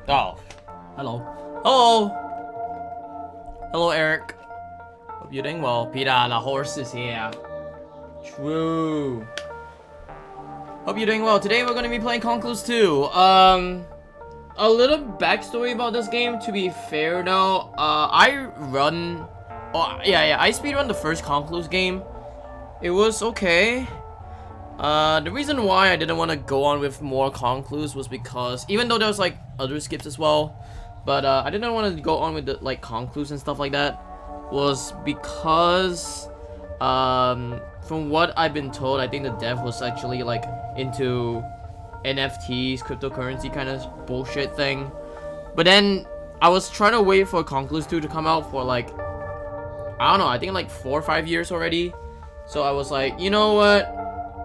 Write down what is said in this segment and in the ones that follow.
Oh, hello. Hello. Hello, Eric. Hope you're doing well. Peter, the horse is here. True. Hope you're doing well. Today we're gonna be playing CONCLUSE 2. A little backstory about this game. To be fair, though, I speedrun the first CONCLUSE game. It was okay. The reason why I didn't want to go on with more CONCLUSE was because, even though there was like other skips as well, but I didn't want to go on with the like CONCLUSE and stuff like that, was because from what I've been told, I think the dev was actually like into NFTs, cryptocurrency kind of bullshit thing. But then I was trying to wait for CONCLUSE 2 to come out for like, I don't know, I think like 4 or 5 years already. So I was like, you know what?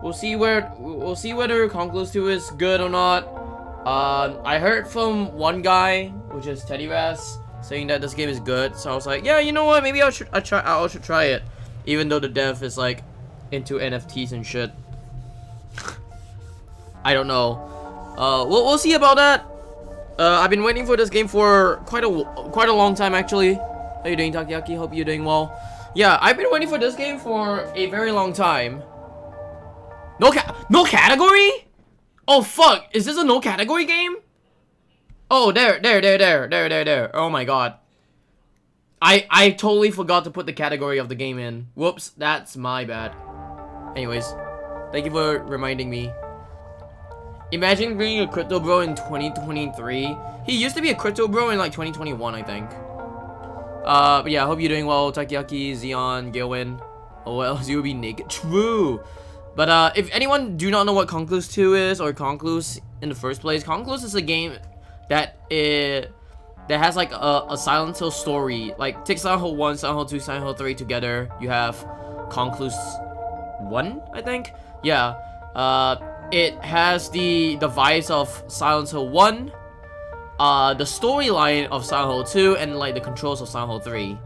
We'll see whether CONCLUSE 2 is good or not. I heard from one guy, which is Teddy Raz, saying that this game is good. So I was like, yeah, you know what? Maybe I should try it, even though the dev is like into NFTs and shit. I don't know. We'll see about that. I've been waiting for this game for quite a long time actually. How you doing, Takoyaki? Hope you're doing well. Yeah, I've been waiting for this game for a very long time. No category? Oh fuck, is this a no category game? Oh, there. Oh my god. I totally forgot to put the category of the game in. Whoops, that's my bad. Anyways, thank you for reminding me. Imagine being a crypto bro in 2023. He used to be a crypto bro in like 2021, I think. But yeah, I hope you're doing well, Takoyaki, Xeon, Gilwin. Oh, else you would be naked. True. But if anyone do not know what CONCLUSE 2 is, or CONCLUSE in the first place, CONCLUSE is a game that has like a Silent Hill story. Like, take Silent Hill 1, Silent Hill 2, Silent Hill 3 together, you have CONCLUSE 1, I think? Yeah. It has the vibes of Silent Hill 1, the storyline of Silent Hill 2, and like the controls of Silent Hill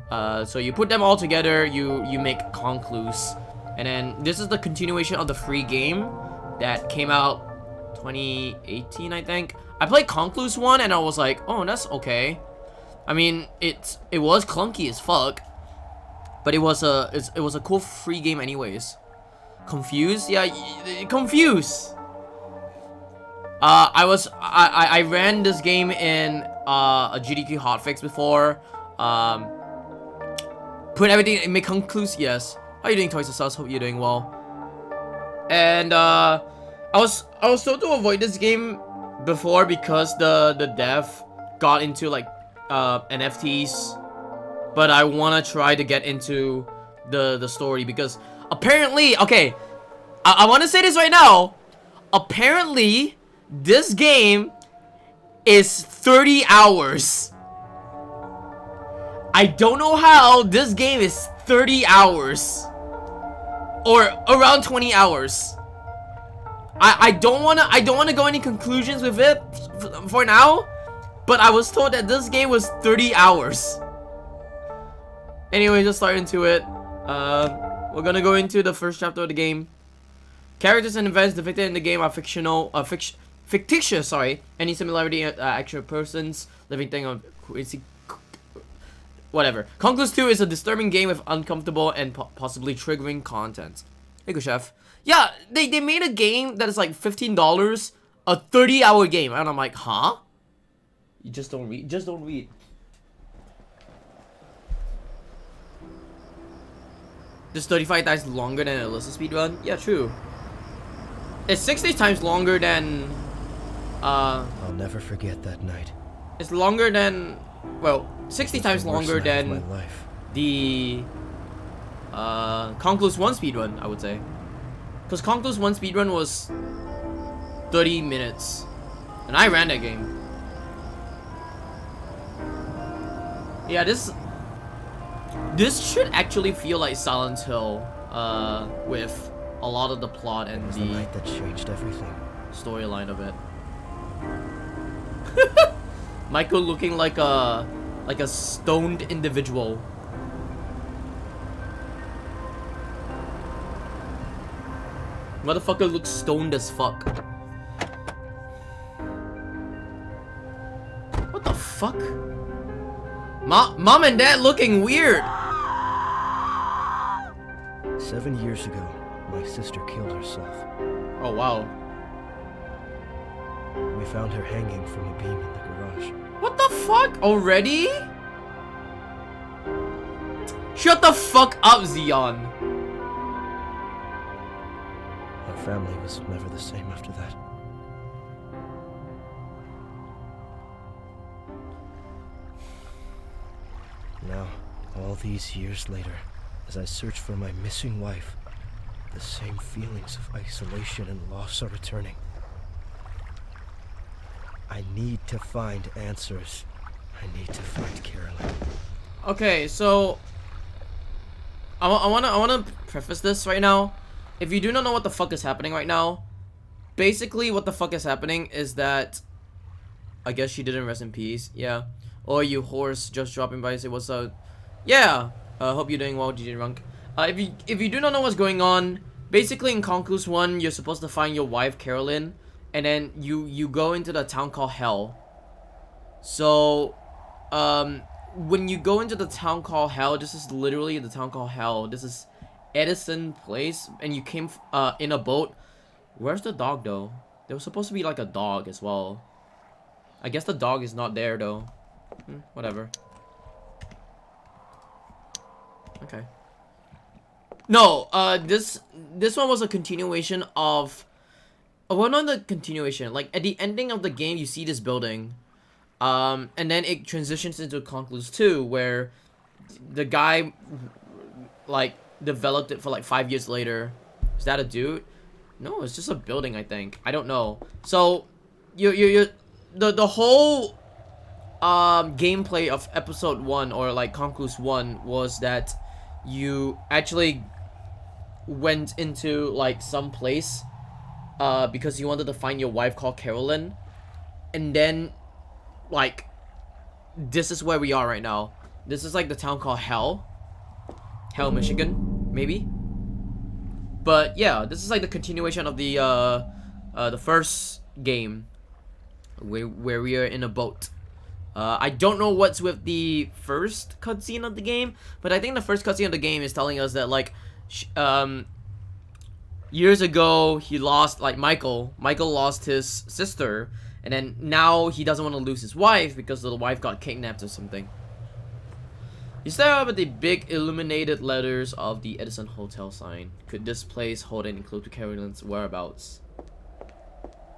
3. So you put them all together, you make CONCLUSE. And then this is the continuation of the free game that came out 2018, I think. I played CONCLUSE 1 and I was like, oh, that's okay. I mean, it was clunky as fuck, but it was a cool free game anyways. Confused? Yeah, Confused. I ran this game in a GDQ hotfix before. Put everything and make CONCLUSE. Yes. How you doing, Toys R Us? Hope you're doing well. And I was told to avoid this game before because the dev got into like NFTs, but I wanna try to get into the story because apparently, okay, I want to say this right now. Apparently, this game is 30 hours. I don't know how this game is 30 hours. Or around 20 hours. I don't wanna go any conclusions with it for now, but I was told that this game was 30 hours. Anyway, just start into it. We're gonna go into the first chapter of the game. Characters and events depicted in the game are fictitious. Sorry. Any similarity actual persons, living thing, or whatever. CONCLUSE 2 is a disturbing game with uncomfortable and possibly triggering content. Hey, good chef. Yeah, they made a game that is like $15, a 30-hour game, and I'm like, huh? You just don't read. Just don't read. This 35 times longer than Alyssa speedrun? Yeah, true. It's 60 times longer than I'll never forget that night. It's longer than, well, 60 times longer than the CONCLUSE 1 speedrun, I would say. Because CONCLUSE 1 speedrun was 30 minutes. And I ran that game. Yeah, this should actually feel like Silent Hill, with a lot of the plot and the night that changed everything. Storyline of it. Michael looking like a stoned individual. Motherfucker looks stoned as fuck. fuck? Mom and Dad looking weird. 7 years ago, my sister killed herself. Oh wow. We found her hanging from a beam in the garage. What the fuck? Already? Shut the fuck up, Xeon. Our family was never the same after that. Now, all these years later, as I search for my missing wife, the same feelings of isolation and loss are returning. I need to find answers. I need to find Carolyn. Okay, so I wanna preface this right now. If you do not know what the fuck is happening right now, basically what the fuck is happening is that I guess she didn't rest in peace. Yeah. Or you horse just dropping by and say what's up. Yeah. Hope you're doing well, DJ Runk. If you do not know what's going on, basically in Concluse 1, you're supposed to find your wife Carolyn, and then you go into the town called Hell. So, when you go into the town called Hell, this is literally the town called Hell. This is Edison Place, and you came in a boat. Where's the dog though? There was supposed to be like a dog as well. I guess the dog is not there though. Whatever. Okay. No, this one was a continuation of, well, not the continuation. Like at the ending of the game, you see this building, and then it transitions into Concluse 2, where the guy like developed it for like 5 years later. Is that a dude? No, it's just a building, I think. I don't know. So, the whole gameplay of episode 1, or like Concluse 1, was that you actually went into like some place because you wanted to find your wife called Carolyn, and then like this is where we are right now. This is like the town called Hell, Michigan, maybe. But yeah, this is like the continuation of the first game, where we are in a boat. I don't know what's with the first cutscene of the game, but I think the first cutscene of the game is telling us that like, years ago he lost, like Michael lost his sister, and then now he doesn't want to lose his wife because the wife got kidnapped or something. You stare up at the big illuminated letters of the Edison Hotel sign. Could this place hold any clue to Carolyn's whereabouts?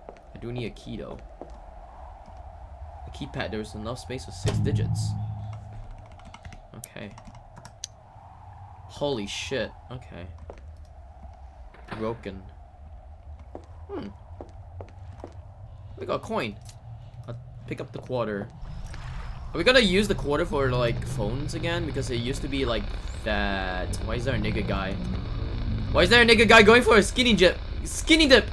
I do need a key though. Keypad, there's enough space for 6 digits. Okay. Holy shit. Okay. Broken. We got a coin. I'll pick up the quarter. Are we gonna use the quarter for like phones again? Because it used to be like that. Why is there a nigga guy? Why is there a nigga guy going for a skinny dip? Skinny dip!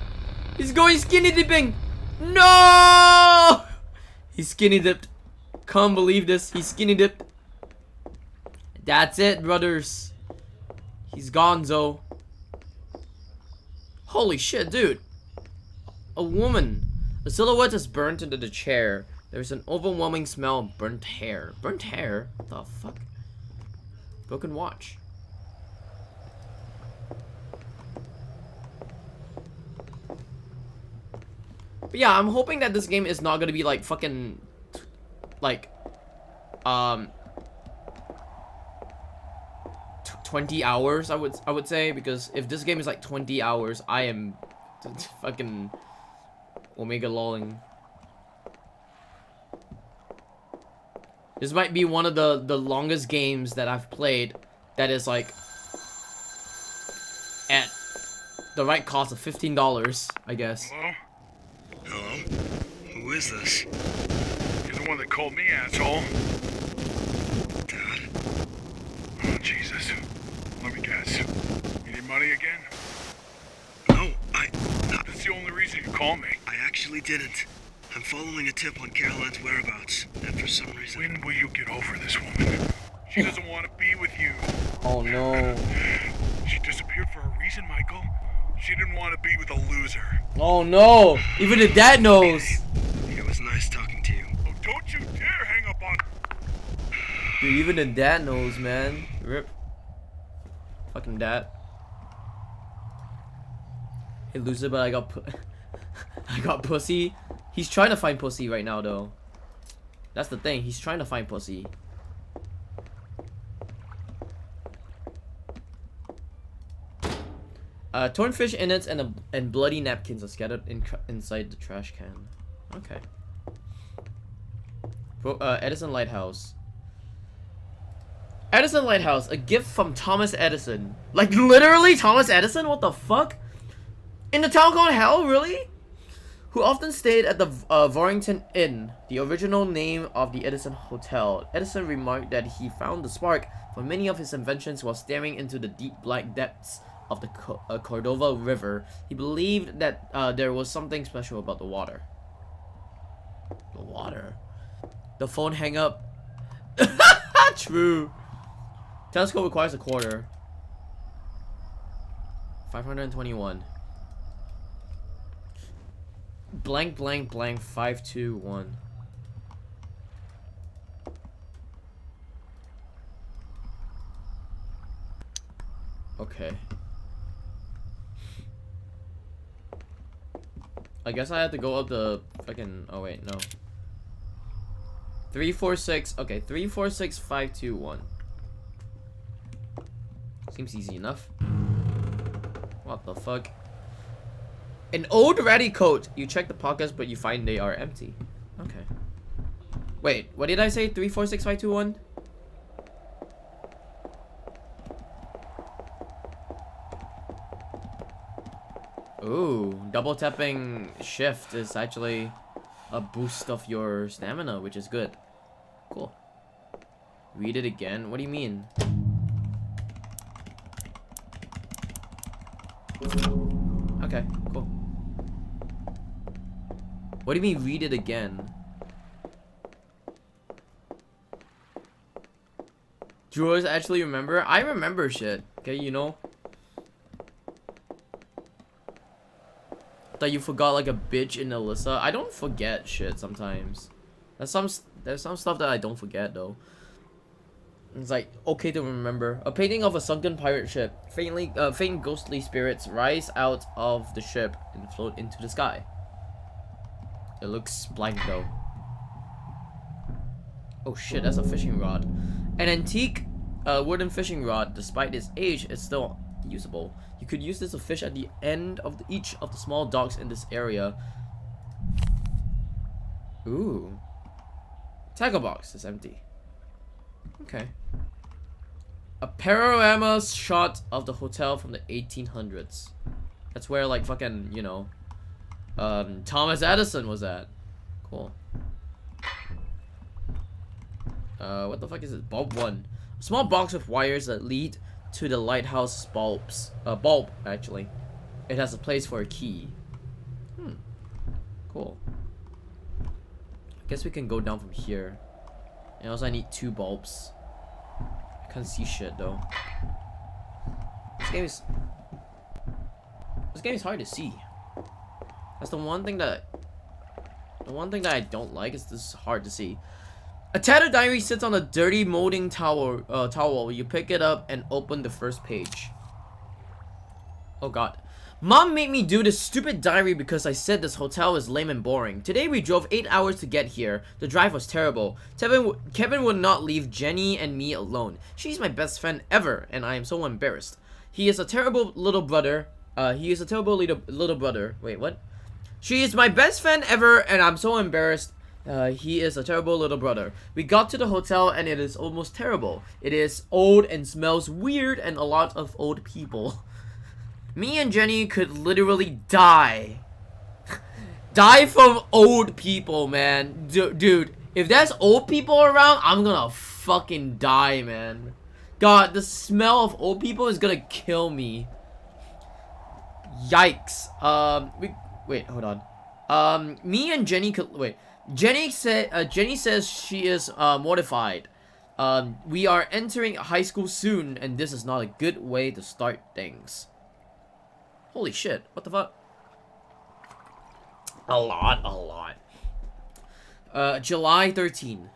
He's going skinny dipping! No! He skinny dipped. Can't believe this. He skinny dipped. That's it, brothers. He's gonzo. Holy shit, dude. A woman. A silhouette is burnt into the chair. There's an overwhelming smell of burnt hair. Burnt hair? What the fuck? Broken watch. But yeah, I'm hoping that this game is not gonna be like fucking, like, 20 hours. I would say, because if this game is like 20 hours, I am fucking omega lolling. This might be one of the longest games that I've played that is like at the right cost of $15, I guess. Hello? Hello? Who is this? You're the one that called me, asshole. Dad? Oh, Jesus. Let me guess. You need money again? No, That's the only reason you called me. I actually didn't. I'm following a tip on Caroline's whereabouts, and for some reason... When will you get over this woman? She doesn't want to be with you. Oh no. She disappeared for a reason, Michael. She didn't want to be with a loser. Oh no! Even the dad knows. It was nice talking to you. Oh, don't you dare hang Dude, even the dad knows, man. Rip. Fucking dad. Hey, loser, but I got I got pussy. He's trying to find pussy right now, though. That's the thing. He's trying to find pussy. Torn fish innards and bloody napkins are scattered inside the trash can. Okay. Edison Lighthouse. Edison Lighthouse, a gift from Thomas Edison. Like, literally Thomas Edison? What the fuck? In the town called Hell, really? Who often stayed at the Vorrington Inn, the original name of the Edison Hotel. Edison remarked that he found the spark for many of his inventions while staring into the deep black depths of the Cordova River. He believed that there was something special about the water. The water. The phone hang up. True. Telescope requires a quarter. 521. Blank blank blank 521. Okay. I guess I have to go up the fucking. Oh wait, no. 346. Okay, 346521. Seems easy enough. What the fuck? An old ratty coat. You check the pockets, but you find they are empty. Okay. Wait, what did I say? 346521? Ooh, double tapping shift is actually a boost of your stamina, which is good. Cool. Read it again. What do you mean? Okay, cool. What do you mean read it again? Drawers actually remember? I remember shit. Okay, you know? That you forgot like a bitch in Alyssa. I don't forget shit sometimes. There's some stuff that I don't forget though. It's like okay to remember. A painting of a sunken pirate ship. Faint ghostly spirits rise out of the ship and float into the sky. It looks blank though. Oh shit, that's a fishing rod. An antique wooden fishing rod. Despite its age, it's still usable. You could use this to fish at the end of each of the small docks in this area. Ooh. Tackle box is empty. Okay. A panorama shot of the hotel from the 1800s. That's where like fucking, you know, Thomas Edison was at. Cool. What the fuck is it? Bulb 1. A small box with wires that lead to the lighthouse bulbs. Bulb, actually. It has a place for a key. Cool. I guess we can go down from here. And also I need 2 bulbs. I can't see shit though. This game is hard to see. That's the one thing that I don't like is this is hard to see. A tattered diary sits on a dirty molding towel. You pick it up and open the first page. Oh god. Mom made me do this stupid diary because I said this hotel is lame and boring. Today we drove 8 hours to get here. The drive was terrible. Kevin would not leave Jenny and me alone. She's my best friend ever, and I am so embarrassed. He is a terrible little brother. Wait, what? She is my best friend ever, and I'm so embarrassed. He is a terrible little brother. We got to the hotel and it is almost terrible. It is old and smells weird and a lot of old people. Me and Jenny could literally die. Die from old people, man. Dude, if there's old people around, I'm gonna fucking die, man. God, the smell of old people is gonna kill me. Yikes. Wait, hold on. Me and Jenny could wait. Jenny says she is mortified. We are entering high school soon, and this is not a good way to start things. Holy shit! What the fuck? A lot. July 13.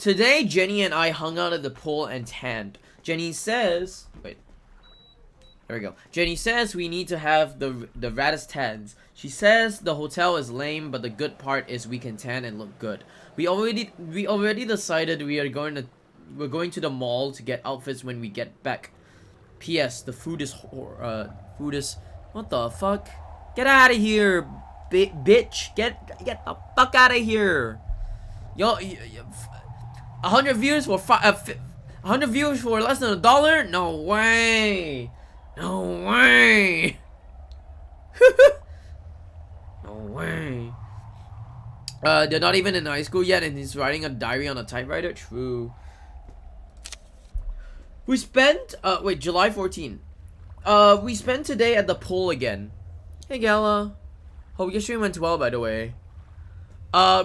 Today, Jenny and I hung out at the pool and tanned. Jenny says... Wait. There we go. Jenny says we need to have the raddest tans. She says the hotel is lame, but the good part is we can tan and look good. We already decided we're going to the mall to get outfits when we get back. P.S. The food is what the fuck? Get out of here, bitch! Get the fuck out of here! Yo, 100 views for 100 views for less than $1? No way! No way! No way! They're not even in high school yet, and he's writing a diary on a typewriter. True. We spent wait, July 14. We spent today at the pool again. Hey Gala. Hope your stream went well, by the way.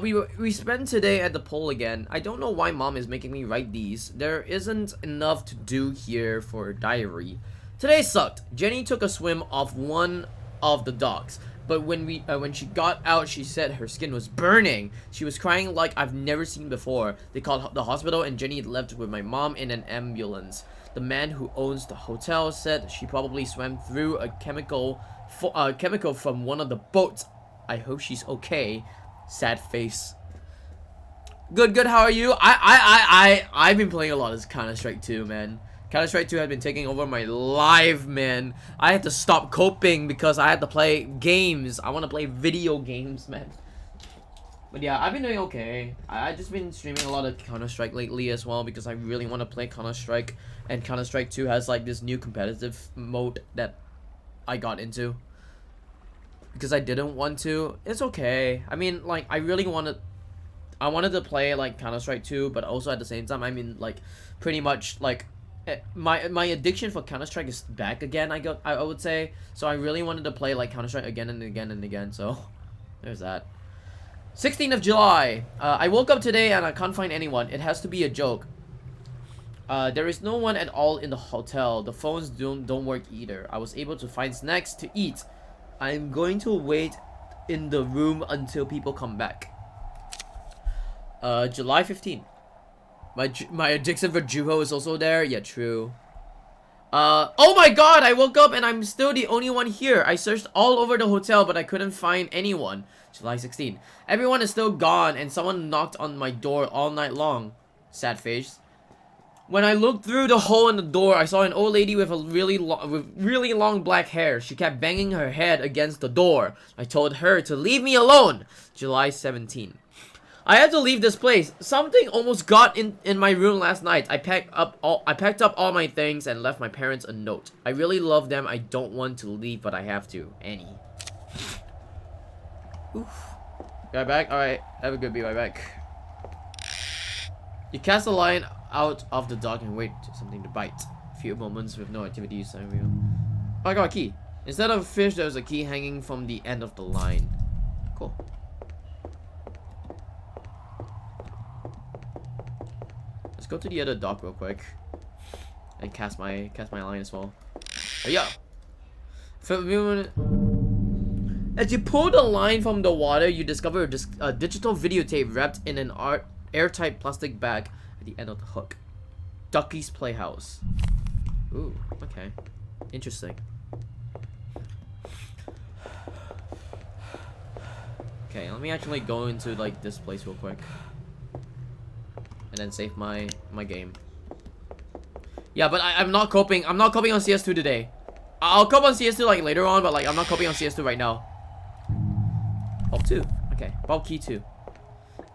We spent today at the pool again. I don't know why mom is making me write these. There isn't enough to do here for a diary. Today sucked. Jenny took a swim off one of the docks, but when she got out, she said her skin was burning. She was crying like I've never seen before. They called the hospital and Jenny left with my mom in an ambulance. The man who owns the hotel said she probably swam through a chemical from one of the boats. I hope she's okay. Sad face. Good. How are you? I've been playing a lot of Counter-Strike 2, man. Counter-Strike 2 has been taking over my life, man. I had to stop coping because I had to play games. I want to play video games, man. But yeah, I've been doing okay. I just been streaming a lot of Counter-Strike lately as well because I really want to play Counter-Strike. And Counter-Strike 2 has like this new competitive mode that I got into. Because I didn't want to. It's okay. I mean, like, I wanted to play like Counter-Strike 2, but also at the same time, I mean, like, pretty much like my addiction for Counter-Strike is back again. I would say. So I really wanted to play like Counter-Strike again and again and again. So there's that. 16th of July. I woke up today and I can't find anyone. It has to be a joke. There is no one at all in the hotel. The phones don't work either. I was able to find snacks to eat. I'm going to wait in the room until people come back. July 15. My addiction for Juho is also there. Yeah, true. Oh my god, I woke up and I'm still the only one here. I searched all over the hotel, but I couldn't find anyone. July 16. Everyone is still gone and someone knocked on my door all night long. Sad face. When I looked through the hole in the door, I saw an old lady with really long black hair. She kept banging her head against the door. I told her to leave me alone. July 17. I had to leave this place. Something almost got in my room last night. I packed up all my things and left my parents a note. I really love them. I don't want to leave, but I have to. Annie. Oof. Right back? Alright. Have a good be right back. You cast a line out of the dock and wait for something to bite. A few moments with no activity. Oh, I got a key. Instead of a fish, there's a key hanging from the end of the line. Cool. Let's go to the other dock real quick and cast my line as well. Oh yeah. As you pull the line from the water, you discover a digital videotape wrapped in an airtight plastic bag at the end of the hook. Ducky's Playhouse. Ooh, okay. Interesting. Okay, let me actually go into like this place real quick. And then save my game. Yeah, but I'm not coping. I'm not coping on CS2 today. I'll cope on CS2 like later on, but like I'm not coping on CS2 right now. Bulk 2. Okay, Bulk Key 2.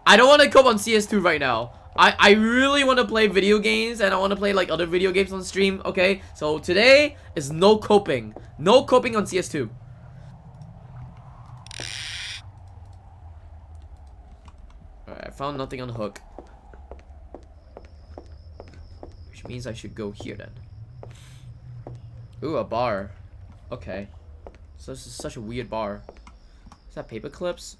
I don't want to cope on CS2 right now. I really want to play video games and I want to play like other video games on stream, okay? So today is no coping. No coping on CS2. Alright, I found nothing on the hook. Which means I should go here then. Ooh, a bar. Okay. So this is such a weird bar. Is that paper clips?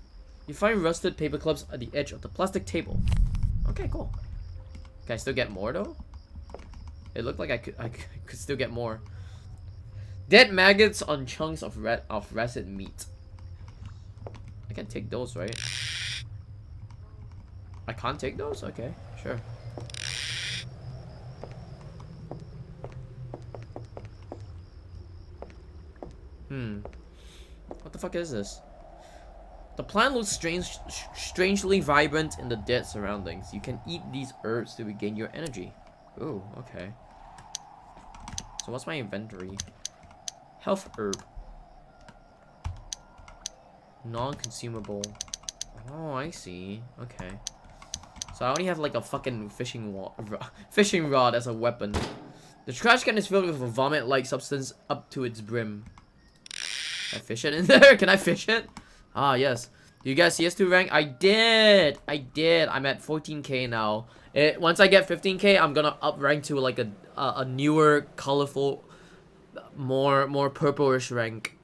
You find rusted paper clips at the edge of the plastic table. Okay, cool. Can I still get more though? It looked like I could still get more. Dead maggots on chunks of russet meat. I can take those, right? I can't take those? Okay, sure. Sure. What the fuck is this? The plant looks strangely vibrant in the dead surroundings. You can eat these herbs to regain your energy. Ooh, okay. So what's my inventory? Health herb. Non-consumable. Oh, I see. Okay. So I only have like a fucking fishing rod as a weapon. The trash can is filled with a vomit-like substance up to its brim. Can I fish it in there? Can I fish it? Ah, yes. Do you guys CS2 rank? I did. I'm at 14k now. Once I get 15k, I'm gonna up rank to like a newer, colorful, more purplish rank.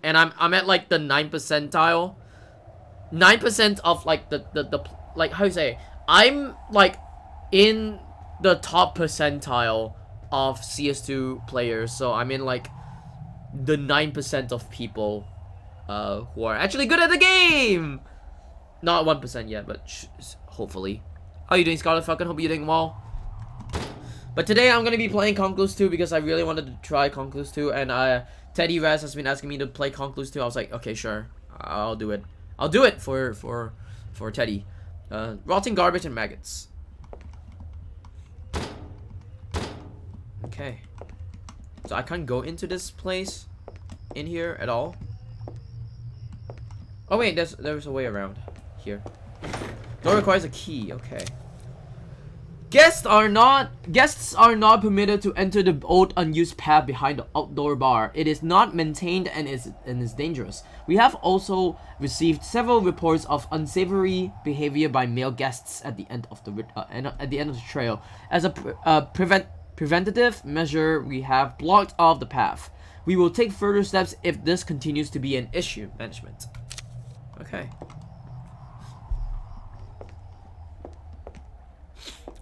And I'm at like the 9th percentile. 9% of like the like, how you say? I'm like in the top percentile of CS2 players. So I'm in like the 9% of people who are actually good at the game. Not 1% yet, but hopefully. How you doing, Scarlet Falcon? Hope you're doing well. But today I'm gonna be playing CONCLUSE 2 because I really wanted to try CONCLUSE 2, and Teddy Raz has been asking me to play CONCLUSE 2. I was like, okay, sure, I'll do it. I'll do it for Teddy. Rotting garbage and maggots. Okay. So I can't go into this place in here at all. Oh wait, there's a way around here. Door requires a key. Okay. Guests are not permitted to enter the old unused path behind the outdoor bar. It is not maintained and is dangerous. We have also received several reports of unsavory behavior by male guests at the end of the trail. As a preventative measure, we have blocked off the path. We will take further steps if this continues to be an issue. Management. Okay.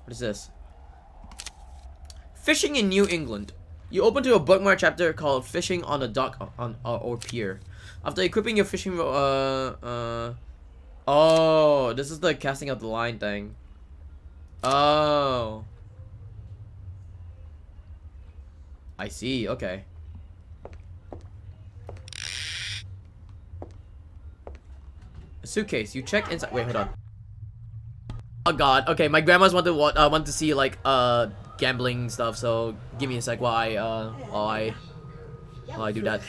What is this? Fishing in New England. You open to a bookmark chapter called Fishing on a Dock or Pier. After equipping your fishing oh, this is the casting out the line thing. Oh. I see, okay. A suitcase. You check inside. Wait, hold on. Oh god. Okay, my grandma's want to see like gambling stuff. So give me a sec while I do that.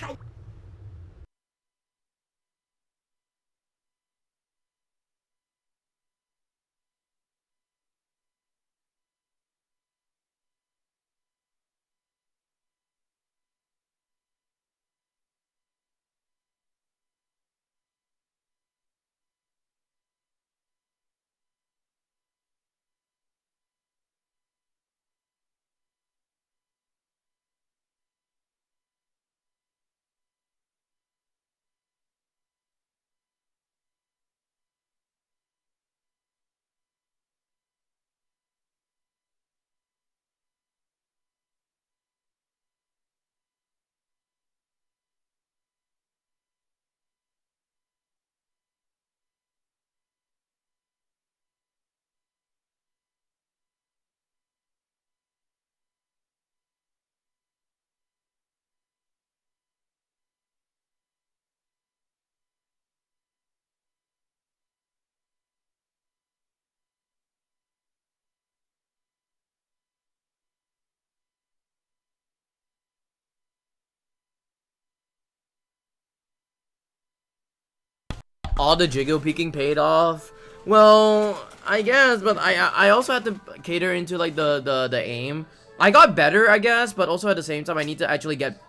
All the jiggle peeking paid off. Well, I guess, but I also had to cater into like the aim. I got better, I guess, but also at the same time I need to actually get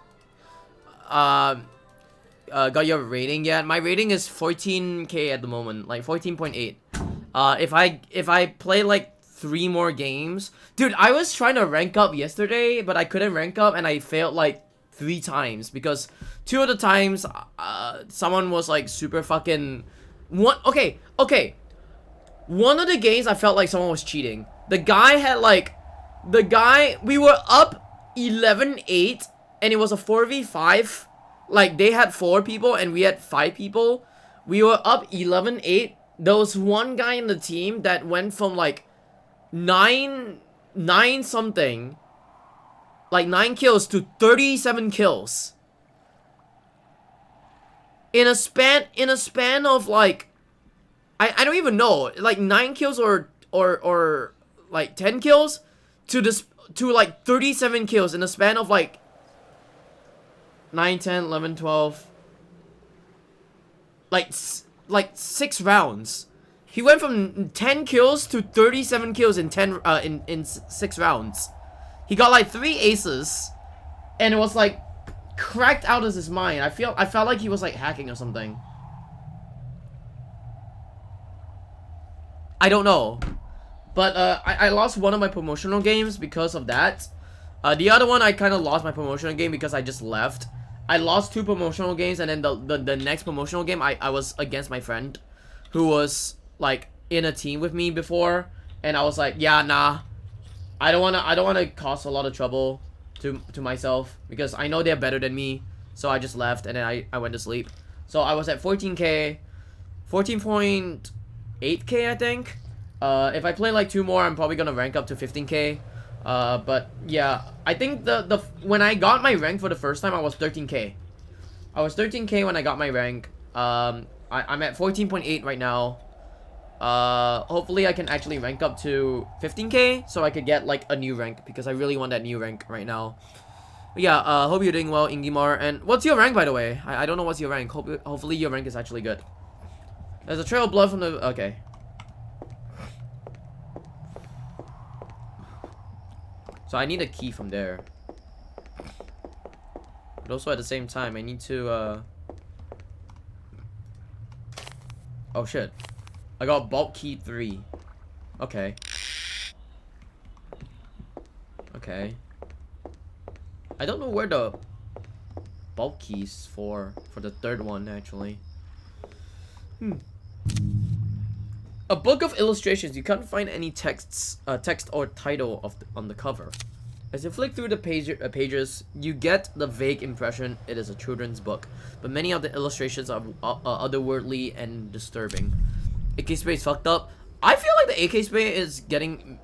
got your rating yet? My rating is 14k at the moment, like 14.8. If I play like 3 more games, dude, I was trying to rank up yesterday, but I couldn't rank up and I failed like 3 times because 2 of the times someone was like super fucking okay. One of the games I felt like someone was cheating. The guy we were up 11-8 and it was a 4v5. Like they had 4 people and we had 5 people. We were up 11-8. There was one guy in the team that went from like 9 something, like 9 kills to 37 kills in a span of like I don't even know, like 9 kills or like 10 kills to this to like 37 kills in a span of like 9, 10, 11, 12, like 6 rounds. He went from 10 kills to 37 kills in 6 rounds. He got like 3 aces, and it was like cracked out of his mind. I felt like he was like hacking or something. I don't know, but I lost one of my promotional games because of that. The other one I kind of lost my promotional game because I just left. I lost 2 promotional games, and then the next promotional game I was against my friend, who was like in a team with me before, and I was like, yeah, nah, I don't wanna cause a lot of trouble to myself because I know they're better than me. So I just left, and then I went to sleep. So I was at 14k, 14.8k I think. If I play like 2 more, I'm probably gonna rank up to 15k. But yeah, I think the when I got my rank for the first time, I was 13k. I was 13k when I got my rank. I'm at 14.8 right now. Hopefully I can actually rank up to 15k so I could get like a new rank, because I really want that new rank right now. But yeah, hope you're doing well, Ingimar. And what's your rank, by the way? I don't know what's your rank. Hopefully your rank is actually good. There's a trail of blood from the... Okay. So I need a key from there. But also at the same time, I need to, Oh shit. I got bulk key 3. Okay. Okay. I don't know where the bulk keys for the third one, actually. A book of illustrations. You can't find any text or title on the cover. As you flick through the pages, you get the vague impression it is a children's book, but many of the illustrations are otherworldly and disturbing. AK spray is fucked up. I feel like the AK spray is getting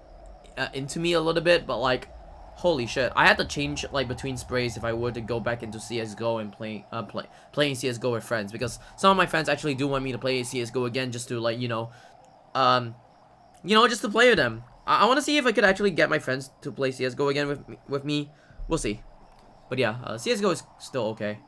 into me a little bit, but like, holy shit, I had to change like between sprays if I were to go back into CS:GO and playing CS:GO with friends, because some of my friends actually do want me to play CS:GO again, just to like, just to play with them. I want to see if I could actually get my friends to play CS:GO again with me. We'll see. But yeah, CS:GO is still okay.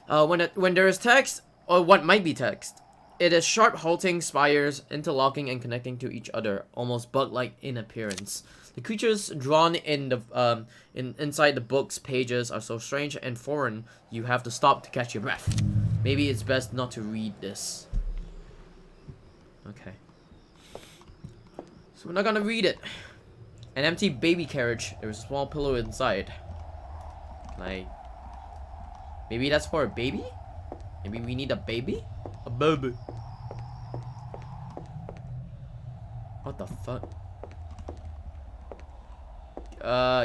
When there is text, or what might be text, it is sharp halting spires, interlocking and connecting to each other, almost bug-like in appearance. The creatures drawn in the inside the book's pages are so strange and foreign, you have to stop to catch your breath. Maybe it's best not to read this. Okay. So we're not gonna read it. An empty baby carriage. There's a small pillow inside. Like, maybe that's for a baby? Maybe we need a baby? A baby. What the fuck?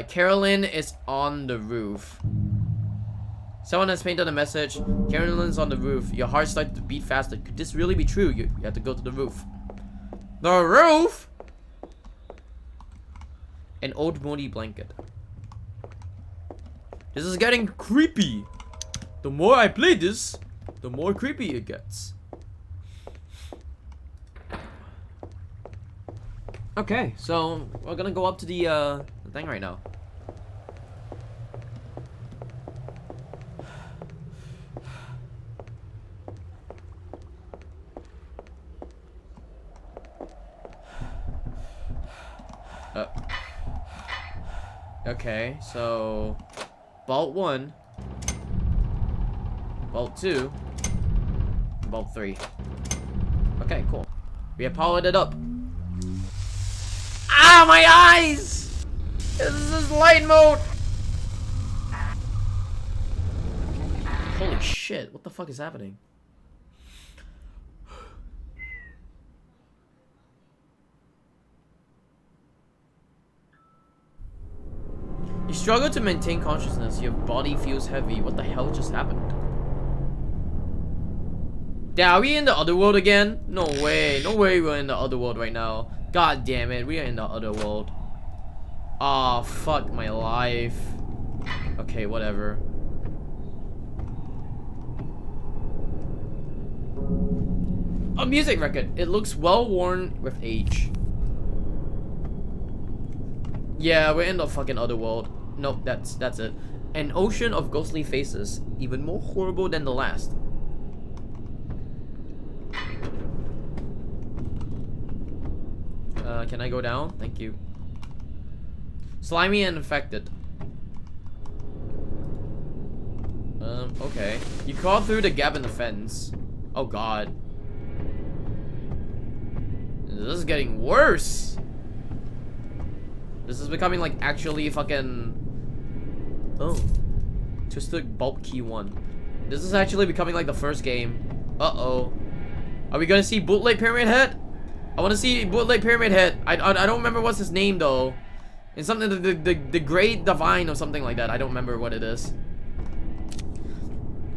Carolyn is on the roof. Someone has painted a message. Carolyn's on the roof. Your heart starts to beat faster. Could this really be true? You have to go to the roof. The roof? An old moldy blanket. This is getting creepy. The more I play this, the more creepy it gets. Okay, so we're gonna go up to the thing right now. Okay, so Vault 1, Vault 2, Vault 3. Okay, cool. We have powered it up. Ah, my eyes! This is light mode! Holy shit, what the fuck is happening? You struggle to maintain consciousness. Your body feels heavy. What the hell just happened? Yeah, are we in the other world again? No way. No way we're in the other world right now. God damn it, we are in the other world. Ah, fuck my life. Okay, whatever. A music record. It looks well worn with age. Yeah, we're in the fucking other world. Nope, that's it. An ocean of ghostly faces, even more horrible than the last. Can I go down? Thank you. Slimy and infected. Okay. You crawl through the gap in the fence. Oh god. This is getting worse. This is becoming like actually fucking... Oh. Twisted Bulk Key 1. This is actually becoming like the first game. Uh-oh. Are we gonna see Bootleg Pyramid Head? I wanna see Bootleg Pyramid Head. I don't remember what's his name though. It's something, the Great Divine or something like that. I don't remember what it is.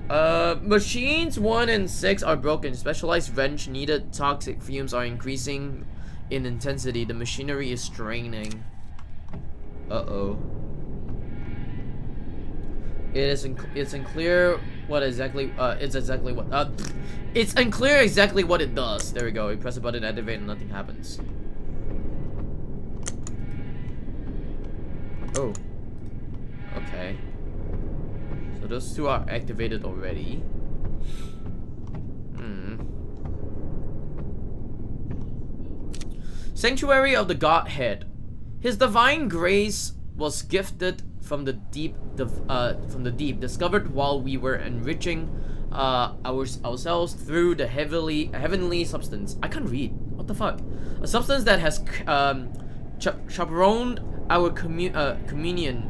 Machines 1 and 6 are broken. Specialized wrench needed. Toxic fumes are increasing in intensity. The machinery is straining. Uh-oh. It's unclear what exactly it's unclear exactly what it does. There we go. You press a button, activate, and nothing happens. Oh. Okay. So those two are activated already. Sanctuary of the Godhead. His divine grace was gifted from the deep, discovered while we were enriching ourselves through the heavenly substance. I can't read. What the fuck? A substance that has chaperoned our communion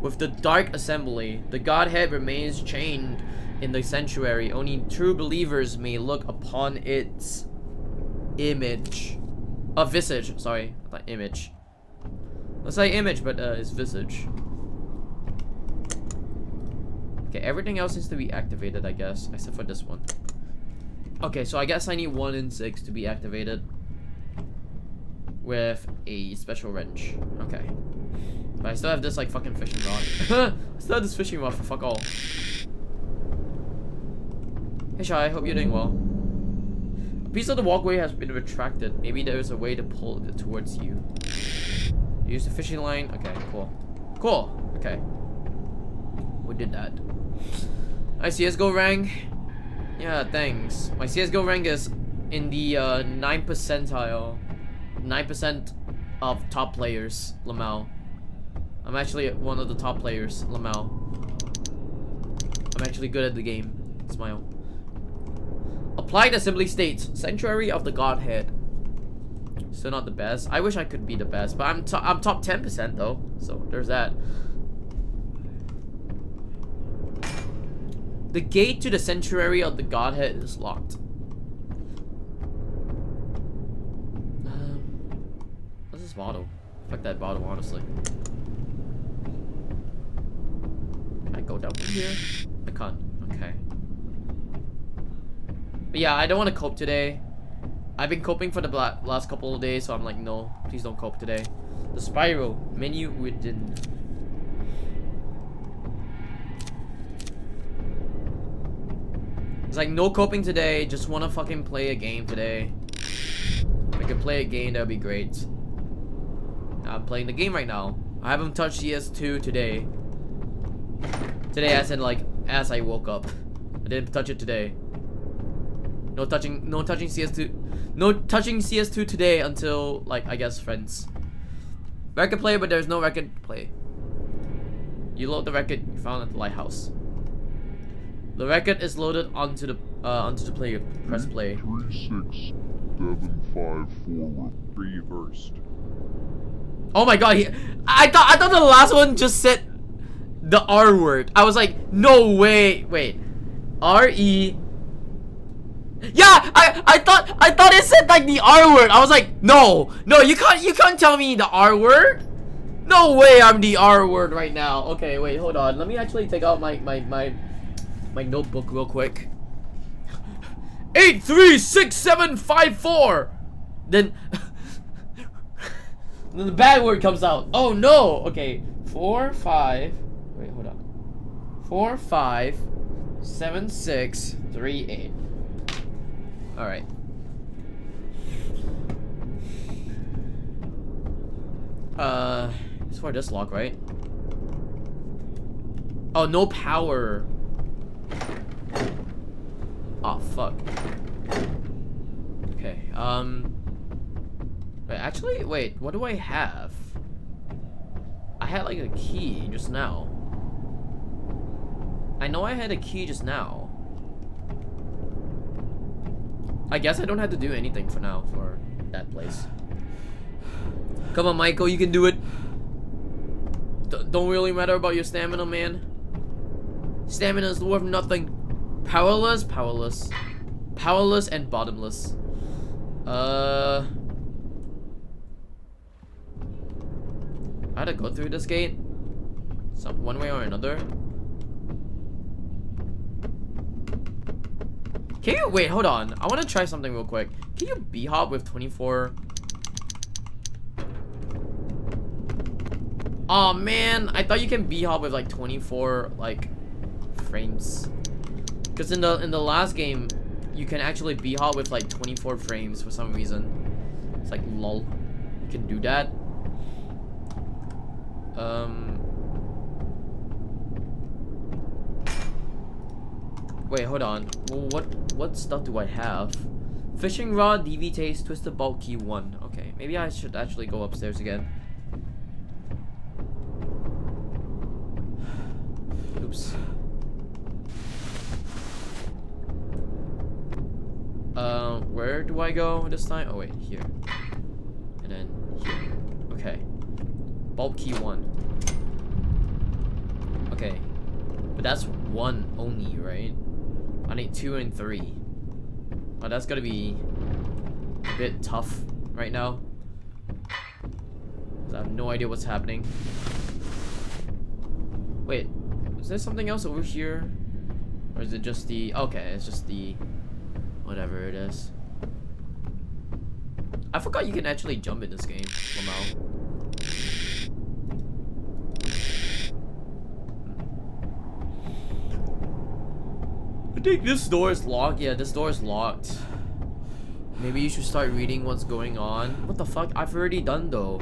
with the dark assembly. The Godhead remains chained in the sanctuary. Only true believers may look upon its image. Visage. Sorry, I thought image. Let's say image, but it's visage. Okay, everything else needs to be activated, I guess, except for this one. Okay, so I guess I need 1 and 6 to be activated with a special wrench. Okay. But I still have this like fucking fishing rod. I still have this fishing rod for fuck all. Hey Shy, hope you're doing well. A piece of the walkway has been retracted. Maybe there's a way to pull it towards you. Use the fishing line. Okay, cool. Cool. Okay. We did that. My CSGO rank. Yeah, thanks. My CSGO rank is in the 9th percentile. 9% of top players, Lamau. I'm actually one of the top players, Lamau. I'm actually good at the game. Smile. Applied assembly states Sanctuary of the Godhead. Still not the best. I wish I could be the best, but I'm top 10% though. So there's that. The gate to the Sanctuary of the Godhead is locked. What's this bottle? Fuck that bottle, honestly. Can I go down from here? I can't. Okay. But yeah, I don't want to cope today. I've been coping for the last couple of days, so I'm like, no, please don't cope today. The spiral menu within. It's like no coping today. Just want to fucking play a game today. If I could play a game, that would be great. I'm playing the game right now. I haven't touched CS2 today. Today, as in like as I woke up. I didn't touch it today. No touching CS2. No touching CS2 today until like I guess friends. Record player, but there's no record play. You load the record you found at the lighthouse. The record is loaded onto the player. Press play. 36754 reversed. Oh my god! I thought the last one just said the R word. I was like, no way. Wait, R-E. Yeah, I thought it said like the R word. I was like, no, you can't tell me the R word. No way, I'm the R word right now. Okay, wait, hold on. Let me actually take out my notebook real quick. 836754. then then the bad word comes out. Oh no. Okay. 4 5. Wait, hold on. 4 5 7 6 3 8. All right. It's for this lock, right? Oh, no power. Oh, fuck. Okay, wait, actually, wait, what do I have? I had like a key just now. I know I had a key just now. I guess I don't have to do anything for now for that place. Come on, Michael, you can do it. Don't really matter about your stamina, man. Stamina is worth nothing. Powerless, powerless. Powerless and bottomless. I had to go through this gate. One way or another. Can you wait, hold on. I wanna try something real quick. Can you b-hop with 24? Oh man, I thought you can b-hop with like 24 like frames. Because in the last game, you can actually b-hop with like 24 frames for some reason. It's like lol. You can do that. Wait, hold on. Well, what stuff do I have? Fishing rod, DV taste, twisted bolt, key 1. Okay, maybe I should actually go upstairs again. Oops. Where do I go this time? Oh wait, here. And then here. Okay. Bulb key 1. Okay. But that's 1 only, right? I need 2 and 3. Oh, that's gonna be a bit tough right now. 'Cause I have no idea what's happening. Wait, is there something else over here? Or is it just the... Okay, it's just the... whatever it is. I forgot you can actually jump in this game somehow. I think this door is locked. Yeah, this door is locked. Maybe you should start reading what's going on. What the fuck? I've already done though.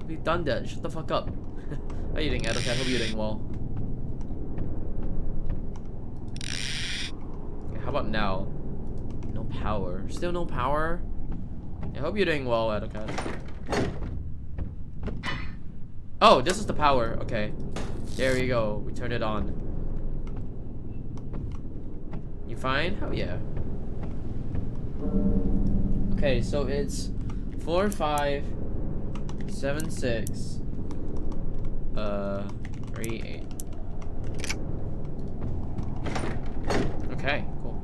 We've done that. Shut the fuck up. How are you doing, Ed? Okay, I hope you're doing well. Okay, how about now? No power. Still no power? I hope you're doing well, Ed. Okay. Oh, this is the power. Okay. There you go. We turned it on. You fine? Hell yeah. Okay, so it's 4 5 7 6 3 8. Okay, cool.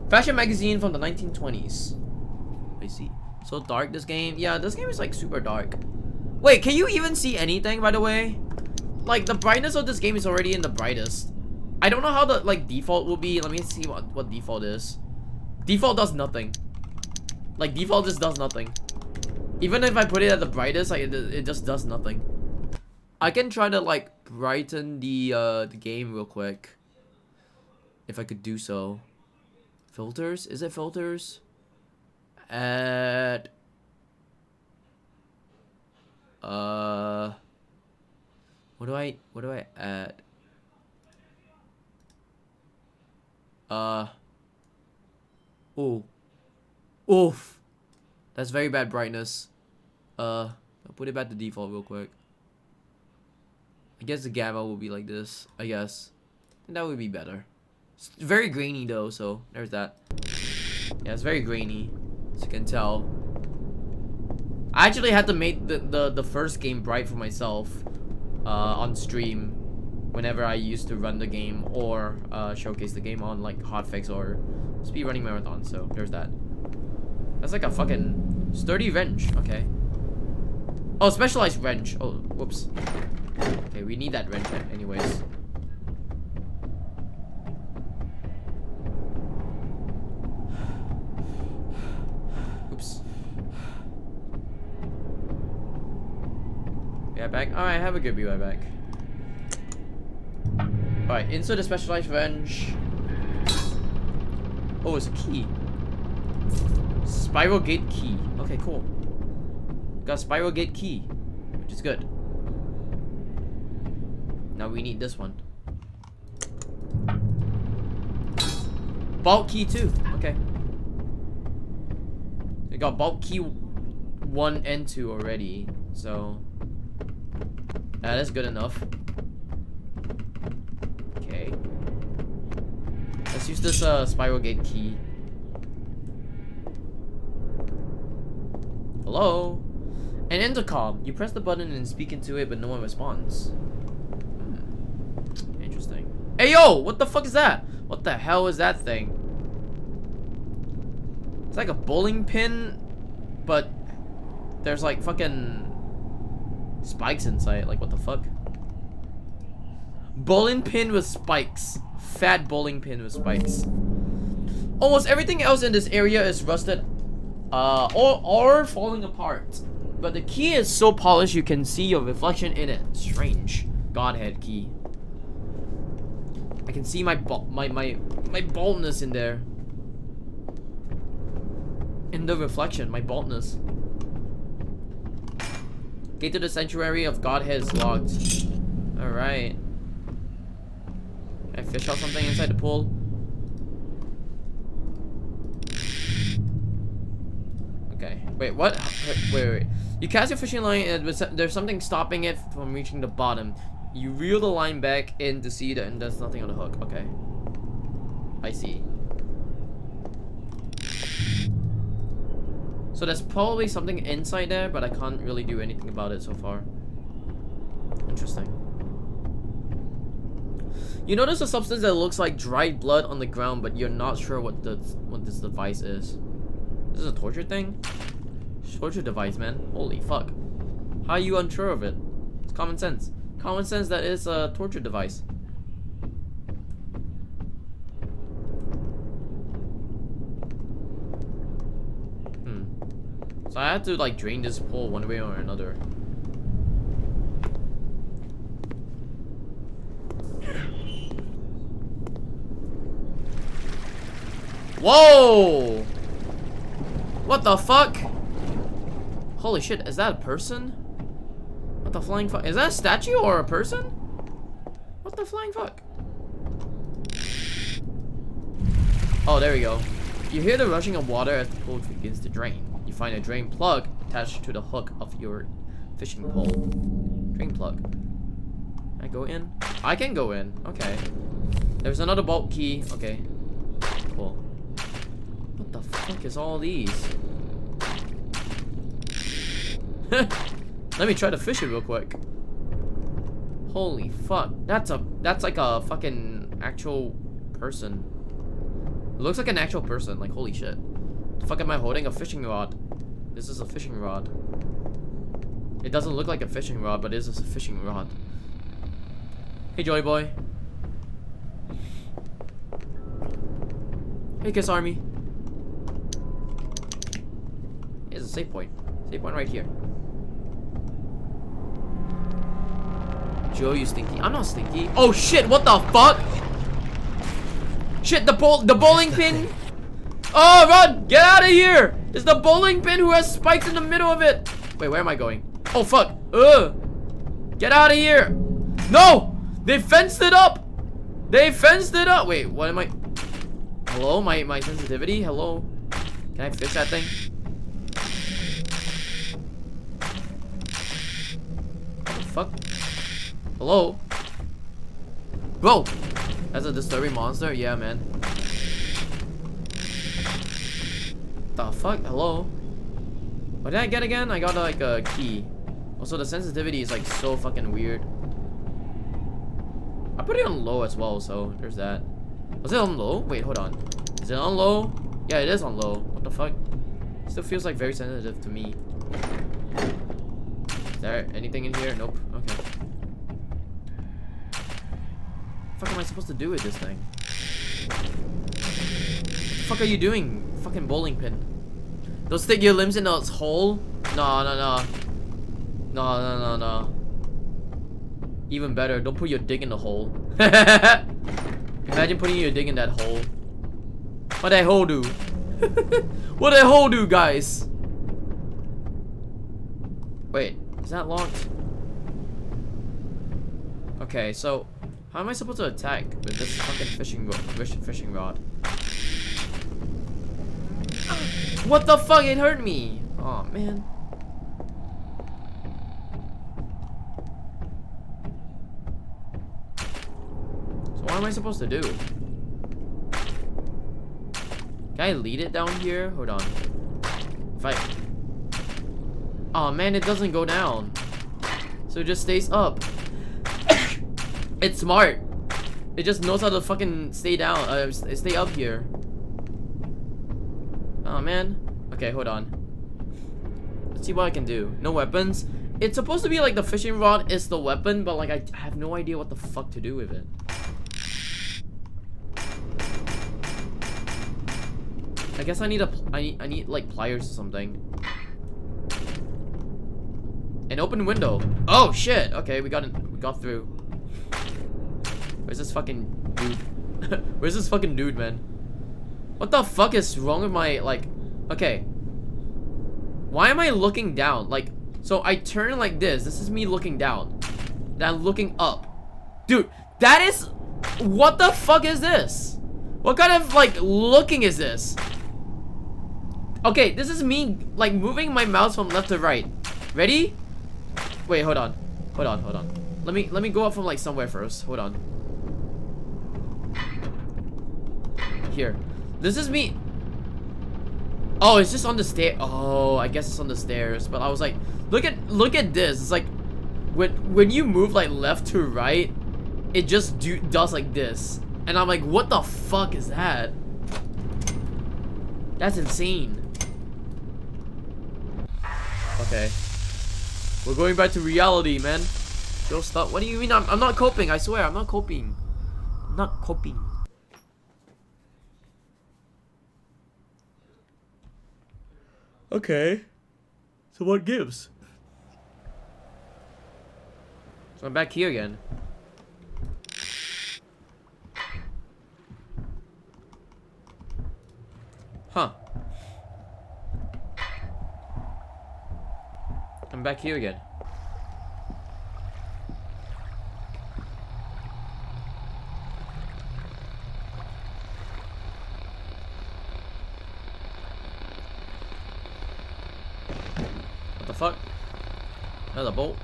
Fashion magazine from the 1920s. I see. So dark, this game. Yeah, this game is like super dark. Wait, can you even see anything, by the way? Like, the brightness of this game is already in the brightest. I don't know how the like default will be. Let me see what default is. Default does nothing. Like, default just does nothing. Even if I put it at the brightest, like, it just does nothing. I can try to like brighten the game real quick, if I could do so. Filters? Is it filters? Add. What do I add? Oh. Oof. That's very bad brightness. I'll put it back to default real quick. I guess the gamma will be like this, I guess. And that would be better. It's very grainy though, so there's that. Yeah, it's very grainy, as you can tell. I actually had to make the first game bright for myself on stream whenever I used to run the game or showcase the game on like hotfix or speedrunning marathon, so there's that. That's like a fucking sturdy wrench, okay. Oh, specialized wrench. Oh, whoops. Okay, we need that wrench anyways. Be right back. Alright, have a good be right back. Alright, insert a specialized wrench. Oh, it's a key. Spiral gate key. Okay, cool. Got a spiral gate key, which is good. Now we need this one. Vault key too. Okay. We got vault key 1 and 2 already, so that's good enough. Okay. Let's use this spiral gate key. Hello? An intercom. You press the button and speak into it, but no one responds. Interesting. Hey yo! What the fuck is that? What the hell is that thing? It's like a bowling pin, but there's like fucking spikes inside. Like, what the fuck? Bowling pin with spikes. Fat bowling pin with spikes. Almost everything else in this area is rusted or falling apart. But the key is so polished you can see your reflection in it. Strange. Godhead key. I can see my baldness in there. In the reflection, my baldness. Gate to the sanctuary of Godhead is locked. Alright. Can I fish out something inside the pool? Okay. Wait, what? Wait. You cast your fishing line and there's something stopping it from reaching the bottom. You reel the line back in to see that and there's nothing on the hook. Okay. I see. So there's probably something inside there, but I can't really do anything about it so far. Interesting. You notice a substance that looks like dried blood on the ground, but you're not sure what this device is. This is a torture thing? Torture device, man. Holy fuck. How are you unsure of it? It's common sense. Common sense that it's a torture device. So I have to like drain this pool one way or another. Whoa! What the fuck? Holy shit, is that a person? What the flying fuck? Is that a statue or a person? What the flying fuck? Oh, there we go. You hear the rushing of water as the pool begins to drain. You find a drain plug attached to the hook of your fishing pole. Drain plug. Can I go in? I can go in. Okay. There's another bolt key. Okay. Cool. What the fuck is all these? Let me try to fish it real quick. Holy fuck. That's like a fucking actual person. It looks like an actual person. Like, holy shit. The fuck am I holding? A fishing rod. This is a fishing rod. It doesn't look like a fishing rod, but it is a fishing rod. Hey, Joy Boy. Hey, Kiss Army. Here's a save point. Save point right here. Joe, you stinky. I'm not stinky. Oh shit, what the fuck? Shit, the bowling pin. Oh, run! Get out of here! It's the bowling pin who has spikes in the middle of it. Wait, where am I going? Oh, fuck. Ugh. Get out of here. No! They fenced it up. They fenced it up. Wait, what am I? Hello? My sensitivity? Hello? Can I fix that thing? What the fuck? Hello? Bro! That's a disturbing monster? Yeah, man. The fuck? Hello? What did I get again? I got like a key. Also, the sensitivity is like so fucking weird. I put it on low as well, so there's that. Was it on low? Wait, hold on. Is it on low? Yeah, it is on low. What the fuck? It still feels like very sensitive to me. Is there anything in here? Nope. Okay. What the fuck am I supposed to do with this thing? What the fuck are you doing? Fucking bowling pin. Don't stick your limbs in its hole? No. Even better, don't put your dick in the hole. Imagine putting your dick in that hole. What that hole do? What that hole do, guys? Wait, is that locked? Okay, so how am I supposed to attack with this fucking fishing rod? What the fuck? It hurt me. Oh man. So what am I supposed to do? Can I lead it down here? Hold on. If I... Oh man, it doesn't go down. So it just stays up. It's smart. It just knows how to fucking stay down. Stay up here. Oh man. Okay, hold on. Let's see what I can do. No weapons. It's supposed to be like the fishing rod is the weapon, but like I have no idea what the fuck to do with it. I guess I need I need like pliers or something. An open window. Oh shit. Okay, we got through. Where's this fucking dude? Where's this fucking dude, man? What the fuck is wrong with my like? Okay. Why am I looking down? Like, so I turn like this. This is me looking down. Then I'm looking up. Dude, that is... What the fuck is this? What kind of like looking is this? Okay, this is me like moving my mouse from left to right. Ready? Wait, hold on. Hold on, hold on. Let me go up from like somewhere first. Hold on. Here. This is me. Oh, it's just on the stair. Oh, I guess it's on the stairs. But I was like, look at this. It's like when you move like left to right, it just does like this. And I'm like, what the fuck is that? That's insane. Okay. We're going back to reality, man. Yo, stop. What do you mean? I'm not coping. I swear, I'm not coping. I'm not coping. Okay. So what gives? So I'm back here again. Huh. I'm back here again. What the fuck? Another bolt.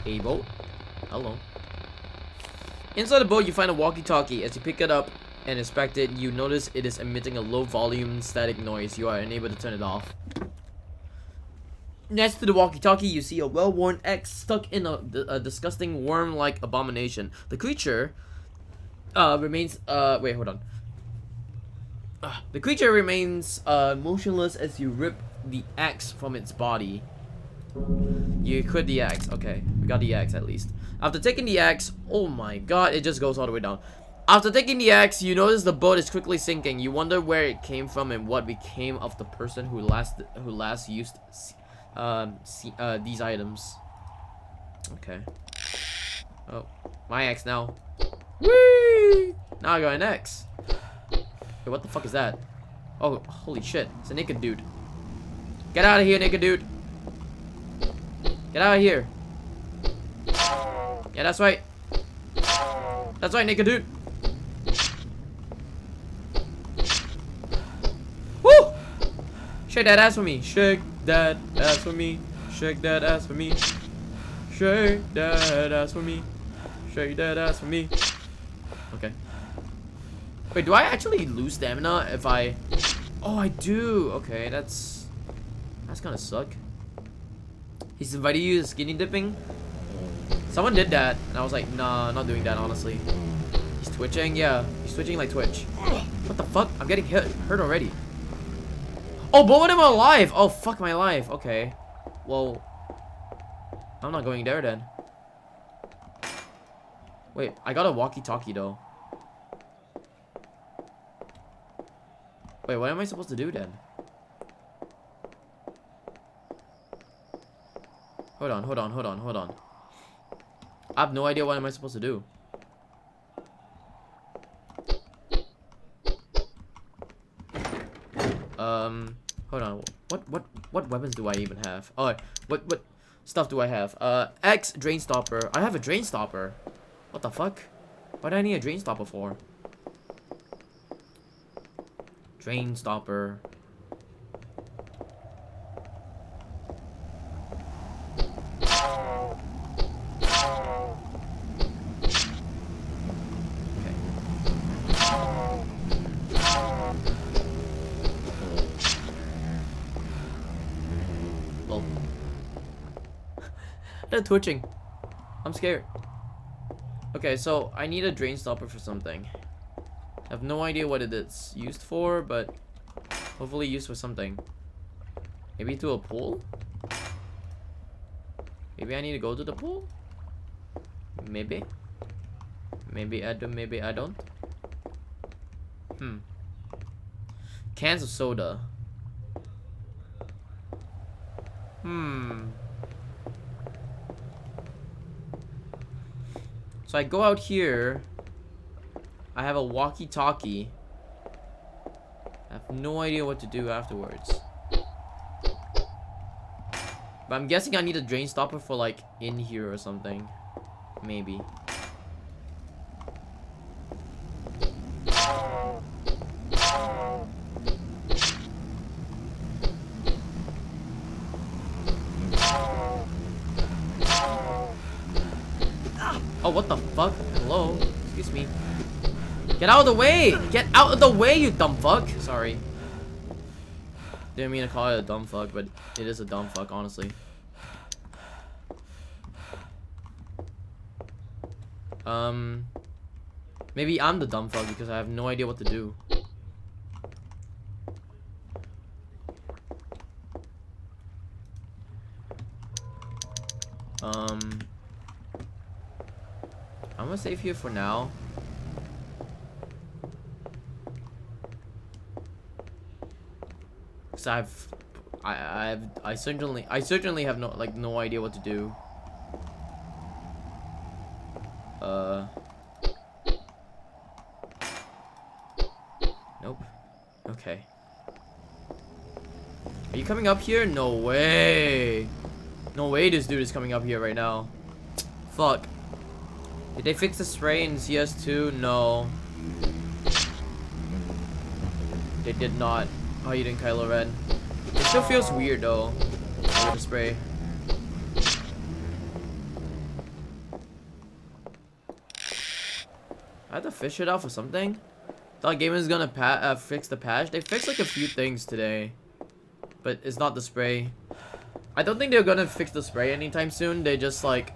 A bolt. Hello. Inside the boat, you find a walkie-talkie. As you pick it up and inspect it, you notice it is emitting a low volume static noise. You are unable to turn it off. Next to the walkie-talkie, you see a well-worn X stuck in a disgusting worm-like abomination. The creature remains wait, hold on. The creature remains motionless as you rip the axe from its body. You quit the axe. Okay, we got the axe at least. After taking the axe, oh my god, it just goes all the way down. After taking the axe, you notice the boat is quickly sinking. You wonder where it came from and what became of the person who last used these items. Okay. Oh, my axe now. Whee! Now I got an axe. Wait, what the fuck is that? Oh, holy shit! It's a naked dude. Get out of here, naked dude. Get out of here. Yeah, that's right. That's right, naked dude. Woo! Shake that ass for me. Shake that ass for me. Shake that ass for me. Shake that ass for me. Shake that ass for me. Okay. Wait, do I actually lose stamina if I... Oh, I do. Okay, that's gonna suck. He's invited you to skinny dipping. Someone did that, and I was like, nah, I'm not doing that, honestly. He's twitching, yeah. He's twitching like Twitch. What the fuck? I'm getting hurt already. Oh, both of them are alive. Oh, fuck my life. Okay. Well, I'm not going there then. Wait, I got a walkie-talkie though. Wait, what am I supposed to do then? Hold on. I have no idea what am I supposed to do. Hold on. What weapons do I even have? Oh, what stuff do I have? X drain stopper. I have a drain stopper. What the fuck? What do I need a drain stopper for? Drain stopper. They're twitching. I'm scared. Okay, so I need a drain stopper for something. I have no idea what it is used for, but hopefully used for something. Maybe to a pool? Maybe I need to go to the pool? Maybe. Maybe I do, maybe I don't. Cans of soda. So I go out here. I have a walkie-talkie. I have no idea what to do afterwards. But I'm guessing I need a drain stopper for like in here or something. Maybe. Oh, what the fuck? Hello? Excuse me. Get out of the way! Get out of the way, you dumb fuck! Sorry. Didn't mean to call it a dumb fuck, but it is a dumb fuck, honestly. Maybe I'm the dumb fuck because I have no idea what to do. I'm gonna save here for now. Cause I certainly have no idea what to do. Nope. Okay. Are you coming up here? No way. No way this dude is coming up here right now. Fuck. Did they fix the spray in CS2? No. They did not. How you doing, Kylo Ren? It still feels weird though. With the spray. I had to fish it out for something. Thought Game is gonna fix the patch. They fixed like a few things today, but it's not the spray. I don't think they're gonna fix the spray anytime soon. They just like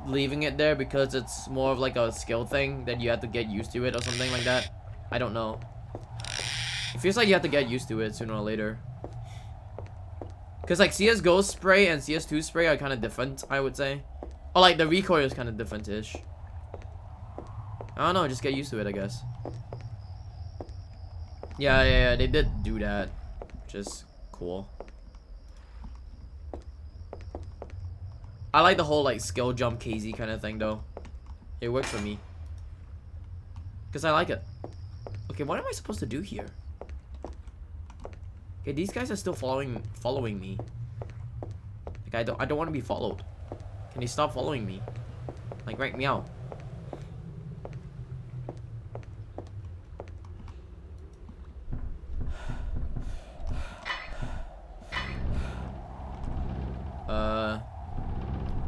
leaving it there because it's more of like a skill thing that you have to get used to it or something like that. I don't know. It feels like you have to get used to it sooner or later. Cause like CSGO spray and CS2 spray are kind of different, I would say. Or like the recoil is kind of different-ish. I don't know, just get used to it, I guess. Yeah, they did do that. Which is cool. I like the whole like skill jump KZ kind of thing though. It works for me. Cause I like it. Okay, what am I supposed to do here? Okay, these guys are still following me. Like I don't want to be followed. Can you stop following me? Like right meow.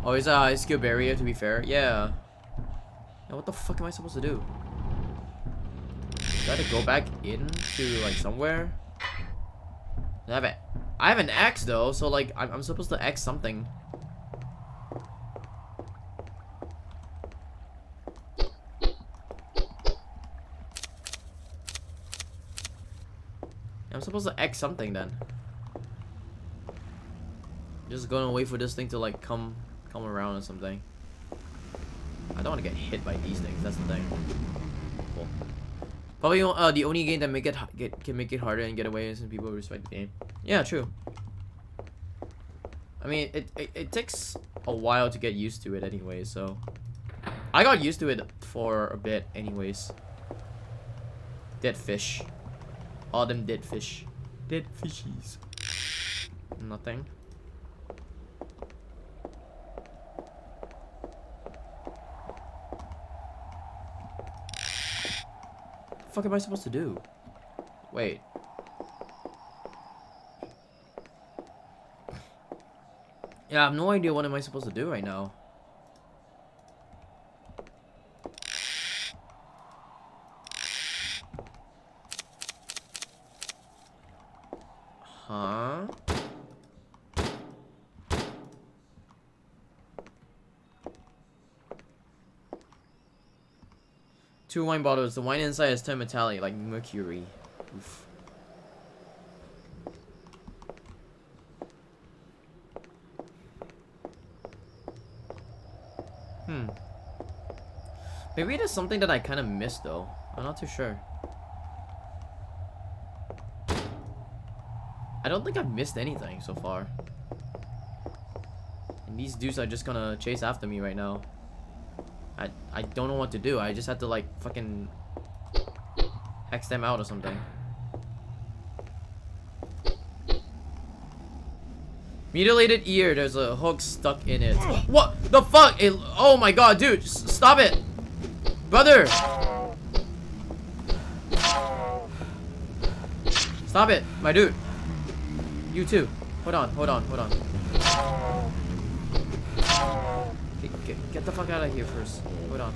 Oh, is a skill barrier to be fair? Yeah. Now what the fuck am I supposed to do? Do I have to go back into like somewhere? I have an X though, so like I'm supposed to X something. I'm supposed to X something then. Just gonna wait for this thing to like come around or something. I don't want to get hit by these things. That's the thing. Cool. Probably the only game that can make it harder and get away is when people respect the game. Yeah, true. I mean, it takes a while to get used to it anyway, so I got used to it for a bit anyways. Dead fish. All them dead fish. Dead fishies. Nothing. What the fuck am I supposed to do? Wait. Yeah, I have no idea what am I supposed to do right now. Huh? Two wine bottles. The wine inside is turned metallic, like mercury. Oof. Maybe there's something that I kind of missed though. I'm not too sure. I don't think I've missed anything so far. And these dudes are just gonna chase after me right now. I don't know what to do. I just have to like fucking hex them out or something. Mutilated ear. There's a hook stuck in it. What the fuck? Oh my god, dude. Stop it. Brother. Stop it, my dude. You too. Hold on, hold on, hold on. Get the fuck out of here first. Hold on.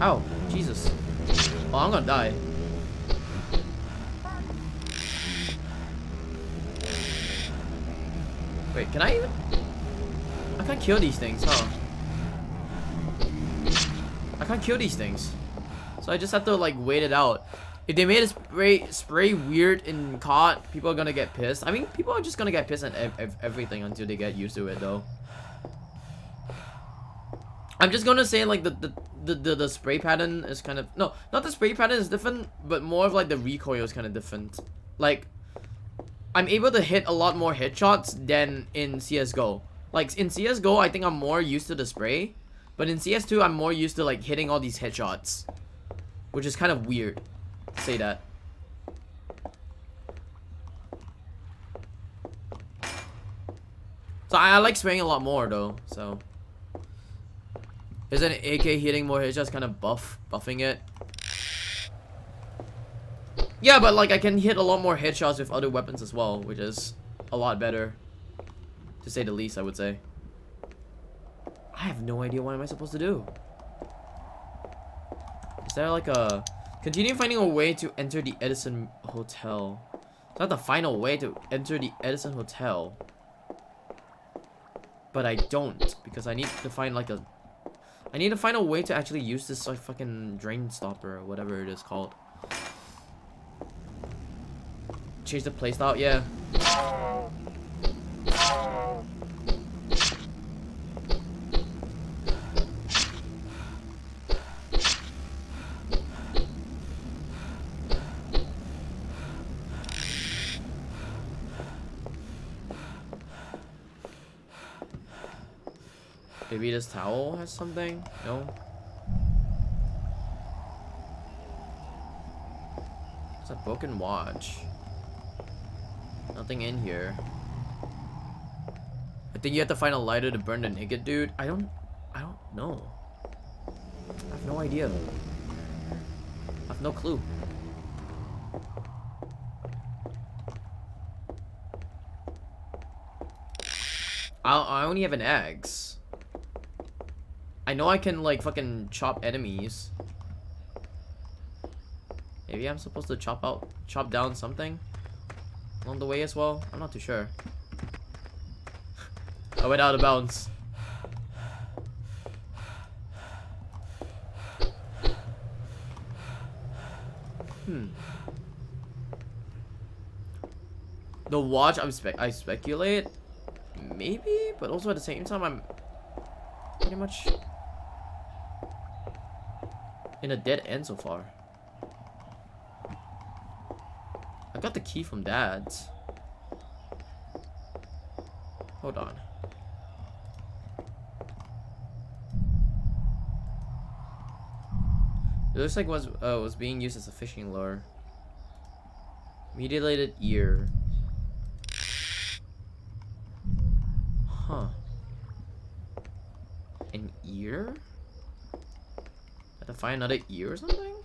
Ow, Jesus. Oh, I'm gonna die. Wait, can I even? I can't kill these things, huh? I can't kill these things. So I just have to like wait it out. If they made a spray weird in COD, people are gonna get pissed. I mean, people are just gonna get pissed at everything until they get used to it, though. I'm just gonna say like the spray pattern is kind of no, not the spray pattern is different, but more of like the recoil is kind of different. Like, I'm able to hit a lot more headshots than in CS:GO. Like in CS:GO, I think I'm more used to the spray, but in CS2, I'm more used to like hitting all these headshots, which is kind of weird. Say that. So I like spraying a lot more though. So isn't AK hitting more headshots kind of buffing it? Yeah, but like I can hit a lot more headshots with other weapons as well, which is a lot better, to say the least. I would say. I have no idea what am I supposed to do. Is there like a continue finding a way to enter the Edison Hotel? Is that the final way to enter the Edison Hotel? But I don't, because I need to find like a I need to find a way to actually use this like fucking drain stopper or whatever it is called. Change the playstyle, yeah. Maybe this towel has something? No? It's a broken watch. Nothing in here. I think you have to find a lighter to burn the naked dude. I don't know. I have no idea. I have no clue. I only have an axe. I know I can like fucking chop enemies. Maybe I'm supposed to chop down something along the way as well. I'm not too sure. I went out of bounds. The watch, I speculate, maybe, but also at the same time, I'm pretty much in a dead end so far. I got the key from Dad's. Hold on. It looks like was being used as a fishing lure. Mutilated ear. Huh. An ear? Had to find another ear or something?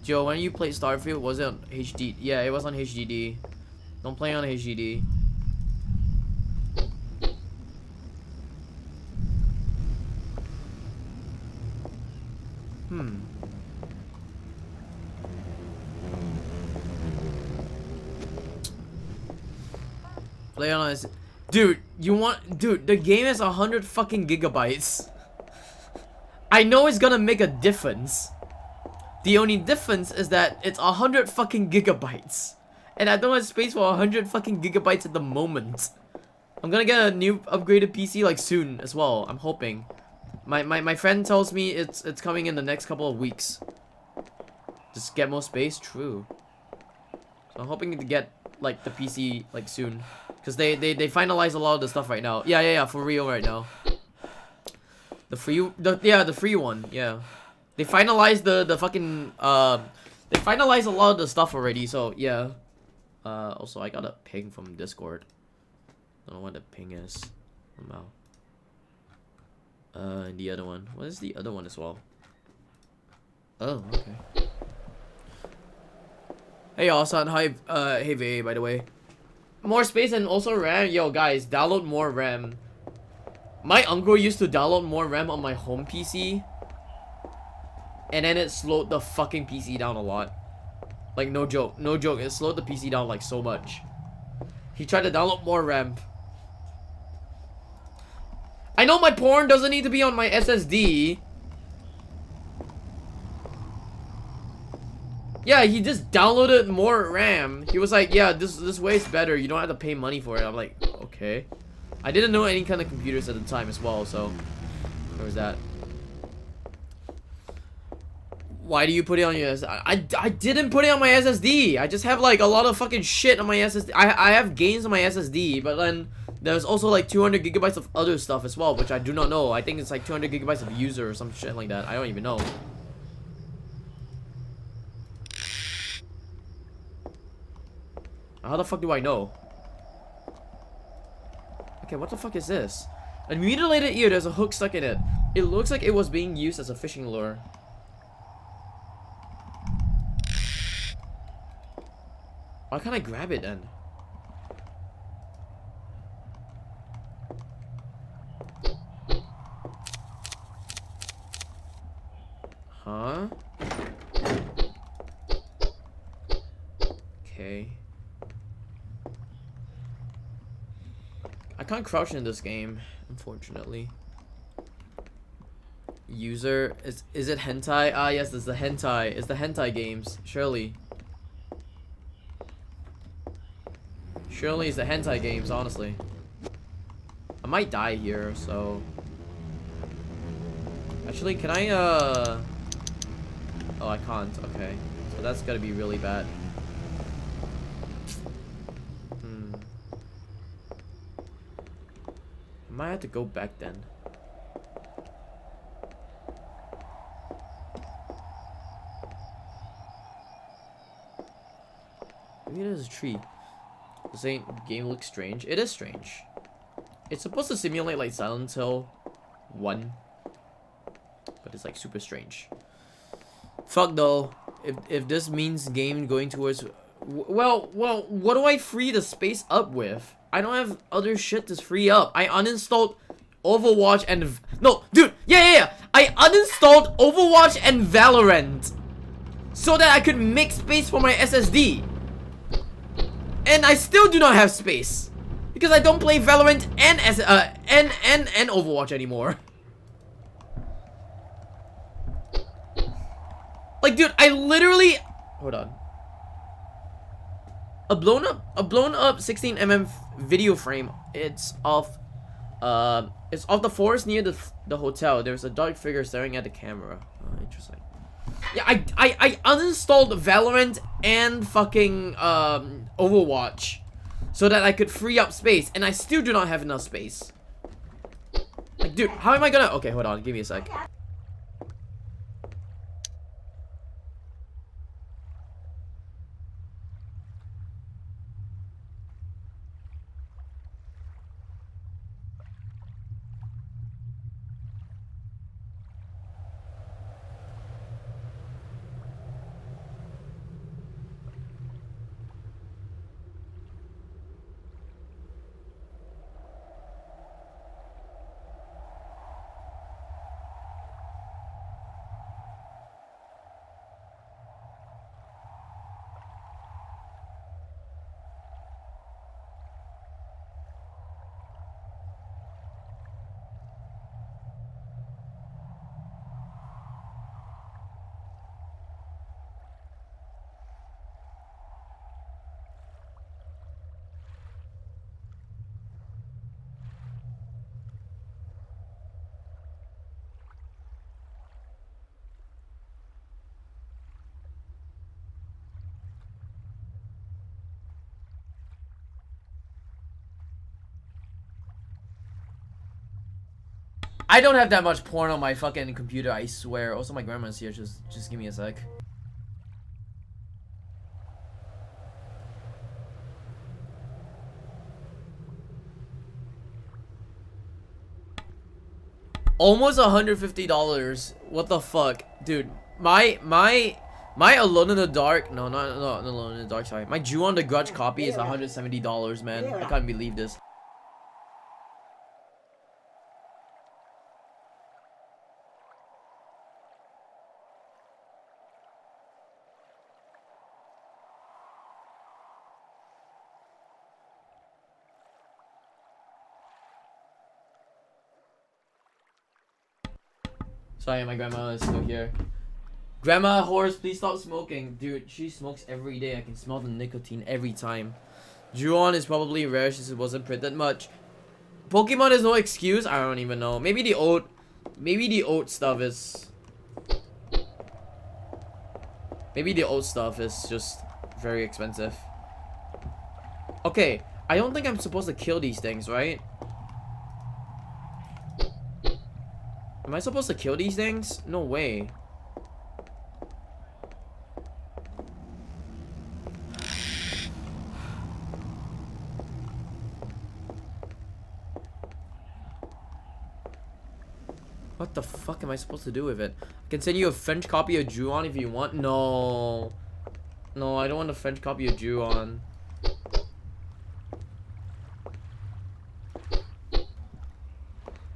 Joe, when you played Starfield, was it on HD? Yeah, it was on HDD. Don't play on HDD. Play on this. Dude, dude, the game is 100 fucking gigabytes. I know it's gonna make a difference. The only difference is that it's 100 fucking gigabytes. And I don't have space for 100 fucking gigabytes at the moment. I'm gonna get a new upgraded PC like soon as well. I'm hoping. My friend tells me it's coming in the next couple of weeks. Just get more space? True. So I'm hoping to get like the PC like soon. Cause they finalize a lot of the stuff right now. Yeah, for real right now. The free one, yeah. They finalized the fucking they finalized a lot of the stuff already, so yeah. Also I got a ping from Discord. Don't know what the ping is. Somehow. And the other one. What is the other one as well? Oh, okay. Hey Asan, hi hey VA by the way. More space and also RAM. Yo guys, download more RAM. My uncle used to download more RAM on my home PC. And then it slowed the fucking PC down a lot. Like no joke, it slowed the PC down like so much. He tried to download more RAM. I know my porn doesn't need to be on my SSD. Yeah, he just downloaded more RAM. He was like, yeah, this way is better. You don't have to pay money for it. I'm like, okay. I didn't know any kind of computers at the time as well, so there was that. Why do you put it on your SSD? I didn't put it on my SSD. I just have like a lot of fucking shit on my SSD. I have games on my SSD, but then there's also like 200 gigabytes of other stuff as well, which I do not know. I think it's like 200 gigabytes of user or some shit like that. I don't even know. How the fuck do I know? Okay, what the fuck is this? A mutilated ear, there's a hook stuck in it. It looks like it was being used as a fishing lure. Why can't I grab it then? Huh? Okay. I can't crouch in this game, unfortunately. User, is it hentai? Ah yes, it's the hentai. It's the hentai games, surely. Surely it's the hentai games, honestly. I might die here, so... Actually, can I, Oh, I can't. Okay. So that's gotta be really bad. I might have to go back then. Maybe there's a tree. This game looks strange. It is strange. It's supposed to simulate like Silent Hill 1. But it's like super strange. Fuck though. If this means game going towards... Well, what do I free the space up with? I don't have other shit to free up. I uninstalled Overwatch and... No, dude! Yeah! I uninstalled Overwatch and Valorant. So that I could make space for my SSD. And I still do not have space. Because I don't play Valorant and Overwatch anymore. Like, dude, I literally... Hold on. A blown up 16mm video frame. It's off the forest near the hotel. There's a dark figure staring at the camera. Oh, interesting. Yeah, I uninstalled Valorant and fucking Overwatch so that I could free up space, and I still do not have enough space. Like, dude, how am I gonna... Okay, hold on, give me a sec. I don't have that much porn on my fucking computer, I swear. Also, my grandma's here. Just give me a sec. Almost $150. What the fuck, dude? My Alone in the Dark. No, not Alone in the Dark. Sorry, my Ju-on the Grudge copy is $170, man. I can't believe this. Sorry, my grandma is still here. Grandma Horse, please stop smoking. Dude, she smokes every day. I can smell the nicotine every time. Ju-on is probably rare since it wasn't printed much. Pokemon is no excuse. I don't even know. Maybe the old stuff is. Maybe the old stuff is just very expensive. Okay, I don't think I'm supposed to kill these things, right? Am I supposed to kill these things? No way. What the fuck am I supposed to do with it? I can send you a French copy of Ju-on if you want. No. No, I don't want a French copy of Ju-on.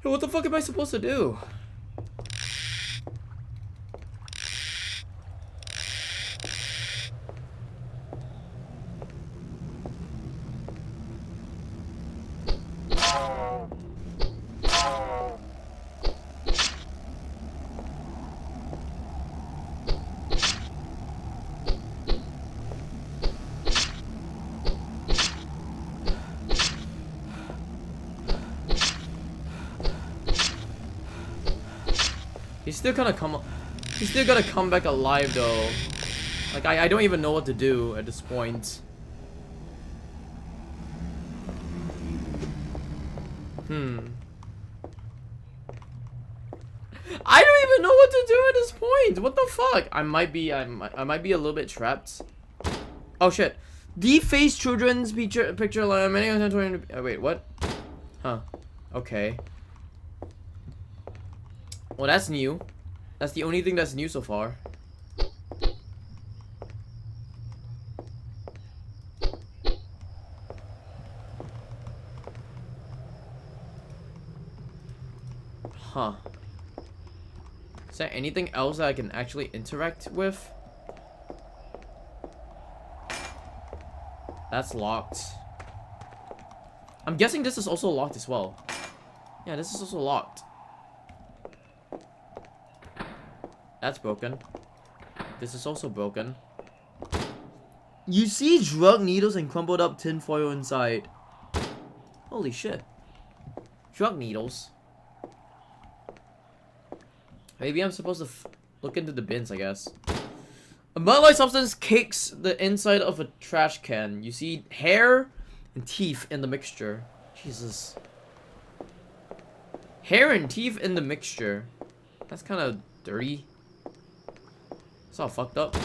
What the fuck am I supposed to do? He's still gonna come back alive though. Like I don't even know what to do at this point. I don't even know what to do at this point. What the fuck? I might be a little bit trapped. Oh shit. Defaced children's picture wait, what? Huh. Okay. Well, that's new. That's the only thing that's new so far. Huh. Is there anything else that I can actually interact with? That's locked. I'm guessing this is also locked as well. Yeah, this is also locked. That's broken. This is also broken. You see drug needles and crumpled up tin foil inside. Holy shit. Drug needles. Maybe I'm supposed to look into the bins, I guess. A mud-like substance cakes the inside of a trash can. You see hair and teeth in the mixture. Jesus. Hair and teeth in the mixture. That's kind of dirty. It's all fucked up.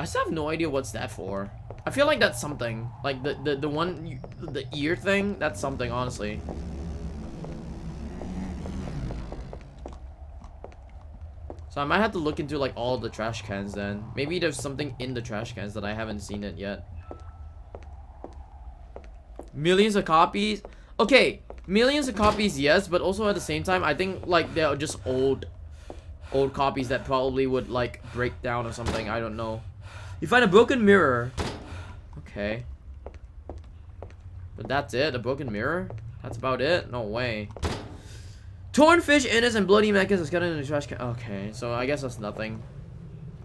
I still have no idea what's that for. I feel like that's something. Like the one, the ear thing, that's something, honestly. So I might have to look into like all the trash cans then. Maybe there's something in the trash cans that I haven't seen it yet. Millions of copies. Okay, millions of copies, yes, but also at the same time, I think like they're just old copies that probably would like break down or something. I don't know. You find a broken mirror. Okay. But that's it? A broken mirror? That's about it? No way. Torn fish innards and bloody mechas are scattered in the trash can. Okay, so I guess that's nothing.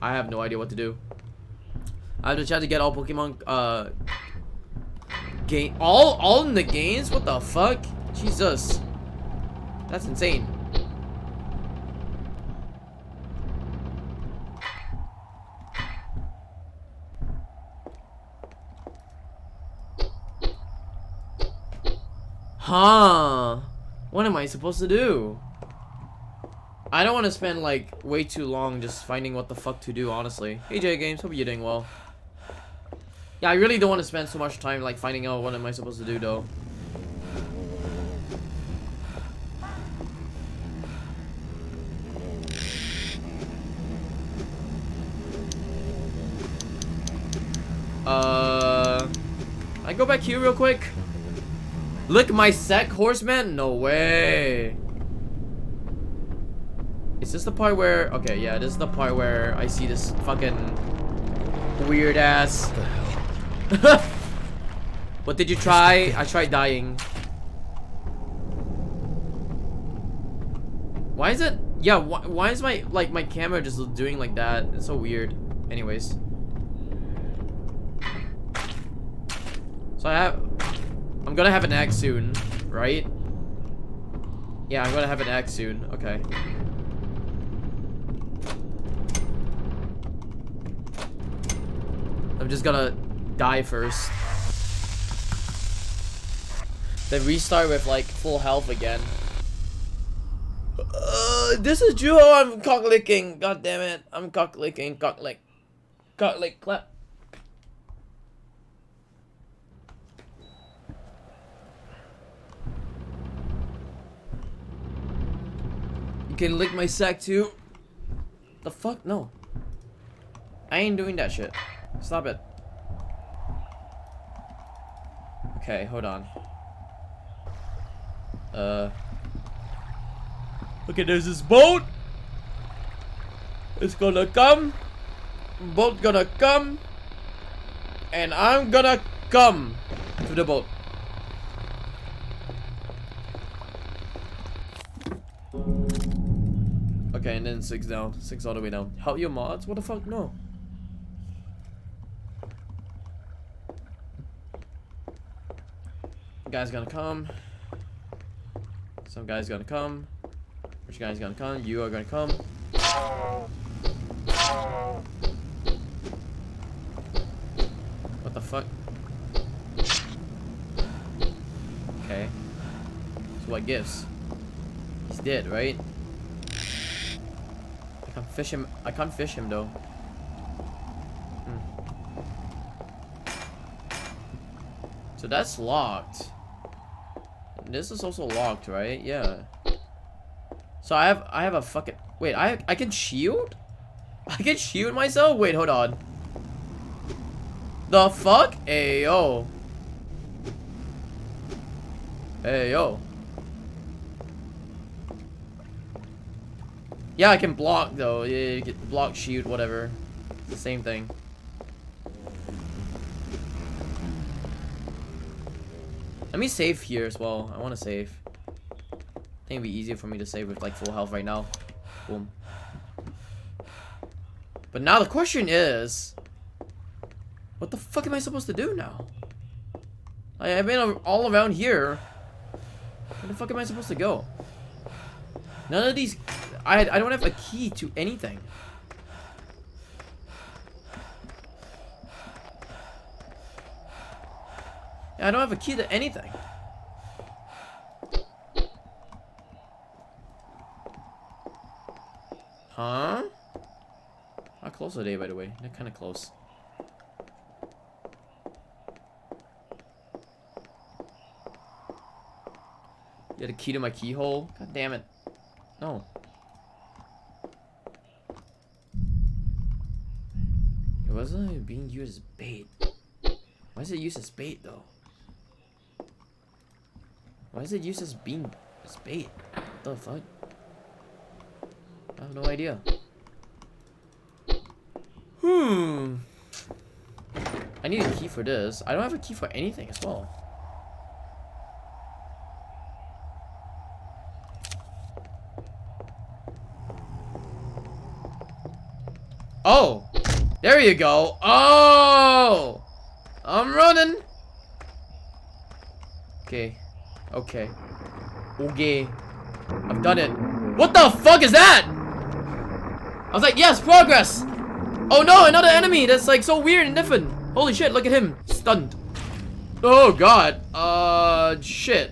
I have no idea what to do. I have to try to get all Pokemon game all in the games? What the fuck? Jesus. That's insane. Huh? What am I supposed to do? I don't want to spend like way too long just finding what the fuck to do, honestly. Hey J Games, hope you're doing well. Yeah, I really don't want to spend so much time like finding out what am I supposed to do though. I go back here real quick. Lick my sack, horseman? No way. Is this the part where... Okay, yeah, this is the part where I see this fucking weird ass... What the hell? What did you try? I tried dying. Why is it... Yeah, why is my, like, my camera just doing like that? It's so weird. Anyways. So I'm gonna have an axe soon, right? Yeah, I'm gonna have an axe soon. Okay. I'm just gonna die first. Then restart with like full health again. This is Juho. I'm cock licking. God damn it. I'm cock licking. Cock lick. Cock lick. Clap. You can lick my sack too. The fuck? No. I ain't doing that shit. Stop it. Okay, hold on. Okay, there's this boat. It's gonna come. Boat gonna come. And I'm gonna come to the boat. Okay, and then 6 down. 6 all the way down. Help your mods? What the fuck? No. Guy's gonna come. Some guy's gonna come. Which guy's gonna come? You are gonna come. What the fuck? Okay. So what gives? He's dead, right? I can't fish him. I can't fish him though. So that's locked. This is also locked, right? Yeah. So I have a fucking... Wait, I can shield? I can shield myself? Wait, hold on. The fuck? Hey, yo. Hey, yo. Yeah, I can block, though. Yeah, you can block, shield, whatever. It's the same thing. Let me save here as well. I want to save. I think it'd be easier for me to save with like full health right now. Boom. But now the question is, what the fuck am I supposed to do now? I've been all around here. Where the fuck am I supposed to go? None of these... I don't have a key to anything. I don't have a key to anything. Huh? How close are they, by the way? They're kind of close. You had a key to my keyhole? God damn it. No. It wasn't being used as bait. Why is it used as bait, though? Why is it used as bait? What the fuck? I have no idea. I need a key for this. I don't have a key for anything as well. Oh! There you go. Oh! I'm running. Okay. Okay. Okay. I've done it. What the fuck is that? I was like, yes, progress. Oh no, another enemy. That's like so weird and different. Holy shit, look at him. Stunned. Oh god. Shit.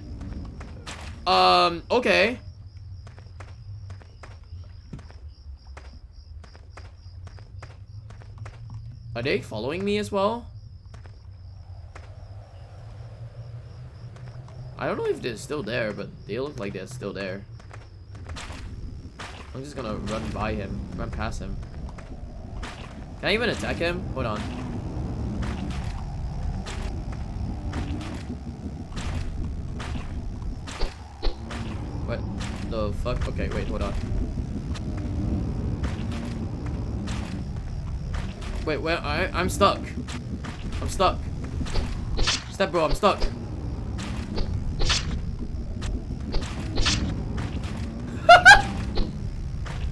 Okay. Are they following me as well? I don't know if they're still there, but they look like they're still there. I'm just gonna run by him, run past him. Can I even attack him? Hold on. What the fuck? Okay, wait, hold on. Wait, where? I'm stuck. I'm stuck. Step bro, I'm stuck.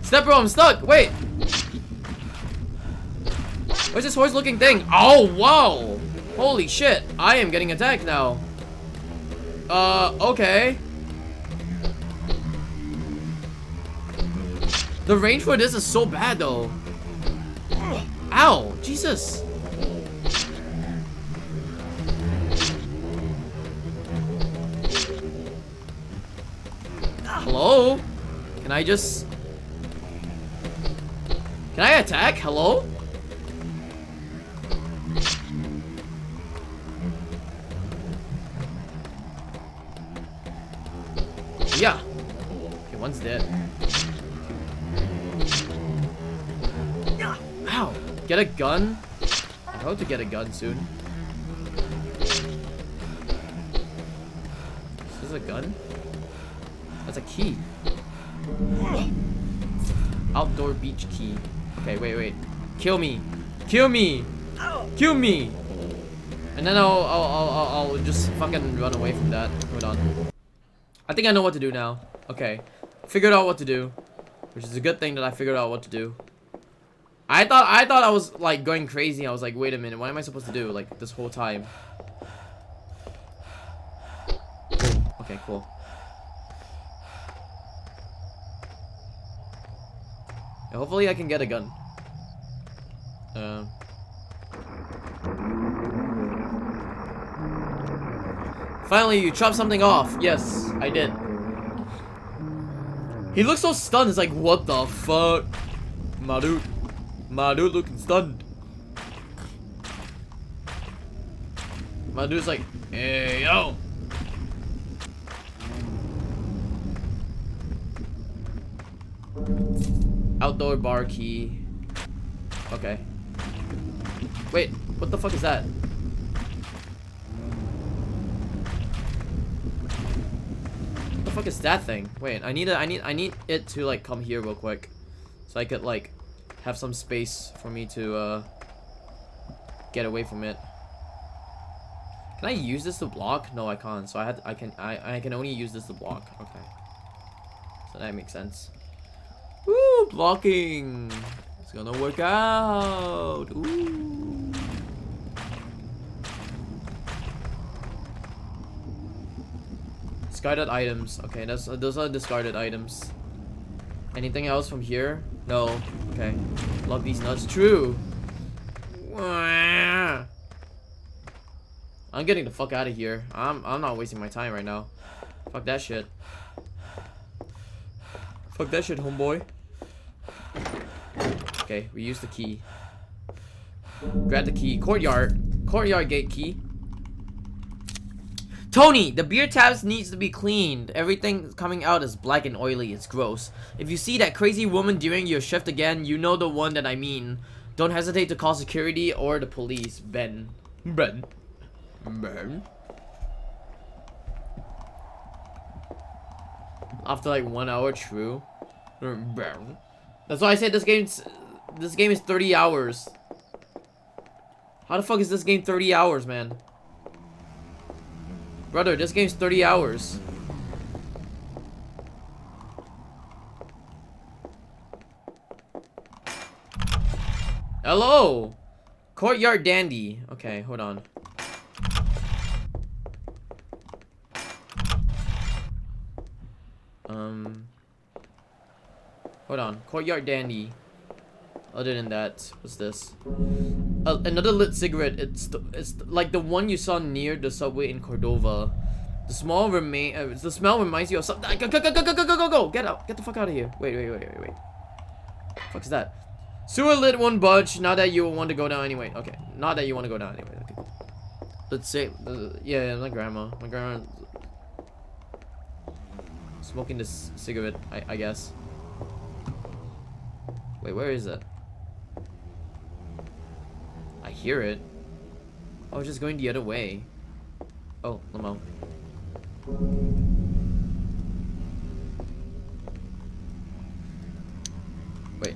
Step bro, I'm stuck. Wait. What's this horse looking thing? Oh, wow. Holy shit. I am getting attacked now. Okay. The range for this is so bad though. Ow, Jesus. Hello? Can I just... Can I attack? Hello? Yeah. Okay, one's dead. Ow. Get a gun? I hope to get a gun soon. Is this a gun? That's a key. Outdoor beach key. Okay, wait. Kill me. Kill me. Kill me. And then I'll just fucking run away from that. Hold on. I think I know what to do now. Okay. Figured out what to do. Which is a good thing that I figured out what to do. I thought I was like going crazy. I was like, wait a minute, what am I supposed to do like this whole time? Okay, cool. Yeah, hopefully I can get a gun. Finally, you chopped something off. Yes, I did. He looks so stunned. It's like, what the fuck? My dude looking stunned. My dude's like, hey, yo. Outdoor bar key. Okay. Wait, what the fuck is that? What the fuck is that thing? Wait, I need it to like come here real quick. So I could like have some space for me to get away from it. Can I use this to block? No, I can't. So I can only use this to block. Okay. So that makes sense. Woo, blocking. It's gonna work out. Ooh. Discarded items. Okay, those are discarded items. Anything else from here? No. Okay. Love these nuts. True. I'm getting the fuck out of here. I'm not wasting my time right now. Fuck that shit. Fuck that shit, homeboy. Okay, we use the key. Grab the key. Courtyard gate key. Tony, the beer taps needs to be cleaned. Everything coming out is black and oily. It's gross. If you see that crazy woman during your shift again, you know the one that I mean. Don't hesitate to call security or the police. Ben. After like 1 hour, true. That's why I said this game is 30 hours. How the fuck is this game 30 hours, man? Brother, this game's 30 hours. Hello! Courtyard dandy. Okay, hold on. Hold on. Courtyard dandy. Other than that, what's this? Another lit cigarette. It's like the one you saw near the subway in Cordova. The smell reminds you of something. Go! Get out! Get the fuck out of here! Wait. Fuck is that? Sewer lid won't budge. Not that you want to go down anyway. Okay, not that you want to go down anyway. Okay, cool. Let's say, yeah, my grandma. My grandma smoking this cigarette. I guess. Wait, where is it? I hear it. Oh, it's just going the other way. Oh, limo. Wait,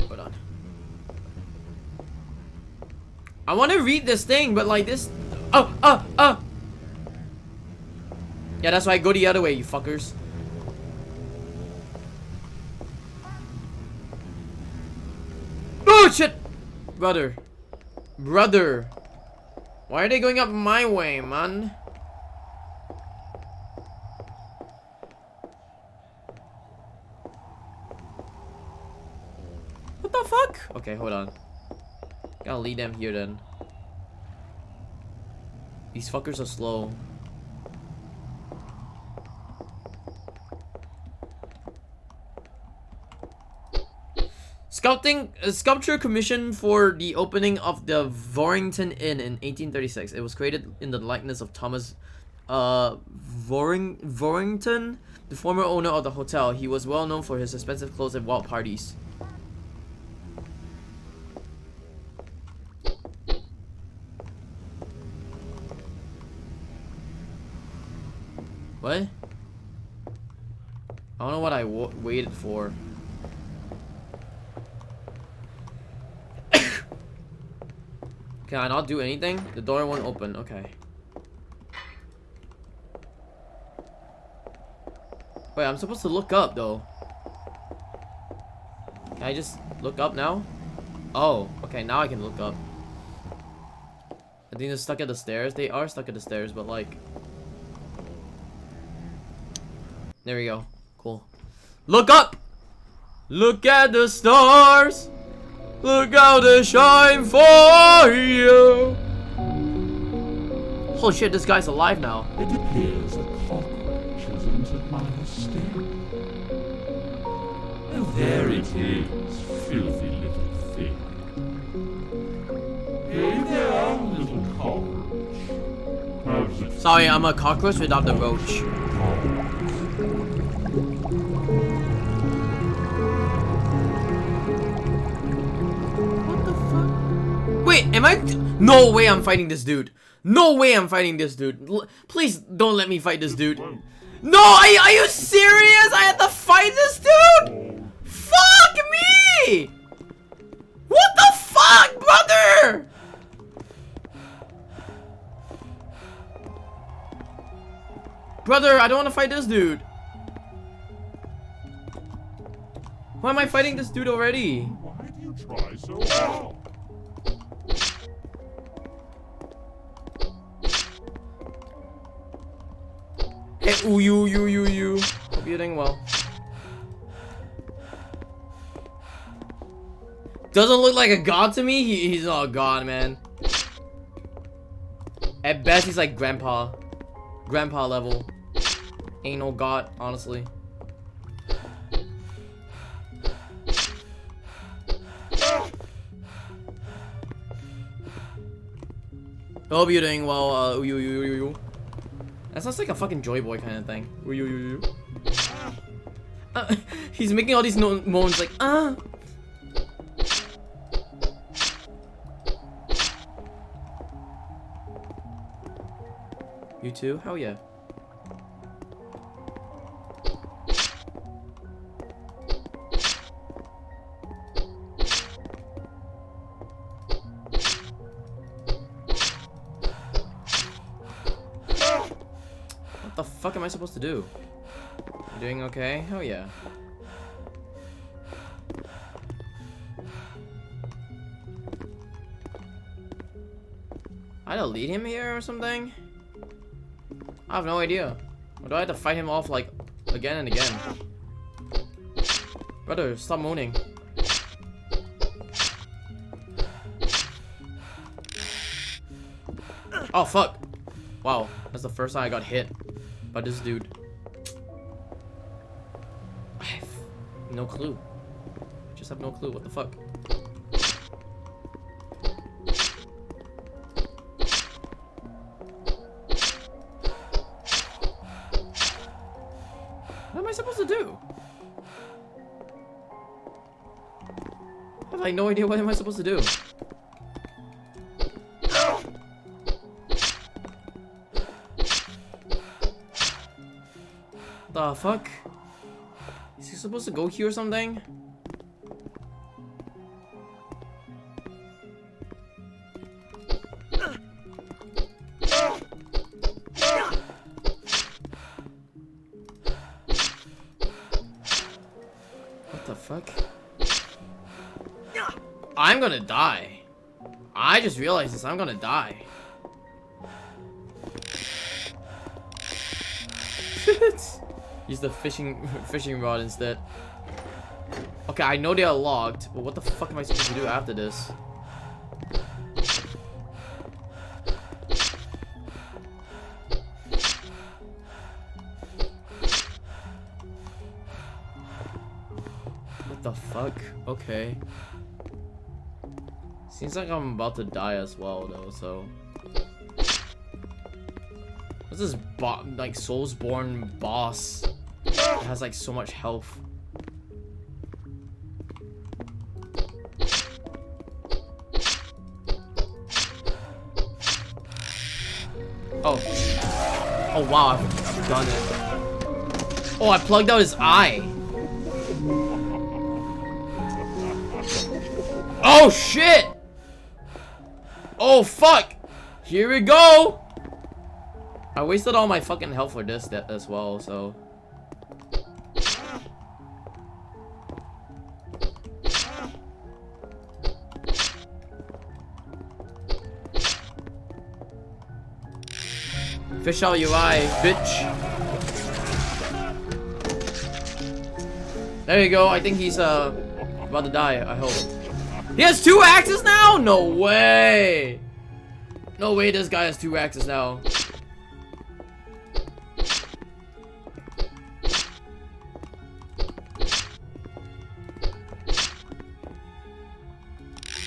hold on. I want to read this thing, but like this. Oh. Yeah, that's why I go the other way, you fuckers. Oh shit, brother. Why are they going up my way, man? What the fuck? Okay, hold on. Gotta lead them here then. These fuckers are slow. Sculpture commissioned for the opening of the Vorrington Inn in 1836. It was created in the likeness of Thomas Vorrington, the former owner of the hotel. He was well known for his expensive clothes and wild parties. What? I don't know what I waited for. Can I not do anything? The door won't open. Okay. Wait, I'm supposed to look up though. Can I just look up now? Oh, okay, now I can look up. I think they're stuck at the stairs. They are stuck at the stairs, but like... There we go. Cool. Look up! Look at the stars! Look how they shine for you! Holy shit, this guy's alive now. It appears a cockroach has entered my estate. And there it is, filthy little thing. Hey there, little cockroach. How's it Sorry, I'm a cockroach without the roach. Wait, am I? No way I'm fighting this dude. No way I'm fighting this dude. Please don't let me fight this dude. No, are you serious? I have to fight this dude? Fuck me! What the fuck, brother? Brother, I don't want to fight this dude. Why am I fighting this dude already? Why do you try so hard? Hey, ooh, you. Hope you're doing well. Doesn't look like a god to me. He's not a god, man. At best, he's like grandpa level. Ain't no god, honestly. Hope you're doing well. You. That sounds like a fucking Joy Boy kind of thing. You. He's making all these moans like, You too? Hell yeah. What the fuck am I supposed to do? You doing okay? Hell yeah. I had to lead him here or something? I have no idea. Or do I have to fight him off like again and again? Brother, stop moaning. Oh fuck. Wow, that's the first time I got hit. by this dude. I have no clue. I just have no clue. What the fuck? What am I supposed to do? I have like no idea what am I supposed to do. The fuck? Is he supposed to go here or something? What the fuck? I'm gonna die. I just realized this. I'm gonna die. Use the fishing rod instead. Okay, I know they are locked, but what the fuck am I supposed to do after this? What the fuck? Okay. Seems like I'm about to die as well, though, so. What's this like Soulsborne boss? It has like so much health. Oh. Oh wow, I've done it. Oh, I plugged out his eye. Oh shit! Oh fuck! Here we go! I wasted all my fucking health for this as well, so. Fish out your eye, bitch. There you go. I think he's about to die, I hope. He has 2 axes now? No way. No way this guy has 2 axes now.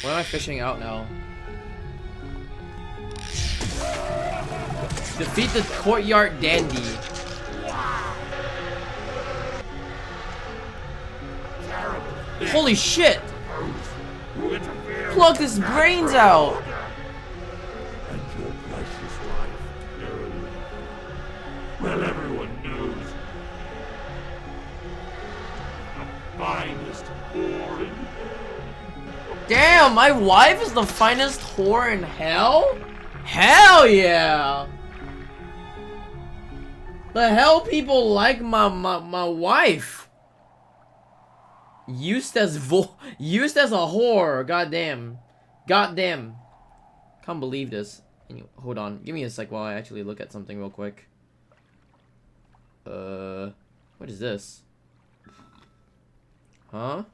What am I fishing out now? Defeat the courtyard dandy. Holy shit! Pluck his brains out! Well, everyone knows. The finest whore in. Damn, my wife is the finest whore in hell? Hell yeah! The hell people like my wife? Used as a whore. Goddamn. Goddamn. Can't believe this. Anyway, hold on. Give me a sec while I actually look at something real quick. What is this? Huh?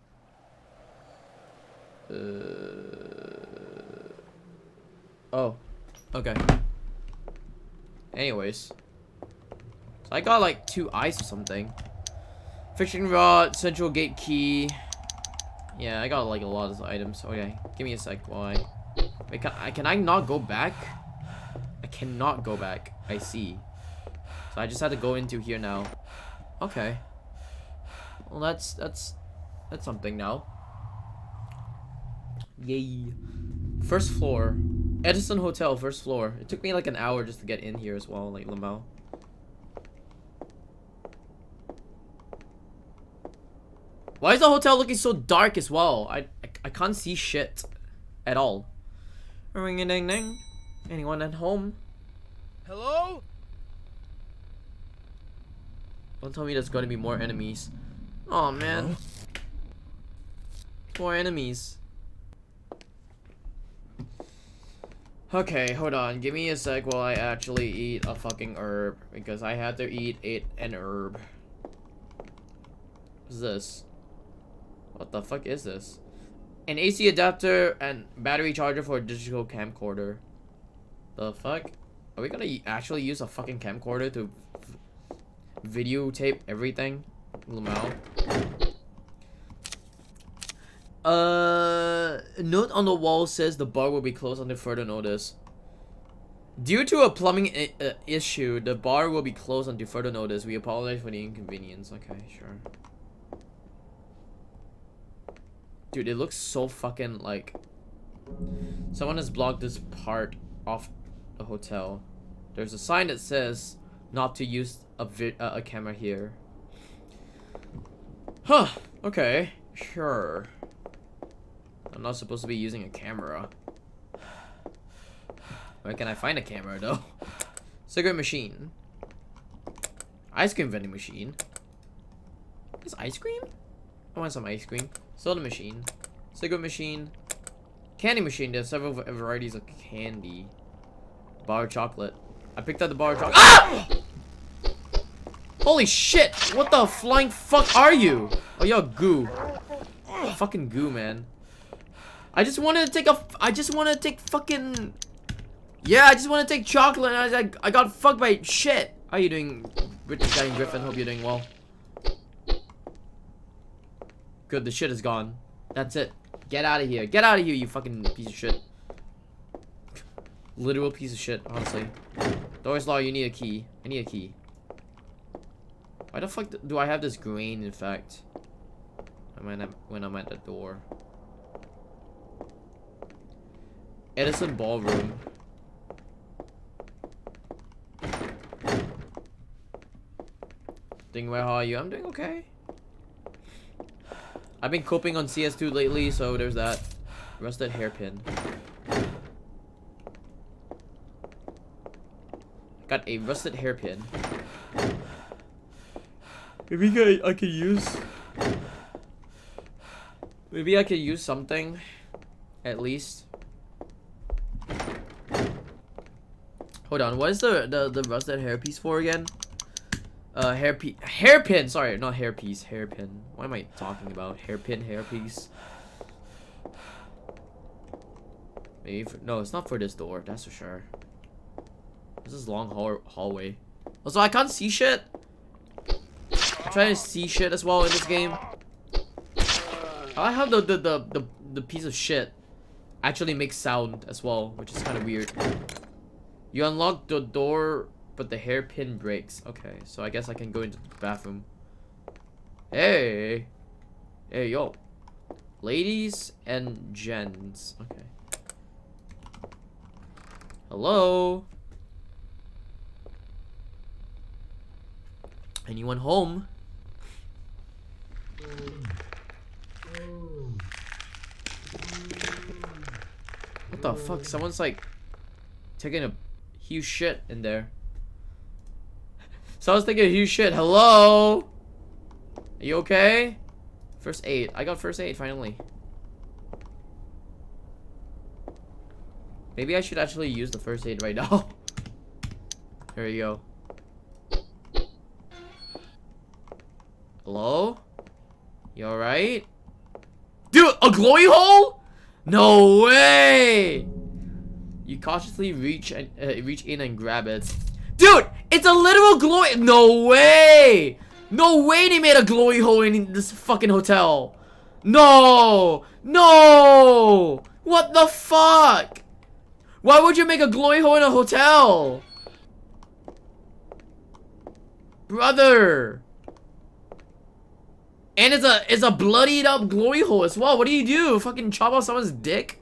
Oh. Okay. Anyways. So I got like 2 eyes or something. Fishing rod, central gate key. Yeah, I got like a lot of items. Okay, give me a sec while I... Wait, can I not go back? I cannot go back. I see. So I just had to go into here now. Okay. Well, that's something now. Yay. First floor. Edison Hotel, first floor. It took me like an hour just to get in here as well, like Lamau. Why is the hotel looking so dark as well? I can't see shit at all. Ring a ding ding. Anyone at home? Hello? Don't tell me there's gonna be more enemies. Oh man. More enemies. Okay, hold on. Give me a sec while I actually eat a fucking herb. Because I had to eat an herb. What's this? What the fuck is this? An AC adapter and battery charger for a digital camcorder. The fuck? Are we gonna actually use a fucking camcorder to videotape everything. Lamau. Note on the wall says the bar will be closed until further notice. Due to a plumbing issue, the bar will be closed until further notice. We apologize for the inconvenience. Okay, sure. Dude, it looks so fucking like someone has blocked this part off the hotel. There's a sign that says not to use a camera here. Huh. Okay. Sure. I'm not supposed to be using a camera. Where can I find a camera though? Cigarette machine. Ice cream vending machine. Is ice cream? I want some ice cream. Soda machine. Cigarette machine. Candy machine. There's several varieties of candy. Bar of chocolate. I picked up the bar of chocolate. Ah! Holy shit! What the flying fuck are you? Oh, you're goo. Fucking goo, man. I just wanted to take fucking... Yeah, I just want to take chocolate and I got fucked by shit. How are you doing, British guy in Griffin? Hope you're doing well. Good, the shit is gone. That's it. Get out of here. Get out of here, you fucking piece of shit. Literal piece of shit, honestly. Doris Law, you need a key. I need a key. Why the fuck do I have this grain, in fact? When I'm at the door. Edison Ballroom. Well, how are you? I'm doing okay. I've been coping on CS2 lately, so there's that. Rusted hairpin. Got a rusted hairpin. Maybe I could use... Maybe I could use something. At least. Hold on, what is the rusted hairpiece for again? Hairpin, sorry, not hairpiece, hairpin. What am I talking about? Hairpin, hairpiece. Maybe no, it's not for this door, that's for sure. This is long hallway. Also, I can't see shit. I'm trying to see shit as well in this game. I have the piece of shit actually makes sound as well, which is kind of weird. You unlock the door, but the hairpin breaks. Okay, so I guess I can go into the bathroom. Hey, hey, yo, ladies and gents. Okay. Hello. Anyone home? What the fuck? Someone's like taking a huge shit in there. Someone's taking a huge shit. Hello? Are you okay? First aid. I got first aid finally. Maybe I should actually use the first aid right now. Here you go. Hello? You alright? Dude, a glowy hole? No way! You cautiously reach in and grab it. Dude, it's a literal glowy. No way! No way they made a glowy hole in this fucking hotel. No! No! What the fuck? Why would you make a glowy hole in a hotel? Brother! And it's a bloodied up glowy hole as well. What do you do? Fucking chop off someone's dick?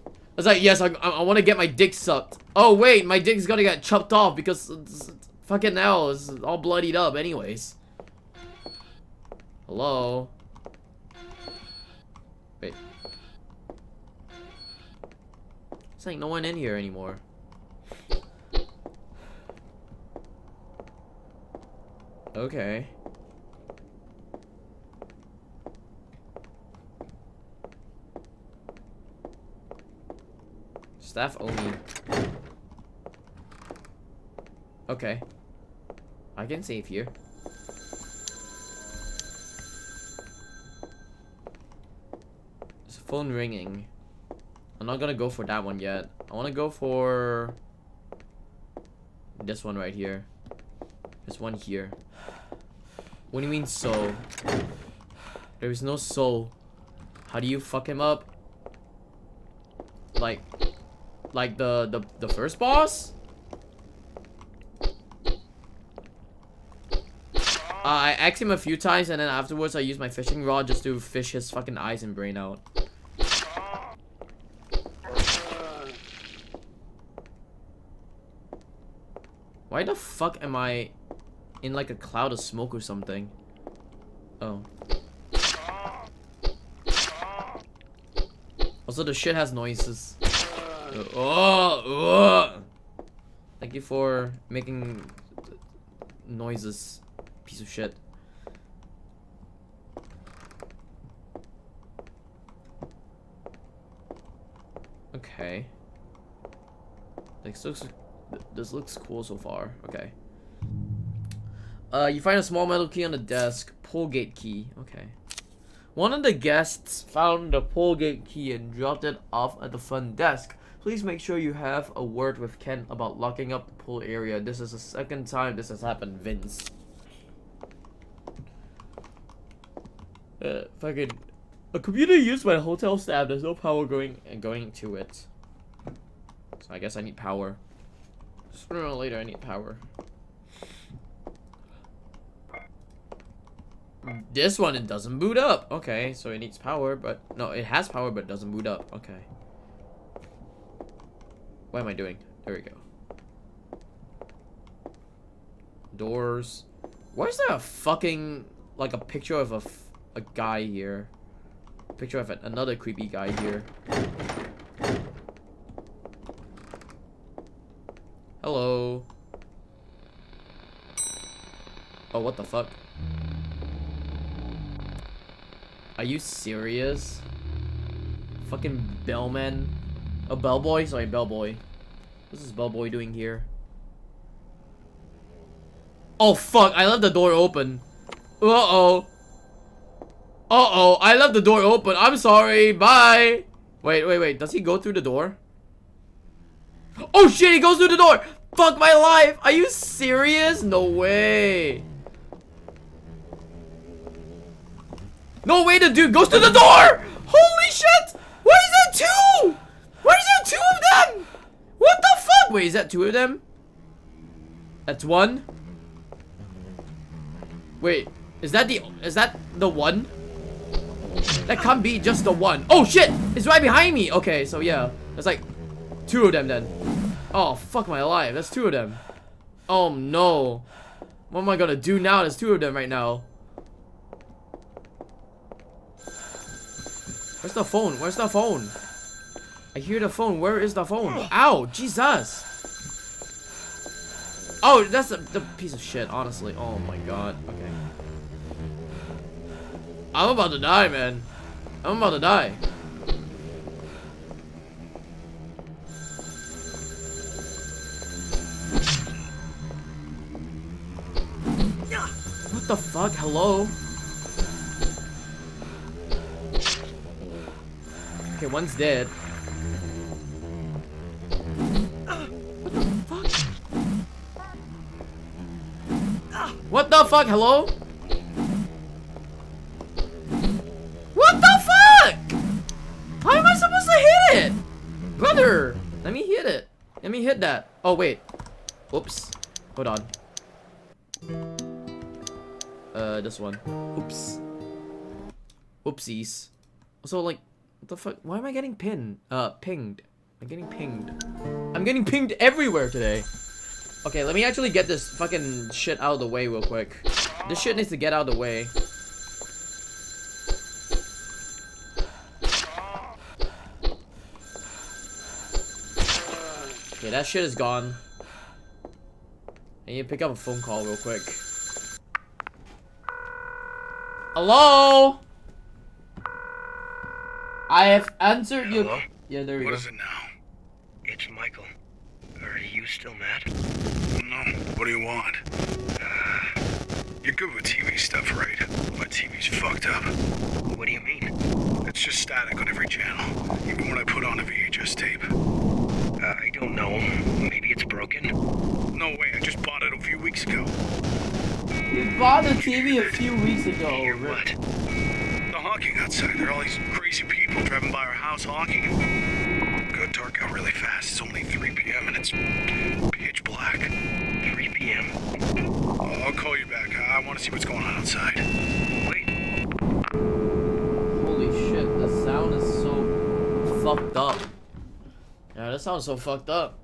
I was like, yes, I want to get my dick sucked. Oh wait, my dick's gonna get chopped off because fucking hell, it's all bloodied up anyways. Hello? Wait. It's like no one in here anymore. Okay. Staff only. Okay. I can save here. There's a phone ringing. I'm not gonna go for that one yet. I wanna go for this one right here. There's one here. What do you mean so? There is no soul. How do you fuck him up? Like the first boss? I asked him a few times and then afterwards I used my fishing rod just to fish his fucking eyes and brain out. Why the fuck am I in like a cloud of smoke or something? Oh. Also, the shit has noises. Thank you for making noises, piece of shit. Okay. This looks cool so far. Okay. You find a small metal key on the desk. Pull gate key. Okay. One of the guests found the pull gate key and dropped it off at the front desk. Please make sure you have a word with Ken about locking up the pool area. This is the second time this has happened, Vince. Fucking a computer used by the hotel staff. There's no power going to it. So I guess I need power. Sooner or later I need power. This one, it doesn't boot up. Okay, so it needs power, but no, it has power, but it doesn't boot up. Okay. What am I doing? There we go. Doors. Why is there a fucking, like a picture of a guy here? Picture of another creepy guy here. Hello. Oh, what the fuck? Are you serious? Fucking bellman. A bellboy? Sorry, bellboy. What is bellboy doing here? Oh fuck, I left the door open. Uh-oh. Uh-oh, I left the door open. I'm sorry, bye. Wait. Does he go through the door? Oh shit, he goes through the door. Fuck my life. Are you serious? No way. No way, the dude goes to the door! Holy shit! Why is there two? Why is there two of them? What the fuck? Wait, is that two of them? That's one? Wait, is that the one? That can't be just the one. Oh shit! It's right behind me! Okay, so yeah. There's like two of them then. Oh, fuck my life. That's two of them. Oh no. What am I gonna do now? There's two of them right now. Where's the phone? Where's the phone? I hear the phone. Where is the phone? Ow! Jesus! Oh, that's the piece of shit, honestly. Oh my god. Okay. I'm about to die, man. I'm about to die. What the fuck? Hello? Okay, one's dead. What the fuck? What the fuck? Hello? What the fuck? How am I supposed to hit it? Brother, let me hit it. Let me hit that. Oh, wait. Oops. Hold on. This one. Oops. Oopsies. Also, like, what the fuck? Why am I getting pinged? I'm getting pinged. I'm getting pinged everywhere today. Okay, let me actually get this fucking shit out of the way real quick. This shit needs to get out of the way. Okay, that shit is gone. I need to pick up a phone call real quick. Hello? I have answered you. Hello? Yeah, there we go. What is it now? It's Michael. Are you still mad? No. What do you want? You're good with TV stuff, right? My TV's fucked up. What do you mean? It's just static on every channel, even when I put on a VHS tape. I don't know. Maybe it's broken. broken? No way, I just bought it a few weeks ago. You bought the TV a few weeks ago. Hear what? The honking outside. There are all these crazy people driving by our house honking. Got dark out really fast. It's only 3 p.m. and it's pitch black. 3 p.m. I'll call you back. I want to see what's going on outside. Wait, Holy shit, the sound is so fucked up. Yeah, that sounds so fucked up.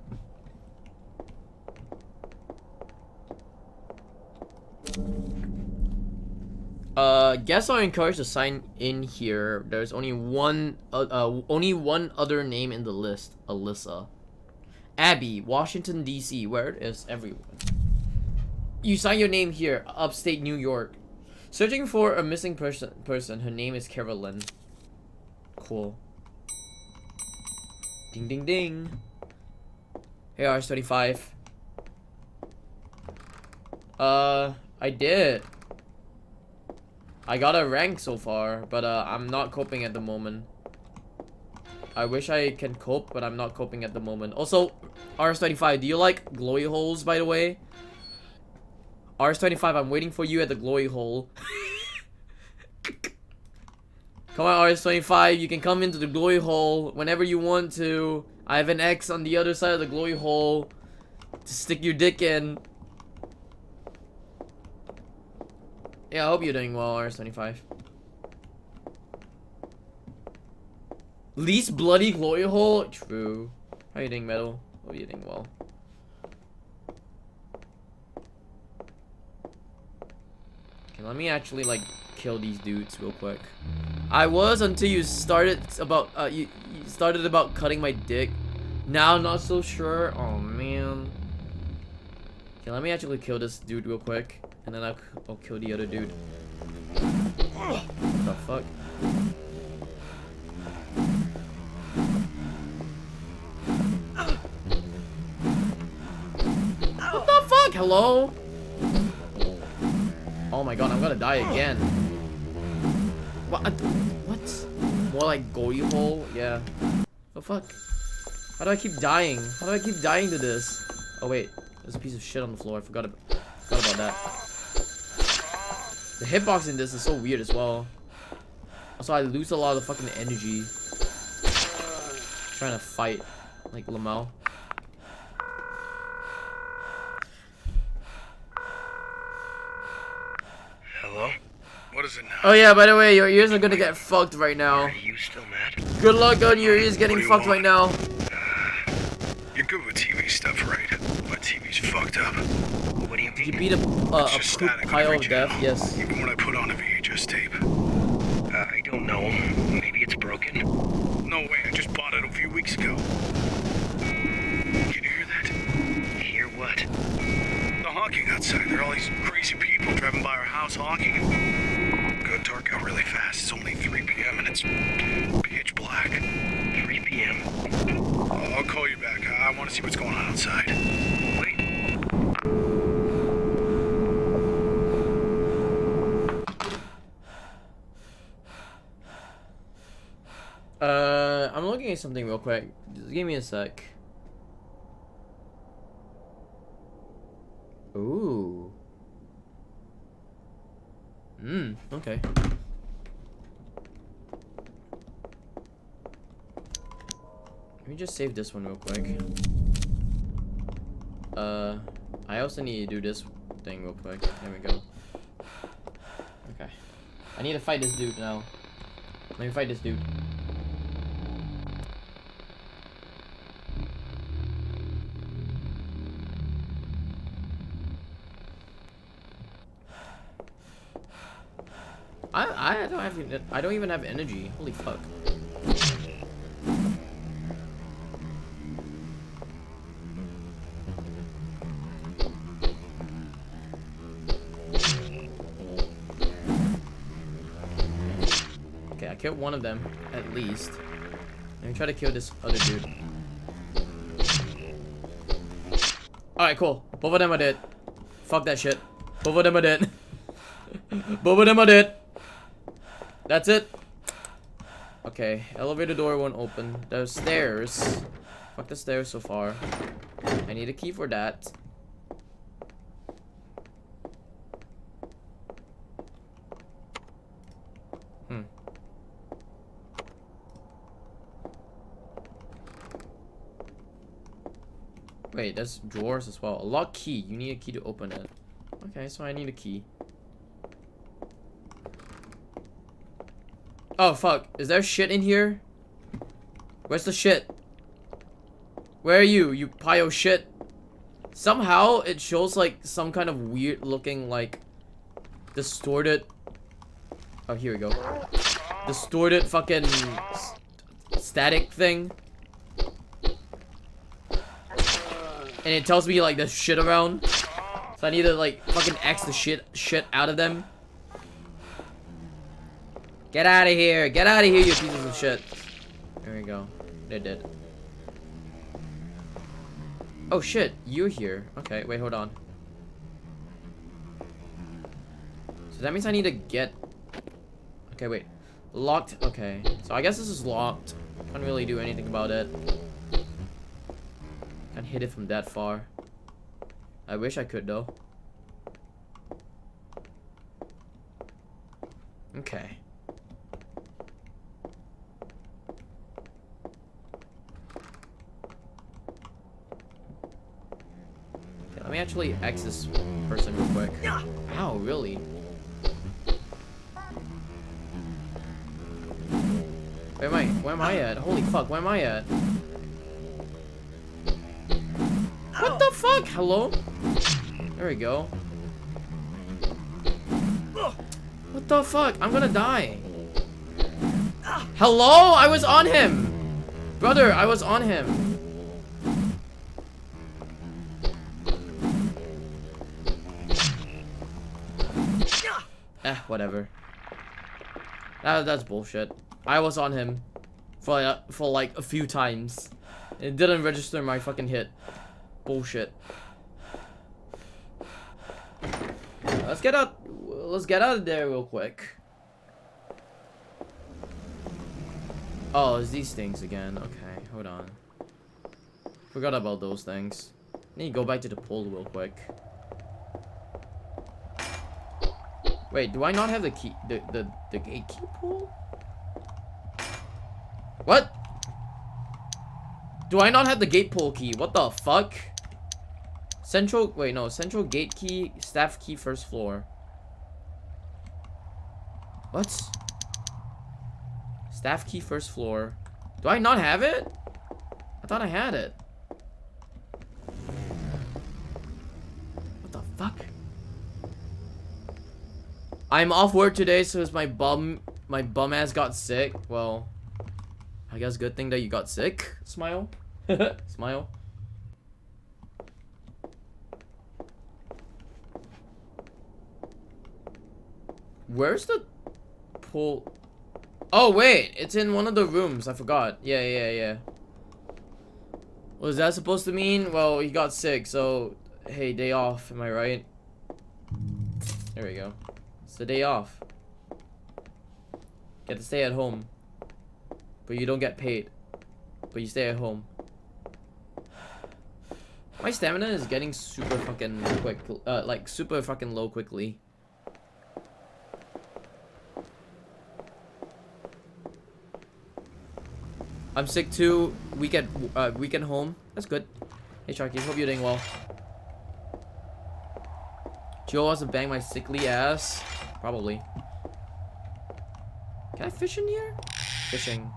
Guests are encouraged to sign in here. There's only one other name in the list, Alyssa. Abby, Washington, D.C. Where is everyone? You sign your name here, upstate New York. Searching for a missing person. Her name is Carolyn. Cool. Ding ding ding. Hey, RS25. I did. I got a rank so far, but I'm not coping at the moment. I wish I can cope, but I'm not coping at the moment. Also, RS25, do you like glowy holes, by the way? RS25, I'm waiting for you at the glowy hole. Come on, RS25, you can come into the glowy hole whenever you want to. I have an X on the other side of the glowy hole to stick your dick in. Yeah, I hope you're doing well, RS25. Least bloody glory hole? True. How you doing, Metal? Hope you're doing well. Okay, let me actually, like, kill these dudes real quick. I was until you started about, you started about cutting my dick. Now, not so sure. Oh, man. Okay, let me actually kill this dude real quick. And then I'll kill the other dude. What the fuck? What the fuck? Hello? Oh my god, I'm gonna die again. What? What? More like gory hole? Yeah. The fuck? How do I keep dying? How do I keep dying to this? Oh wait, there's a piece of shit on the floor. I forgot about that. The hitbox in this is so weird as well. Also, I lose a lot of fucking energy trying to fight like Lamau. hello? What is it now? Oh yeah, by the way, your ears are gonna get fucked right now. Are you still mad? Good luck on your ears getting What do you fucked want? right now. You're good with TV stuff, right? My TV's fucked up. What do you Did you mean? beat a It's poop just static on pile every of death? channel, Yes. Even when I put on a VHS tape. I don't know. Maybe it's broken. No way, I just bought it a few weeks ago. Can you hear that? Hear what? The honking outside. There are all these crazy people driving by our house honking. Got dark out really fast. It's only 3 p.m. and it's pitch black. 3 p.m. I'll call you back. I want to see what's going on outside. Wait, I'm looking at something real quick. Just give me a sec. Ooh. Okay. Let me just save this one real quick. I also need to do this thing real quick. There we go. Okay. I need to fight this dude now. Let me fight this dude. I don't even have energy. Holy fuck. Okay, I killed one of them at least. Let me try to kill this other dude. Alright, cool. Both of them are dead. Fuck that shit. Both of them are dead. Both of them are dead. That's it. Okay, elevator door won't open. There's stairs. Fuck the stairs so far. I need a key for that. Wait, there's drawers as well. A lock key. You need a key to open it. Okay, so I need a key. Oh, fuck. Is there shit in here? Where's the shit? Where are you, you pile of shit? Somehow, it shows, like, some kind of weird looking, like, distorted... Oh, here we go. Distorted fucking static thing. And it tells me, like, there's shit around. So I need to, like, fucking X the shit out of them. Get out of here. Get out of here, you pieces of shit. There we go. They did. Oh, shit. You're here. Okay, wait, hold on. So that means I need to get... Okay, wait. Locked. Okay. So I guess this is locked. Can't really do anything about it. Can't hit it from that far. I wish I could, though. Okay. Let me actually X this person real quick. Ow, really? Where am I at? Holy fuck, where am I at? What the fuck? Hello? There we go. What the fuck? I'm gonna die. Hello? I was on him! Brother, I was on him. Whatever. That's bullshit. I was on him for like a few times. It didn't register my fucking hit. Bullshit. Let's get out of there real quick. Oh, it's these things again. Okay, hold on. Forgot about those things. Need to go back to the pool real quick. Wait, do I not have the key? The gate key pool? What? Do I not have the gate pull key? What the fuck? Central gate key, staff key, first floor. What? Staff key, first floor. Do I not have it? I thought I had it. What the fuck? I'm off work today, so my bum ass got sick. Well, I guess good thing that you got sick. Smile. Smile. Where's the pool? Oh wait, it's in one of the rooms. I forgot. Yeah. What is that supposed to mean? Well, he got sick, so hey, day off. Am I right? There we go. It's the day off. Get to stay at home, but you don't get paid. But you stay at home. My stamina is getting super fucking quick, like super fucking low quickly. I'm sick too. Weekend home. That's good. Hey Sharky, hope you're doing well. Joe wants to bang my sickly ass. Probably. Can I fish in here? Fishing.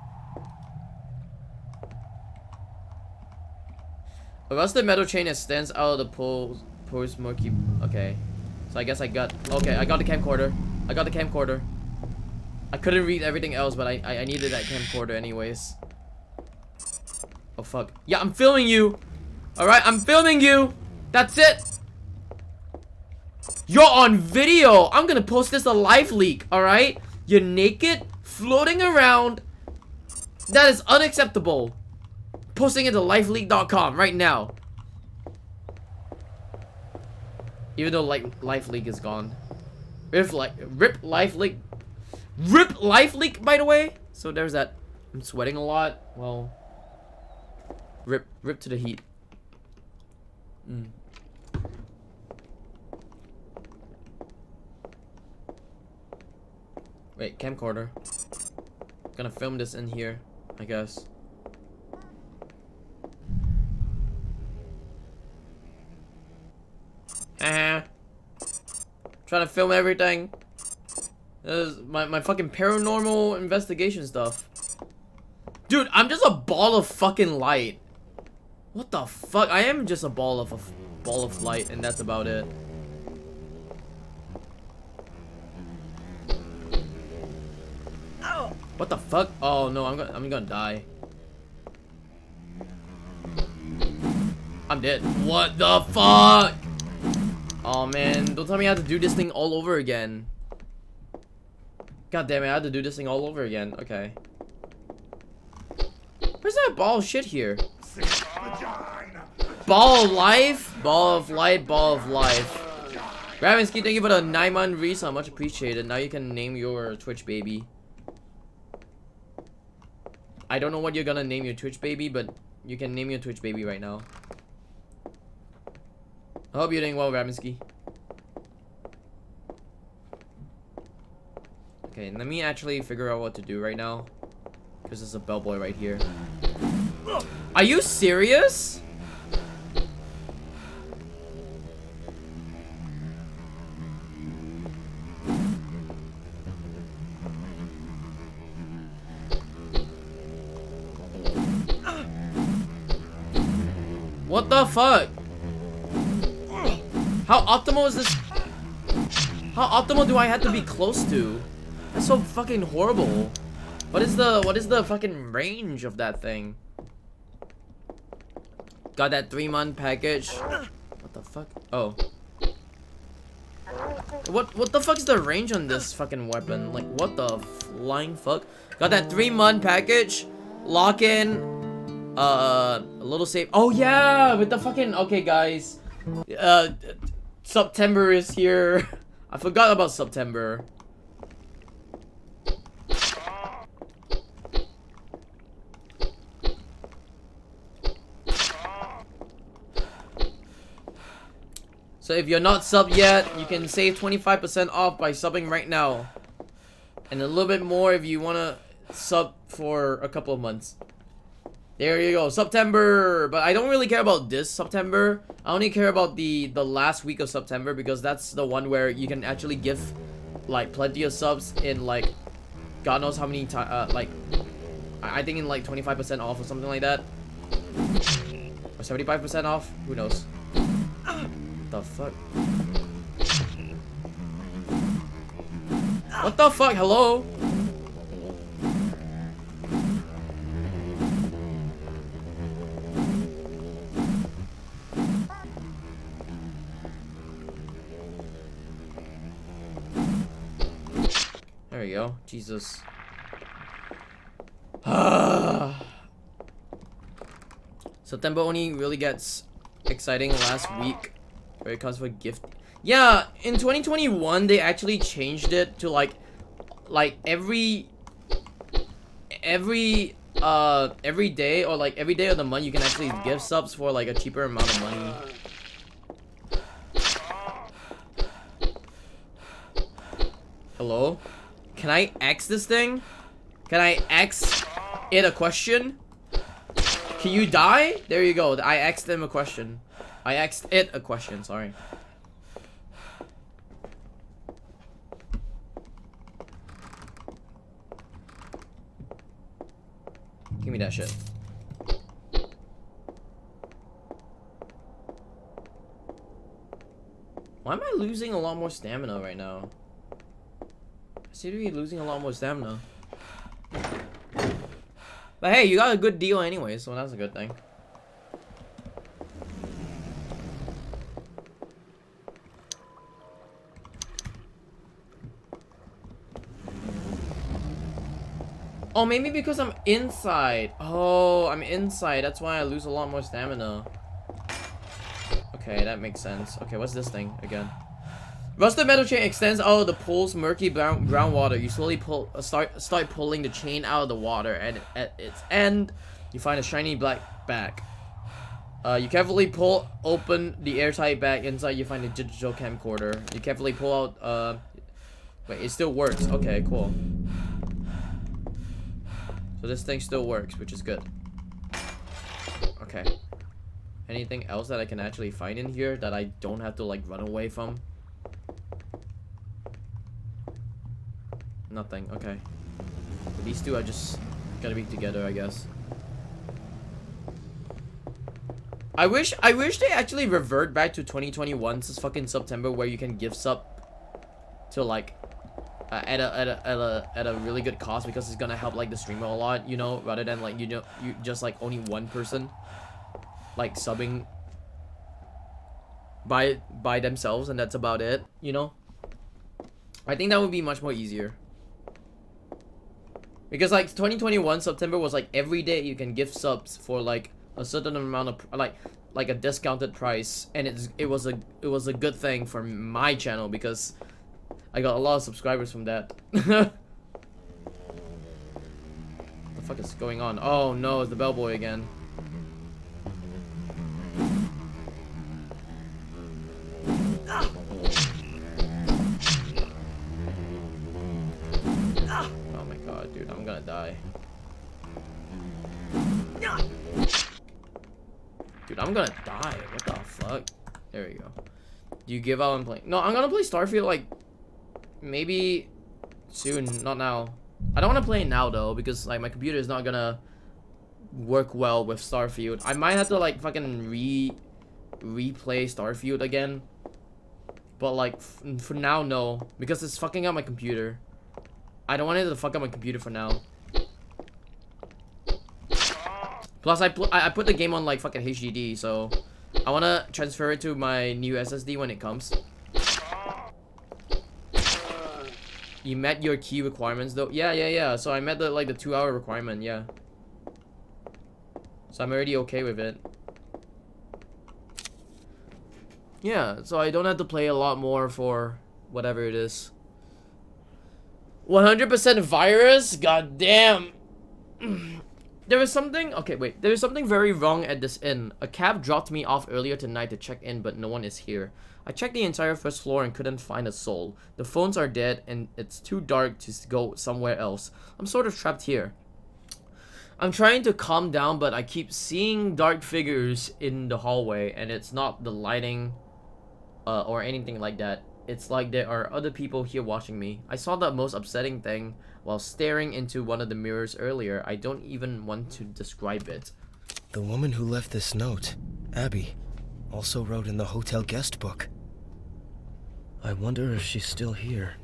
A rusted metal chain that stands out of the pool's murky. Okay. So I guess I got the camcorder. I got the camcorder. I couldn't read everything else, but I needed that camcorder anyways. Oh fuck. Yeah, I'm filming you. Alright, I'm filming you. That's it. You're on video. I'm gonna post this a live leak, alright? You're naked, floating around. That is unacceptable. Posting it to liveleak.com right now. Even though like LifeLeak is gone. Rip LifeLeak. Rip LifeLeak, by the way. So there's that. I'm sweating a lot. Well, Rip to the heat. Wait, camcorder. Gonna film this in here, I guess. Trying to film everything. This is my fucking paranormal investigation stuff. Dude, I'm just a ball of fucking light. What the fuck? I am just a ball of light, and that's about it. What the fuck? Oh no, I'm gonna die. I'm dead. What the fuck? Oh man, don't tell me I have to do this thing all over again. God damn it, I had to do this thing all over again. Okay. Where's that ball of shit here? Ball of life? Ball of light, ball of life. Ravinsky, thank you for the 9-month resub. Much appreciated. Now you can name your Twitch baby. I don't know what you're gonna name your Twitch baby, but you can name your Twitch baby right now. I hope you're doing well, Ravinsky. Okay, let me actually figure out what to do right now. Because there's a bellboy right here. Are you serious? What the fuck? How optimal is this? How optimal do I have to be close to? That's so fucking horrible. What is the fucking range of that thing? Got that 3-month package. What the fuck? Oh. What the fuck is the range on this fucking weapon? Like, what the flying fuck? Got that 3-month package. Lock in. A little save. Oh yeah, with the fucking. Okay, guys. September is here. I forgot about September. So if you're not subbed yet, you can save 25% off by subbing right now. And a little bit more if you want to sub for a couple of months. There you go, September. But I don't really care about this September. I only care about the last week of September, because that's the one where you can actually give like plenty of subs in like God knows how many times. Like I think in like 25% off or something like that, or 75% off. Who knows? What the fuck? What the fuck? Hello? There we go. Jesus. September only really gets exciting last week where it comes for gift. Yeah, in 2021 they actually changed it to like every day, or like every day of the month you can actually give subs for like a cheaper amount of money. Hello? Can I X this thing? Can I X it a question? Can you die? There you go. I X'd him a question. I X'd it a question, sorry. Give me that shit. Why am I losing a lot more stamina right now? I seem to be losing a lot more stamina. But hey, you got a good deal anyway, so that's a good thing. Oh, maybe because I'm inside. Oh, I'm inside. That's why I lose a lot more stamina. Okay, that makes sense. Okay, what's this thing again? Rusted metal chain extends out of the pool's murky brown water. You slowly start pulling the chain out of the water, and at its end, you find a shiny black back. You carefully pull open the airtight bag. Inside you find a digital camcorder. You carefully pull out, wait, it still works. Okay, cool. So this thing still works, which is good. Okay. Anything else that I can actually find in here that I don't have to like run away from? Nothing, okay. These two are just gonna be together, I guess. I wish they actually revert back to 2021's fucking September where you can give sub to like at a really good cost, because it's gonna help like the streamer a lot, you know, rather than like you just like only one person like subbing by themselves and that's about it, you know. I think that would be much more easier. Because like 2021 September was like every day you can gift subs for like a certain amount of like a discounted price, and it was a good thing for my channel because I got a lot of subscribers from that. What the fuck is going on? Oh no, it's the bellboy again. Oh my god, dude, I'm gonna die. Dude, I'm gonna die. What the fuck? There we go. Do you give out and play? No, I'm gonna play Starfield like maybe soon, not now. I don't want to play it now though because like my computer is not gonna work well with Starfield. I might have to like fucking replay Starfield again. But like for now, no, because it's fucking up my computer. I don't want it to fuck up my computer for now. Plus, I put the game on like fucking HDD, so I wanna transfer it to my new SSD when it comes. You met your key requirements though? Yeah. So I met the like the 2-hour requirement, yeah. So I'm already okay with it. Yeah, so I don't have to play a lot more for whatever it is. 100% virus? God damn. There was something... Okay, wait. There was something very wrong at this inn. A cab dropped me off earlier tonight to check in, but no one is here. I checked the entire first floor and couldn't find a soul. The phones are dead, and it's too dark to go somewhere else. I'm sort of trapped here. I'm trying to calm down, but I keep seeing dark figures in the hallway, and it's not the lighting or anything like that. It's like there are other people here watching me. I saw the most upsetting thing while staring into one of the mirrors earlier. I don't even want to describe it. The woman who left this note, Abby, also wrote in the hotel guest book. I wonder if she's still here.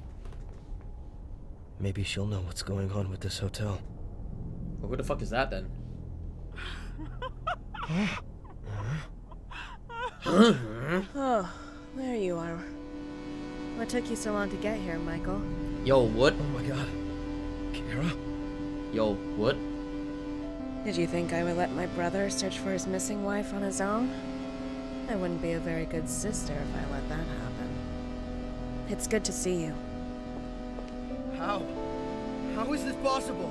Maybe she'll know what's going on with this hotel. Well, who the fuck is that then? Oh, there you are. What took you so long to get here, Michael? Yo, what? Oh my god. Kara? Yo, what? Did you think I would let my brother search for his missing wife on his own? I wouldn't be a very good sister if I let that happen. It's good to see you. How? How is this possible?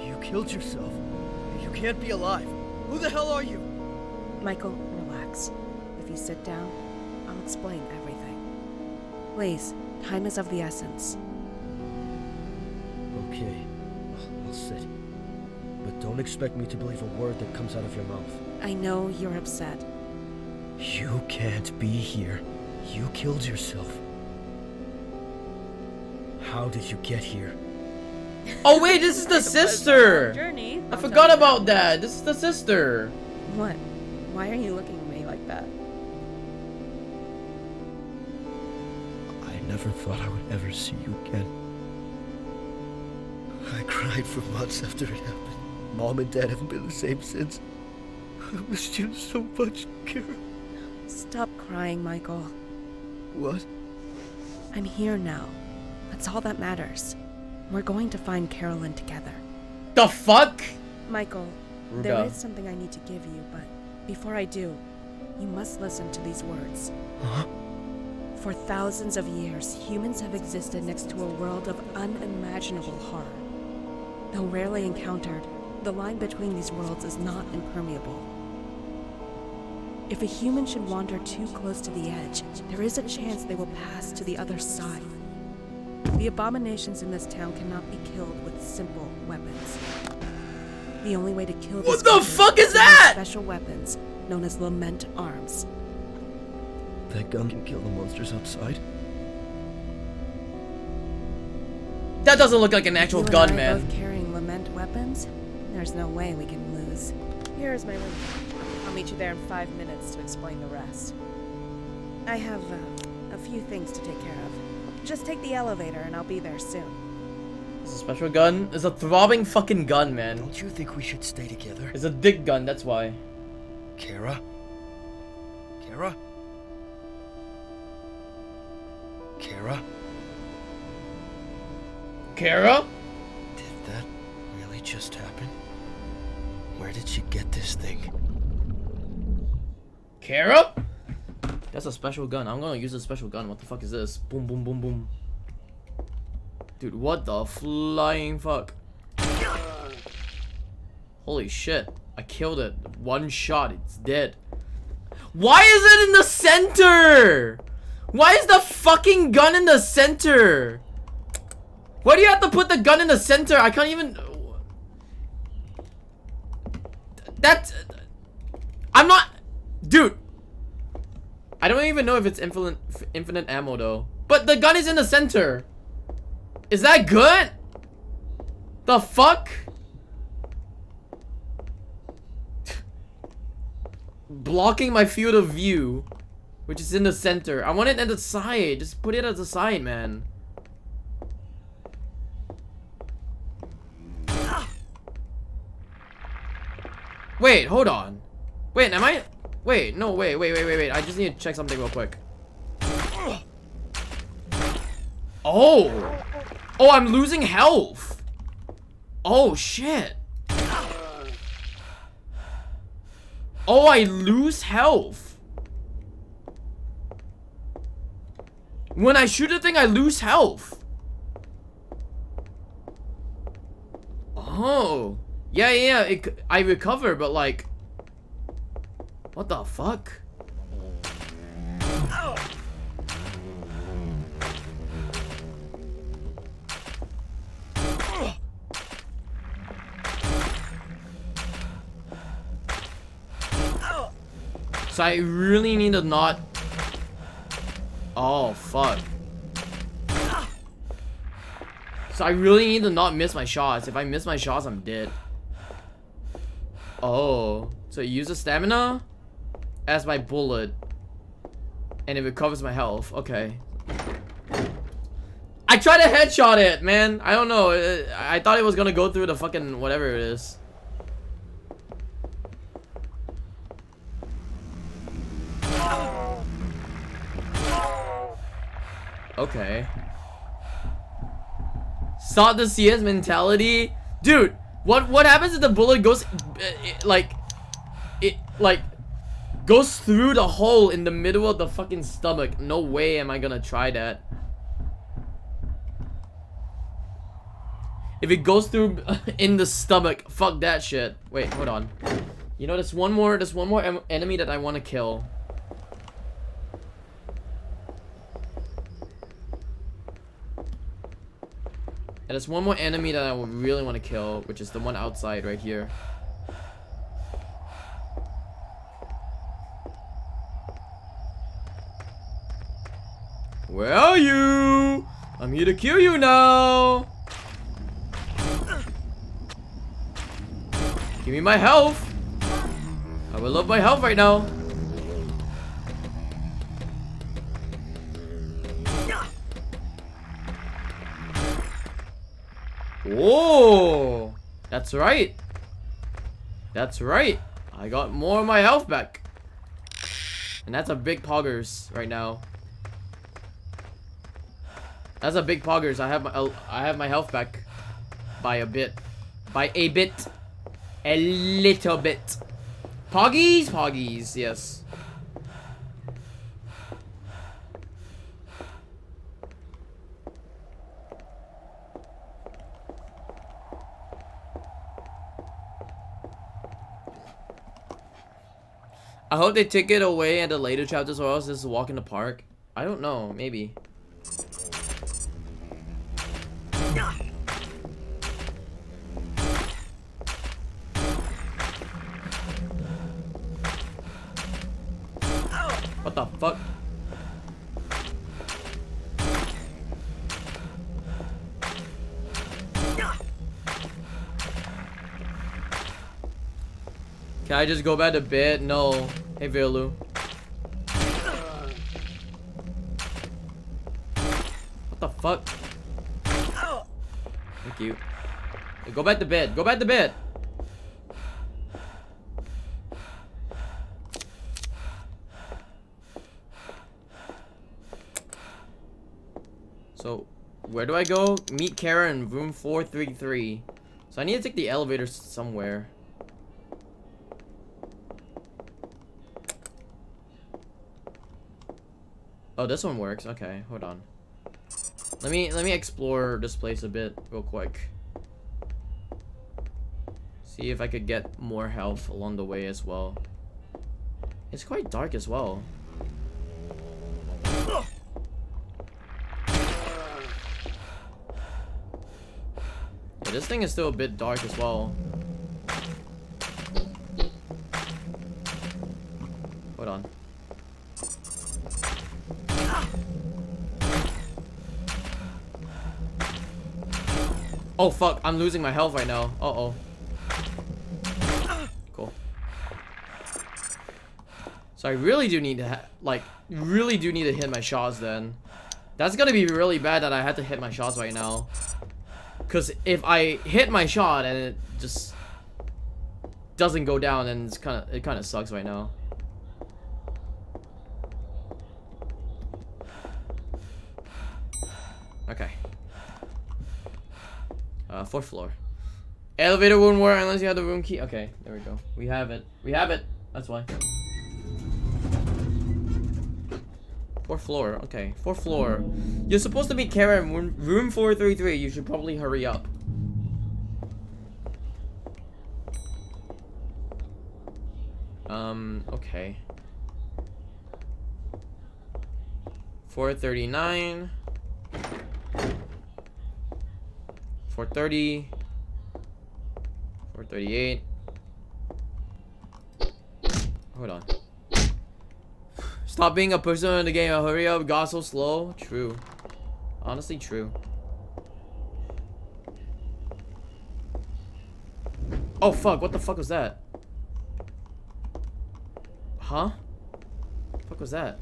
You killed yourself. You can't be alive. Who the hell are you? Michael, relax. If you sit down, I'll explain everything. Please, time is of the essence. Okay, I'll sit. But don't expect me to believe a word that comes out of your mouth. I know you're upset. You can't be here. You killed yourself. How did you get here? Oh wait, this is the sister! Journey. I forgot about that. This is the sister. What? Why are you looking at me like that? I never thought I would ever see you again. I cried for months after it happened. Mom and Dad haven't been the same since. I missed you so much, Kara. Stop crying, Michael. What? I'm here now. That's all that matters. We're going to find Carolyn together. The fuck? Michael, Ruga. there is something I need to give you, but before I do, you must listen to these words. Huh? For thousands of years, humans have existed next to a world of unimaginable horror. Though rarely encountered, The line between these worlds is not impermeable. If a human should wander too close to the edge, there is a chance they will pass to the other side. The abominations in this town cannot be killed with simple weapons. The only way to kill these What the creatures fuck is to use that? Special weapons known as lament arms. That gun can kill the monsters outside? That doesn't look like an actual You gun, and I man. both carrying lament weapons? There's no way we can lose. Here's my link. I'll meet you there in 5 minutes to explain the rest. I have a few things to take care of. Just take the elevator and I'll be there soon. It's a special gun. It's a throbbing fucking gun, man. Don't you think we should stay together? It's a dick gun, that's why. Kara? Kara? Kara? Kara? Did that really just happen? Where did she get this thing? Kara? That's a special gun. I'm gonna use a special gun. What the fuck is this? Boom, boom, boom, boom. Dude, what the flying fuck? Holy shit. I killed it. One shot. It's dead. Why is it in the center? Why is the fucking gun in the center? Why do you have to put the gun in the center? I can't even... That's... I'm not... Dude. I don't even know if it's infinite ammo though. But the gun is in the center. Is that good? The fuck? Blocking my field of view, which is in the center. I want it at the side. Just put it at the side, man. Wait, hold on. Wait, am I... Wait, no, wait. I just need to check something real quick. Oh! Oh, I'm losing health! Oh, shit. Oh, I lose health. When I shoot a thing, I lose health. Oh. Yeah, I recover, but like... What the fuck? So I really need to not... Oh, fuck. So I really need to not miss my shots. If I miss my shots, I'm dead. Oh. So it uses stamina as my bullet. And it recovers my health. Okay. I tried to headshot it, man. I don't know. I thought it was gonna go through the fucking whatever it is. Okay. Saw the CS mentality, dude. What happens if the bullet goes, it goes through the hole in the middle of the fucking stomach? No way am I gonna try that. If it goes through in the stomach, fuck that shit. Wait, hold on. You know, there's one more enemy that I want to kill. And there's one more enemy that I really want to kill, which is the one outside right here. Where are you? I'm here to kill you now. Give me my health. I would love my health right now. Whoa, that's right. That's right. I got more of my health back. And that's a big poggers right now. That's a big poggers. I have my health back by a bit. By a bit. A little bit. Poggies? Poggies, yes. I hope they take it away at the later chapters, or else just walk in the park. I don't know, maybe. What the fuck? Can I just go back to bed? No. Hey, Virlu. What the fuck? Thank you. Hey, go back to bed. Go back to bed. So, where do I go? Meet Kara in room 433. So I need to take the elevator somewhere. Oh, this one works. Okay, hold on. Let me explore this place a bit real quick. See if I could get more health along the way as well. It's quite dark as well. Yeah, this thing is still a bit dark as well. Hold on. Oh fuck, I'm losing my health right now. Uh-oh. Cool. So I really do need to really do need to hit my shots then. That's gonna be really bad that I had to hit my shots right now. Cause if I hit my shot and it just doesn't go down, then it kinda sucks right now. Okay. 4th floor. Elevator won't work unless you have the room key. Okay, there we go. We have it. We have it. That's why. 4th floor. Okay, 4th floor. You're supposed to meet Kara in room 433. You should probably hurry up. Okay. 439. 430. 438. Hold on. Stop being a person in the game. Hurry up. God so slow. True. Honestly, true. Oh fuck. What the fuck was that? Huh? What the fuck was that?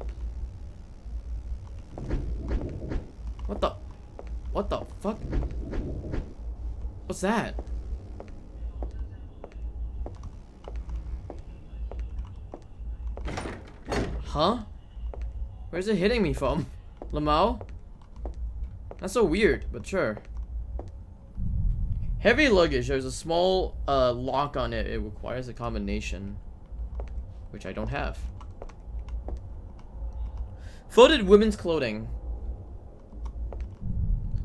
What the? What the fuck? What's that? Huh? Where's it hitting me from? Lamau? That's so weird, but sure. Heavy luggage. There's a small lock on it. It requires a combination, which I don't have. Folded women's clothing.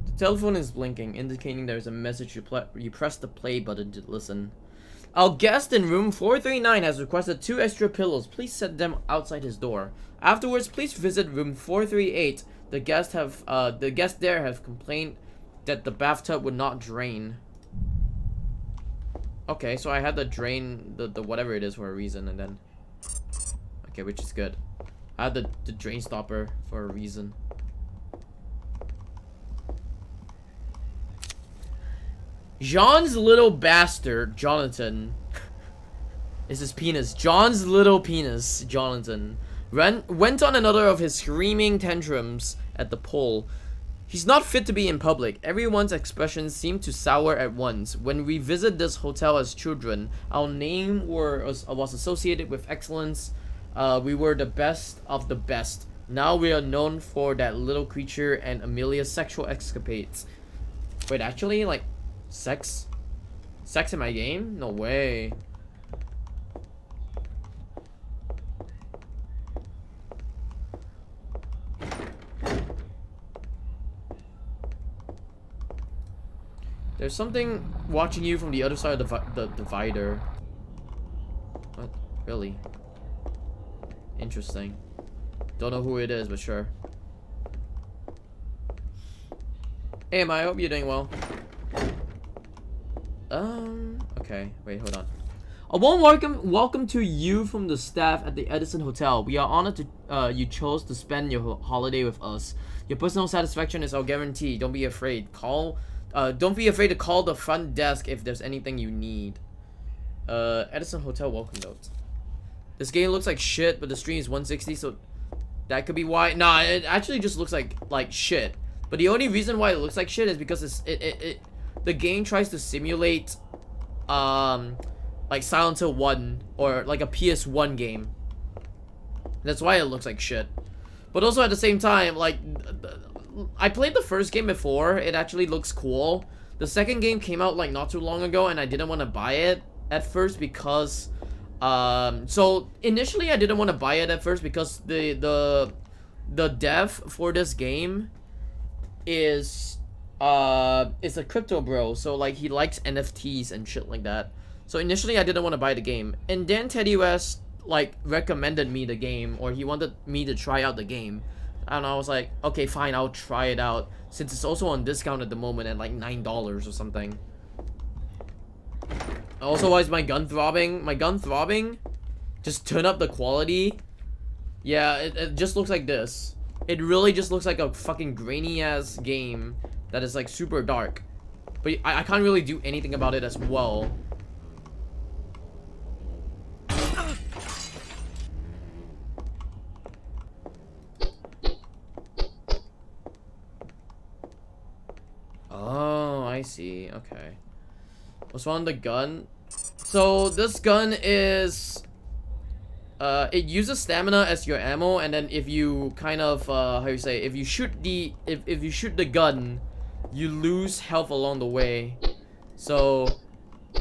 The telephone is blinking, indicating there's a message. You press the play button to listen. Our guest in room 439 has requested 2 extra pillows. Please set them outside his door. Afterwards, please visit room 438. The guests there have complained that the bathtub would not drain. Okay, so I had to drain the whatever it is for a reason, and then okay, which is good. I had the drain stopper for a reason. John's little bastard, Jonathan, is his penis. John's little penis, Jonathan, went on another of his screaming tantrums at the pole. He's not fit to be in public. Everyone's expressions seem to sour at once. When we visit this hotel as children, our name was associated with excellence. We were the best of the best. Now we are known for that little creature and Amelia's sexual escapades. Wait, actually, like, sex in my game? No way. There's something watching you from the other side of the divider. What? Really? Interesting. Don't know who it is, but sure. Hey, I hope you're doing well. Okay. Wait, hold on. A warm welcome to you from the staff at the Edison Hotel. We are honored to you chose to spend your holiday with us. Your personal satisfaction is our guarantee. Don't be afraid. Don't be afraid to call the front desk if there's anything you need. Edison Hotel welcome note. This game looks like shit, but the stream is 160, so that could be why. Nah, it actually just looks like shit. But the only reason why it looks like shit is because the game tries to simulate like Silent Hill 1 or like a PS1 game. That's why it looks like shit. But also at the same time, like I played the first game before. It actually looks cool. The second game came out like not too long ago, and I didn't want to buy it at first because so initially I didn't want to buy it at first because the dev for this game is a crypto bro, so like he likes NFTs and shit like that. So initially I didn't want to buy the game, and then Teddy West like recommended me the game, or he wanted me to try out the game, and I was like, okay, fine, I'll try it out since it's also on discount at the moment at like $9 or something. Also, why is my gun throbbing? My gun throbbing? Just turn up the quality. Yeah, it just looks like this. It really just looks like a fucking grainy ass game that is like super dark. But I can't really do anything about it as well. Oh, I see. Okay. What's wrong with the gun? So this gun is it uses stamina as your ammo, and then if you kind of how you say, if you shoot the gun, you lose health along the way. So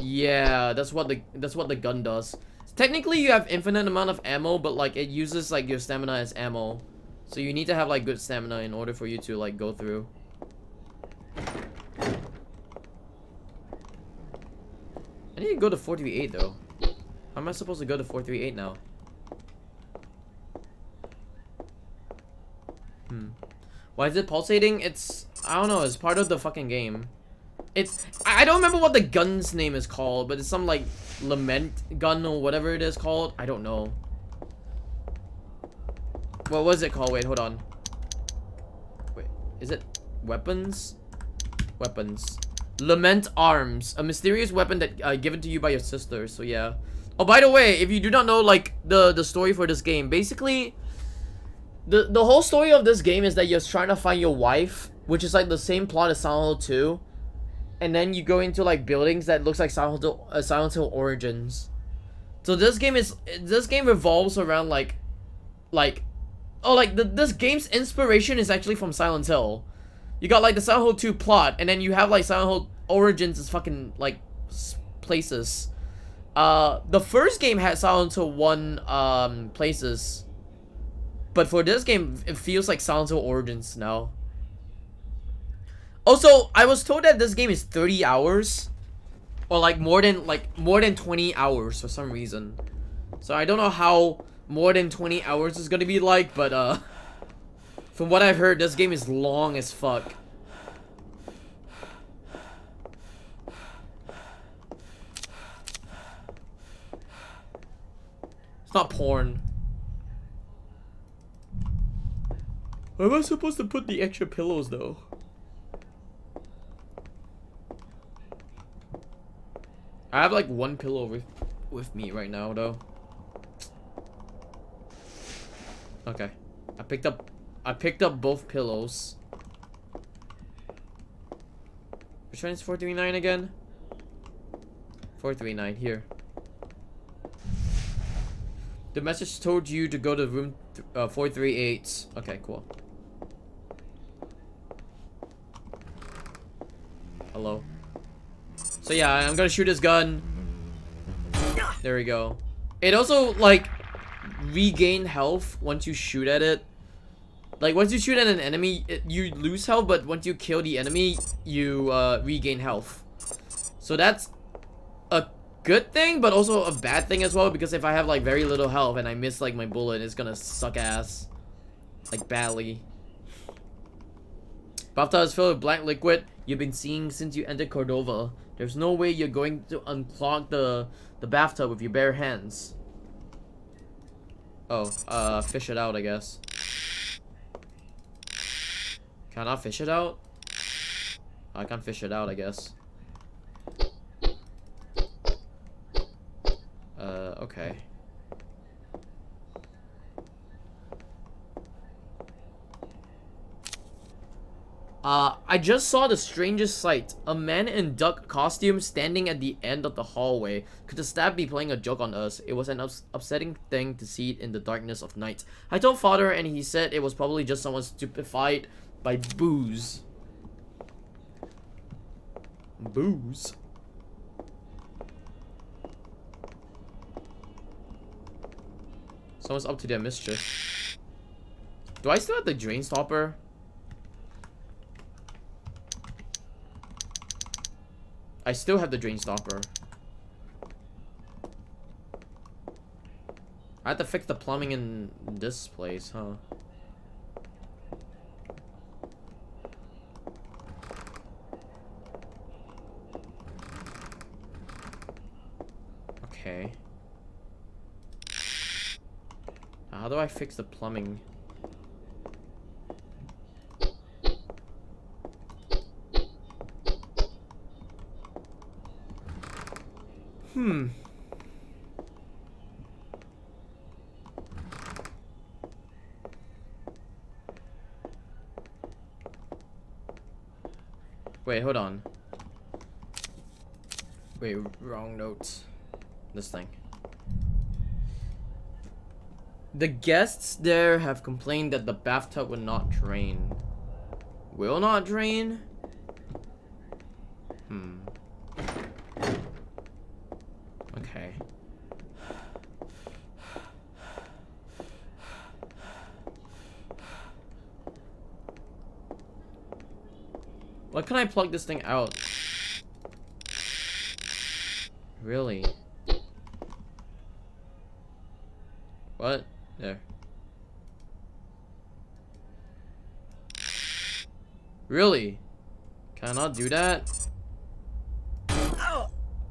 yeah, that's what the gun does. Technically you have infinite amount of ammo, but like it uses like your stamina as ammo. So you need to have like good stamina in order for you to like go through. I need to go to 438 though. How am I supposed to go to 438 now? Why is it pulsating? It's, I don't know, it's part of the fucking game. It's, I don't remember what the gun's name is called, but it's some like lament gun or whatever it is called. I don't know. What was it called? Wait, hold on. Wait, is it weapons? Weapons. Lament Arms, a mysterious weapon that given to you by your sister. So yeah. Oh, by the way, if you do not know like the story for this game, basically the whole story of this game is that you're trying to find your wife, which is like the same plot as Silent Hill 2, and then you go into like buildings that looks like Silent Hill Origins. So this game revolves around this game's inspiration is actually from Silent Hill. You got like the Silent Hill 2 plot, and then you have like Silent Hill Origins as fucking like places. The first game had Silent Hill 1 places, but for this game it feels like Silent Hill Origins now. Also, I was told that this game is 30 hours, or like more than 20 hours for some reason. So I don't know how more than 20 hours is gonna be like, but from what I've heard, this game is long as fuck. It's not porn. Where am I supposed to put the extra pillows though? I have like one pillow with me right now though. Okay. I picked up both pillows. Which one is 439 again? 439 here. The message told you to go to room 438. Okay, cool. Hello. So yeah, I'm gonna shoot this gun. There we go. It also like regain health once you shoot at it. Like once you shoot at an enemy, you lose health, but once you kill the enemy, you regain health. So that's a good thing, but also a bad thing as well, because if I have like very little health and I miss like my bullet, it's gonna suck ass. Like badly. Bathtub is filled with black liquid you've been seeing since you entered Cordova. There's no way you're going to unclog the bathtub with your bare hands. Oh, fish it out, I guess. Can I not fish it out? I can't fish it out, I guess. Okay. I just saw the strangest sight. A man in duck costume standing at the end of the hallway. Could the staff be playing a joke on us? It was an upsetting thing to see it in the darkness of night. I told father and he said it was probably just someone stupefied by booze. Booze? Someone's up to their mischief. Do I still have the drain stopper? I still have the drain stopper. I have to fix the plumbing in this place, huh? Okay. Now, how do I fix the plumbing? Wait, hold on. Wait, wrong notes. This thing. The guests there have complained that the bathtub will not drain. Will not drain? Okay. Why can't I plug this thing out? Really? What? There. Really? Can I not do that?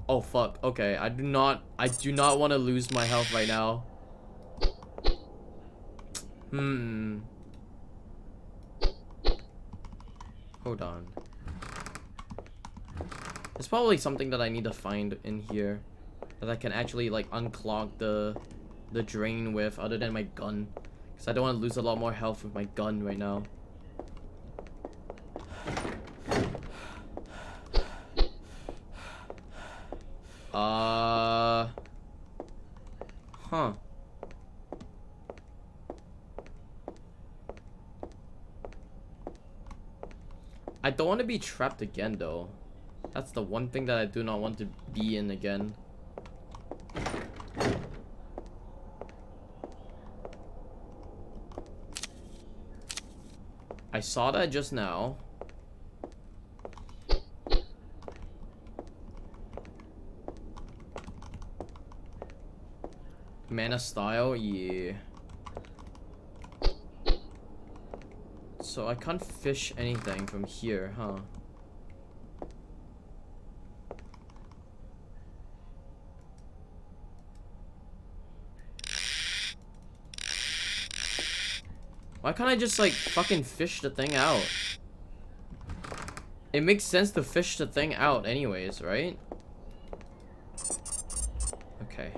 Oh fuck. Okay, I do not want to lose my health right now. Hold on. There's probably something that I need to find in here that I can actually like unclog the drain with, other than my gun, because I don't want to lose a lot more health with my gun right now. Huh. I don't want to be trapped again though. That's the one thing that I do not want to be in again. I saw that just now. Mana style, yeah. So I can't fish anything from here, huh? Why can't I just like fucking fish the thing out? It makes sense to fish the thing out anyways, right? Okay.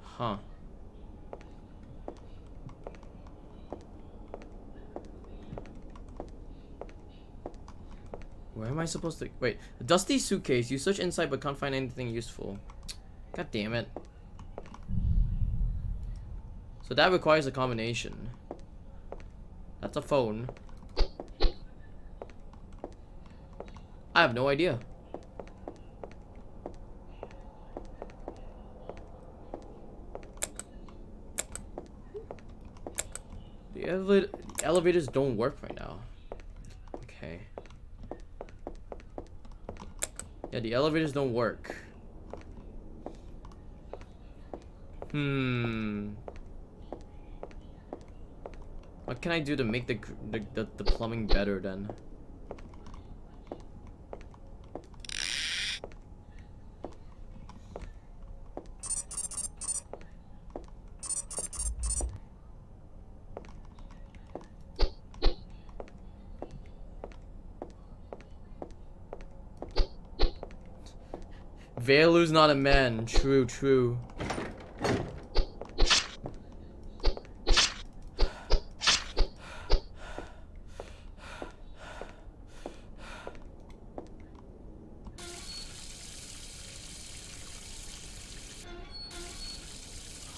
Huh. Where am I supposed to... Wait. A dusty suitcase. You search inside but can't find anything useful. God damn it. So that requires a combination. That's a phone. I have no idea. The elevators don't work right now. Okay. Yeah, the elevators don't work. What can I do to make the plumbing better then? Veilu's not a man. True, true.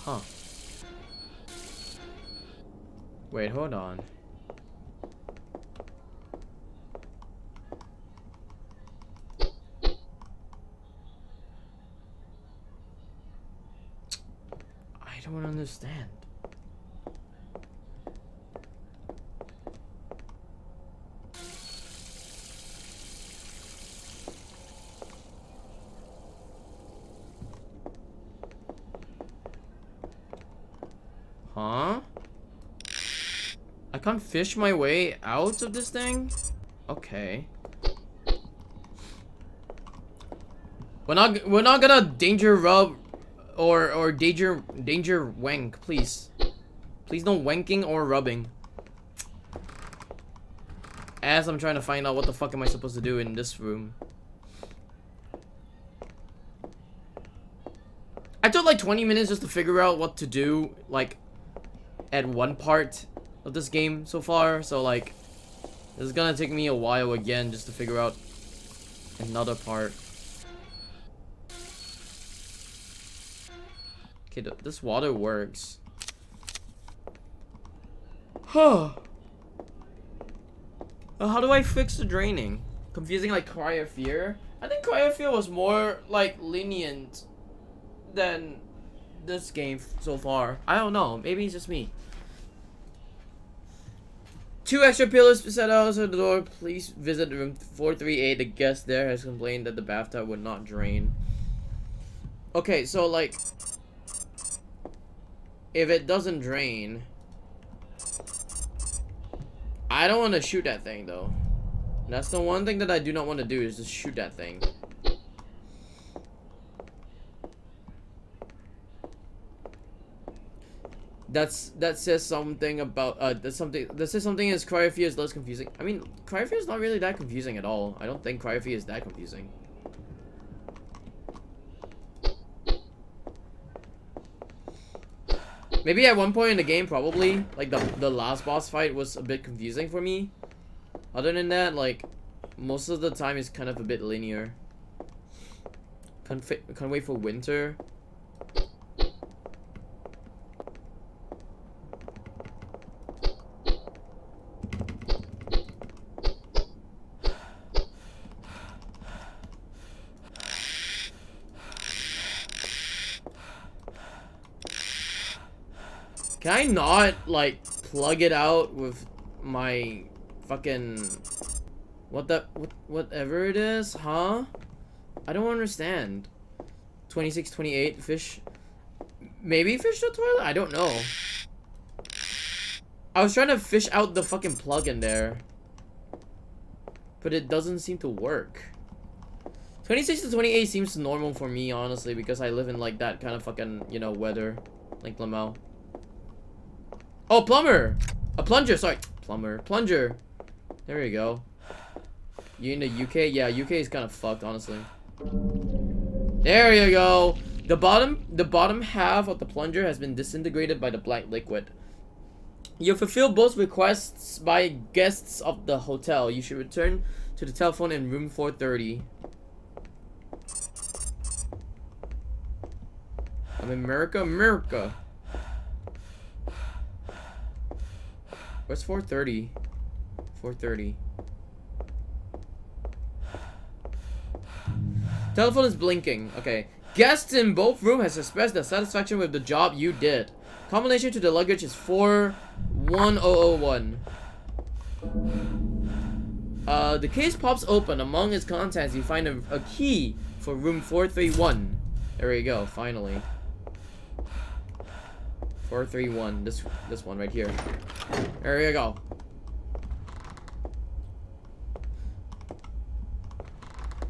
Huh. Wait, hold on. I don't understand. Huh? I can't fish my way out of this thing? Okay. We're not gonna danger rub or danger wank, please. Please no wanking or rubbing. As I'm trying to find out what the fuck am I supposed to do in this room. I took like 20 minutes just to figure out what to do, like, at one part of this game so far, so like, this is gonna take me a while again just to figure out another part. Okay, this water works. Huh. How do I fix the draining? Confusing like Cry of Fear? I think Cry of Fear was more like lenient than this game so far. I don't know. Maybe it's just me. 2 extra pillars set outside the door. Please visit room 438. The guest there has complained that the bathtub would not drain. Okay, so like, if it doesn't drain, I don't want to shoot that thing though. That's the one thing that I do not want to do, is just shoot that thing. That says something about that says something is Cry of Fear is less confusing. I mean, Cry of Fear is not really that confusing at all. I don't think Cry of Fear is that confusing. Maybe at one point in the game, probably like the last boss fight was a bit confusing for me. Other than that, like, most of the time it's kind of a bit linear. Can't wait for winter. Can I not, like, plug it out with my fucking... whatever it is, huh? I don't understand. 26, 28, fish... Maybe fish the toilet? I don't know. I was trying to fish out the fucking plug in there, but it doesn't seem to work. 26 to 28 seems normal for me, honestly, because I live in, like, that kind of fucking, you know, weather. Like Lamau. Oh, plumber! A plunger, sorry. Plumber. Plunger. There you go. You in the UK? Yeah, UK is kind of fucked, honestly. There you go. The bottom half of the plunger has been disintegrated by the black liquid. You fulfill both requests by guests of the hotel. You should return to the telephone in room 430. I'm in America. Where's 430? 430. Telephone is blinking. Okay. Guests in both rooms has expressed their satisfaction with the job you did. Combination to the luggage is 41001. The case pops open. Among its contents, you find a key for room 431. There we go, finally. 431. This one right here. There we go.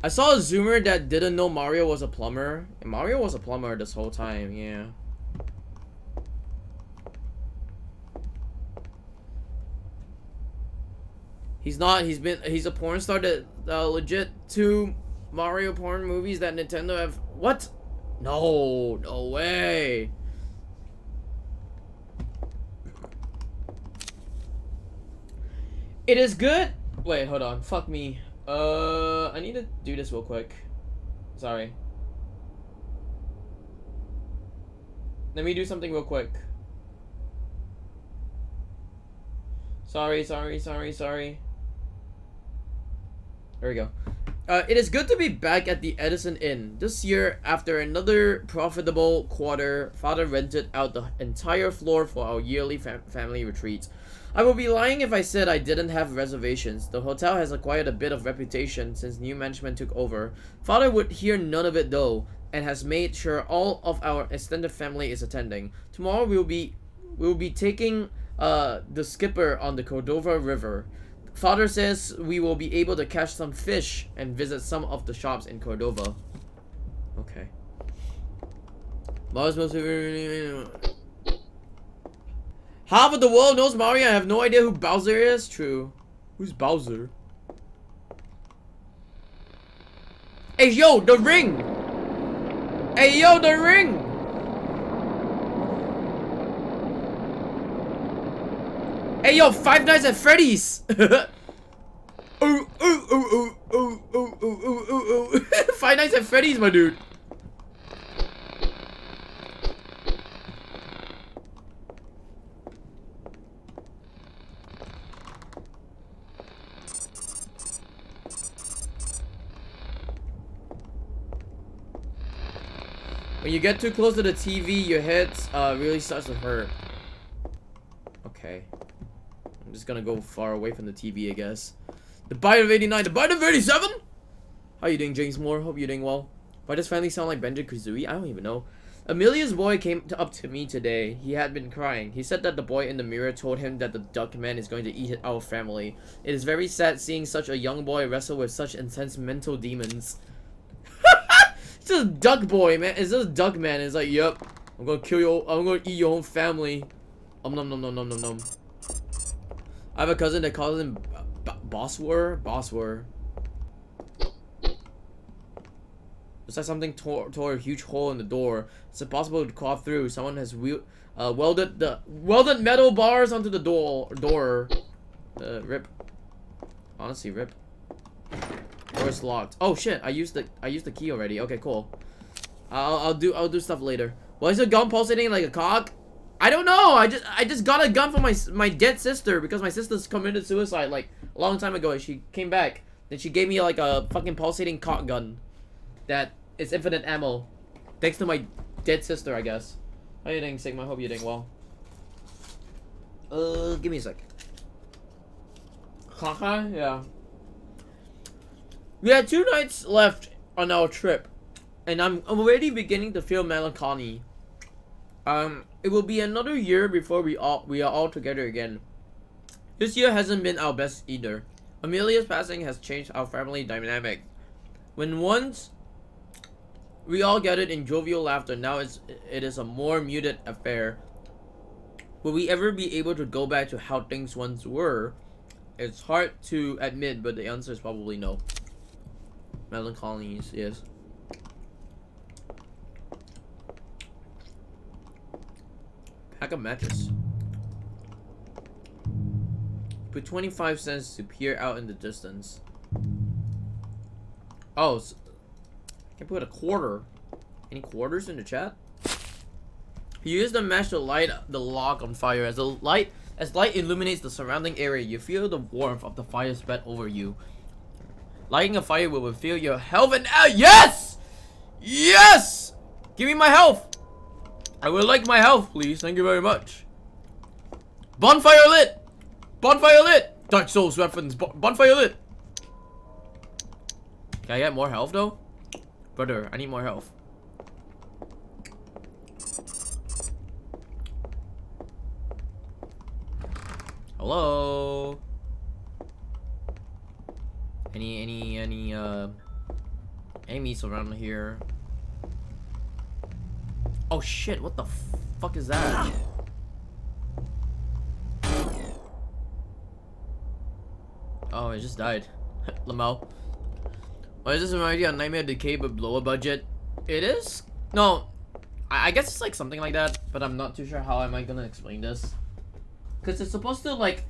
I saw a zoomer that didn't know Mario was a plumber. And Mario was a plumber this whole time, yeah. He's not, he's a porn star that legit 2 Mario porn movies that Nintendo have. What? No way. It is good. Wait, hold on. Fuck me. I need to do this real quick. Sorry. Let me do something real quick. Sorry. There we go. It is good to be back at the Edison Inn. This year, after another profitable quarter, Father rented out the entire floor for our yearly family retreat. I would be lying if I said I didn't have reservations. The hotel has acquired a bit of reputation since new management took over. Father would hear none of it though, and has made sure all of our extended family is attending. Tomorrow we'll be taking the skipper on the Cordova River. Father says we will be able to catch some fish and visit some of the shops in Cordova. Okay. Half of the world knows Mario. I have no idea who Bowser is. True. Who's Bowser? Hey yo, the ring! Hey yo, the ring! Hey yo, Five Nights at Freddy's! Five Nights at Freddy's, my dude. When you get too close to the TV, your head really starts to hurt. Okay. I'm just gonna go far away from the TV, I guess. The Bite of 89, the Bite of 87? How you doing, James Moore? Hope you're doing well. Why does family sound like Banjo-Kazooie? I don't even know. Amelia's boy came up to me today. He had been crying. He said that the boy in the mirror told him that the duck man is going to eat our family. It is very sad seeing such a young boy wrestle with such intense mental demons. It's just duck boy, man. It's just duck man. It's like, yep, I'm gonna kill you. I'm gonna eat your whole family. Nom nom nom nom nom nom. I have a cousin that calls him Bosswar. Bosswar. It's like something tore a huge hole in the door. It's impossible to claw through. Someone has welded metal bars onto the door. Rip. Honestly, rip. Door's locked. Oh shit! I used the key already. Okay, cool. I'll do stuff later. Why is the gun pulsating like a cock? I don't know. I just got a gun from my dead sister because my sister's committed suicide like a long time ago. And she came back. Then she gave me like a fucking pulsating cock gun. That is infinite ammo. Thanks to my dead sister, I guess. How you doing, Sigma? Hope you're doing well. Give me a sec. Haha, yeah. We had 2 nights left on our trip, and I'm already beginning to feel melancholy. It will be another year before we are all together again. This year hasn't been our best either. Amelia's passing has changed our family dynamic. When once we all gathered in jovial laughter, now it is a more muted affair. Will we ever be able to go back to how things once were? It's hard to admit, but the answer is probably no. Melancholy, yes. Pack a mattress. Put 25 cents to peer out in the distance. Oh, so I can put a quarter. Any quarters in the chat? You use the match to light the log on fire. As light illuminates the surrounding area, you feel the warmth of the fire spread over you. Lighting a fire will refill your health and yes! Yes! Give me my health! I would like my health, please. Thank you very much. Bonfire lit! Bonfire lit! Dark Souls reference. Bonfire lit! Can I get more health though? Brother, I need more health. Hello? Any enemies around here? Oh shit, what the fuck is that? Oh, it just died. Lamau. Why does this remind you of Nightmare Decay but lower budget? It is? No. I guess it's like something like that, but I'm not too sure how am I gonna explain this. Cause it's supposed to like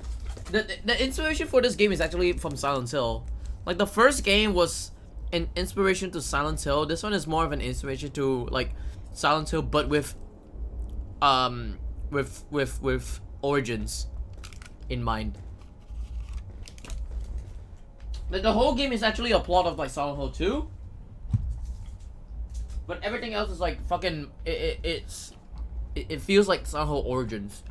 the inspiration for this game is actually from Silent Hill. Like the first game was an inspiration to Silent Hill. This one is more of an inspiration to like Silent Hill, but with origins in mind. Like the whole game is actually a plot of like Silent Hill 2, but everything else is like fucking. It feels like Silent Hill Origins.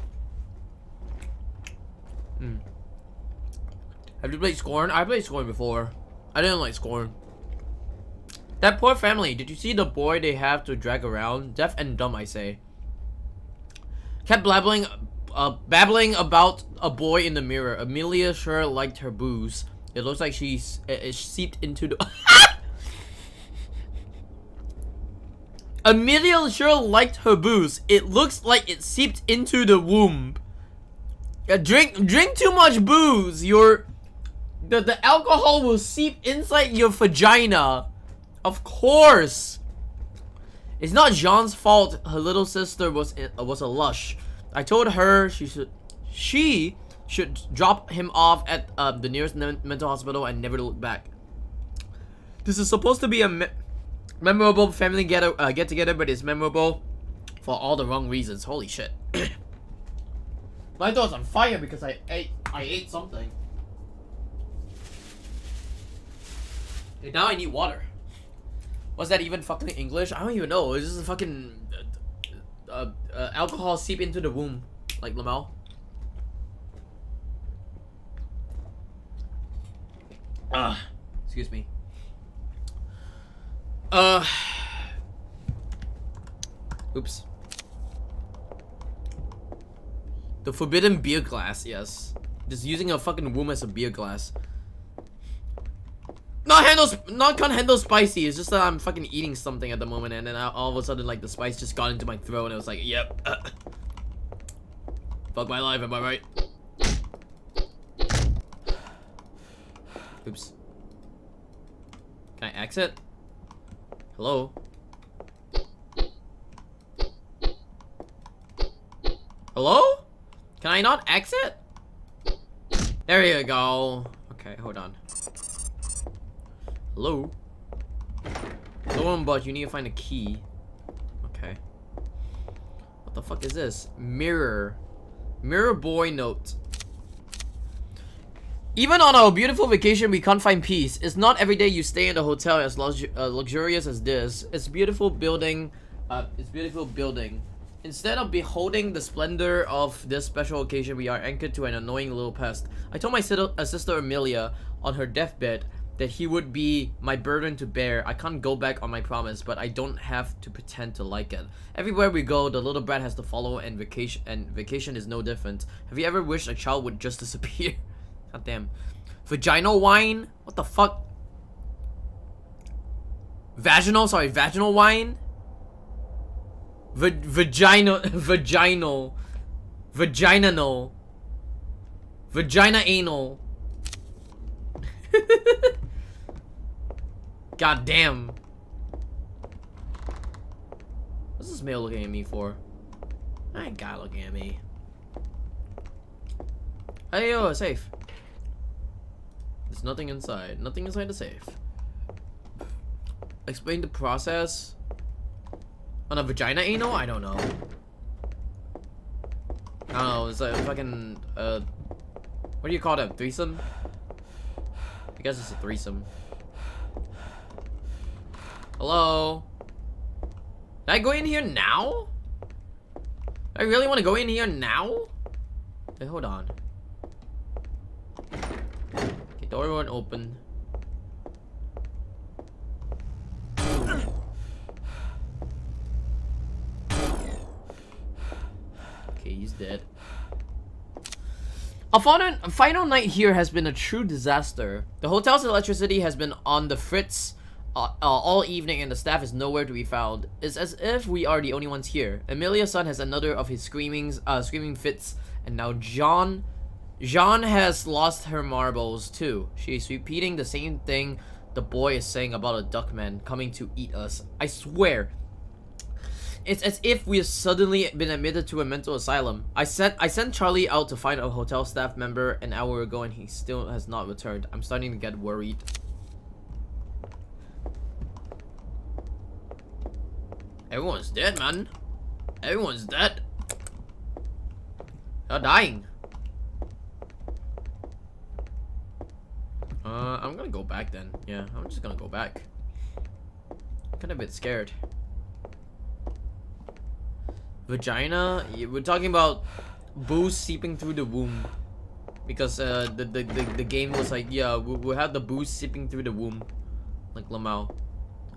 Have you played Scorn? I played Scorn before. I didn't like Scorn. That poor family. Did you see the boy they have to drag around? Deaf and dumb, I say. Kept babbling about a boy in the mirror. Amelia sure liked her booze. It looks like she's seeped into the. Amelia sure liked her booze. It looks like it seeped into the womb. Drink too much booze. The alcohol will seep inside your vagina. Of course. It's not Jean's fault. Her little sister was a lush. I told her she should drop him off at the nearest mental hospital and never look back. This is supposed to be a memorable family get together, but it's memorable for all the wrong reasons. Holy shit. My throat's on fire because I ate something. And now I need water. Was that even fucking English? I don't even know. It's just a fucking alcohol seep into the womb, like Lamau. Excuse me. Oops. The forbidden beer glass, yes. Just using a fucking womb as a beer glass. Can't handle spicy. It's just that I'm fucking eating something at the moment, and then all of a sudden, like the spice just got into my throat, and I was like, yep. Fuck my life, am I right? Oops. Can I exit? Hello? Hello? Can I not exit? There you go. Okay, hold on. Hello? Hello, but you need to find a key. Okay. What the fuck is this? Mirror. Mirror boy note. Even on our beautiful vacation, we can't find peace. It's not every day you stay in a hotel as luxurious as this. It's beautiful building. Instead of beholding the splendor of this special occasion, we are anchored to an annoying little pest. I told my sister Amelia on her deathbed that he would be my burden to bear. I can't go back on my promise, but I don't have to pretend to like it. Everywhere we go, the little brat has to follow, and vacation is no different. Have you ever wished a child would just disappear? God damn. Vaginal wine? What the fuck? Vaginal wine? Vaginal. Vagina anal. God damn. What's this male looking at me for? I ain't got looking at me. Hey yo, safe. There's nothing inside. Nothing inside the safe. Explain the process on a vagina anal? I don't know. I don't know. It's like a fucking what do you call that? Threesome? I guess it's a threesome. Hello? Did I go in here now? I really want to go in here now? Wait, hold on. Okay, door won't open. Okay, he's dead. A final night here has been a true disaster. The hotel's electricity has been on the fritz all evening and the staff is nowhere to be found. It's as if we are the only ones here. Amelia's son has another of his screaming fits, and now Jean has lost her marbles too. She is repeating the same thing the boy is saying about a duckman coming to eat us. I swear. It's as if we have suddenly been admitted to a mental asylum. I sent Charlie out to find a hotel staff member an hour ago and he still has not returned. I'm starting to get worried. Everyone's dead, man. Everyone's dead. They're dying. I'm gonna go back then. Yeah, I'm just gonna go back. I'm kinda a bit scared. Vagina? We're talking about booze seeping through the womb. Because the game was like, yeah, we had the booze seeping through the womb. Like Lamau.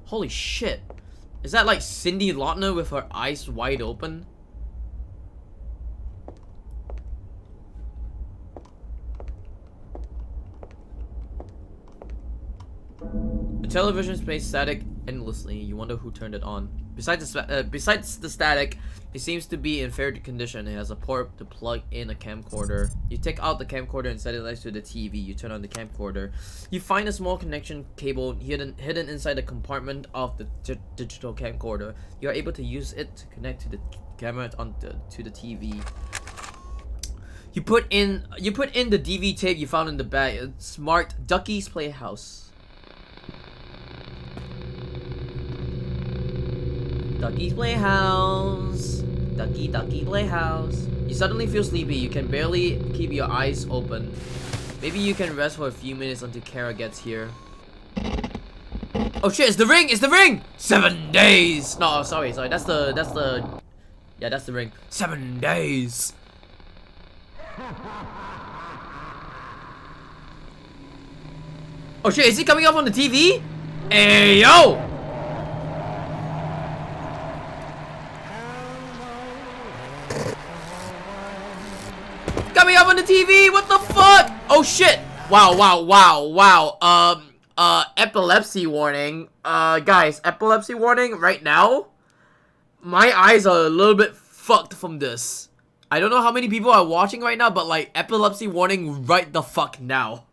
Holy shit. Is that like Cyndi Lauper with her eyes wide open? The television plays static endlessly. You wonder who turned it on. Besides the static, it seems to be in fair condition. It has a port to plug in a camcorder. You take out the camcorder and set it next to the TV. You turn on the camcorder. You find a small connection cable hidden inside the compartment of the digital camcorder. You are able to use it to connect to the camera to the TV. You put in the DV tape you found in the bag. It's marked Ducky's Playhouse. Ducky's Playhouse. Ducky Playhouse. You suddenly feel sleepy. You can barely keep your eyes open. Maybe you can rest for a few minutes until Kara gets here. Oh shit, it's the ring! It's the ring! 7 days! No, sorry. That's the yeah, that's the ring. 7 days. Oh shit, is he coming up on the TV? Hey yo! Coming up on the TV, what the fuck? Oh shit! Wow. Epilepsy warning. Guys, epilepsy warning right now. My eyes are a little bit fucked from this. I don't know how many people are watching right now, but like, epilepsy warning right the fuck now.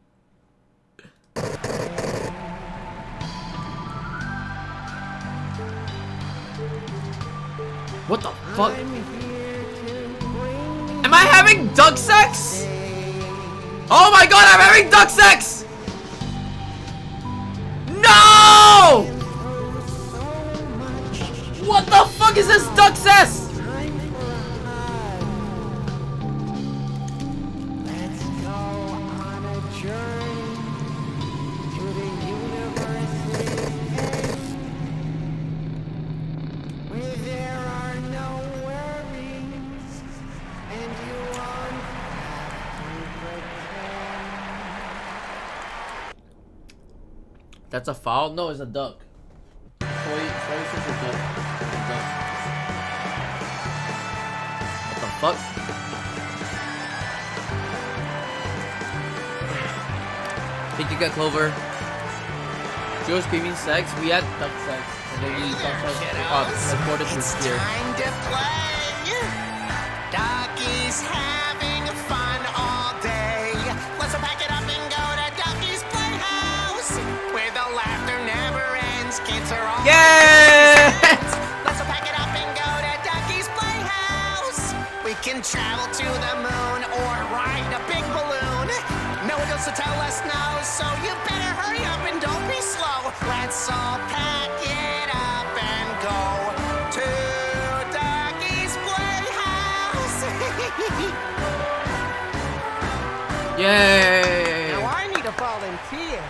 What the fuck? Am I having duck sex? Oh my god, I'm having duck sex! No! What the fuck is this duck sex? That's a fowl? No, it's a duck. Troy says a duck. What the fuck? Think you got Clover? Joe screaming sex? We had duck sex. And then we duck sex recorded through here. Time to play! Ducky's having fun all day. Let's pack it up and go to Ducky's Playhouse, where the laughter never ends. Kids are all Yes! Let's pack it up and go to Ducky's Playhouse. We can travel to the moon or ride a big balloon. No one else to tell us no, so you better hurry up and don't be slow. Let's all pack it up and go to Ducky's Playhouse. Yay! Now I need a volunteer.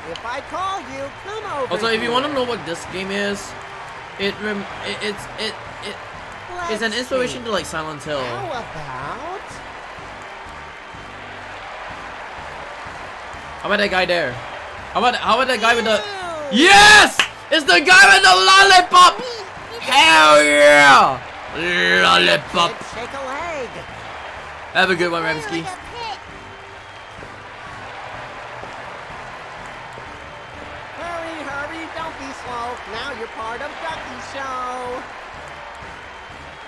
If I call you, come over. Also, if you want to know what this game is, It's an Let's inspiration see. to like Silent Hill. How about... How about that guy there? How about that guy with the... Yes! It's the guy with the lollipop! Hell yeah! Lollipop. Kid, shake a leg. Have a good one, Ramsky. Hurry, hurry, don't be slow. Now you're part of Ducky's show.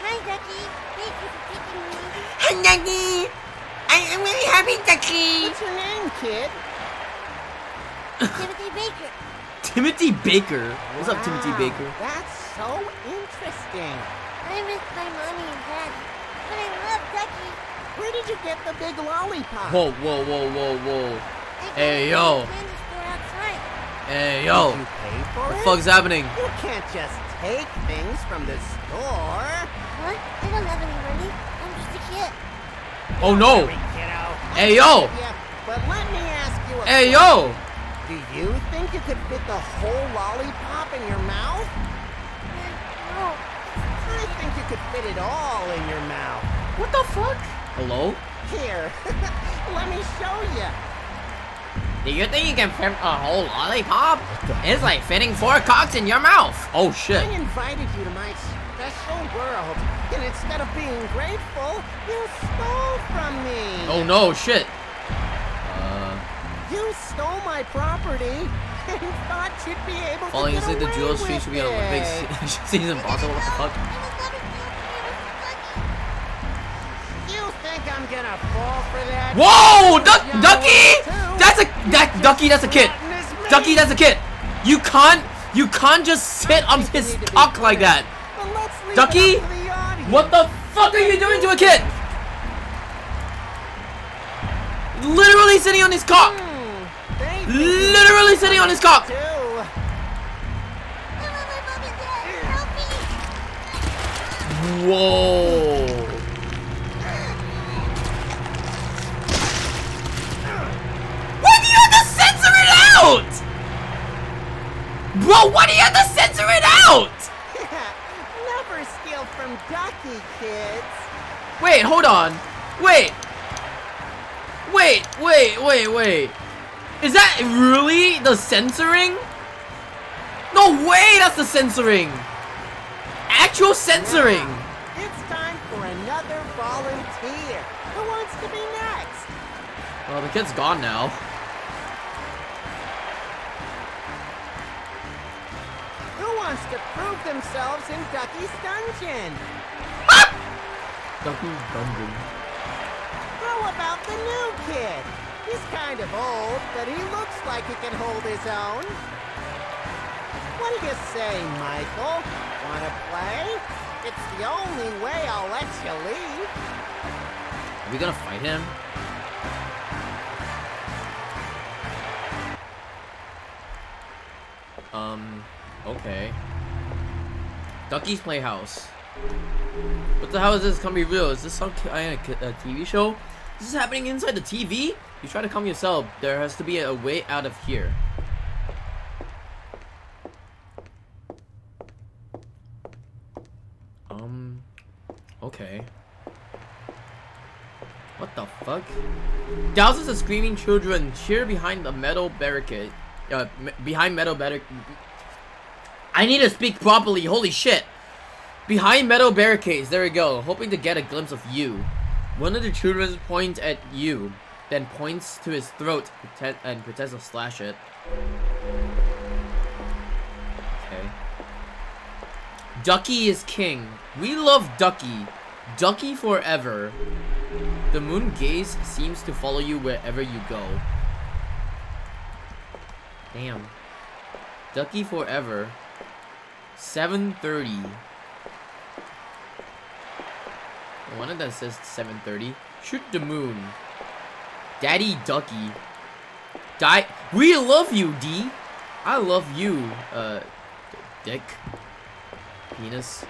Hi, Ducky. Thank you for picking me. Hi, Ducky. I'm really happy, Ducky. What's your name, kid? Timothy Baker. Timothy Baker. What's up, Timothy Wow, Baker? That's so interesting. I miss my mommy and daddy, but I love Ducky. Where did you get the big lollipop? Whoa, whoa, whoa, whoa, whoa. I got Hey, it yo. from the candy store outside. Hey, yo. Did you pay for What the it? fuck's happening? You can't just take things from the store. What? I don't have any money. I'm just a kid. Oh no. Sorry, kiddo. Hey, yo. Yeah, but let me ask you a Hey, question. yo. Do you think you could fit the whole lollipop in your mouth? No. I think you could fit it all in your mouth. What the fuck? Hello? Here, let me show you. Do you think you can fit a whole lollipop? It's like fitting 4 cocks in your mouth. Oh shit. I invited you to my special world, and instead of being grateful, you stole from me. Oh no, shit. You stole my property and thought you'd be able Falling to get asleep the away dual with street should be on it. big season impossible. What the fuck? I was never steal from you, Mr. Ducky. You think I'm gonna fall for that? Whoa! Young Ducky! too. Ducky, that's a kid. Rotten as me. Ducky, that's a kid. You can't just sit on his Need to be cock like that. But let's leave Ducky? it up to the audience. What the fuck are you doing to a kid? Literally sitting on his cock. They think you Literally sitting on his cock. too. I want my mom and dad. Help me. Whoa. Why do you have to censor it out? Bro, why do you have to censor it out? Never steal from Ducky, kids. Wait, hold on. Wait. Is that really the censoring? No way, that's the censoring. Actual censoring. It's time for another volunteer. Who wants to be next? Well, the kid's gone now. Who wants to prove themselves in Ducky's dungeon? Ducky's dungeon. How about the new kid? He's kind of old, but he looks like he can hold his own. What do you say, Michael? Wanna play? It's the only way I'll let you leave. Are we gonna fight him? Okay. Ducky's Playhouse. What the hell is this? Come be real. Is this some kind of a TV show? Is this happening inside the TV? You try to come yourself. There has to be a way out of here. Okay. What the fuck? Thousands of screaming children cheer behind the metal barricade. Behind metal barricade. I need to speak properly. Holy shit. Behind metal barricades. There we go. Hoping to get a glimpse of you. One of the children points at you, then points to his throat and pretends to slash it. Okay. Ducky is king. We love Ducky. Ducky forever. The moon gaze seems to follow you wherever you go. Damn. Ducky forever. 7:30. One of them says 7:30. Shoot the moon. Daddy Ducky. Die. We love you, D. I love you, dick. Penis.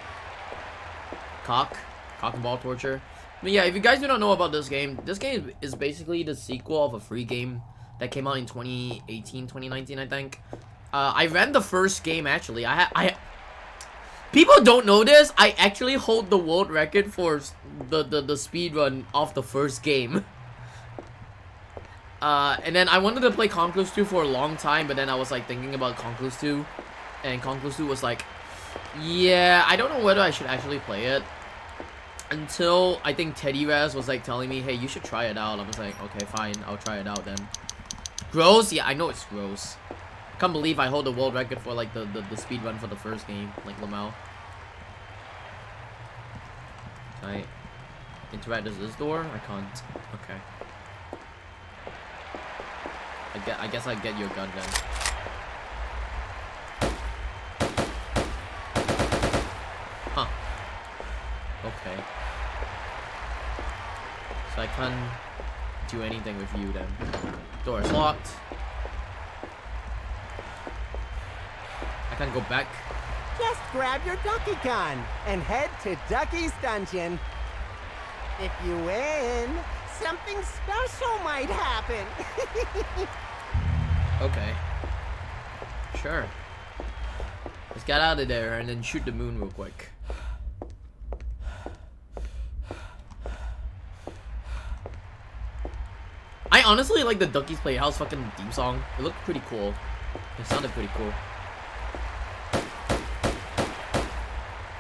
Cock and ball torture. But yeah, if you guys do not know about this game is basically the sequel of a free game that came out in 2018, 2019, I think. I ran the first game actually. People don't know this. I actually hold the world record for the speed run of the first game. And then I wanted to play CONCLUSE 2 for a long time, but then I was like thinking about CONCLUSE 2, and CONCLUSE 2 was like, yeah, I don't know whether I should actually play it. Until I think Teddy Raz was like telling me, hey, you should try it out. I was like, okay, fine, I'll try it out then. Gross? Yeah, I know it's gross. Can't believe I hold the world record for like the speed run for the first game, like Lamau. Can I interact with this door? I can't. Okay. I guess I get your gun then. Huh. Okay. So I can't do anything with you then. Door is locked. I can't go back. Just grab your Ducky gun and head to Ducky's dungeon. If you win, something special might happen. Okay. Sure. Let's get out of there and then shoot the moon real quick. I honestly like the Ducky's Playhouse fucking theme song. It looked pretty cool. It sounded pretty cool.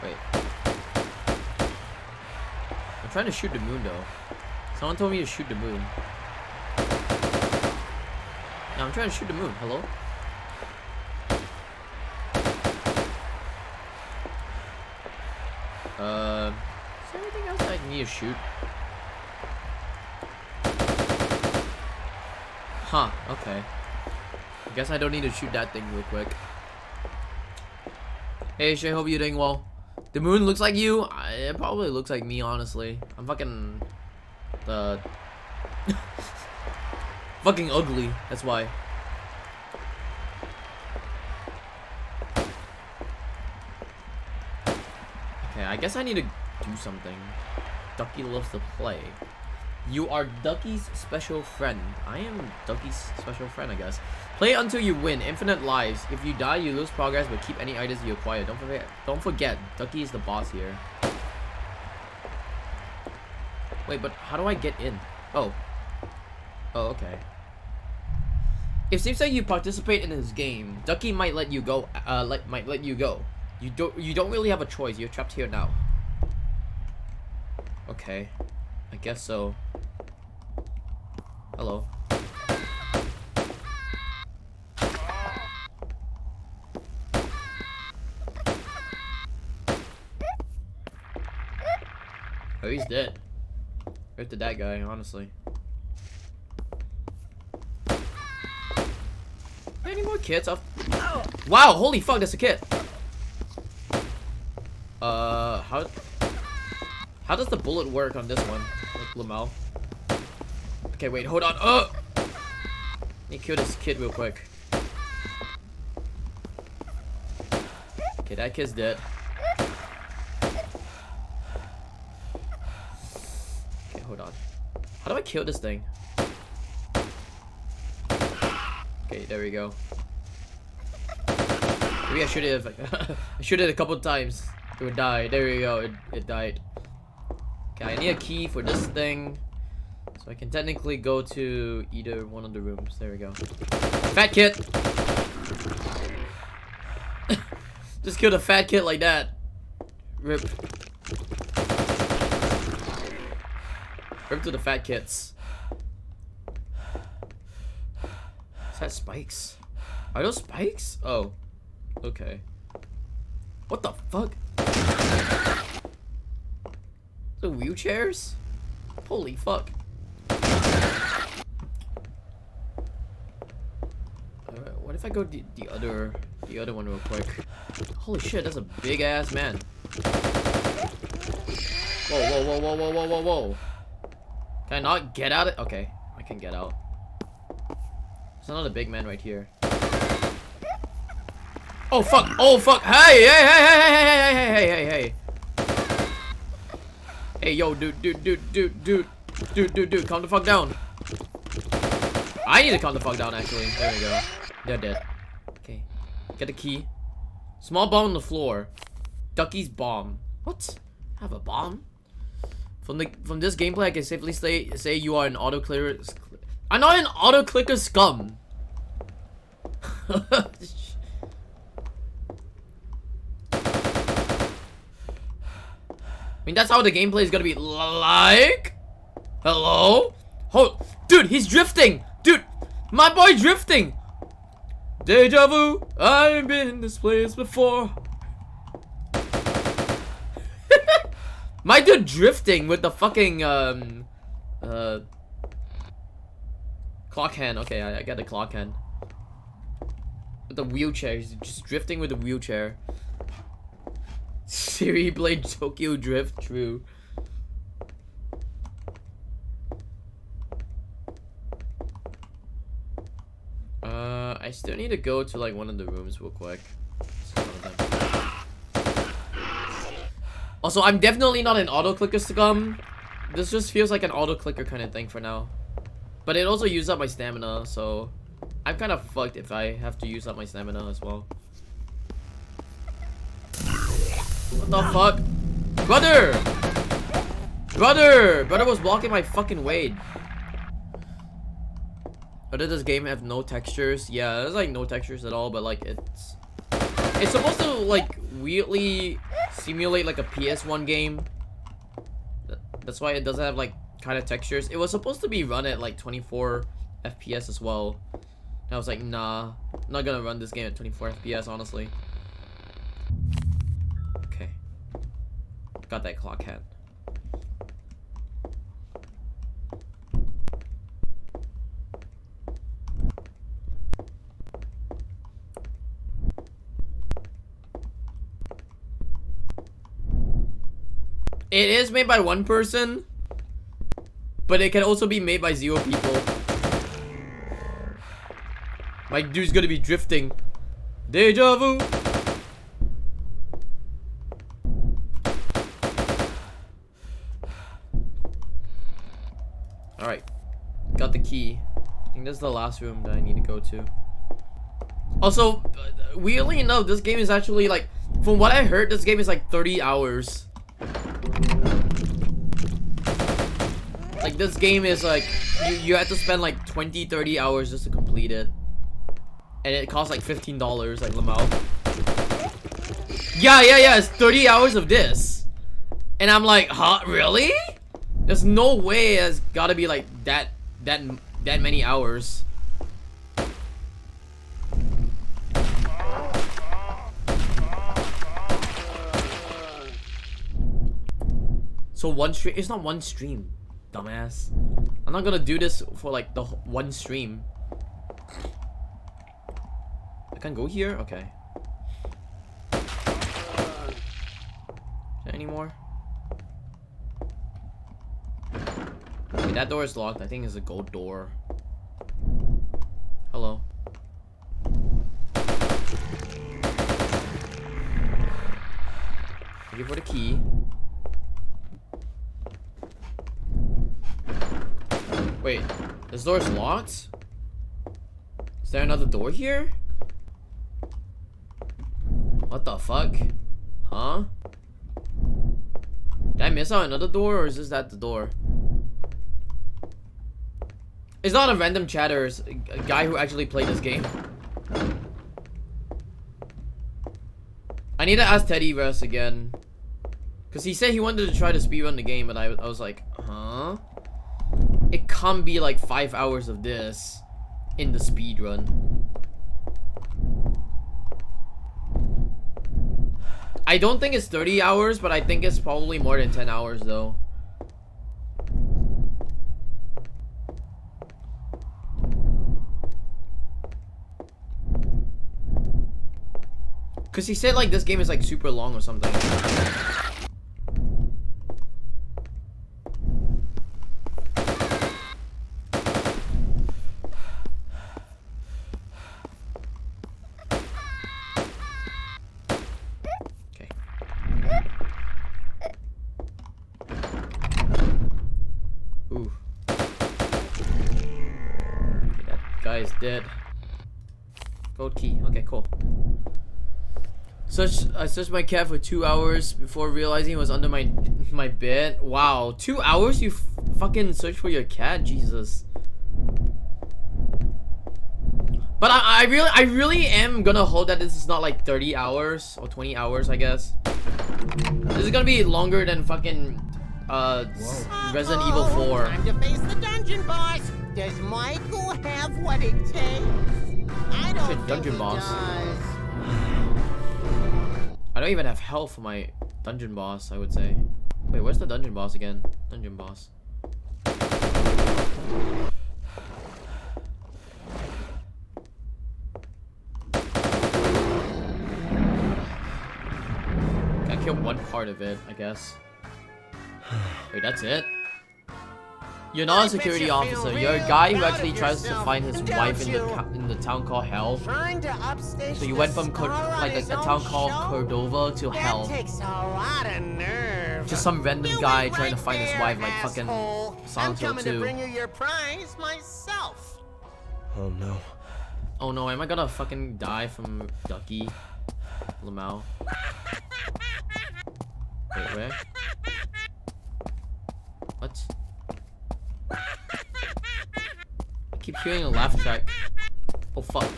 Wait. I'm trying to shoot the moon though. Someone told me to shoot the moon. No, I'm trying to shoot the moon. Hello? Is there anything else I need to shoot? Huh, okay. I guess I don't need to shoot that thing real quick. Hey, Shay, hope you're doing well. The moon looks like you? It probably looks like me, honestly. I'm fucking... fucking ugly, that's why. Okay, I guess I need to do something. Ducky loves to play. You are Ducky's special friend. I am Ducky's special friend, I guess. Play until you win. Infinite lives. If you die, you lose progress, but keep any items you acquire. Don't forget, Ducky is the boss here. Wait, but how do I get in? Oh. Oh, okay. It seems like you participate in this game. Ducky might let you go. Might let you go. You don't really have a choice. You're trapped here now. Okay. I guess so. Hello. Oh, he's dead. Right to that guy, honestly. Any more kids? Wow, holy fuck, that's a kid. How does the bullet work on this one? Like Lamau. Okay, wait, hold on. Let me kill this kid real quick. Okay, that kid's dead. Okay, hold on. How do I kill this thing? Okay, there we go. Maybe I should have. I shoot it a couple times. It would die. There we go. It died. Okay, I need a key for this thing, so I can technically go to either one of the rooms. There we go. Fat kid. Just killed a fat kid like that. Rip. Rip to the fat kids. Is that spikes? Are those spikes? Oh. Okay. What the fuck? The wheelchairs? Holy fuck. What if I go the other one real quick? Holy shit, that's a big ass man. Whoa, whoa, whoa, whoa, whoa, whoa, whoa, whoa. Can I not get out? Okay, I can get out. There's another big man right here. Oh fuck! Oh fuck! Hey! Hey! Hey! Hey! Hey! Hey! Hey! Hey! Hey! Hey! Hey! Yo, dude! Calm the fuck down. I need to calm the fuck down. Actually, there we go. They're dead. Okay, get the key. Small bomb on the floor. Ducky's bomb. What? I have a bomb? From this gameplay, I can safely say you are an auto clicker. I'm not an auto clicker scum. I mean, that's how the gameplay is gonna be like. Hello? Hold, dude, he's drifting. Dude, my boy drifting. Deja vu. I've been in this place before. My dude drifting with the fucking clock hand. Okay, I got the clock hand. With the wheelchair, he's just drifting with the wheelchair. Siri played Tokyo Drift, true. I still need to go to like one of the rooms real quick. Also, I'm definitely not an auto clicker scum. This just feels like an auto clicker kind of thing for now. But it also used up my stamina, so I'm kind of fucked if I have to use up my stamina as well. What the fuck? Brother! Brother was blocking my fucking way. Or did this game have no textures? Yeah, there's like no textures at all, but like it's supposed to like weirdly simulate like a PS1 game. That's why it doesn't have like kind of textures. It was supposed to be run at like 24 FPS as well. And I was like, nah, I'm not gonna run this game at 24 FPS, honestly. Okay. Got that clock hand. It is made by one person, but it can also be made by 0 people. My dude's gonna be drifting. Deja vu. Alright. Got the key. I think that's the last room that I need to go to. Also, weirdly enough, this game is actually like, from what I heard, this game is like 30 hours. Like, this game is like, you have to spend like 20-30 hours just to complete it. And it costs like $15, like Lamau. Yeah, it's 30 hours of this. And I'm like, huh, really? There's no way it's gotta be like that many hours. So one stream, it's not one stream, dumbass. I'm not gonna do this for like the one stream. I can't go here? Okay. Is there any more? Okay, that door is locked. I think it's a gold door. Hello. Thank you for the key. Wait, this door is locked? Is there another door here? What the fuck? Huh? Did I miss out another door, or is this that the door? It's not a random chatter, it's a guy who actually played this game. I need to ask Teddy Russ again. Because he said he wanted to try to speedrun the game, but I was like, huh? It can't be like 5 hours of this in the speedrun. I don't think it's 30 hours, but I think it's probably more than 10 hours though. Cause he said like this game is like super long or something. Ooh. Okay, that guy's dead. Gold key. Okay, cool. I searched my cat for 2 hours before realizing it was under my bed. Wow, 2 hours you fucking search for your cat? Jesus. But I really am gonna hold that this is not like 30 hours or 20 hours, I guess. This is gonna be longer than fucking Resident Evil 4. Time to face the dungeon boss. Does Michael have what it takes? I don't think dungeon he boss. does. I don't even have health for my dungeon boss, I would say. Wait, where's the dungeon boss again? Dungeon boss. I killed one part of it, I guess. Wait, that's it? You're not a security officer. You're a guy who actually tries to find his wife in the town called Hell. So you went from like a town called Cordova to Hell. Takes a lot of nerve. Just some random guy trying to find his wife, like fucking I'm Silent Hill coming to 2. bring you your prize myself. Oh no. Oh no, am I gonna fucking die from Ducky Lamau? Wait, where? What? I keep hearing a laugh track. Oh fuck.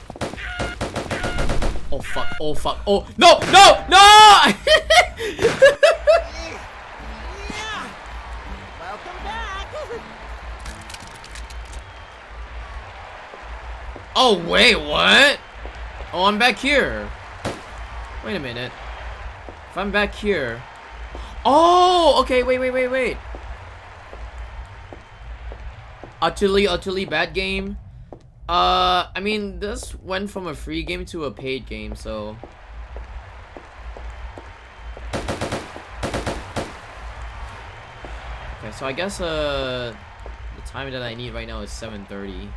Oh fuck. Oh fuck. Oh no! No! No! Yeah. Welcome back. Oh wait, what? Oh, I'm back here. Wait a minute. If I'm back here. Oh, okay. Wait. Utterly bad game. I mean, this went from a free game to a paid game, so. Okay, so I guess the time that I need right now is 7:30.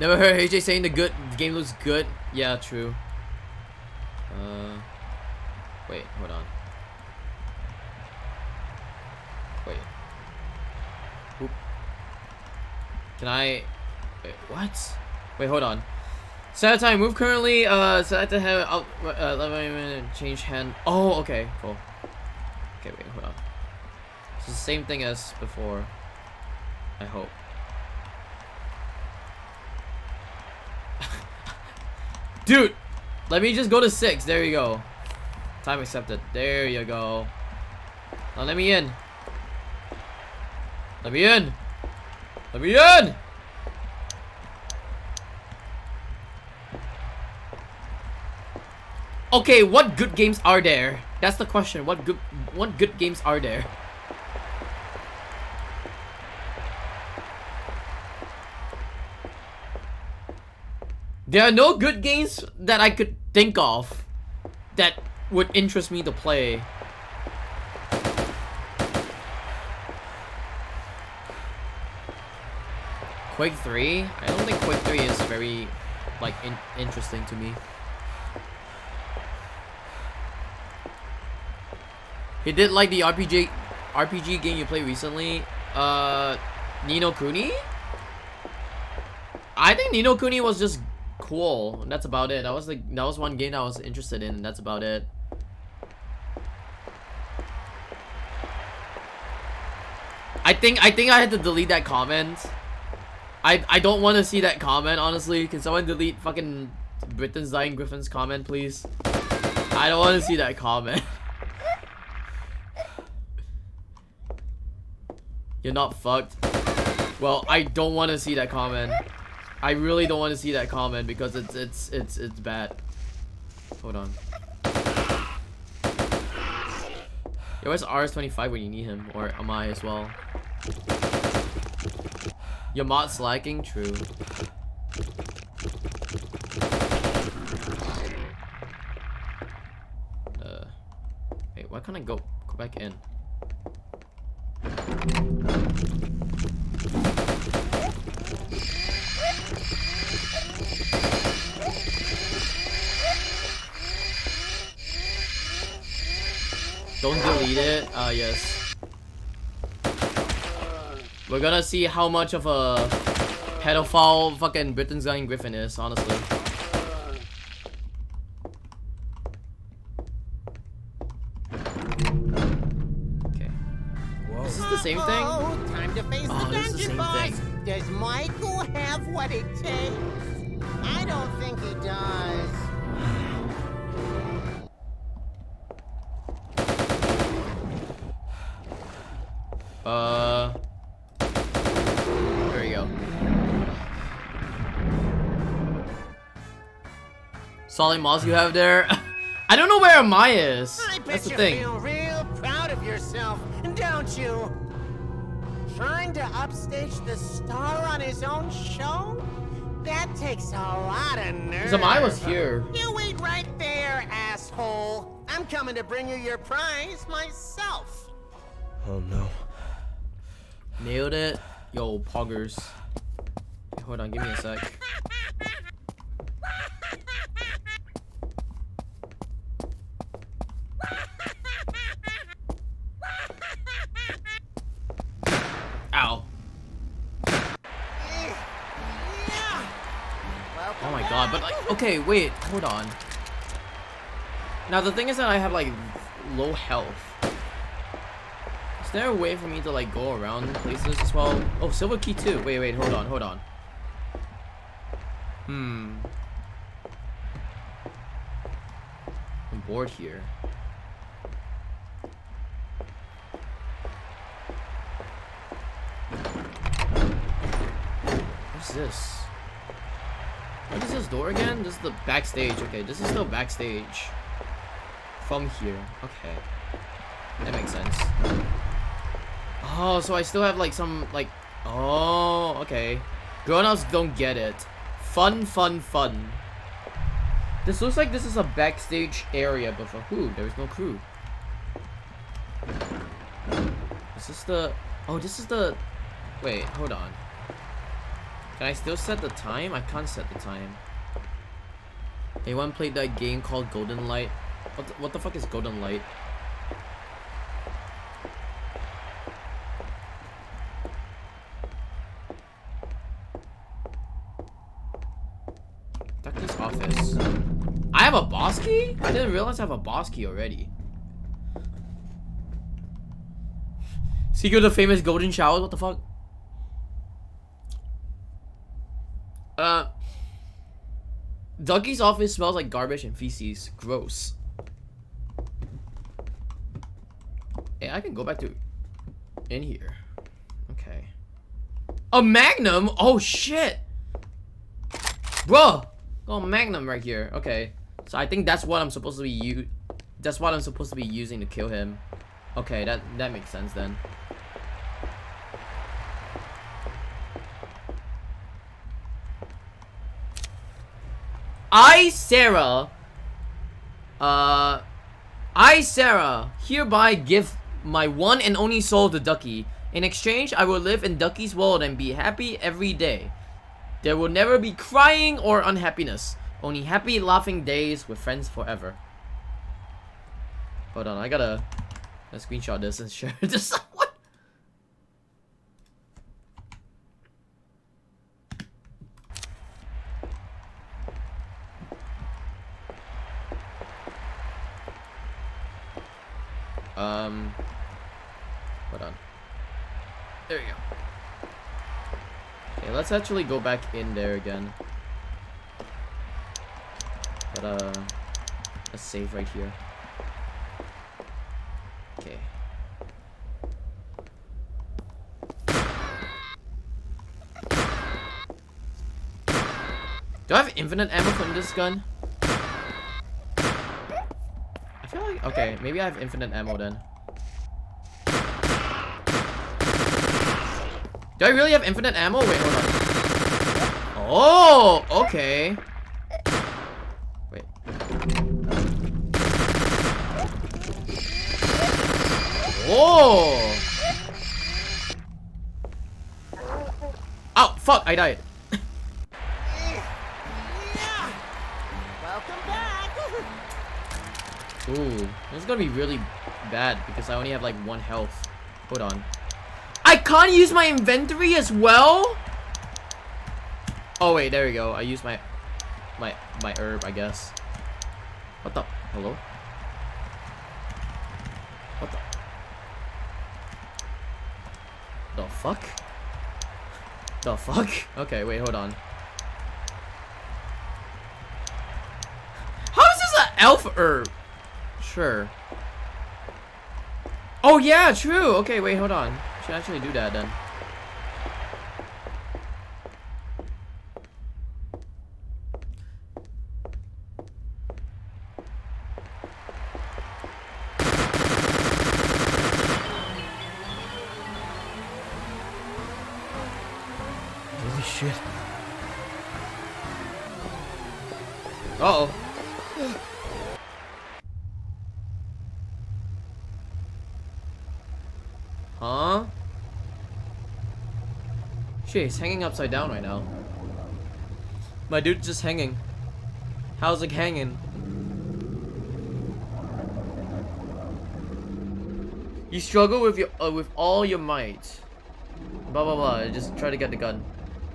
Never heard AJ saying the game looks good. Yeah, true. Wait, hold on. Wait. Oop. Can I? Wait, what? Wait, hold on. Set time. Move currently. Set to have out. Let me change hand. Oh, okay, cool. Okay, wait, hold on. It's the same thing as before. I hope. Dude, let me just go to 6. There you go. Time accepted. There you go. Now let me in. Let me in. Let me in. Okay, what good games are there? That's the question. What good games are there? There are no good games that I could think of that would interest me to play. Quake 3? I don't think Quake 3 is very, like, interesting to me. He did like the RPG game you played recently. Ni no Kuni? I think Ni no Kuni was just cool. That's about it. That was one game that I was interested in, and that's about it. I think I had to delete that comment. I don't want to see that comment, honestly. Can someone delete fucking Britain's Dying Griffin's comment, please? I don't want to see that comment. You're not fucked. Well, I don't want to see that comment. I really don't want to see that comment because it's bad. Hold on. Yo, where's RS25 when you need him? Or am I as well? Your mod's lagging? True. Wait, why can't I go back in? Don't delete it. Yes. We're gonna see how much of a pedophile fucking Britain's Got Griffin is, honestly. Okay. Whoa. Is this the same thing? Oh, time to face the this is the dungeon same boss. thing. Does Michael have what it takes? I don't think he does. There we go. Solid moss you have there. I don't know where Amaya is. I bet That's the you thing. feel real proud of yourself, don't you? Trying to upstage the star on his own show? That takes a lot of nerve. Because Amaya was here. You wait right there, asshole. I'm coming to bring you your prize myself. Oh no. Nailed it. Yo, poggers. Okay, hold on, give me a sec. Ow. Oh my god, but like, okay, wait, hold on. Now the thing is that I have like low health. Is there a way for me to like go around places as well? Oh, silver key too. Wait, hold on. I'm bored here. What's this? What is this door again? This is the backstage. Okay, this is still backstage. From here. Okay. That makes sense. Oh, so I still have like some like... Oh, okay. Grown-ups don't get it. Fun. This looks like this is a backstage area, but for who? There's no crew. Is this the... Oh, this is the... Wait, hold on. Can I still set the time? I can't set the time. Anyone played that game called Golden Light? What the fuck is Golden Light? Ducky's office. I have a boss key? I didn't realize I have a boss key already. Secret of the famous golden shower? What the fuck? Ducky's office smells like garbage and feces. Gross. Hey, I can go back to in here. Okay. A magnum? Oh shit. Bruh. Oh, magnum right here. Okay. So I think that's what I'm supposed to be using to kill him. Okay, that makes sense then. I, Sarah, hereby give my one and only soul to Ducky. In exchange, I will live in Ducky's world and be happy every day. There will never be crying or unhappiness. Only happy, laughing days with friends forever. Hold on, I gotta screenshot this and share it to someone. Hold on. There we go. Okay, let's actually go back in there again. But let's save right here. Okay. Do I have infinite ammo from this gun? I feel like, okay, maybe I have infinite ammo then. Do I really have infinite ammo? Wait, hold on. Oh, okay. Wait. Oh. Oh, fuck, I died. Welcome back. Ooh, this is gonna be really bad because I only have like 1 health. Hold on. I can't use my inventory as well? Oh wait, there we go. I used my herb, I guess. What the? Hello? What the fuck? The fuck? Okay, wait, hold on. How is this an elf herb? Sure. Oh yeah, true. Okay, wait, hold on. Should actually do that then. Holy shit. Uh-oh. Huh? Shit, he's hanging upside down right now. My dude's just hanging. How's it hanging? You struggle with your with all your might. Blah blah blah. Just try to get the gun.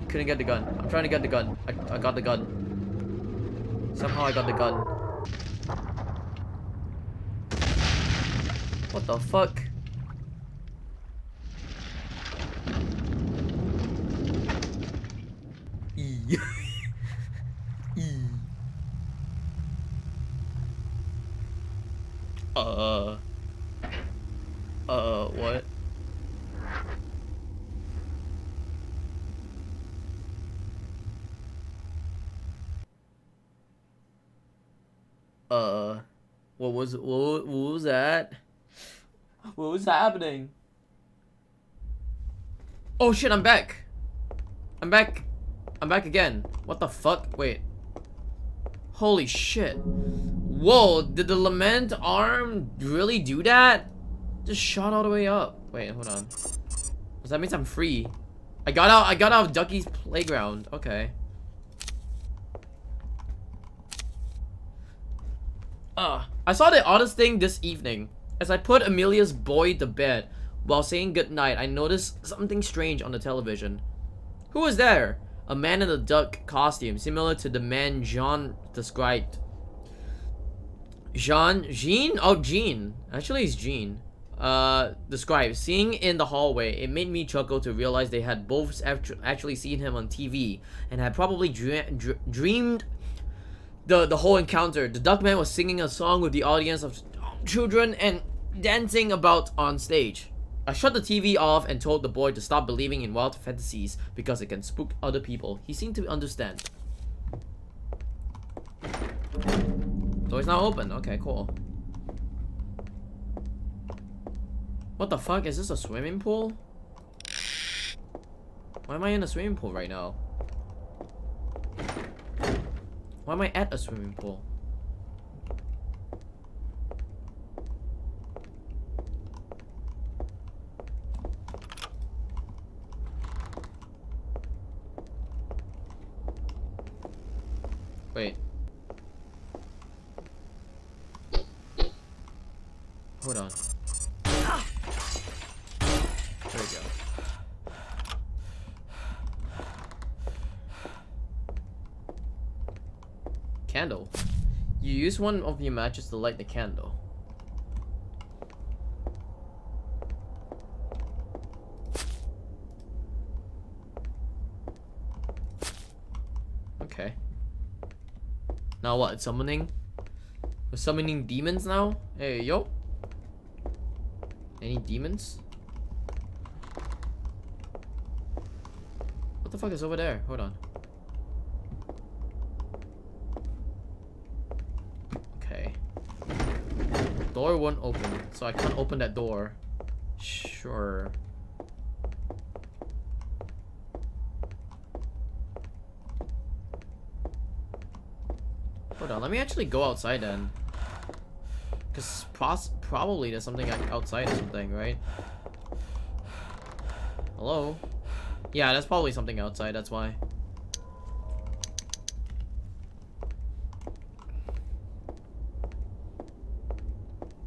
You couldn't get the gun. I'm trying to get the gun. I got the gun. Somehow I got the gun. What the fuck? E. E. What? What was that? What was happening? Oh shit, I'm back. I'm back again. What the fuck? Wait. Holy shit. Whoa, did the lament arm really do that? Just shot all the way up. Wait, hold on. Does that mean I'm free? I got out of Ducky's playground. Okay. I saw the oddest thing this evening. As I put Amelia's boy to bed while saying goodnight, I noticed something strange on the television. Who was there? A man in a duck costume, similar to the man Jean described. Jean? Oh, Jean. Actually, it's Jean. Described. Seeing in the hallway, it made me chuckle to realize they had both actually seen him on TV and had probably dreamed the whole encounter. The duck man was singing a song with the audience of children and dancing about on stage. I shut the TV off and told the boy to stop believing in wild fantasies because it can spook other people. He seemed to understand. Door's now open. Okay, cool. What the fuck? Is this a swimming pool? Why am I in a swimming pool right now? Why am I at a swimming pool? Wait. Hold on. There we go. Candle. You use one of your matches to light the candle. Okay. Now what? Summoning? We're summoning demons now? Hey, yo. Any demons? What the fuck is over there? Hold on. Okay. Door won't open, so I can't open that door. Sure. Hold on, let me actually go outside then. Because probably there's something outside or something, right? Hello? Yeah, there's probably something outside, that's why.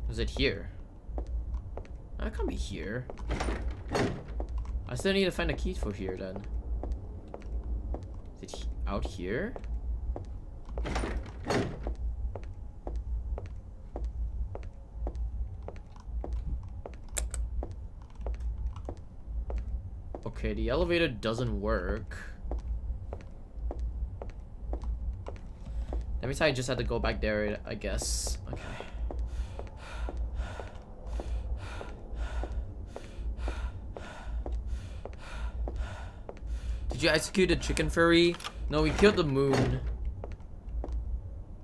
Is it here? That can't be here. I still need to find the keys for here then. Is it out here? Okay, the elevator doesn't work. That means I just had to go back there, I guess. Okay. Did you execute the chicken furry? No, we killed the moon.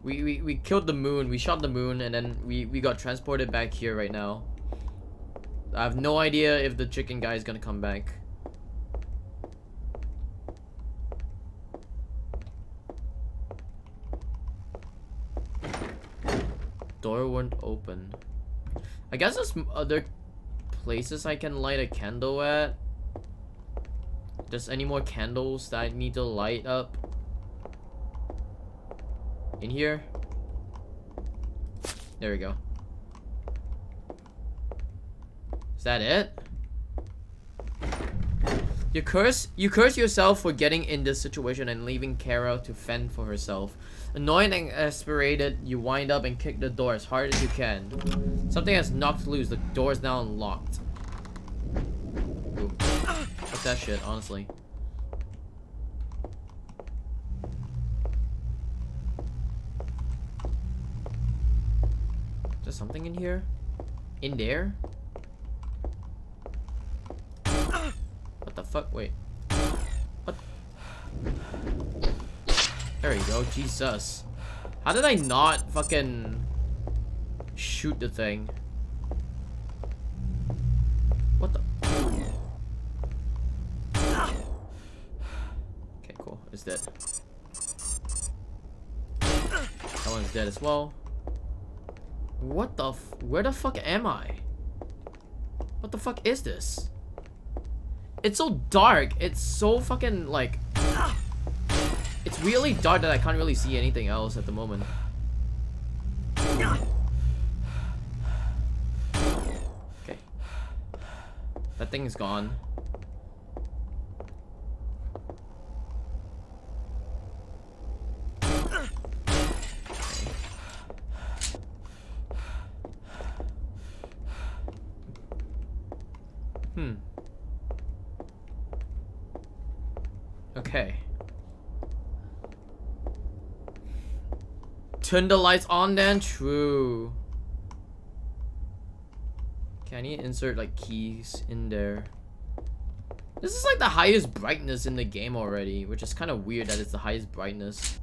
We killed the moon. We shot the moon, and then we got transported back here right now. I have no idea if the chicken guy is gonna come back. Door won't open. I guess there's other places I can light a candle at. There's any more candles that I need to light up in here? There we go. Is that it? You curse yourself for getting in this situation and leaving Kara to fend for herself. Annoyed and exasperated, you wind up and kick the door as hard as you can. Something has knocked loose. The door is now unlocked. Ooh. Fuck that shit, honestly. Is there something in here? In there? What the fuck? Wait. What? There you go. Jesus. How did I not fucking shoot the thing? What the? Okay, cool. It's dead. That one's dead as well. What the where the fuck am I? What the fuck is this? It's so dark. It's so fucking like... It's really dark that I can't really see anything else at the moment. Okay. That thing is gone. Okay. Turn the lights on then? True. Okay, I need to insert like keys in there. This is like the highest brightness in the game already, which is kind of weird that it's the highest brightness.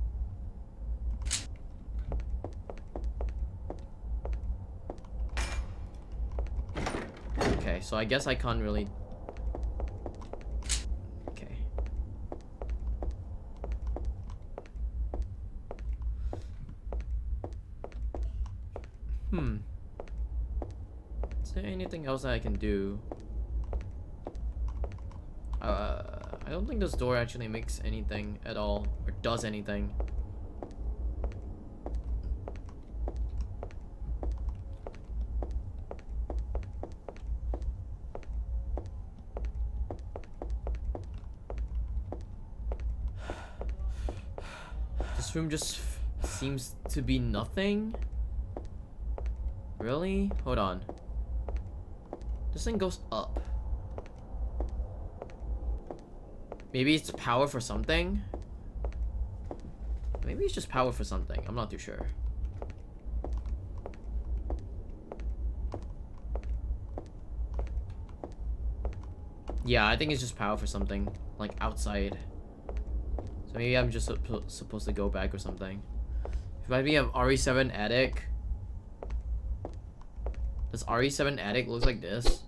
Okay, so I guess I can't really... Okay. Is there anything else that I can do? I don't think this door actually makes anything at all, or does anything. This room just seems to be nothing. Really? Hold on. This thing goes up. Maybe it's power for something? Maybe it's just power for something. I'm not too sure. Yeah, I think it's just power for something. Like outside. So maybe I'm just supposed to go back or something. It might be an RE7 attic. Does RE7 attic look like this?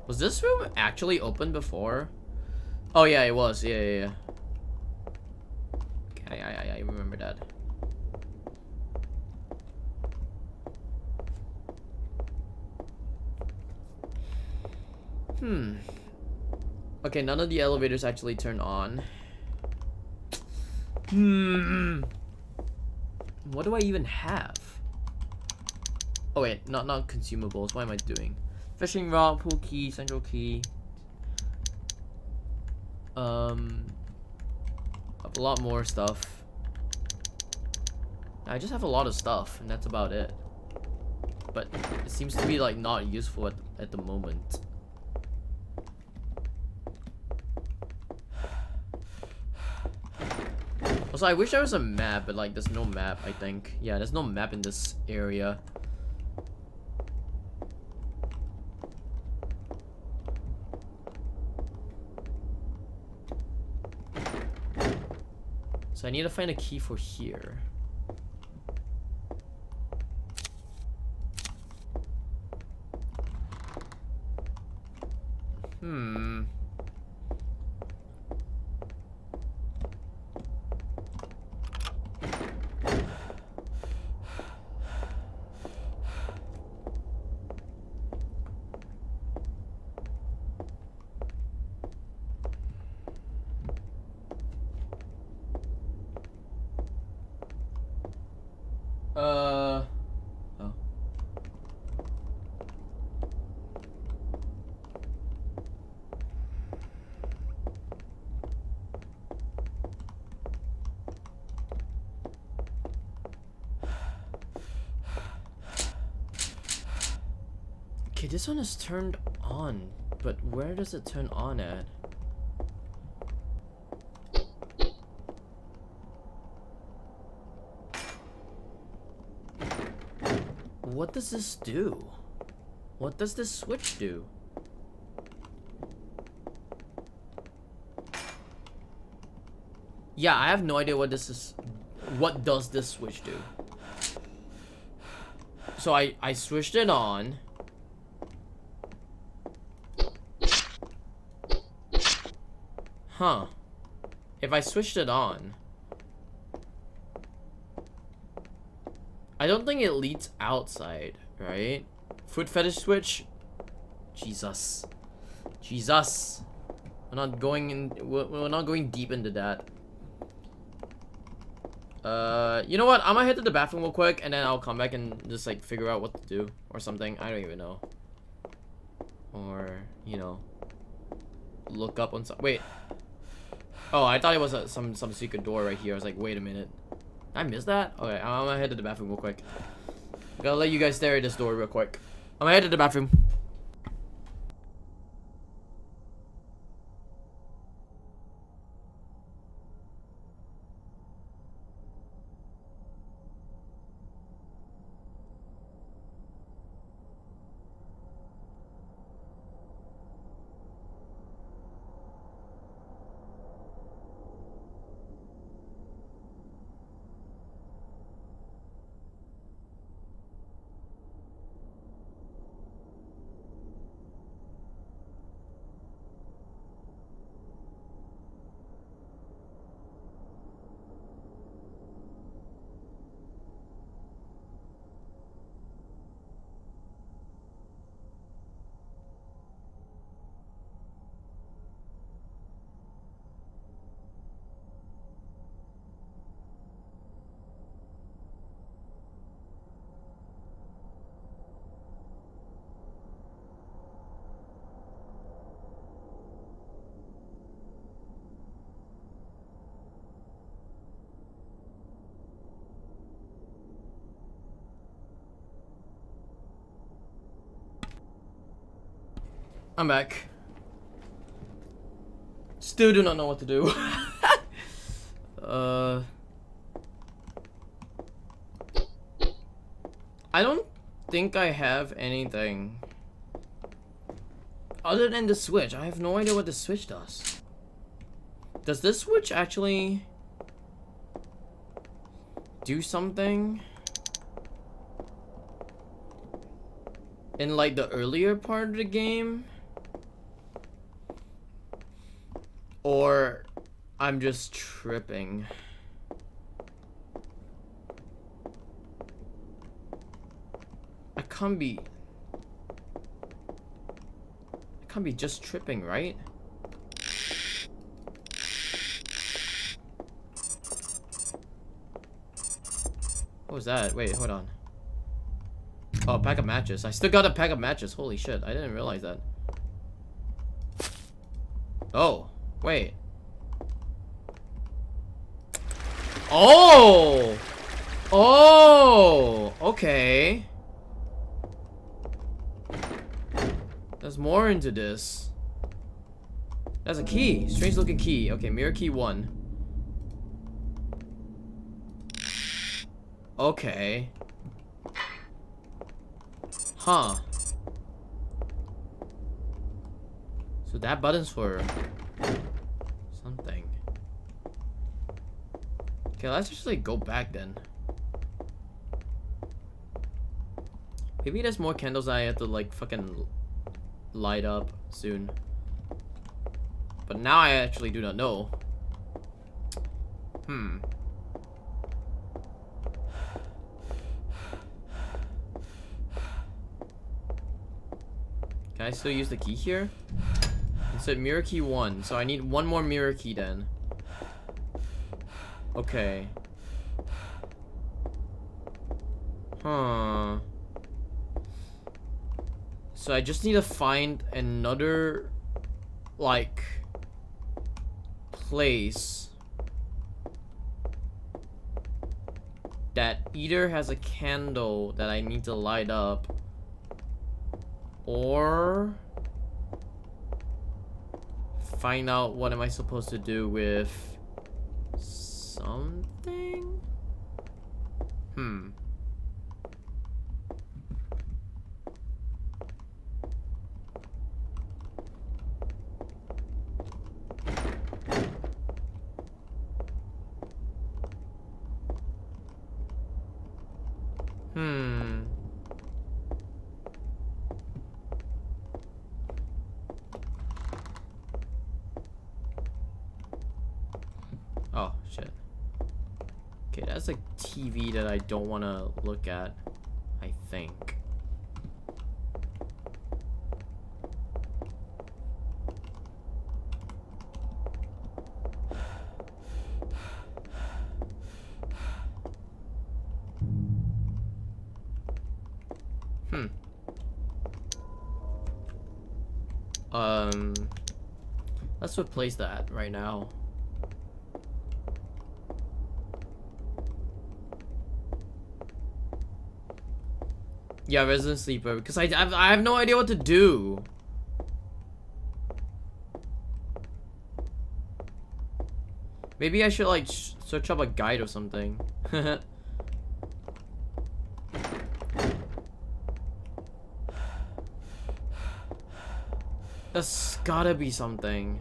Was this room actually open before? Oh yeah, it was. Yeah. Okay, I remember that. Okay, none of the elevators actually turn on. What do I even have? Oh wait, not consumables. What am I doing? Fishing rod, pool key, central key. A lot more stuff. I just have a lot of stuff, and that's about it. But it seems to be like not useful at the moment. Also, I wish there was a map, but like there's no map, I think. Yeah, there's no map in this area. So I need to find a key for here. Oh. Okay, this one is turned on, but where does it turn on at? What does this do? What does this switch do? Yeah, I have no idea what this is. What does this switch do? So I switched it on. Huh. If I switched it on, I don't think it leads outside, right? Foot fetish switch? Jesus. Jesus. We're not going in, we're not going deep into that. You know what? I'm gonna head to the bathroom real quick and then I'll come back and just like figure out what to do or something. I don't even know. Or, you know, look up on some, wait. Oh, I thought it was some secret door right here. I was like, wait a minute. Did I miss that? Okay, I'm gonna head to the bathroom real quick. I'm gonna let you guys stare at this door real quick. I'm gonna head to the bathroom. I'm back. Still do not know what to do. I don't think I have anything other than the switch. I have no idea what the switch does. Does this switch actually do something in like the earlier part of the game? Or I'm just tripping. I can't can't be just tripping, right? What was that? Wait, hold on. Oh, a pack of matches. I still got a pack of matches. Holy shit, I didn't realize that. Oh, wait. Oh! Oh! Okay. There's more into this. That's a key. Strange looking key. Okay, mirror key 1. Okay. Huh. So that button's for something. Okay, let's just like go back then. Maybe there's more candles I have to like fucking light up soon. But now I actually do not know. Hmm. Can I still use the key here? It said mirror key 1, so I need one more mirror key then. Okay. Huh. So I just need to find another, like, place that either has a candle that I need to light up, or find out what am I supposed to do with something? Hmm. Hmm. Oh, shit. Okay, that's a TV that I don't want to look at, I think. Hmm. Let's replace that right now. Yeah, Resident Sleeper, because I have no idea what to do. Maybe I should like search up a guide or something. There's gotta be something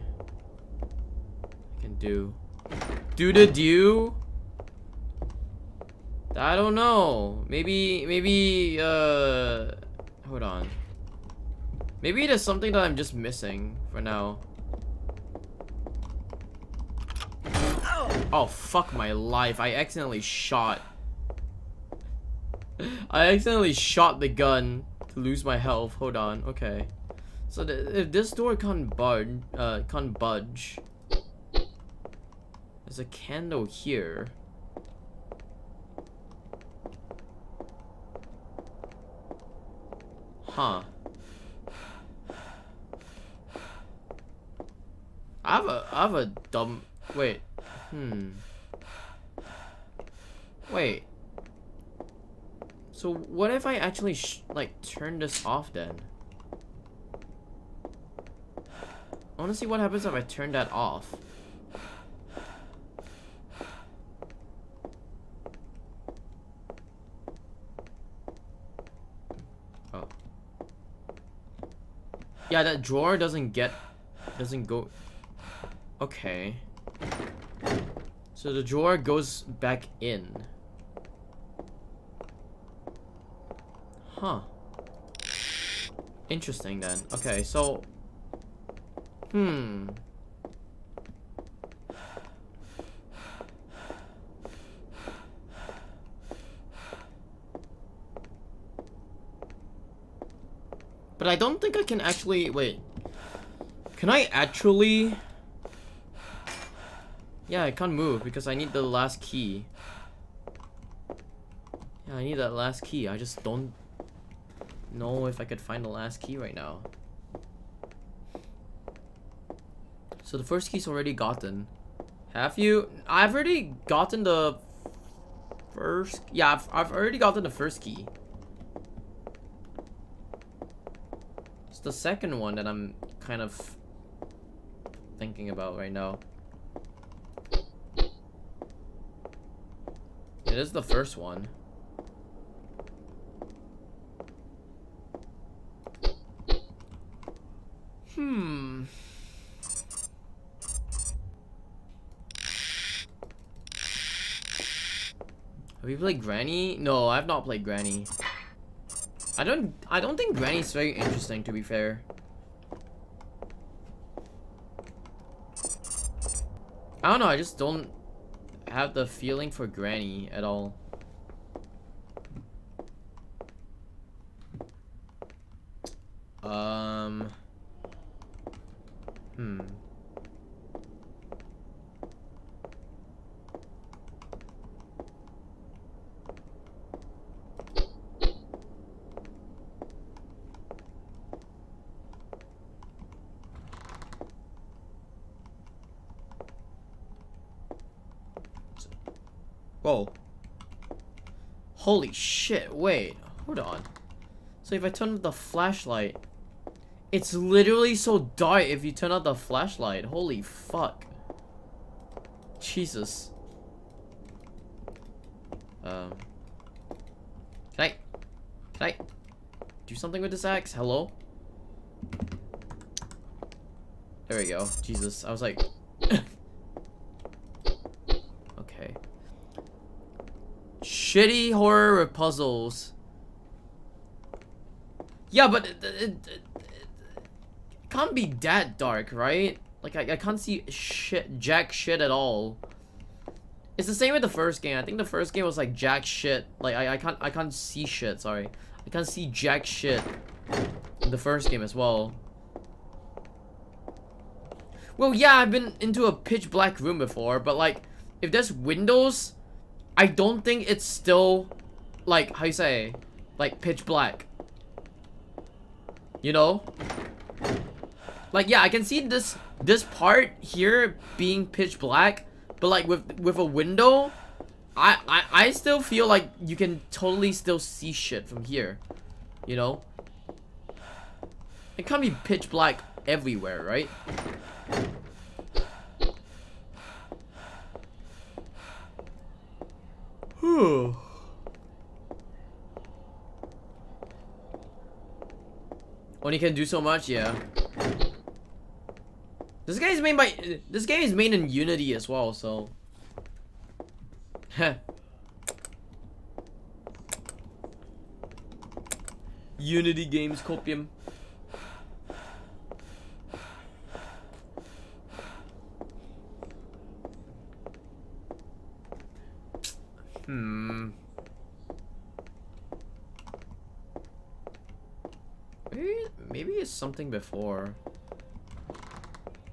I can do. Do the do? I don't know. Maybe, hold on. Maybe there's something that I'm just missing for now. Oh, fuck my life. I accidentally shot. I accidentally shot the gun to lose my health. Hold on. Okay. So if this door can't budge, there's a candle here. Huh. I have a dumb, wait. Wait. So what if I actually like turn this off then? I want to see what happens if I turn that off. Oh. Yeah, that drawer doesn't go. Okay. So the drawer goes back in. Huh. Interesting then. Okay, so but I don't think I can actually wait. Can I actually? Yeah, I can't move because I need the last key. Yeah, I need that last key. I just don't know if I could find the last key right now. So the first key's already gotten. Have you? I've already gotten the first. Yeah, I've already gotten the first key. It's the second one that I'm kind of thinking about right now. It is the first one. Have you played Granny? No, I've not played Granny. I don't think Granny's very interesting, to be fair. I don't know, I just don't have the feeling for Granny at all. Whoa. Holy shit, wait, hold on. So if I turn on the flashlight, it's literally so dark if you turn on the flashlight. Holy fuck. Jesus. Can I do something with this axe? Hello? There we go. Jesus, I was like... Okay. Shitty horror puzzles. Yeah, but it can't be that dark, right? Like, I can't see jack shit at all. It's the same with the first game. I think the first game was like jack shit. Like, I can't see shit, sorry. I can't see jack shit in the first game as well. Well, yeah, I've been into a pitch black room before, but like, if there's windows, I don't think it's still, like, how you say, like, pitch black. You know? Like, yeah, I can see this part here being pitch black, but like with a window, I still feel like you can totally still see shit from here. You know? It can't be pitch black everywhere, right? Only can do so much, yeah. This game is made in Unity as well, so. Unity games copium. Maybe it's something before.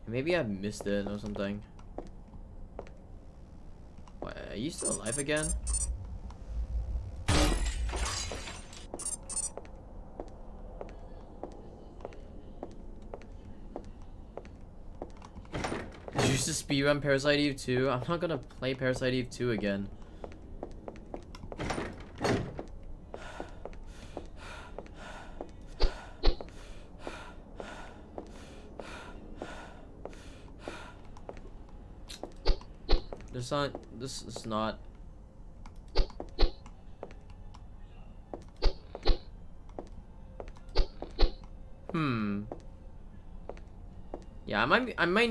Maybe I missed it or something. What, are you still alive again? Did you used to speedrun Parasite Eve 2? I'm not gonna play Parasite Eve 2 again. This is not. Yeah, I might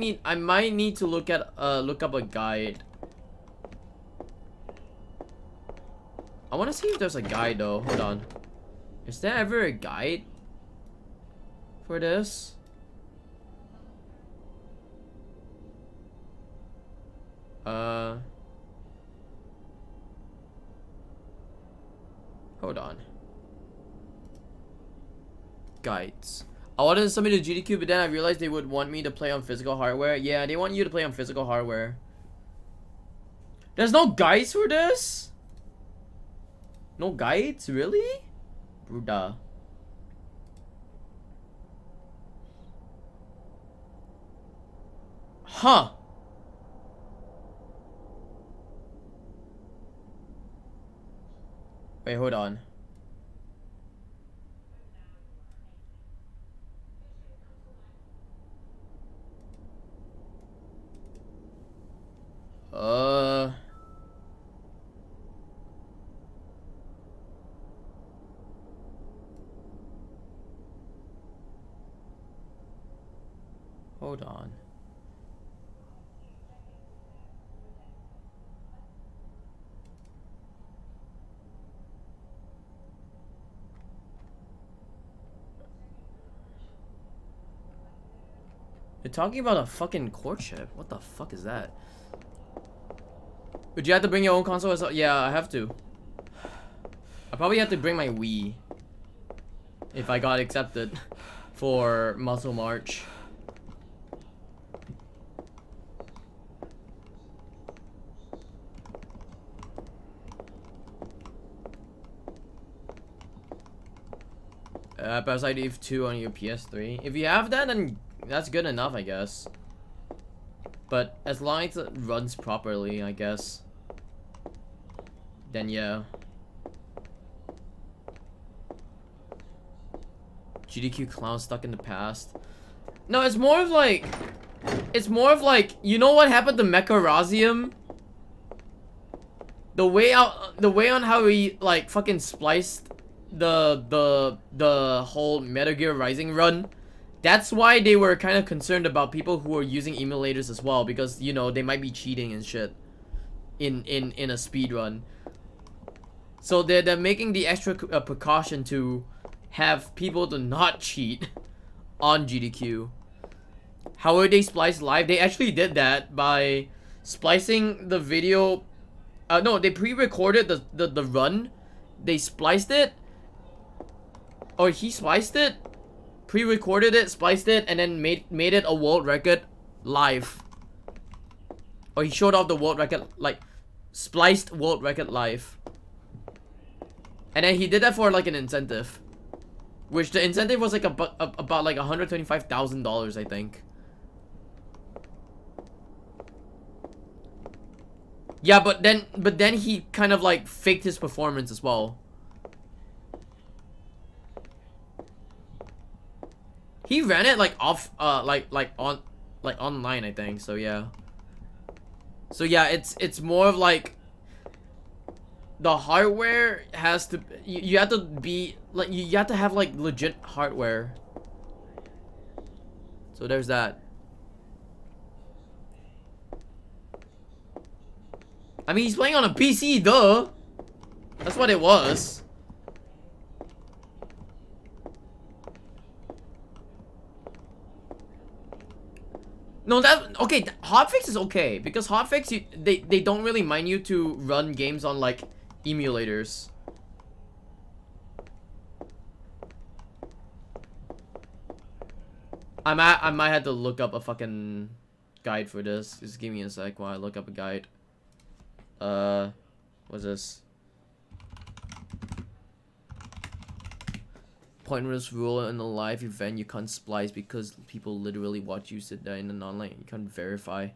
need to look up a guide. I want to see if there's a guide though. Hold on. Is there ever a guide for this? Hold on. Guides. I wanted to submit to GDQ, but then I realized they would want me to play on physical hardware. Yeah, they want you to play on physical hardware. There's no guides for this? No guides? Really? Bruda. Huh. Wait, hold on. Hold on. They're talking about a fucking courtship. What the fuck is that? Would you have to bring your own console as well? Yeah, I have to. I probably have to bring my Wii if I got accepted for Muscle March. Parasite Eve 2 on your PS3. If you have that, then that's good enough, I guess. But as long as it runs properly, I guess. Then yeah. GDQ clown stuck in the past. No, it's more of like... It's more of like... You know what happened to Mecharazium? The way on how he like fucking spliced the whole Metal Gear Rising run. That's why they were kind of concerned about people who are using emulators as well, because you know they might be cheating and shit in a speed run. So they're making the extra precaution to have people to not cheat on GDQ. How would they splice live? They actually did that by splicing the video. No, they pre-recorded the run. They spliced it. Or he spliced it. Pre-recorded it, spliced it, and then made it a world record live. Or he showed off the world record, like, spliced world record live. And then he did that for like an incentive. Which the incentive was like about like $125,000, I think. Yeah, but then he kind of like faked his performance as well. He ran it like off online, I think. So yeah. So yeah, it's more of like the hardware has to you have to be like you have to have like legit hardware. So there's that. I mean, he's playing on a PC, duh. That's what it was. No, that okay. Hotfix is okay because hotfix they don't really mind you to run games on like emulators. I might have to look up a fucking guide for this. Just give me a sec while I look up a guide. What's this? Pointless rule in a live event, you can't splice because people literally watch you sit there in an online. You can't verify.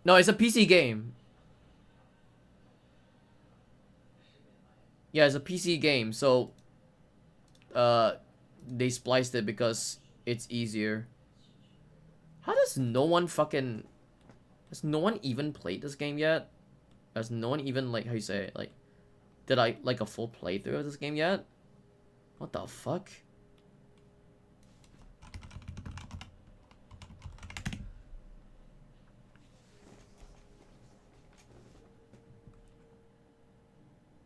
No, it's a PC game. Yeah, it's a PC game, so they spliced it because it's easier. How does no one fucking... Has no one even played this game yet? Has no one even, like, how you say it, like... Did I, like, a full playthrough of this game yet? What the fuck?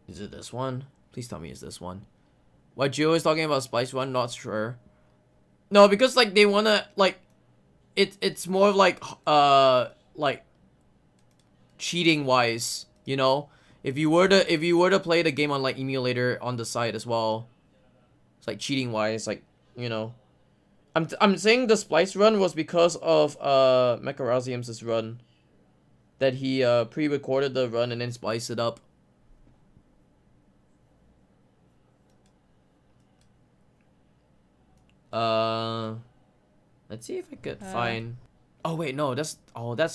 Is it this one? Please tell me it's this one. What Gio is talking about Splice One, not sure. No, because like they wanna like it's more of like cheating wise, you know? If you were to play the game on like emulator on the side as well, it's like cheating wise, like, you know, I'm saying the splice run was because of Mecharazzium's run. That he pre-recorded the run and then spliced it up. Let's see if I could find. Oh wait, no, that's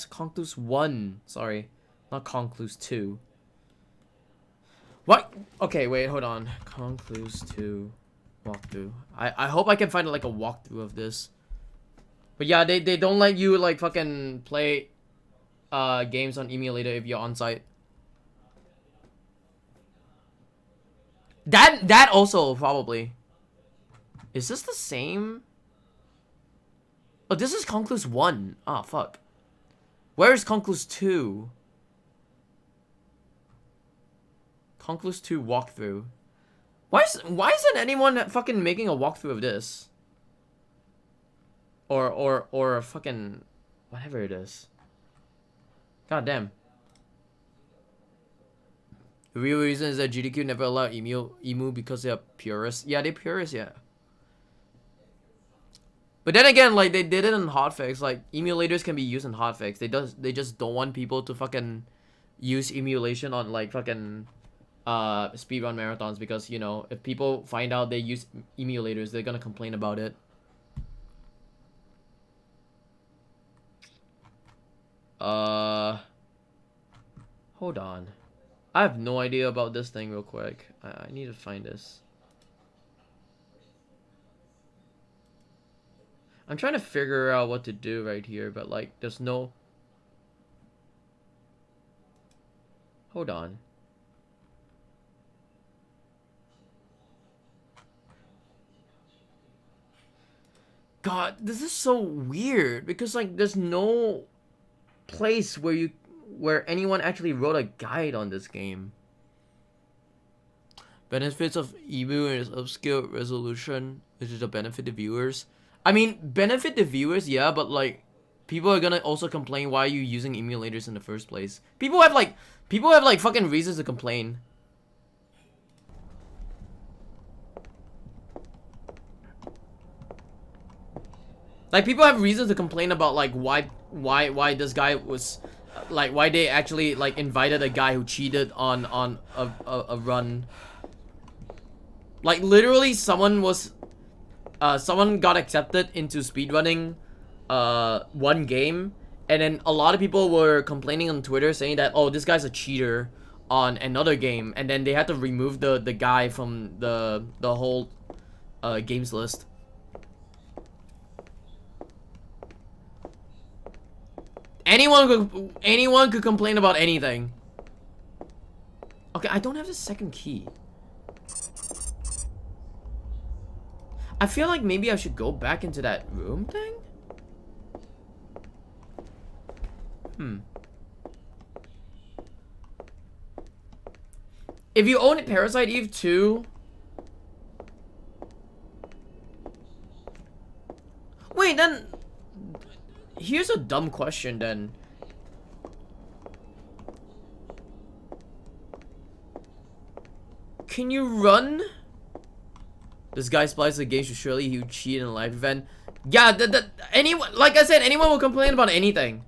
Concluse 1. Sorry, not Concluse 2. What? Okay, wait, hold on. Concluse 2 walkthrough. I hope I can find like a walkthrough of this. But yeah, they don't let you like fucking play games on emulator if you're on site. That also probably. Is this the same? Oh, this is Concluse 1. Ah, fuck. Where is Concluse 2? Concluse 2 walkthrough. Why isn't anyone fucking making a walkthrough of this? Or fucking whatever it is. God damn. The real reason is that GDQ never allowed emu because they are purists. Yeah, they're purists, yeah. But then again, like, they did it in hotfix. Like, emulators can be used in hotfix. They just don't want people to fucking use emulation on, like, fucking speedrun marathons, because, you know, if people find out they use emulators, they're gonna complain about it. Hold on. I have no idea about this thing real quick. I need to find this. I'm trying to figure out what to do right here, but like, there's no... Hold on. God, this is so weird, because like, there's no place where anyone actually wrote a guide on this game. Benefits of emu and its upscale resolution, which is a benefit to viewers. I mean, benefit the viewers, yeah, but like, people are gonna also complain, why are you using emulators in the first place? People have like fucking reasons to complain. Like, people have reasons to complain about like why this guy was like, why they actually like invited a guy who cheated on a run. Like, literally someone got accepted into speedrunning one game, and then a lot of people were complaining on Twitter saying that, oh, this guy's a cheater on another game, and then they had to remove the guy from the whole games list. Anyone could complain about anything. Okay, I don't have the second key. I feel like maybe I should go back into that room thing? If you own Parasite Eve 2... Wait, then... Here's a dumb question then. Can you run? This guy splices the game, so surely he would cheat in a live event. Yeah, anyone, like I said, anyone will complain about anything.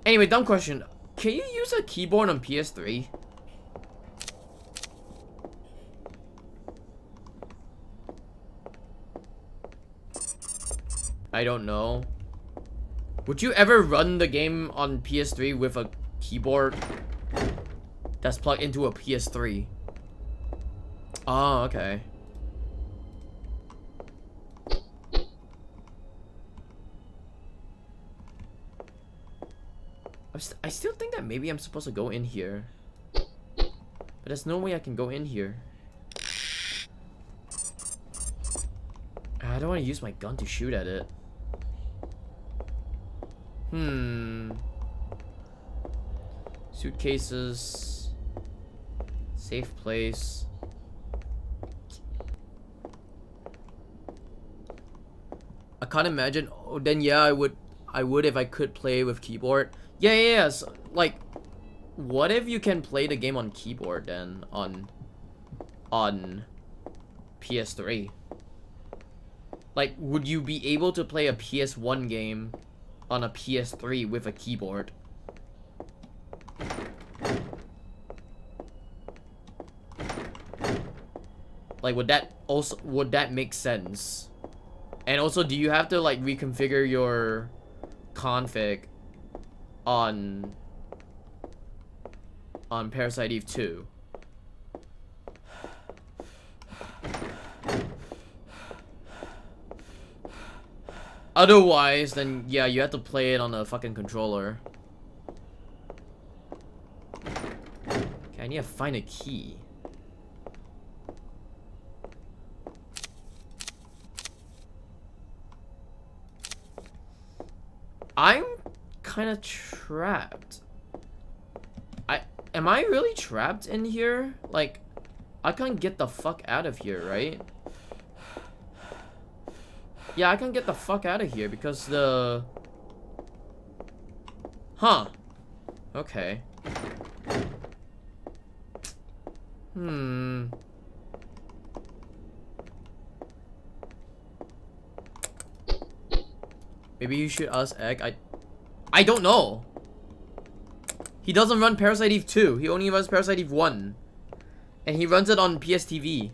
Anyway, dumb question. Can you use a keyboard on PS3? I don't know. Would you ever run the game on PS3 with a keyboard that's plugged into a PS3? Oh, okay. I still think that maybe I'm supposed to go in here, but there's no way I can go in here. I don't want to use my gun to shoot at it. Suitcases. Safe place. I can't imagine. Oh, then yeah, I would if I could play with keyboard. Yeah. So, like, what if you can play the game on keyboard then on PS3? Like, would you be able to play a PS1 game on a PS3 with a keyboard? Like, would that make sense? And also, do you have to like reconfigure your config on Parasite Eve 2? Otherwise, then yeah, you have to play it on a fucking controller. Okay, I need to find a key. I'm kind of trapped. Am I really trapped in here? Like, I can't get the fuck out of here, right? Yeah, I can get the fuck out of here because the... Huh. Okay. Maybe you should ask Egg. I don't know. He doesn't run Parasite Eve 2. He only runs Parasite Eve 1. And he runs it on PSTV.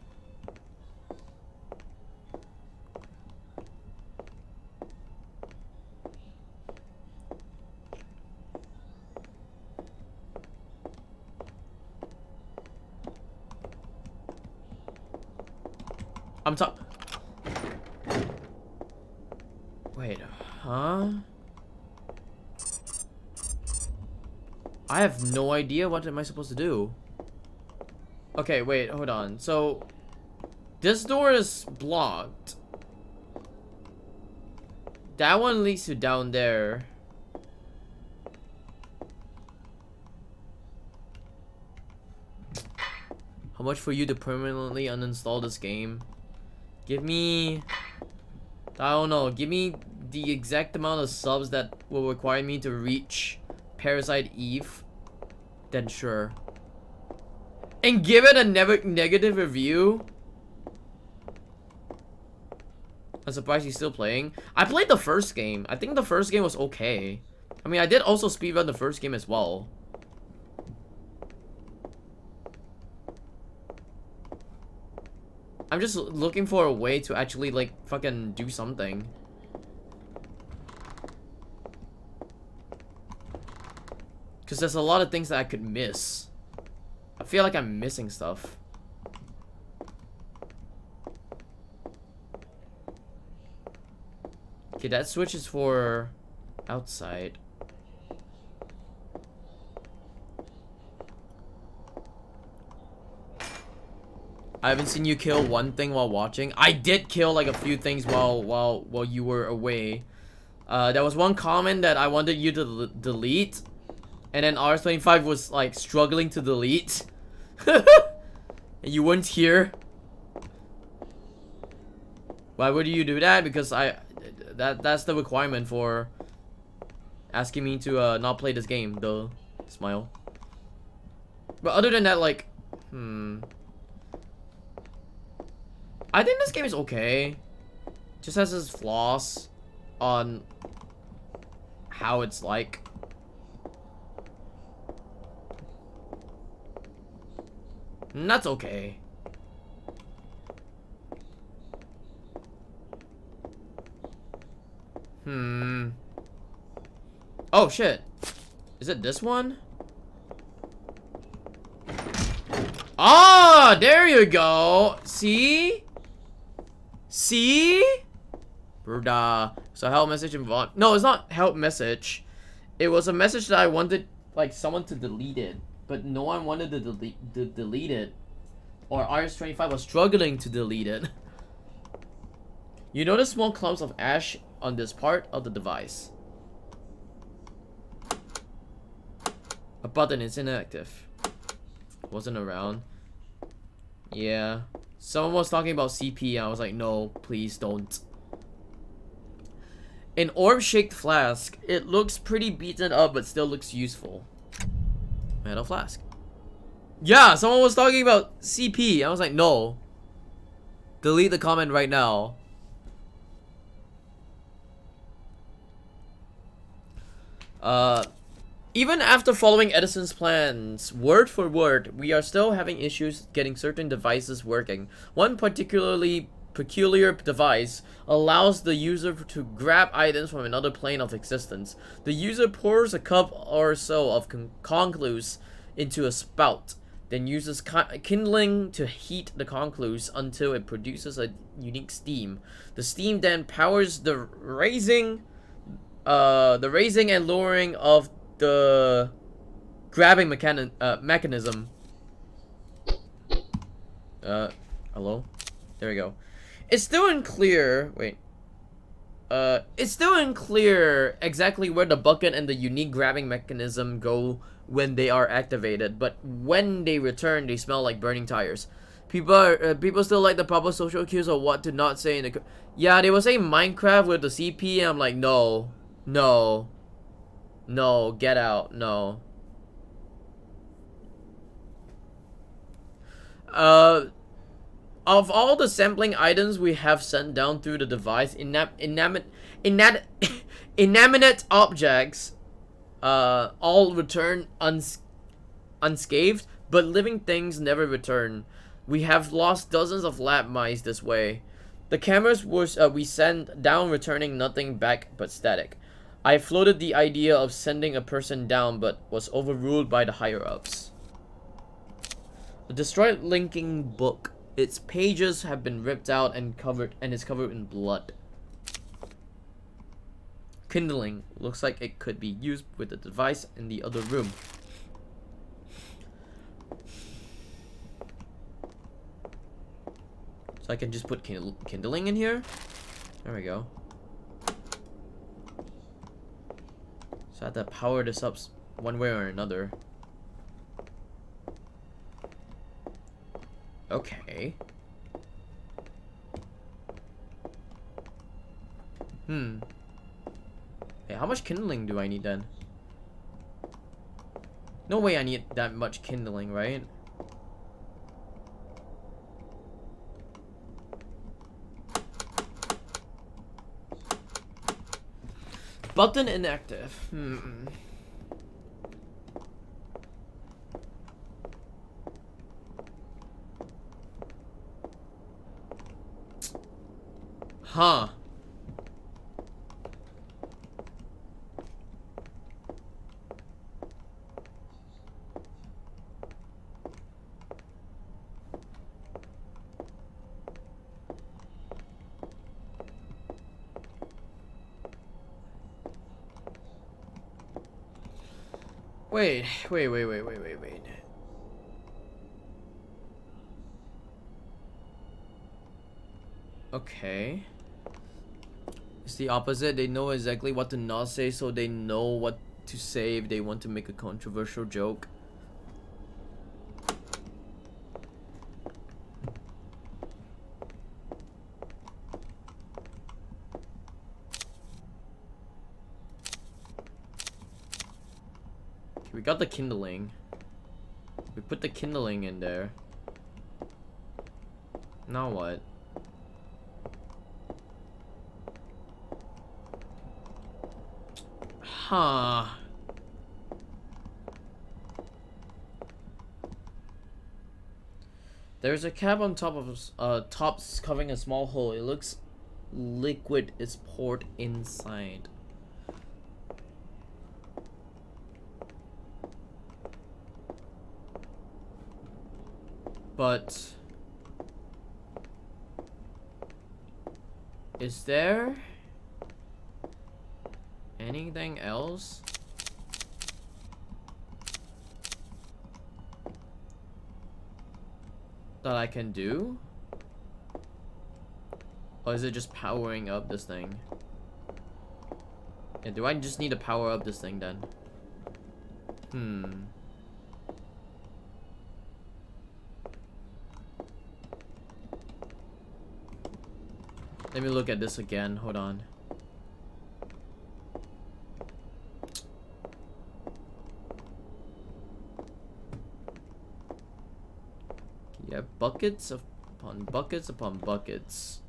Wait, huh? I have no idea what am I supposed to do. Okay, wait, hold on. So, this door is blocked. That one leads to down there. How much for you to permanently uninstall this game? Give me... I don't know. Give me the exact amount of subs that will require me to reach Parasite Eve. Then sure. And give it a negative review. I'm surprised he's still playing. I played the first game. I think the first game was okay. I mean, I did also speedrun the first game as well. I'm just looking for a way to actually, like, fucking do something. Because there's a lot of things that I could miss. I feel like I'm missing stuff. Okay, that switch is for outside. I haven't seen you kill one thing while watching. I did kill like a few things while you were away. There was one comment that I wanted you to delete, and then RS25 was like struggling to delete. And you weren't here. Why would you do that? Because that's the requirement for asking me to not play this game. Though, smile. But other than that, like, I think this game is okay. Just has its flaws on how it's like. And that's okay. Oh shit. Is it this one? Ah, there you go. See? See? Bruda. So help message in VOD. No, it's not help message. It was a message that I wanted like someone to delete it, but no one wanted to delete it. Or RS25 was struggling to delete it. You notice small clumps of ash on this part of the device. A button is inactive. Wasn't around. Yeah. Someone was talking about CP and I was like, no, please don't. An orb-shaped flask. It looks pretty beaten up but still looks useful. Metal flask. Yeah, someone was talking about CP. I was like, no. Delete the comment right now. Even after following Edison's plans, word for word, we are still having issues getting certain devices working. One particularly peculiar device allows the user to grab items from another plane of existence. The user pours a cup or so of concluse into a spout, then uses kindling to heat the concluse until it produces a unique steam. The steam then powers the raising and lowering of the grabbing mechanism. Hello? There we go. It's still unclear. Wait. It's still unclear exactly where the bucket and the unique grabbing mechanism go when they are activated, but when they return, they smell like burning tires. People still like the proper social cues of what to not say in the. Yeah, they were saying Minecraft with the CP, and I'm like, no, no, no, get out, no. Of all the sampling items we have sent down through the device, inanimate objects, all return unscathed, but living things never return. We have lost dozens of lab mice this way. The cameras we sent down returning nothing back but static. I floated the idea of sending a person down, but was overruled by the higher-ups. A destroyed linking book. Its pages have been ripped out and is covered in blood. Kindling. Looks like it could be used with the device in the other room. So I can just put kindling in here. There we go. So I have to power this up one way or another. Okay. Hey, how much kindling do I need then? No way I need that much kindling, right? Button inactive. Huh. Wait. Okay. It's the opposite. They know exactly what to not say, so they know what to say if they want to make a controversial joke. Okay, we got the kindling. We put the kindling in there. Now what? Huh. There's a cap on top of tops covering a small hole. It looks liquid is poured inside. But is there anything else? That I can do? Or is it just powering up this thing? Yeah, do I just need to power up this thing then? Let me look at this again, hold on. There are buckets upon buckets upon buckets.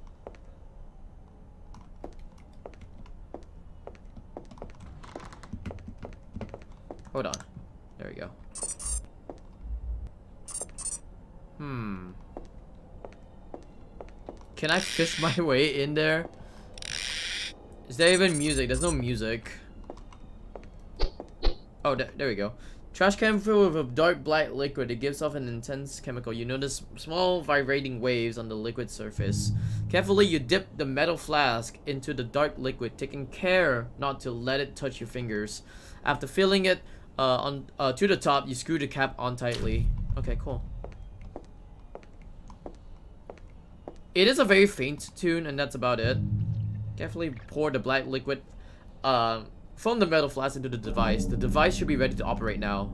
Hold on. There we go. Can I fish my way in there? Is there even music? There's no music. Oh, there we go. Trash can filled with a dark black liquid. It gives off an intense chemical. You notice small vibrating waves on the liquid surface. Carefully, you dip the metal flask into the dark liquid, taking care not to let it touch your fingers. After filling it to the top, you screw the cap on tightly. Okay, cool. It is a very faint tune, and that's about it. Carefully pour the black liquid from the metal flask into the device. The device should be ready to operate now.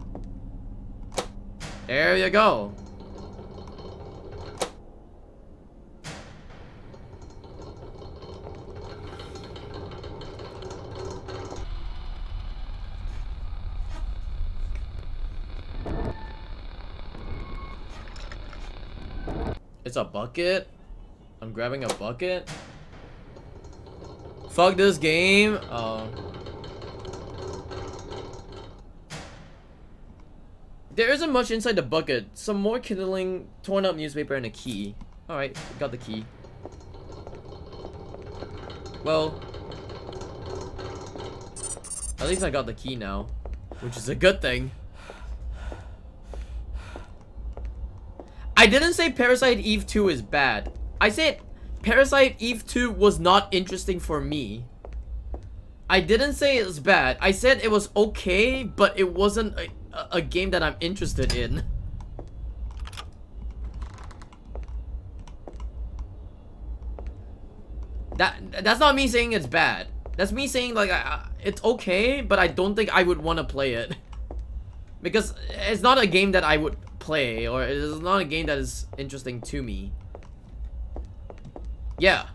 There you go. It's a bucket? I'm grabbing a bucket? Fuck this game. There isn't much inside the bucket. Some more kindling, torn up newspaper, and a key. Alright, got the key. Well, at least I got the key now, which is a good thing. I didn't say Parasite Eve 2 is bad. I said Parasite Eve 2 was not interesting for me. I didn't say it was bad. I said it was okay, but it wasn't a game that I'm interested in. That's not me saying it's bad. That's me saying like it's okay, but I don't think I would want to play it. Because it's not a game that I would play, or it's not a game that is interesting to me. Yeah.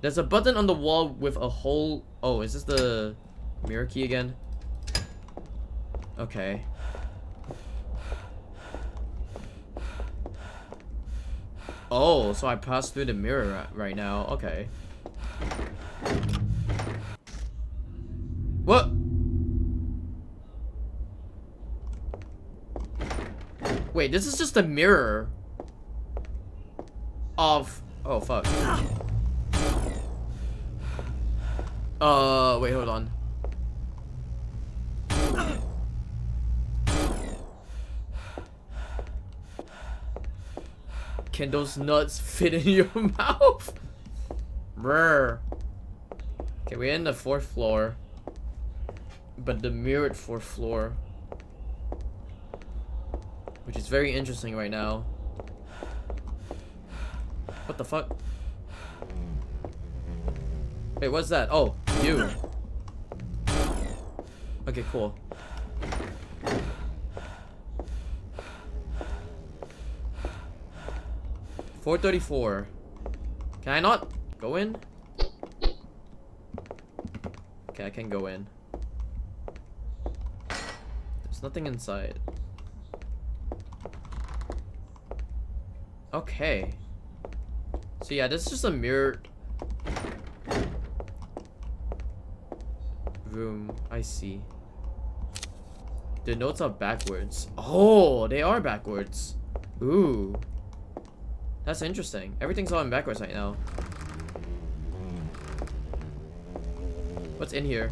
There's a button on the wall with a hole. Oh, is this the mirror key again? Okay. Oh, so I passed through the mirror right now. Okay. What? Wait, this is just a mirror of... Oh, fuck. Wait, hold on. Can those nuts fit in your mouth? Brr. Okay, we're in the 4th floor. But the mirrored 4th floor. Which is very interesting right now. What the fuck? Wait, what's that? Oh, you. Okay, cool. $434. Can I not go in? Okay, I can go in. There's nothing inside. Okay. So yeah, this is just a mirrored room. I see. The notes are backwards. Oh, they are backwards. Ooh. That's interesting. Everything's all in backwards right now. What's in here?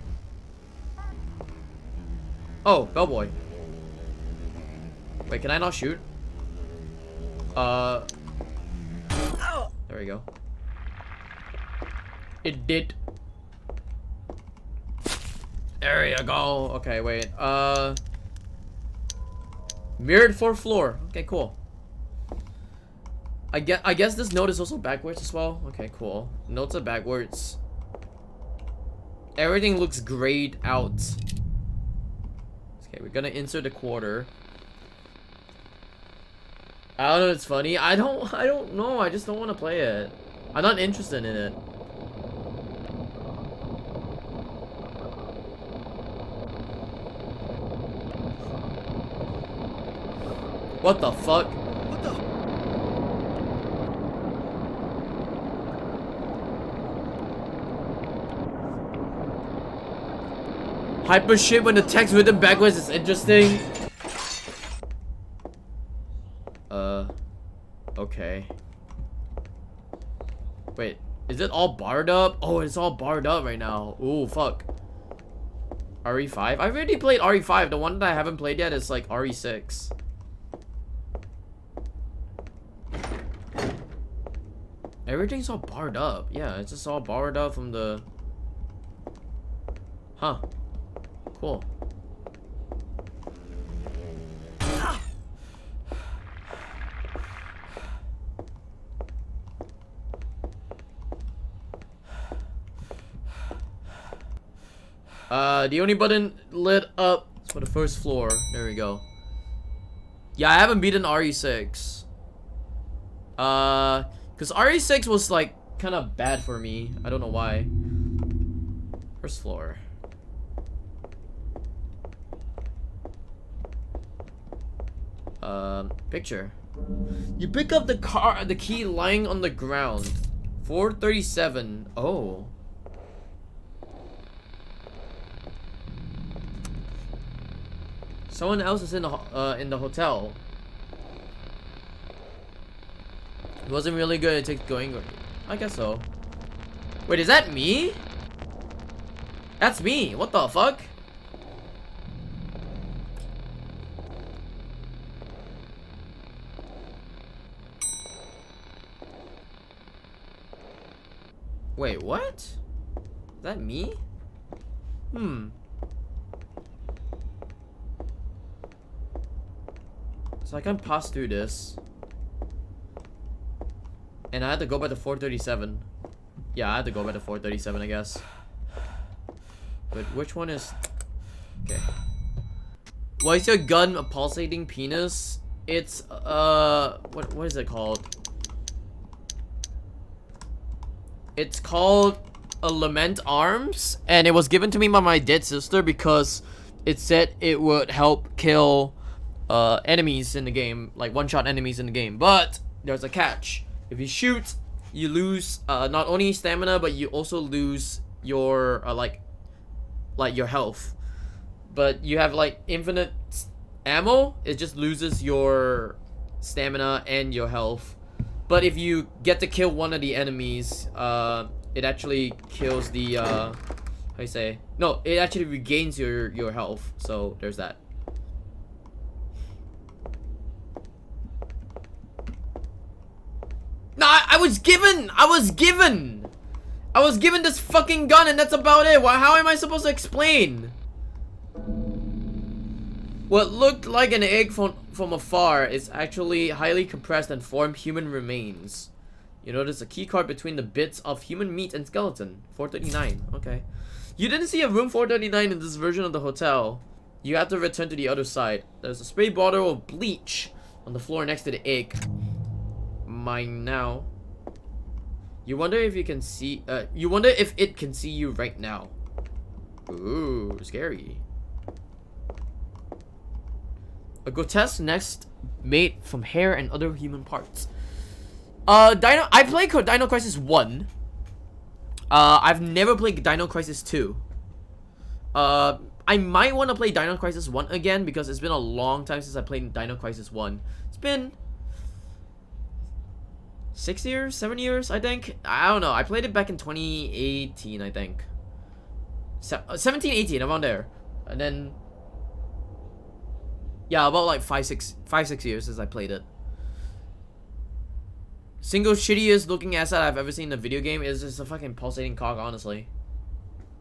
Oh, bellboy. Wait, can I not shoot? There we go. It did. There you go. Okay, wait. Mirrored 4th floor. Okay, cool. I guess this note is also backwards as well. Okay, cool. Notes are backwards. Everything looks grayed out. Okay, we're gonna insert a quarter. I don't know, it's funny. I don't know. I just don't want to play it. I'm not interested in it. What the fuck? What the? Hyper shit when the text written backwards is interesting. Okay. Wait, is it all barred up? Oh, it's all barred up right now. Ooh, fuck. RE5? I've already played RE5. The one that I haven't played yet is like RE6. Everything's all barred up. Yeah, it's just all barred up from the... Huh. Cool. The only button lit up is for the first floor. There we go. Yeah, I haven't beaten RE6. Because RE6 was like kind of bad for me. I don't know why. First floor. Picture. You pick up the key lying on the ground. 437. Oh. Someone else is in the hotel. It wasn't really good. It takes going. I guess so. Wait, is that me? That's me. What the fuck? Wait, what? Is that me? So I can pass through this. And I had to go by the 437. Yeah, I had to go by the 437, I guess. But which one is... Okay. Why is your gun a pulsating penis? It's, what is it called? It's called a Lament Arms. And it was given to me by my dead sister because it said it would help kill enemies in the game. Like one-shot enemies in the game. But there's a catch. If you shoot, you lose not only stamina, but you also lose your like your health. But you have like infinite ammo. It just loses your stamina and your health. But if you get to kill one of the enemies, it actually kills the how you say? No, it actually regains your health. So there's that. No, I was given this fucking gun and that's about it. How am I supposed to explain? What looked like an egg from afar is actually highly compressed and formed human remains. You notice a keycard between the bits of human meat and skeleton. 439, okay. You didn't see a room 439 in this version of the hotel. You have to return to the other side. There's a spray bottle of bleach on the floor next to the egg. Mine now. You wonder if you can see you wonder if it can see you right now. Ooh, scary. A grotesque nest made from hair and other human parts. I played Dino Crisis 1. I've never played Dino Crisis 2. I might want to play Dino Crisis 1 again because it's been a long time since I played Dino Crisis 1. It's been 6 years, 7 years, I think. I don't know. I played it back in 2018, I think. 17, 18, around there. And then, yeah, about like 5-6 years since I played it. Single shittiest looking asset I've ever seen in a video game is just a fucking pulsating cock, honestly.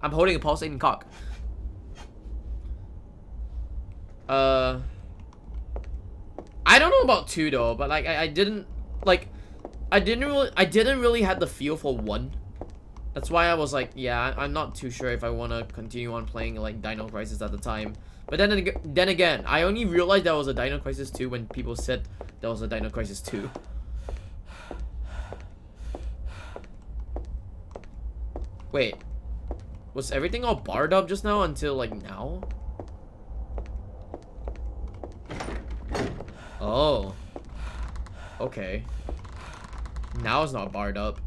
I'm holding a pulsating cock. I don't know about 2 though, but like I didn't really have the feel for 1. That's why I was like, yeah, I'm not too sure if I want to continue on playing like Dino Crisis at the time. But then again, I only realized there was a Dino Crisis 2 when people said there was a Dino Crisis 2. Wait, was everything all barred up just now until like now? Oh. Okay. Now it's not barred up.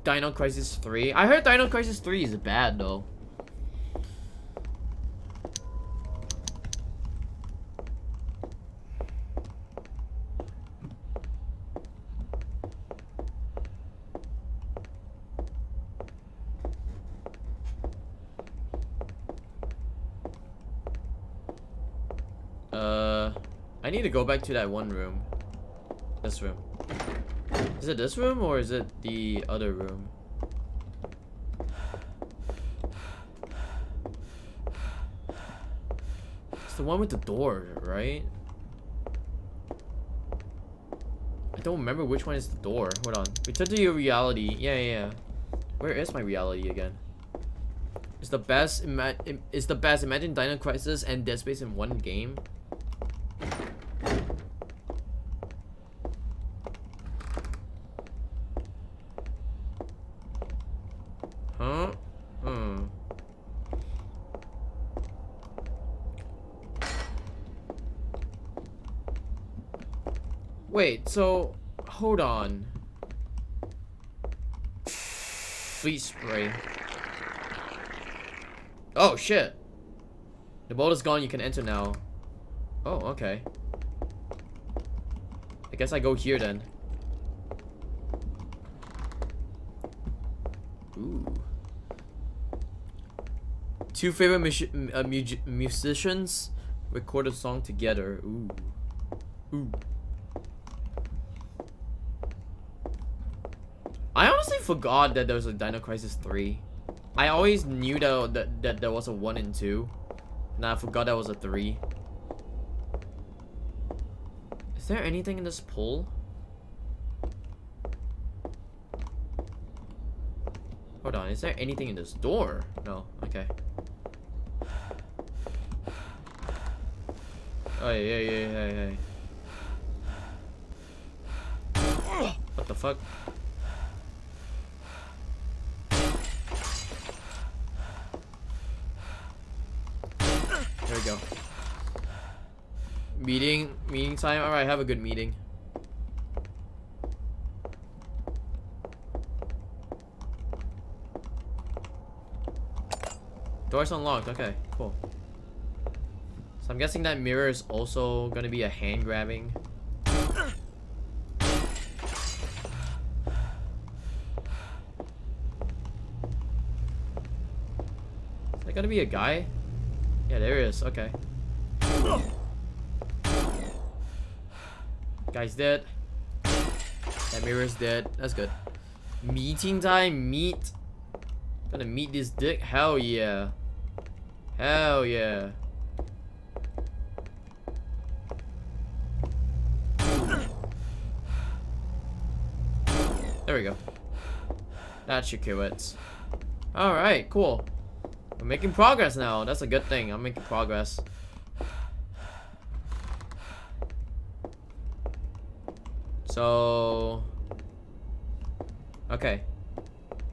Dino Crisis 3. I heard Dino Crisis 3 is bad though. I need to go back to that one room. This room. Is it this room or is it the other room? It's the one with the door, right? I don't remember which one is the door. Hold on. Return to your reality. Yeah. Where is my reality again? It's the best. It's the best. Imagine Dino Crisis and Dead Space in one game. Huh? Wait, so hold on. Fleet spray. Oh shit. The boat is gone, you can enter now. Oh, okay. I guess I go here then. Ooh. Two favorite musicians record a song together. Ooh. I honestly forgot that there was a Dino Crisis 3. I always knew that there was a 1 and 2. And I forgot there was a 3. Is there anything in this pool? Hold on, is there anything in this door? No, okay. Oh, yeah. What the fuck? There we go. Meeting time. Alright, have a good meeting. Door's unlocked. Okay, cool. So I'm guessing that mirror is also gonna be a hand grabbing. Is that gonna be a guy? Yeah, there he is. Okay. Guy's dead. That mirror's dead. That's good. Meeting time. Meet. Gonna meet this dick. Hell yeah. Hell yeah. There we go. That should kill it. Alright, cool. We're making progress now. That's a good thing. I'm making progress. So... okay.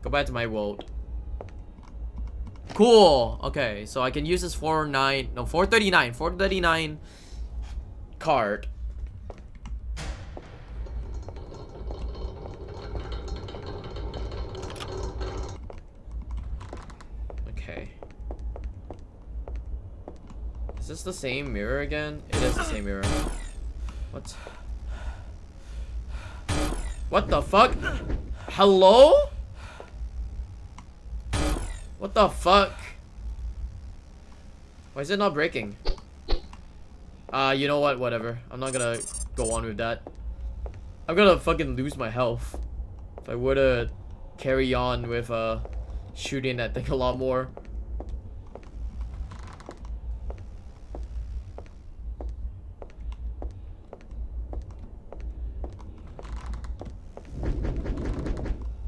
Go back to my world. Cool. Okay, so I can use this 439 card. Okay. Is this the same mirror again? It is the same mirror. What? What the fuck? Hello? What the fuck? Why is it not breaking? You know what? Whatever. I'm not gonna go on with that. I'm gonna fucking lose my health if I were to carry on with shooting that thing a lot more.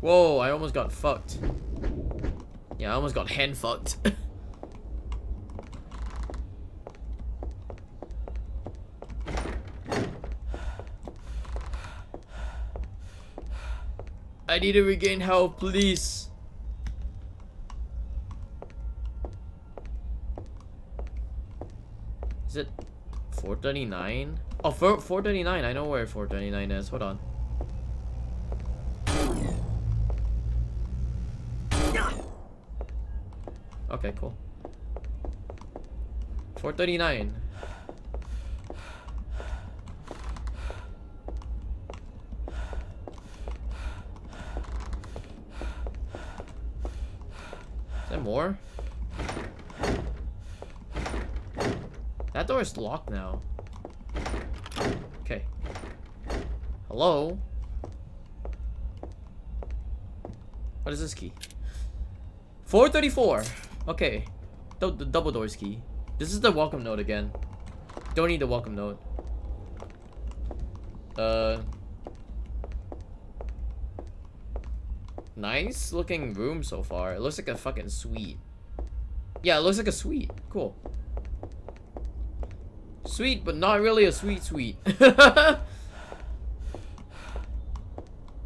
Whoa, I almost got fucked. Yeah, I almost got hand fucked. I need to regain health, please. Is it 439? Oh, 439. I know where 439 is. Hold on. Okay, cool. 439. Is there more? That door is locked now. Okay. Hello? What is this key? 434. Okay. The double doors key. This is the welcome note again. Don't need the welcome note. Nice looking room so far. It looks like a fucking suite. Yeah, it looks like a suite. Cool. Sweet, but not really a sweet. You got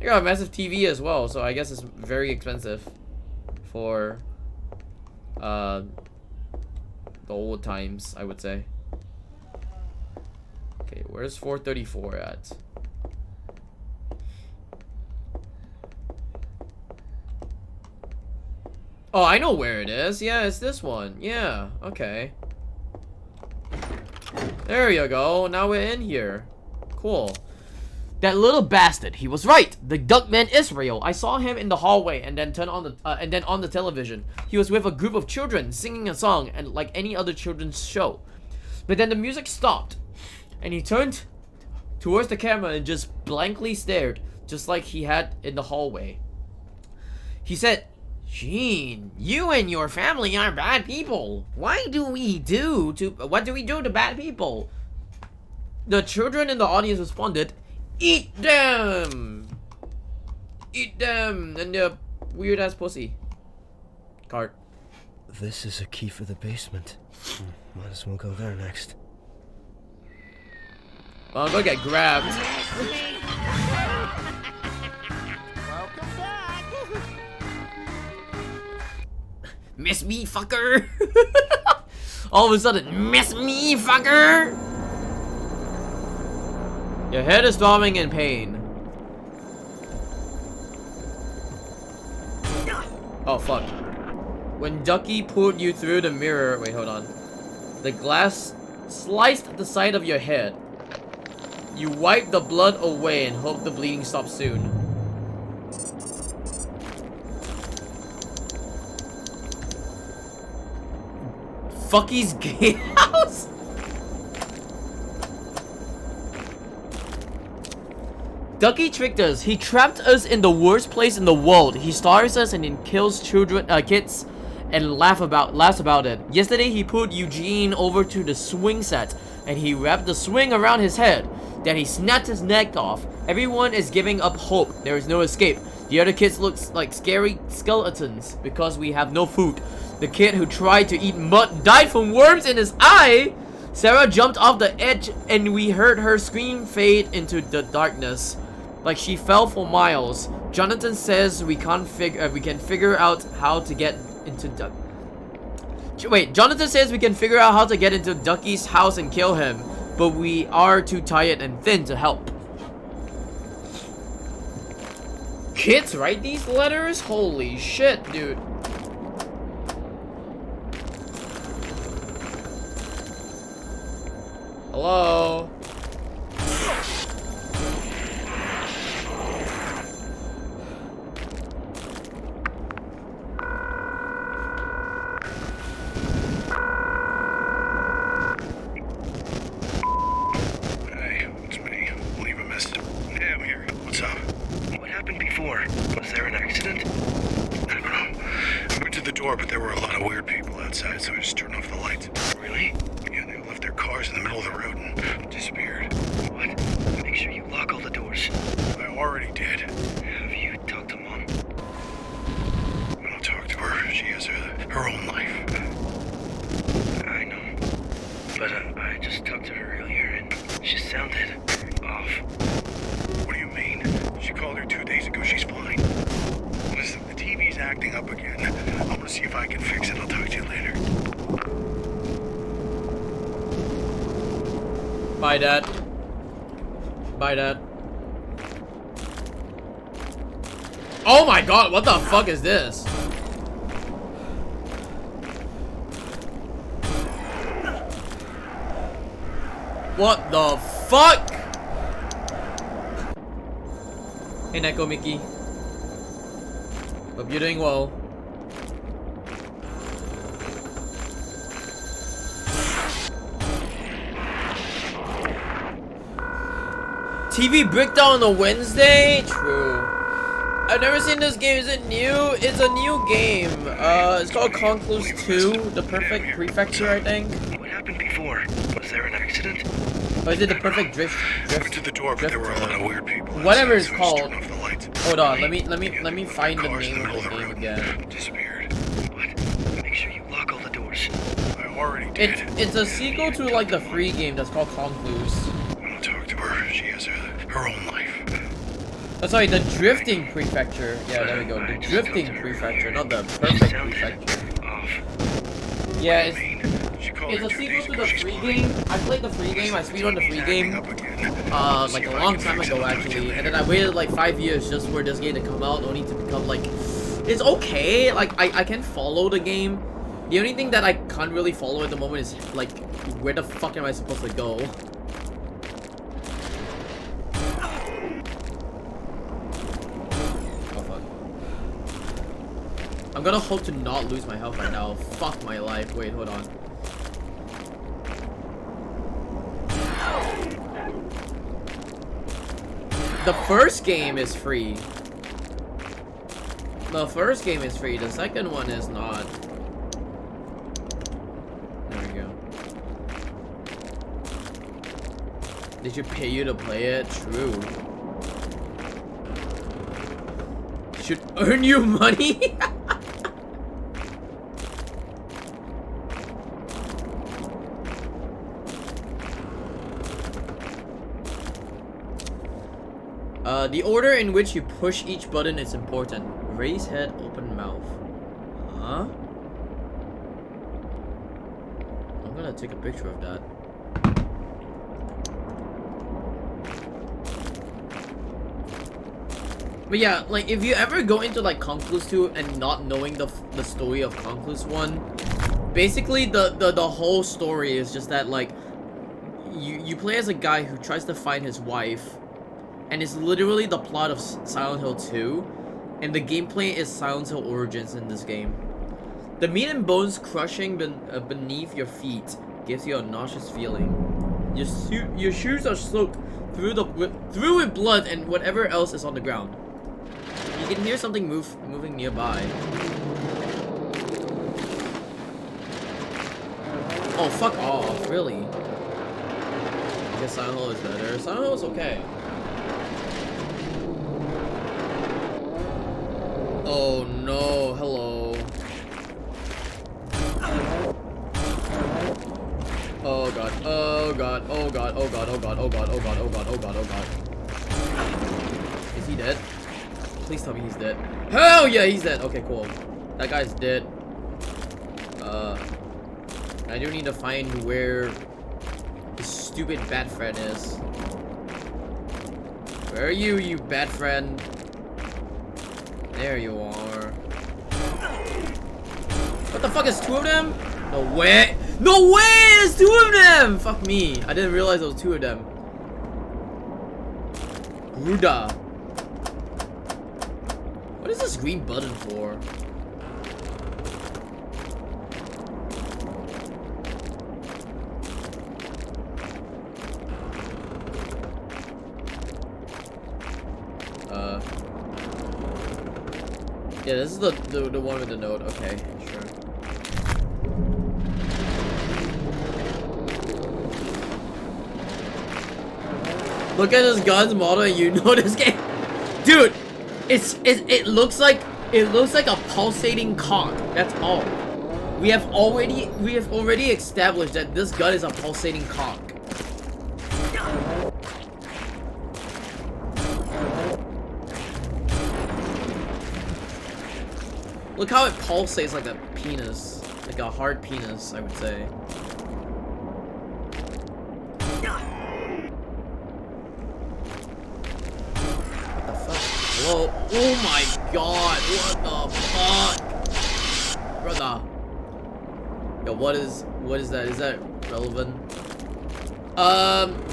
a massive TV as well, so I guess it's very expensive for the old times, I would say. Okay, where's 434 at? Oh, I know where it is. Yeah, it's this one. Yeah, okay. There you go. Now we're in here. Cool. That little bastard. He was right. The Duckman is real. I saw him in the hallway and then on the television. He was with a group of children singing a song and like any other children's show. But then the music stopped and he turned towards the camera and just blankly stared, just like he had in the hallway. He said, "Gene, you and your family are bad people. What do we do to bad people?" The children in the audience responded, "Eat them! Eat them!" And the weird ass pussy. Cart. This is a key for the basement. Might as well go there next. Well, I'm gonna get grabbed. Welcome back. Miss me, fucker! All of a sudden, miss me, fucker! Your head is throbbing in pain. Oh, fuck. When Ducky pulled you through the mirror... Wait, hold on. The glass sliced the side of your head. You wipe the blood away and hope the bleeding stops soon. Fucky's gay house? Ducky tricked us. He trapped us in the worst place in the world. He starves us and then kills kids and laughs about it. Yesterday he put Eugene over to the swing set and he wrapped the swing around his head. Then he snapped his neck off. Everyone is giving up hope. There is no escape. The other kids look like scary skeletons because we have no food. The kid who tried to eat mud died from worms in his eye. Sarah jumped off the edge and we heard her scream fade into the darkness. Like she fell for miles. Jonathan says we can figure out how to get into Jonathan says we can figure out how to get into Ducky's house and kill him, but we are too tired and thin to help. Kids write these letters? Holy shit, dude. Hello? Hey, it's me. Leave a message. Hey, I'm here. What's up? What happened before? Was there an accident? I don't know. I went to the door, but there were a lot of weird people outside, so I just turned off the lights. Really? Yeah, they left their cars in the middle of the road and disappeared. What? Make sure you lock all the doors. I already did. Have you talked to Mom? I don't talk to her. She has her own life. I know. But I just talked to her earlier and she sounded off. What do you mean? She called her 2 days ago. She's fine. Listen, the TV's acting up again. I'm gonna see if I can fix it. I'll talk to you later. Bye, Dad. Bye, Dad. Oh my god, what the fuck is this? What the fuck? Hey Neko Mickey. Hope you're doing well. TV breakdown on a Wednesday? True. I've never seen this game. Is it new? It's a new game. It's called CONCLUSE 2, the perfect prefecture, I think. What happened before? Was there an accident? Or is it the perfect drift? I went to the door, but there were a lot of weird people. Whatever it's So I just called. turned off the lights. Hold on, let me find the Cars in name middle of the game road. again. Disappeared. What? Make sure you lock all the doors. I already did. It's a sequel to like the free game that's called CONCLUSE. I'll talk to her. She has her own life. Oh, sorry, the drifting prefecture. Yeah, there we go. The drifting prefecture, not the perfect prefecture. Off. Yeah, She called it's her a 2 sequel days to ago. the She's free fine. game. I played the free game. I speedrun the free game. Up again. Like a long time ago actually, and then I waited like 5 years just for this game to come out, only to become like, it's okay, like I can follow the game. The only thing that I can't really follow at the moment is like, where the fuck am I supposed to go? Oh fuck. I'm gonna hope to not lose my health right now. Fuck my life. Wait, hold on. The first game is free. The first game is free. The second one is not. There we go. Did you pay you to play it? True. Should earn you money? The order in which you push each button is important. Raise head, open mouth. Huh? I'm gonna take a picture of that. But yeah, like if you ever go into like CONCLUSE 2 and not knowing the story of CONCLUSE 1, basically the whole story is just that like you play as a guy who tries to find his wife. And it's literally the plot of Silent Hill 2, and the gameplay is Silent Hill Origins in this game. The meat and bones crushing beneath your feet gives you a nauseous feeling. Your shoes are soaked through with blood and whatever else is on the ground. You can hear something moving nearby. Oh, fuck off, really? I guess Silent Hill is better. Silent Hill is okay. Oh no, hello. Oh god, oh god, oh god, oh god, oh god, oh god, oh god, oh god, oh god, oh god. Is he dead? Please tell me he's dead. Hell yeah, he's dead. Okay, cool. That guy's dead. I do need to find where this stupid bad friend is. Where are you, you bad friend? There you are. What the fuck, is 2 of them? No way! No way! There's 2 of them! Fuck me. I didn't realize there was 2 of them. Ruda. What is this green button for? Yeah, this is the one with the note. Okay, sure. Look at this gun's model and you know this game. Dude, it looks like a pulsating cock. That's all. We have already established that this gun is a pulsating cock. Look how it pulsates like a penis. Like a hard penis, I would say. What the fuck? Whoa. Oh my god. What the fuck? Brother. Yo, what is that? Is that relevant?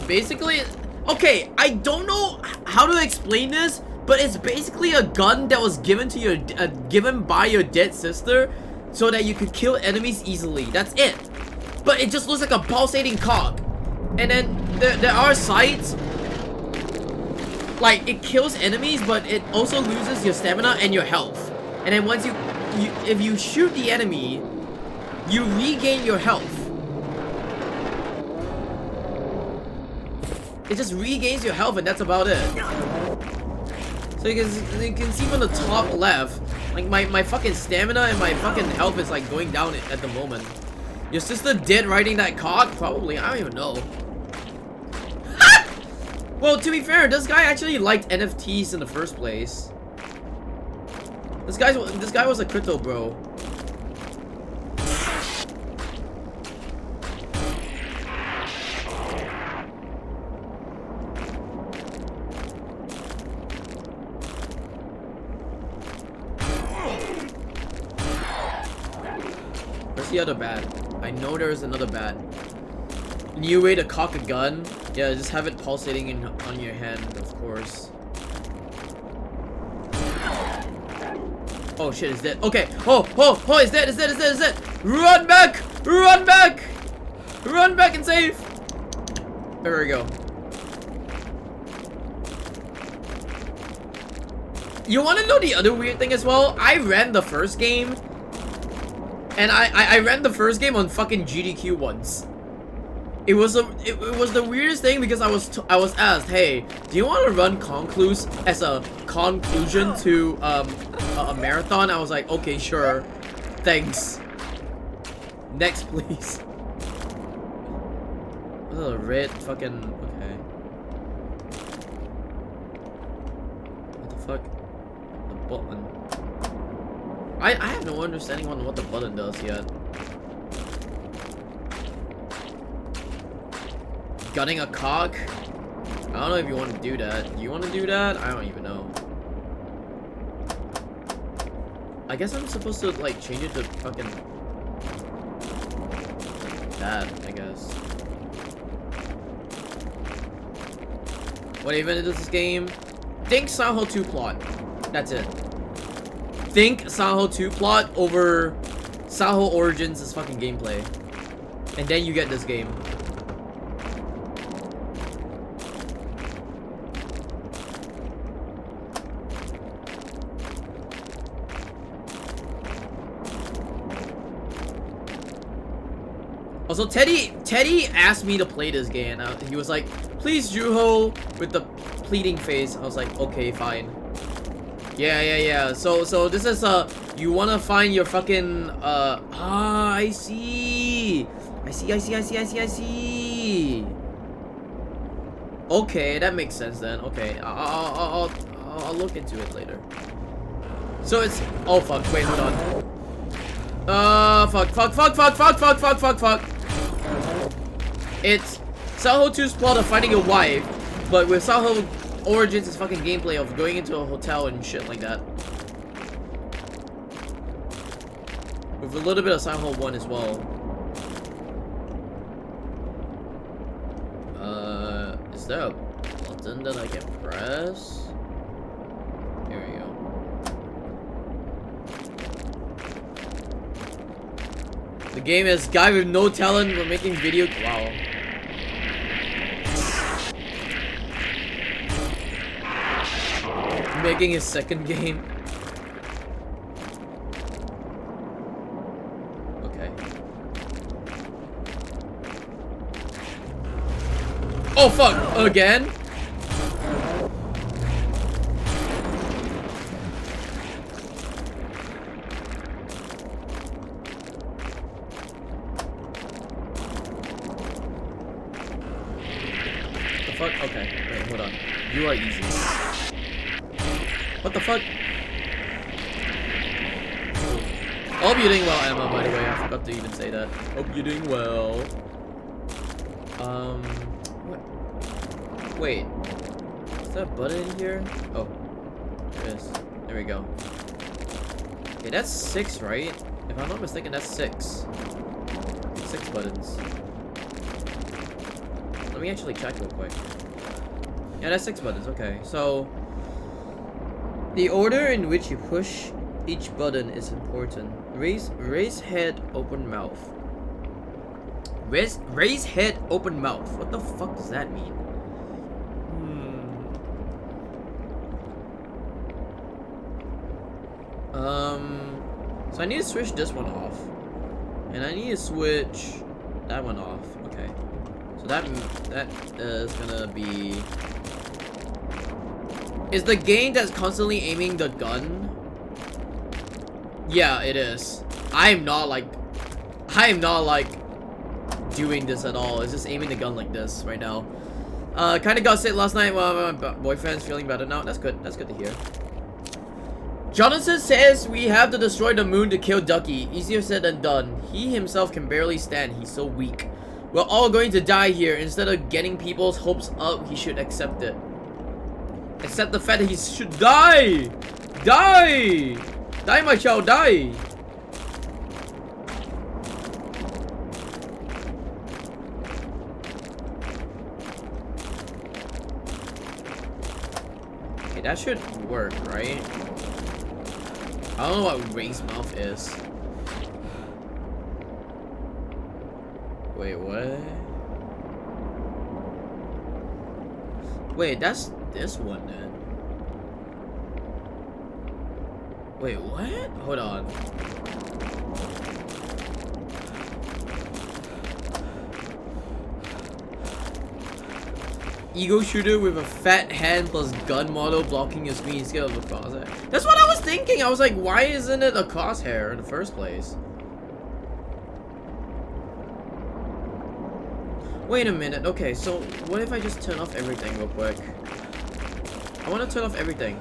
Basically, okay, I don't know how to explain this, but it's basically a gun that was given to your given by your dead sister so that you could kill enemies easily. That's it. But it just looks like a pulsating cock. And then there are sights, like it kills enemies, but it also loses your stamina and your health. And then once if you shoot the enemy, you regain your health. It just regains your health and that's about it. So you can see from the top left, like my fucking stamina and my fucking health is like going down at the moment. Your sister dead riding that cock? Probably, I don't even know. Well, to be fair, this guy actually liked NFTs in the first place. This guy was a crypto bro. Where's the other bad? I know there's another bad. New way to cock a gun? Yeah, just have it pulsating on your hand, of course. Oh shit, it's dead. Okay. Oh, it's dead, it's dead, it's dead, it's dead. Run back! Run back! Run back and save! There we go. You wanna know the other weird thing as well? I ran the first game. And I ran the first game on fucking GDQ once. It was the weirdest thing because I was asked, hey, do you want to run Concluse as a conclusion to a marathon? I was like, okay, sure, thanks. Next, please. What's a red fucking okay? What the fuck? The button. I have no understanding on what the button does yet. Gunning a cock? I don't know if you want to do that. Do you want to do that? I don't even know. I guess I'm supposed to like change it to fucking that, I guess. What even is this game? Think Sanho 2 plot. That's it. Think Sanho 2 plot over Sanho Origins' fucking gameplay. And then you get this game. Also, Teddy asked me to play this game. He was like, please, Juho, with the pleading face. I was like, okay, fine. Yeah. So this is you wanna find your fucking I see. Okay, that makes sense then. Okay, I'll look into it later. So it's oh fuck. Wait, hold on. Fuck. It's Sanho 2's plot of finding a wife, but with Sanho Origins' it's fucking gameplay of going into a hotel and shit like that. With a little bit of Sanho 1 as well. Is there a button that I can press? There we go. The game is guy with no talent for making video. Wow. Making his second game. Okay. Oh fuck! Again? The fuck? Okay. Wait, hold on. You are easy. What the fuck? Hope you're doing well, Emma, by the way. I forgot to even say that. Hope you're doing well. What? Wait. Is there a button in here? Oh. There is. There we go. Okay, that's 6, right? If I'm not mistaken, that's 6. 6 buttons. Let Let me actually check real quick. Yeah, that's 6 buttons. Okay, so the order in which you push each button is important. Raise head, open mouth. Raise head, open mouth. What the fuck does that mean? So I need to switch this one off, and I need to switch that one off. Okay, so that is gonna be. Is the game that's constantly aiming the gun? Yeah, it is. I am not like doing this at all. It's just aiming the gun like this right now. Kind of got sick last night while my boyfriend's feeling better now. That's good. That's good to hear. Jonathan says we have to destroy the moon to kill Ducky. Easier said than done. He himself can barely stand. He's so weak. We're all going to die here. Instead of getting people's hopes up, he should accept it. Accept the fact that he should die. Die. Die, my child. Die. Okay, that should work, right? I don't know what raised mouth is. Wait, what? Wait, that's this one then. Wait, what? Hold on. Ego shooter with a fat hand plus gun model blocking your screen instead of a crosshair. That's what I was thinking. I was like, why isn't it a crosshair in the first place? Wait a minute. Okay, so what if I just turn off everything real quick? I want to turn off everything.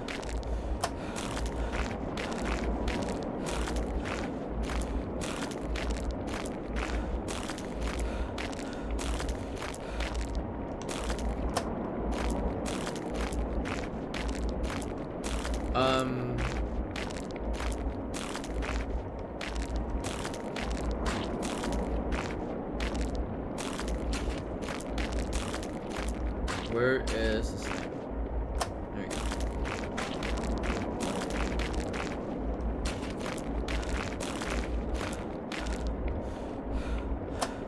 Where is this thing? There we go.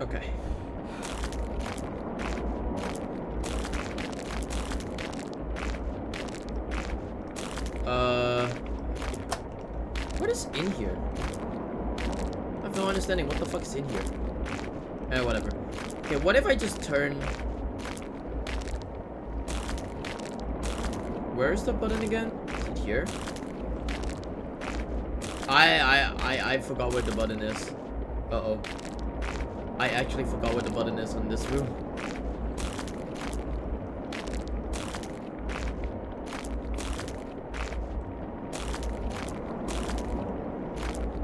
Okay. What is in here? I have no understanding what the fuck is in here. Whatever. Okay, what if I just turn... Where's the button again? Is it here? I forgot where the button is. Uh-oh. I actually forgot where the button is on this room.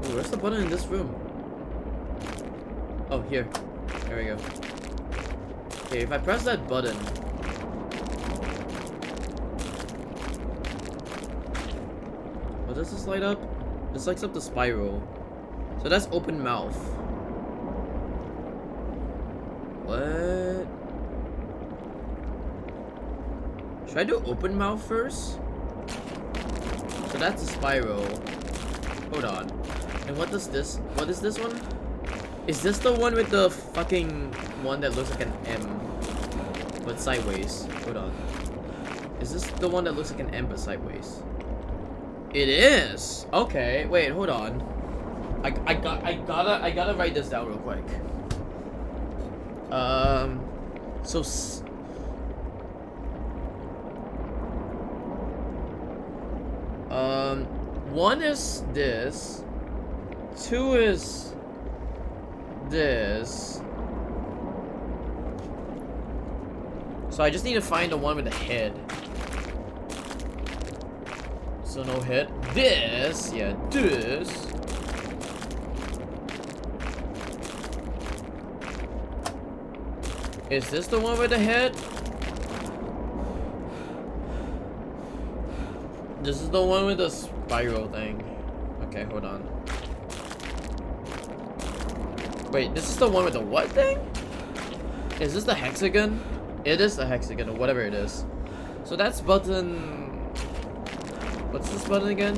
Ooh, where's the button in this room? Oh, here. There we go. Okay, if I press that button... What does this light up? This lights up the spiral. So that's open mouth. What? Should I do open mouth first? So that's the spiral. Hold on. And what does this? What is this one? Is this the one with the fucking one that looks like an M, but sideways? Hold on. Is this the one that looks like an M but sideways? It is. Okay. Wait. Hold on. I gotta write this down real quick. So. One is this. Two is this. So I just need to find the one with the head. So no head. This, yeah, this. Is this the one with the head? This is the one with the spiral thing. Okay, hold on. Wait, this is the one with the what thing? Is this the hexagon? It is a hexagon or whatever it is. So that's button. What's this button again?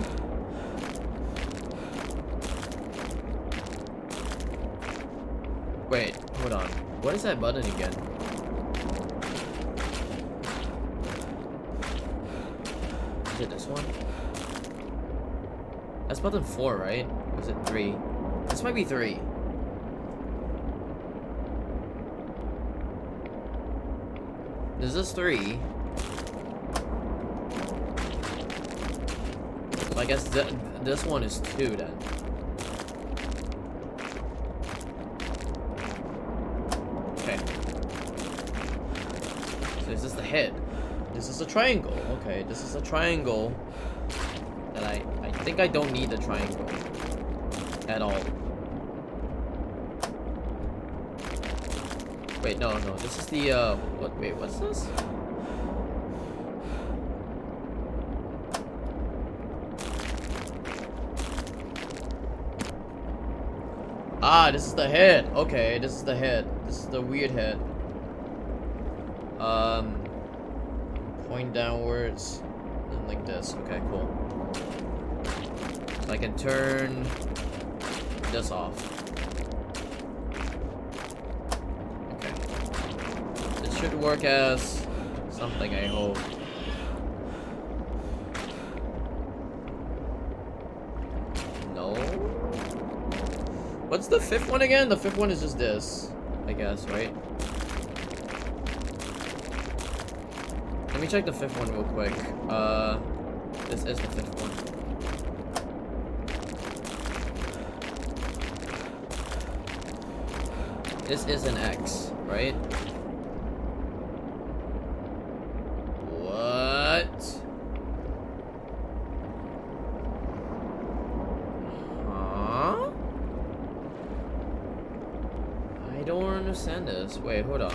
Wait, hold on. What is that button again? Is it this one? That's button 4, right? Or is it 3? This might be 3. This is 3. So I guess this one is 2 then. Okay. So this is the head. This is a triangle. Okay, this is a triangle. And I think I don't need the triangle at all. Wait, no, this is the, wait, what's this? Ah, this is the head. Okay, this is the head. This is the weird head. Point downwards, and like this. Okay, cool. So I can turn this off. Okay. This should work as something, I hope. No? What's the 5th one again? The 5th one is just this, I guess, right? Let me check the 5th one real quick. This is the 5th one. This is an X, right? What? Huh? I don't understand this. Wait, hold on.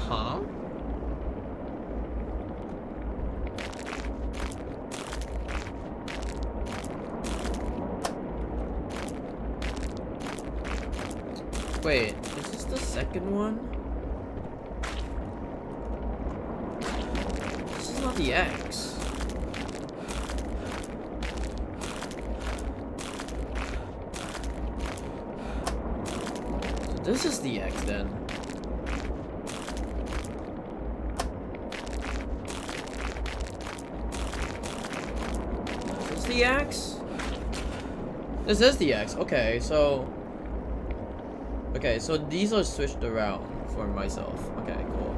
Huh? Wait, is this the 2nd one? This is not the X. So this is the X then. Is this the X? This is the X. Okay, so these are switched around for myself. Okay, cool.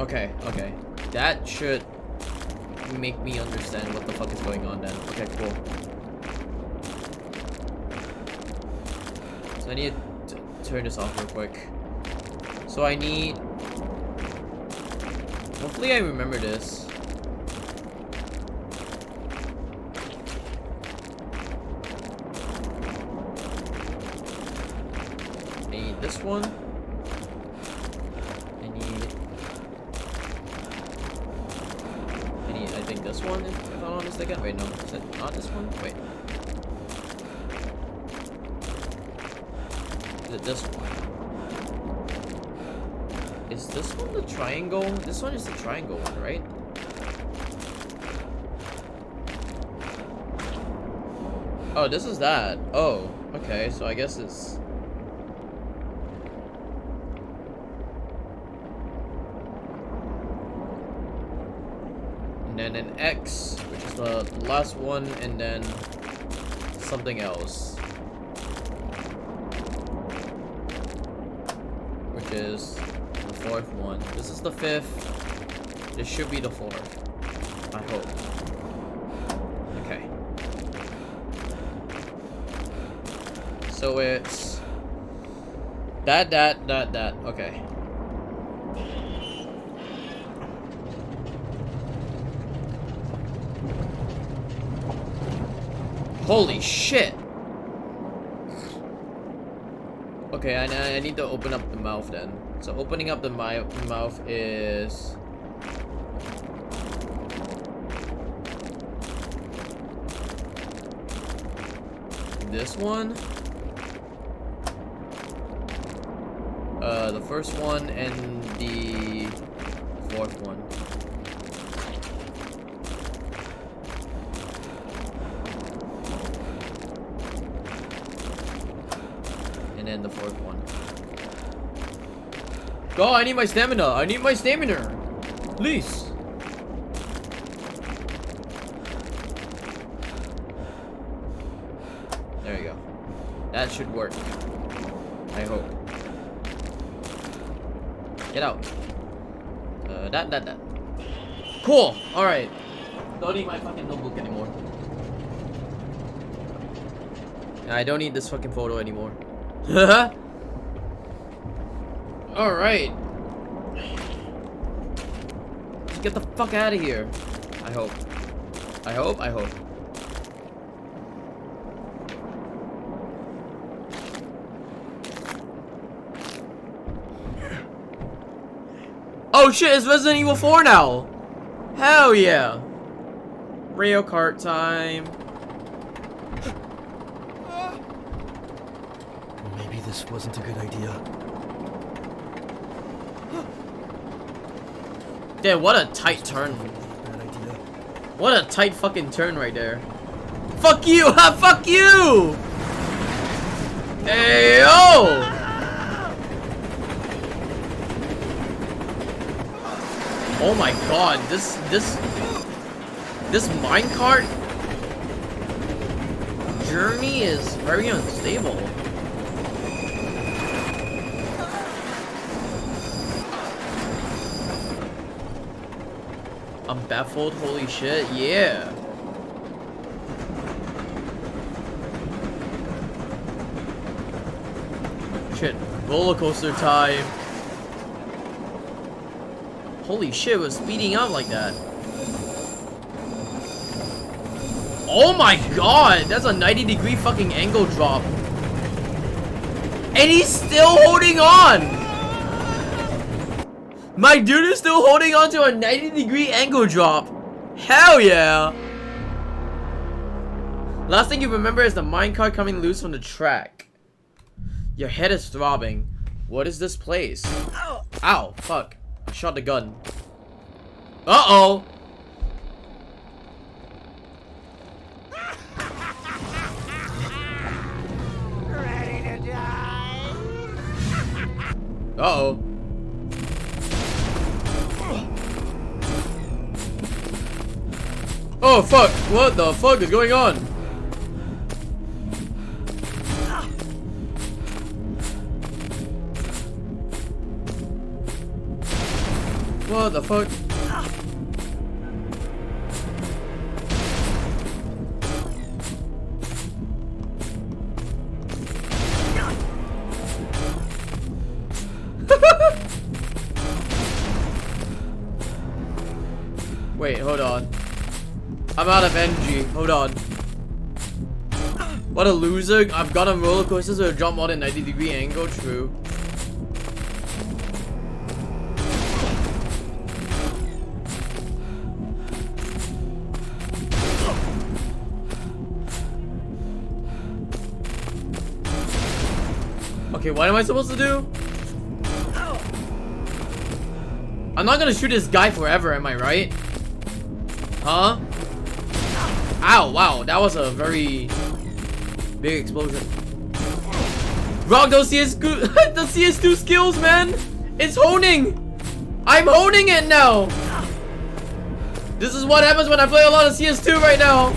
Okay. That should make me understand what the fuck is going on then. Okay, cool. So I need to turn this off real quick. So I need... Hopefully I remember this. I need this one. I think this one, if I'm not mistaken. Wait, no, is it not this one? Wait. Is it this one? Is this one the triangle? This one is the triangle one, right? Oh, this is that. Oh, okay, so I guess it's... And then an X, which is the last one, and then something else. Which is the 4th one. This is the 5th. This should be the 4th. I hope. Okay. So it's... that. Okay. Holy shit! Okay, I need to open up the mouth then. So opening up the mouth is this one. The first one and the fourth one. And then the fourth one. Oh, I need my stamina. I need my stamina. Please. There you go. That should work. I hope. Get out. That. Cool. Alright. Don't need my fucking notebook anymore. I don't need this fucking photo anymore. Alright. Just get the fuck out of here. I hope. I hope. Oh shit, it's Resident Evil 4 now! Hell yeah! Mario Kart time. Maybe this wasn't a good idea. Damn, what a tight turn. Bad idea. What a tight fucking turn right there. Fuck you! Ha! Fuck you! Hey yo! Oh my god, this minecart journey is very unstable. I'm baffled, holy shit, yeah. Shit, roller coaster time. Holy shit, it was speeding up like that. Oh my god, that's a 90-degree fucking angle drop. And he's still holding on! My dude is still holding on to a 90-degree angle drop. Hell yeah! Last thing you remember is the minecart coming loose from the track. Your head is throbbing. What is this place? Ow, fuck. I shot the gun. Uh-oh! Ready to die? Uh-oh. Oh fuck! What the fuck is going on? What the fuck? Wait, hold on. I'm out of energy. Hold on. What a loser. I've got on roller coasters with a jump more than 90-degree angle. True. Okay, what am I supposed to do? I'm not gonna shoot this guy forever, am I right? Huh? Ow, wow, that was a very big explosion. Rock those the CS2 skills, man! It's honing! I'm honing it now! This is what happens when I play a lot of CS2 right now!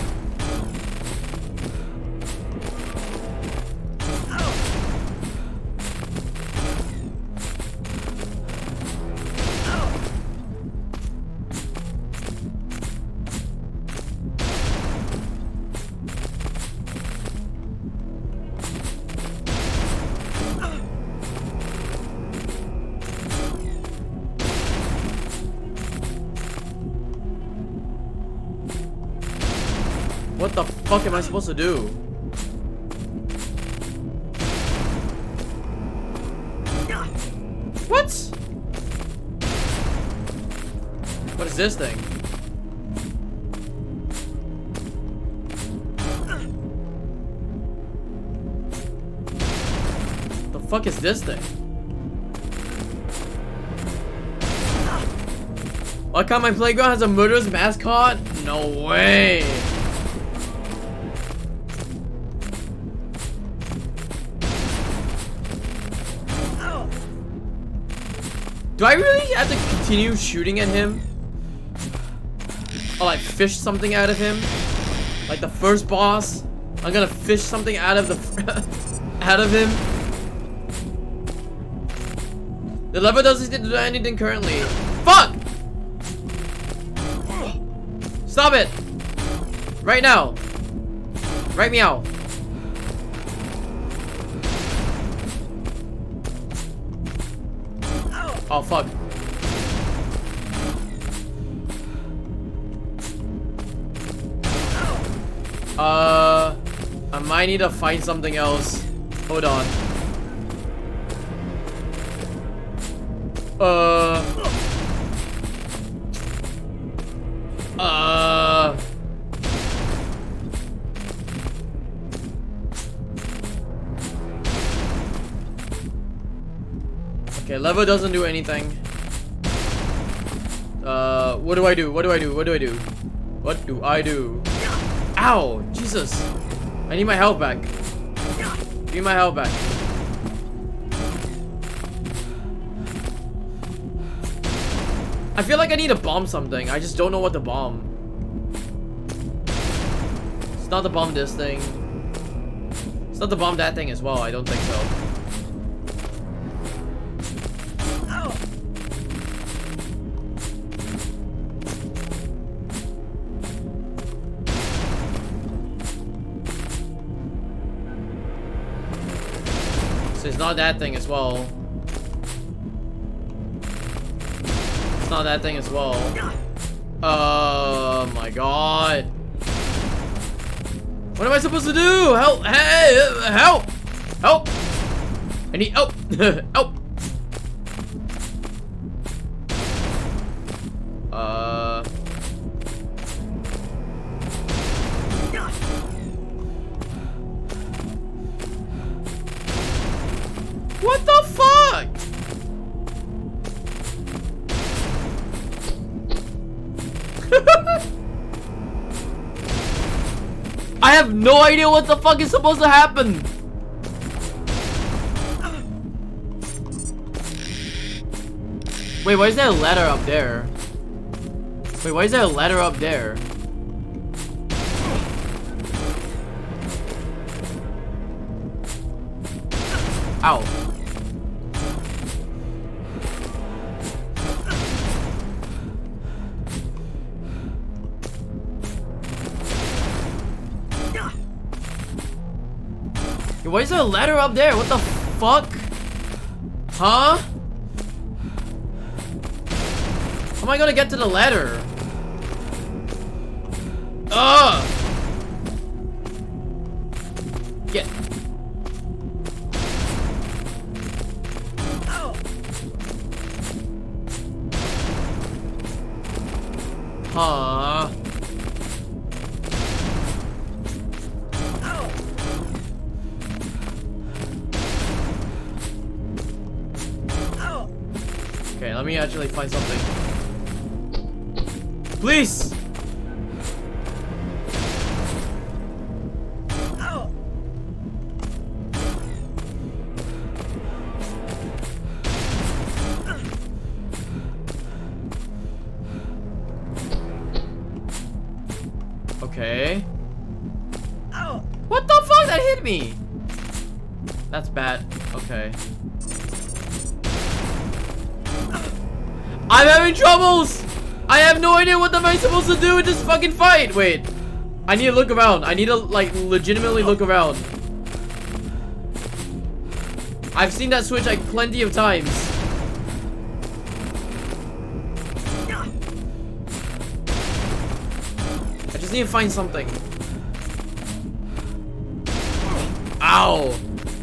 What the fuck am I supposed to do? What? this thing? The fuck is this thing? What kind of my playground has a murderous mascot? No way. Do I really have to continue shooting at him? Or like fish something out of him? Like the first boss? I'm gonna fish something out of the out of him. The lever doesn't do anything currently. Fuck! Stop it! Right now! Right meow. Oh fuck. I might need to find something else. Hold on. Okay, lever doesn't do anything. What do I do? What do I do? What do I do? What do I do? Ow! Jesus! I need my health back. Give me my health back. I feel like I need to bomb something. I just don't know what to bomb. It's not to bomb this thing. It's not to bomb that thing as well. I don't think so. So it's not that thing as well. It's not that thing as well. Oh my god. What am I supposed to do? Help! Hey! Help! Help! I need help! Help! What the fuck? I have no idea what the fuck is supposed to happen. Wait, why is there a ladder up there? Wait, why is there a ladder up there? Ow. Why is there a ladder up there? What the fuck? Huh? How am I gonna get to the ladder? Ugh! Get. Huh? Okay, let me actually find something. Please! Okay. What the fuck? That hit me! That's bad. Okay. I'm having troubles! I have no idea what am I supposed to do in this fucking fight! Wait. I need to look around. I need to, like, legitimately look around. I've seen that switch, like, plenty of times. I just need to find something. Ow!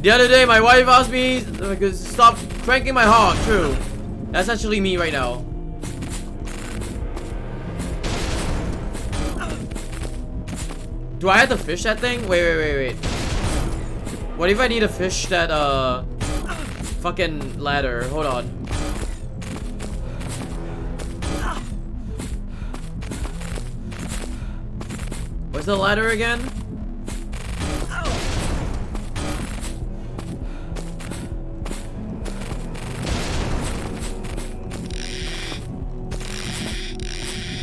The other day, my wife asked me to stop cranking my hog. True. That's actually me right now. Do I have to fish that thing? Wait. What if I need to fish that, fucking ladder? Hold on. Where's the ladder again?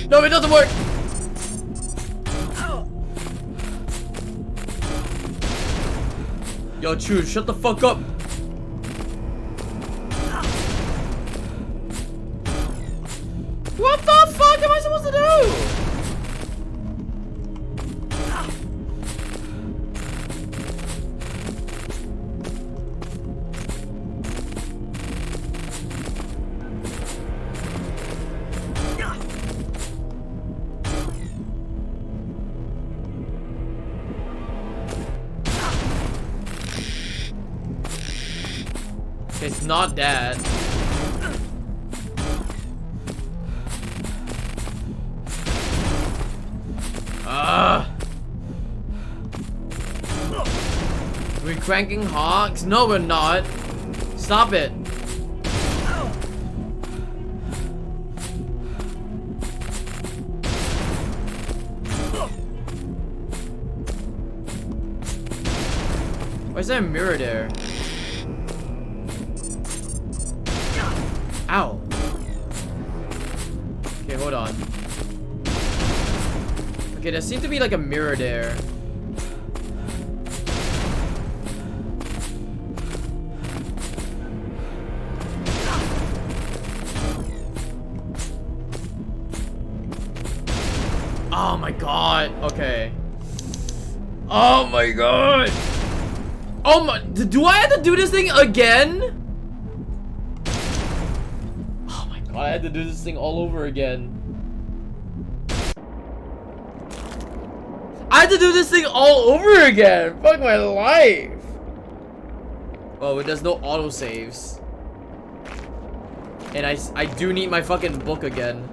No, it doesn't work! Yo, Chu, shut the fuck up! What the fuck am I supposed to do? It's not that. We're cranking hogs? No, we're not. Stop it. Why is there a mirror there? Ow. Okay, hold on. Okay, there seems to be like a mirror there. Oh my god. Okay. Oh my god. Oh my. Do I have to do this thing again? I had to do this thing all over again. I had to do this thing all over again. Fuck my life. Oh, there's no autosaves. And I do need my fucking book again.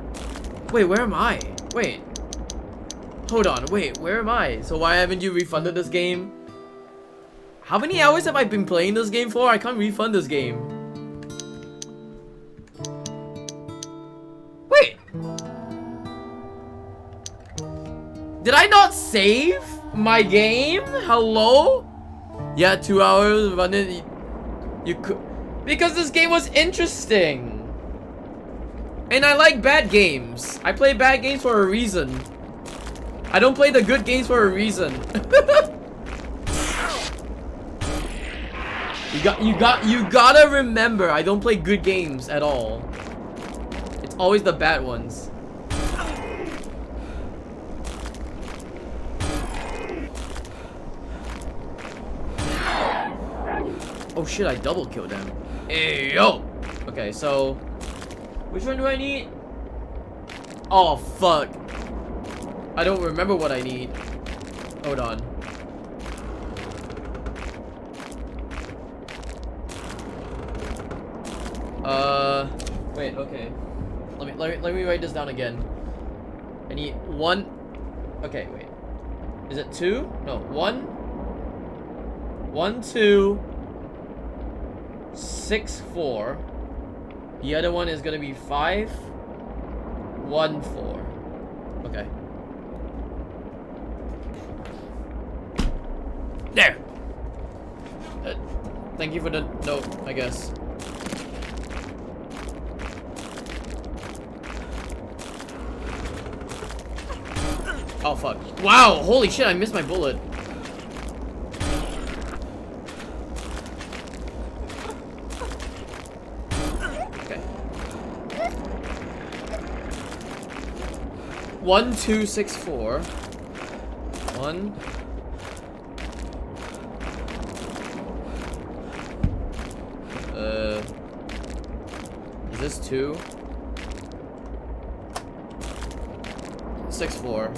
Wait, where am I? Wait. Hold on, wait, where am I? So why haven't you refunded this game? How many hours have I been playing this game for? I can't refund this game. Wait. Did I not save my game? Hello? Yeah, 2 hours running. You could, because this game was interesting. And I like bad games. I play bad games for a reason. I don't play the good games for a reason. You gotta remember, I don't play good games at all. It's always the bad ones. Oh shit, I double killed them. Hey yo! Okay, so which one do I need? Oh fuck. I don't remember what I need. Hold on. Wait, okay. Let me write this down again. I need one. Okay, wait. Is it 2? No, 1. 1, 2, 6, 4. The other one is gonna be 5, 1, 4. Okay. There. Thank you for the note, I guess. Oh fuck. Wow, holy shit, I missed my bullet. Okay. 1, 2, 6, 4. 1. Is this 2? 6, 4.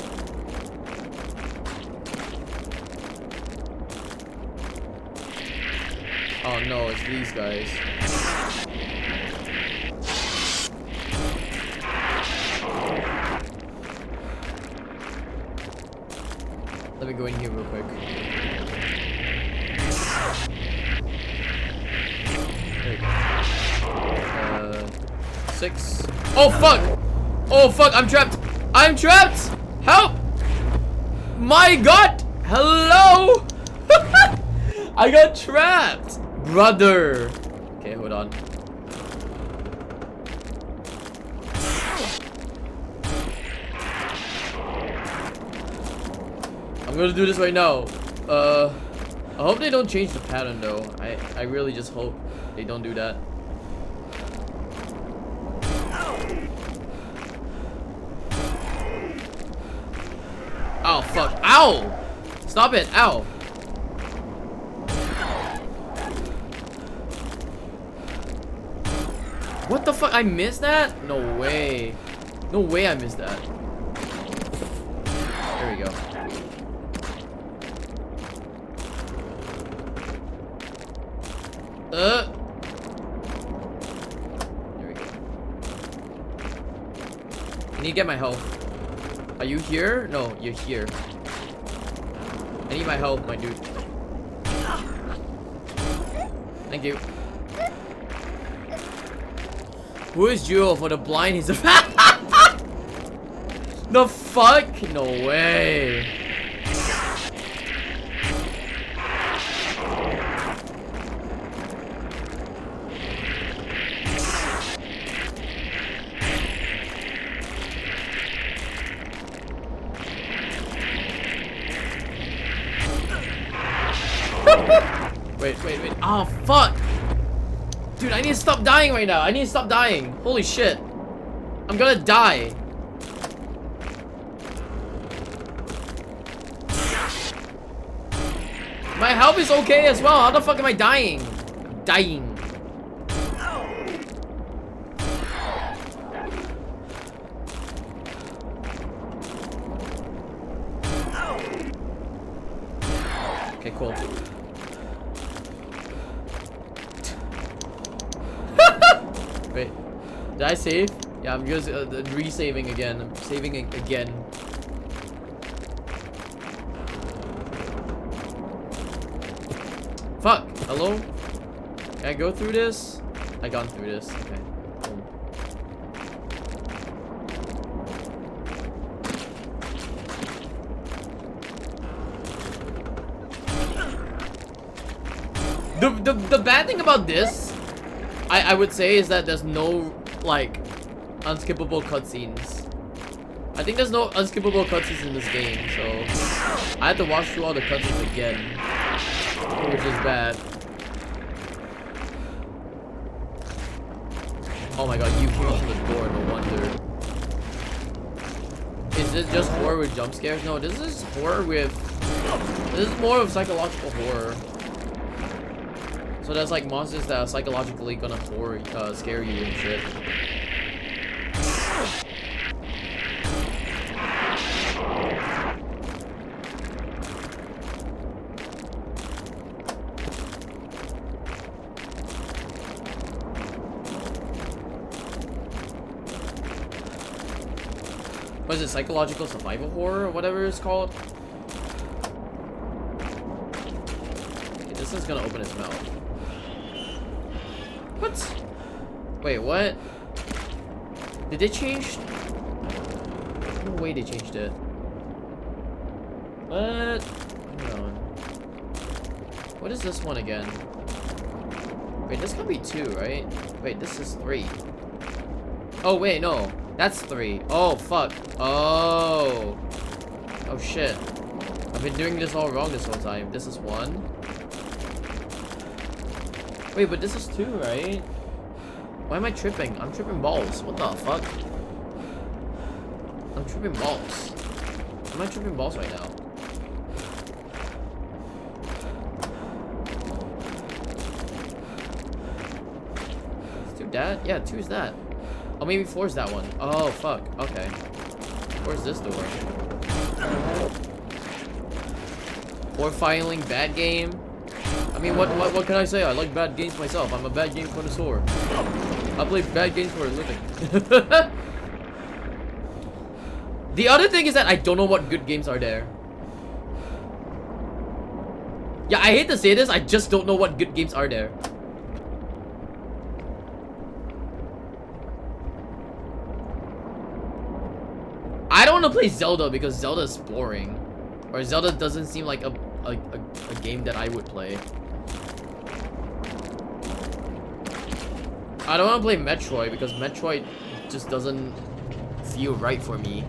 Oh no, it's these guys. Let me go in here real quick. There we go. 6. Oh fuck! Oh fuck! I'm trapped! I'm trapped! Help! My God! Hello! I got trapped, brother. Okay, hold on. I'm gonna do this right now. I hope they don't change the pattern though. I really just hope they don't do that. Oh fuck. Ow! Stop it. Ow. What the fuck? I missed that? No way. No way I missed that. There we go. There we go. I need to get my health. Are you here? No, you're here. I need my health, my dude. Thank you. Who is Jewel for the blind? He's a the fuck? No way. Wait. Oh, fuck. Dude, I need to stop dying right now. I need to stop dying. Holy shit. I'm gonna die. My health is okay as well. How the fuck am I dying? I'm dying. Okay, cool. Wait, did I save? Yeah, I'm just re-saving again. I'm saving it again. Fuck! Hello? Can I go through this? I gone through this. Okay. Boom. The bad thing about this, I would say, is that there's no like unskippable cutscenes. I think there's no unskippable cutscenes in this game, so I had to watch through all the cutscenes again, which is bad. Oh my god, you came through the door, no wonder. Is this just horror with jump scares? No, this is horror with... This is more of psychological horror. So there's like monsters that are psychologically gonna scare you and shit. What is it? Psychological survival horror or whatever it's called? Okay, this is gonna open its mouth. What? Wait, what? Did they change? No way they changed it. What? Hold on. What is this one again? Wait, this can be 2, right? Wait, this is 3. Oh, wait, no. That's 3. Oh, fuck. Oh. Oh, shit. I've been doing this all wrong this whole time. This is 1. Wait, but this is 2, right? Why am I tripping? I'm tripping balls. What the fuck? I'm tripping balls. Am I tripping balls right now? Is 2 that? Yeah, 2 is that. Oh, maybe 4 is that one. Oh, fuck. Okay. Where's this door? 4 filing bad game. I mean, what can I say? I like bad games myself. I'm a bad game connoisseur. I play bad games for a living. The other thing is that I don't know what good games are there. Yeah, I hate to say this, I just don't know what good games are there. I don't want to play Zelda because Zelda is boring. Or Zelda doesn't seem like a game that I would play. I don't want to play Metroid because Metroid just doesn't feel right for me.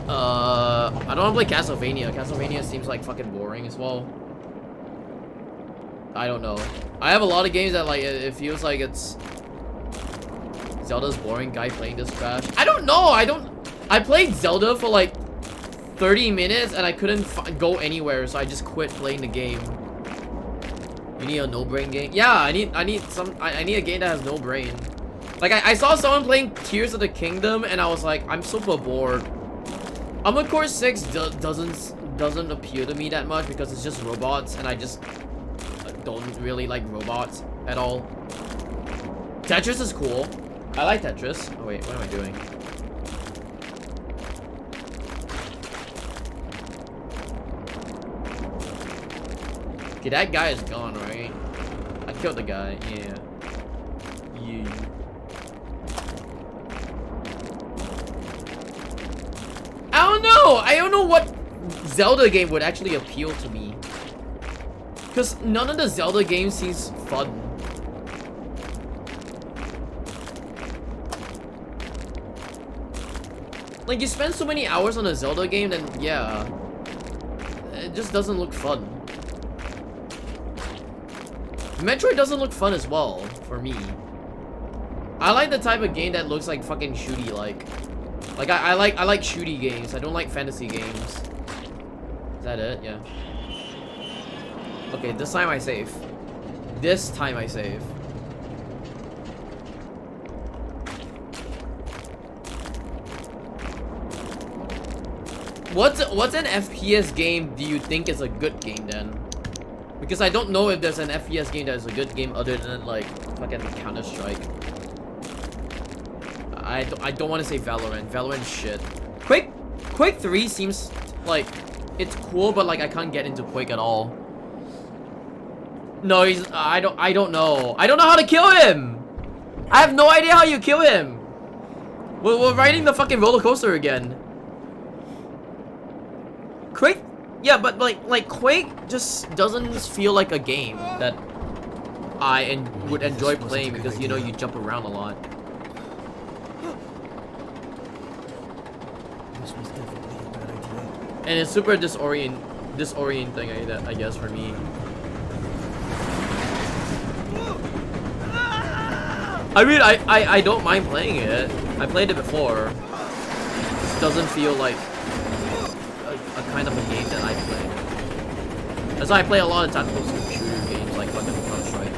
I don't want to play Castlevania. Castlevania seems like fucking boring as well. I don't know. I have a lot of games that like it feels like it's Zelda's boring. Guy playing this trash. I don't know. I played Zelda for like 30 minutes and I couldn't go anywhere, so I just quit playing the game. You need a no-brain game? Yeah, I need a game that has no brain. Like I saw someone playing Tears of the Kingdom and I was like, I'm super bored. Armored Core 6 doesn't appeal to me that much because it's just robots and I just don't really like robots at all. Tetris is cool. I like Tetris. Oh wait, what am I doing? Okay, that guy is gone, right? I killed the guy, yeah. Yeah. I don't know! I don't know what Zelda game would actually appeal to me. Because none of the Zelda games seems fun. Like, you spend so many hours on a Zelda game, then yeah. It just doesn't look fun. Metroid doesn't look fun as well, for me. I like the type of game that looks like fucking shooty-like. Like, I like shooty games. I don't like fantasy games. Is that it? Yeah. Okay, this time I save. This time I save. What's an FPS game do you think is a good game then? Because I don't know if there's an FPS game that is a good game other than like fucking Counter-Strike. I don't want to say Valorant. Valorant shit. Quake 3 seems like it's cool, but like I can't get into Quake at all. No, I don't know. I don't know how to kill him. I have no idea how you kill him. We're riding the fucking roller coaster again. Quake, yeah, but like Quake just doesn't feel like a game that I would enjoy playing because you know you jump around a lot. This was definitely a bad idea. And it's super disorienting, I guess, for me. I mean, I don't mind playing it. I played it before. It just doesn't feel like a kind of a game that I play. That's why I play a lot of tactical shooter games like fucking Counter-Strike.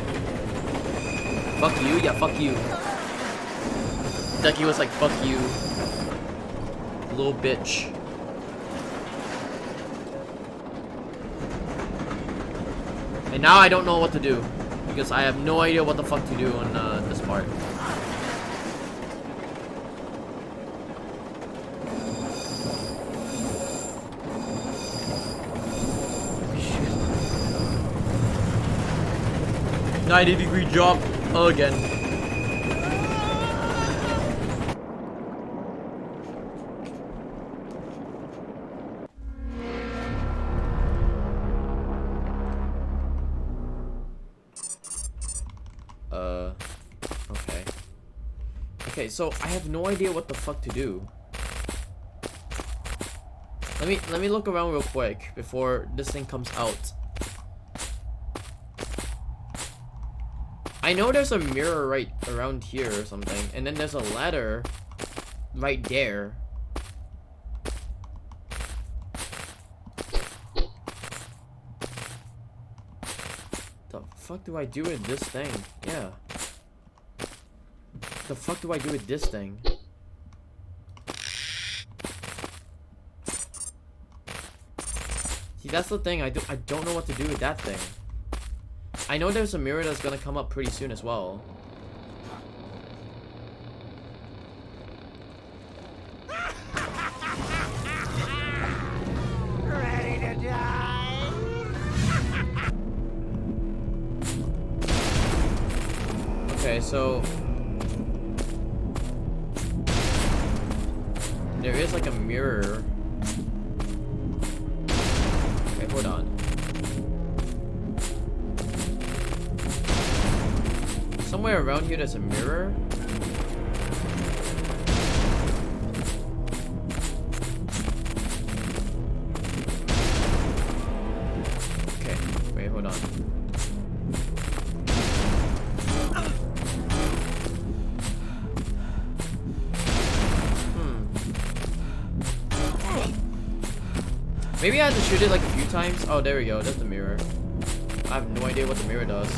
Fuck you? Yeah, fuck you. Ducky was like, fuck you. Little bitch. And now I don't know what to do. Because I have no idea what the fuck to do on this part. Shit. 90-degree jump again. Okay. Okay, so I have no idea what the fuck to do. Let me look around real quick before this thing comes out. I know there's a mirror right around here or something, and then there's a ladder right there. The fuck do I do with this thing? Yeah. The fuck do I do with this thing? See, that's the thing. I don't know what to do with that thing. I know there's a mirror that's gonna come up pretty soon as well. Ready to die? Okay, so there is like a mirror. Okay, hold on. Somewhere around here there's a mirror. Okay, wait, hold on. Maybe I have to shoot it like a few times. Oh, there we go. That's the mirror. I have no idea what the mirror does.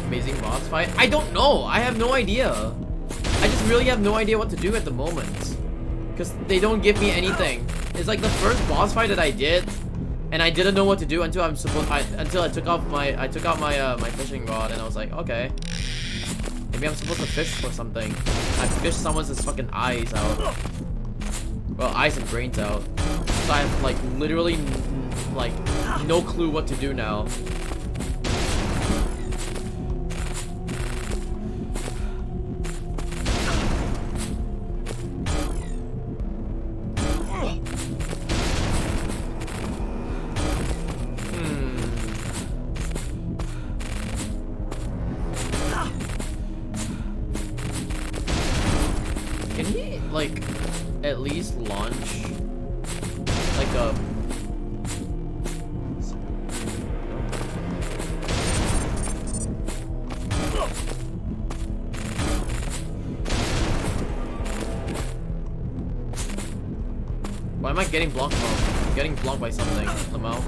Amazing boss fight? I don't know. I have no idea. I just really have no idea what to do at the moment. Because they don't give me anything. It's like the first boss fight that I did, and I didn't know what to do until until I took out my fishing rod, and I was like, okay, maybe I'm supposed to fish for something. I fished someone's fucking eyes out. Well, eyes and brains out. So I have like literally like no clue what to do now. Can he, like, at least launch, like, a... Why am I getting blocked from? I'm getting blocked by something somehow.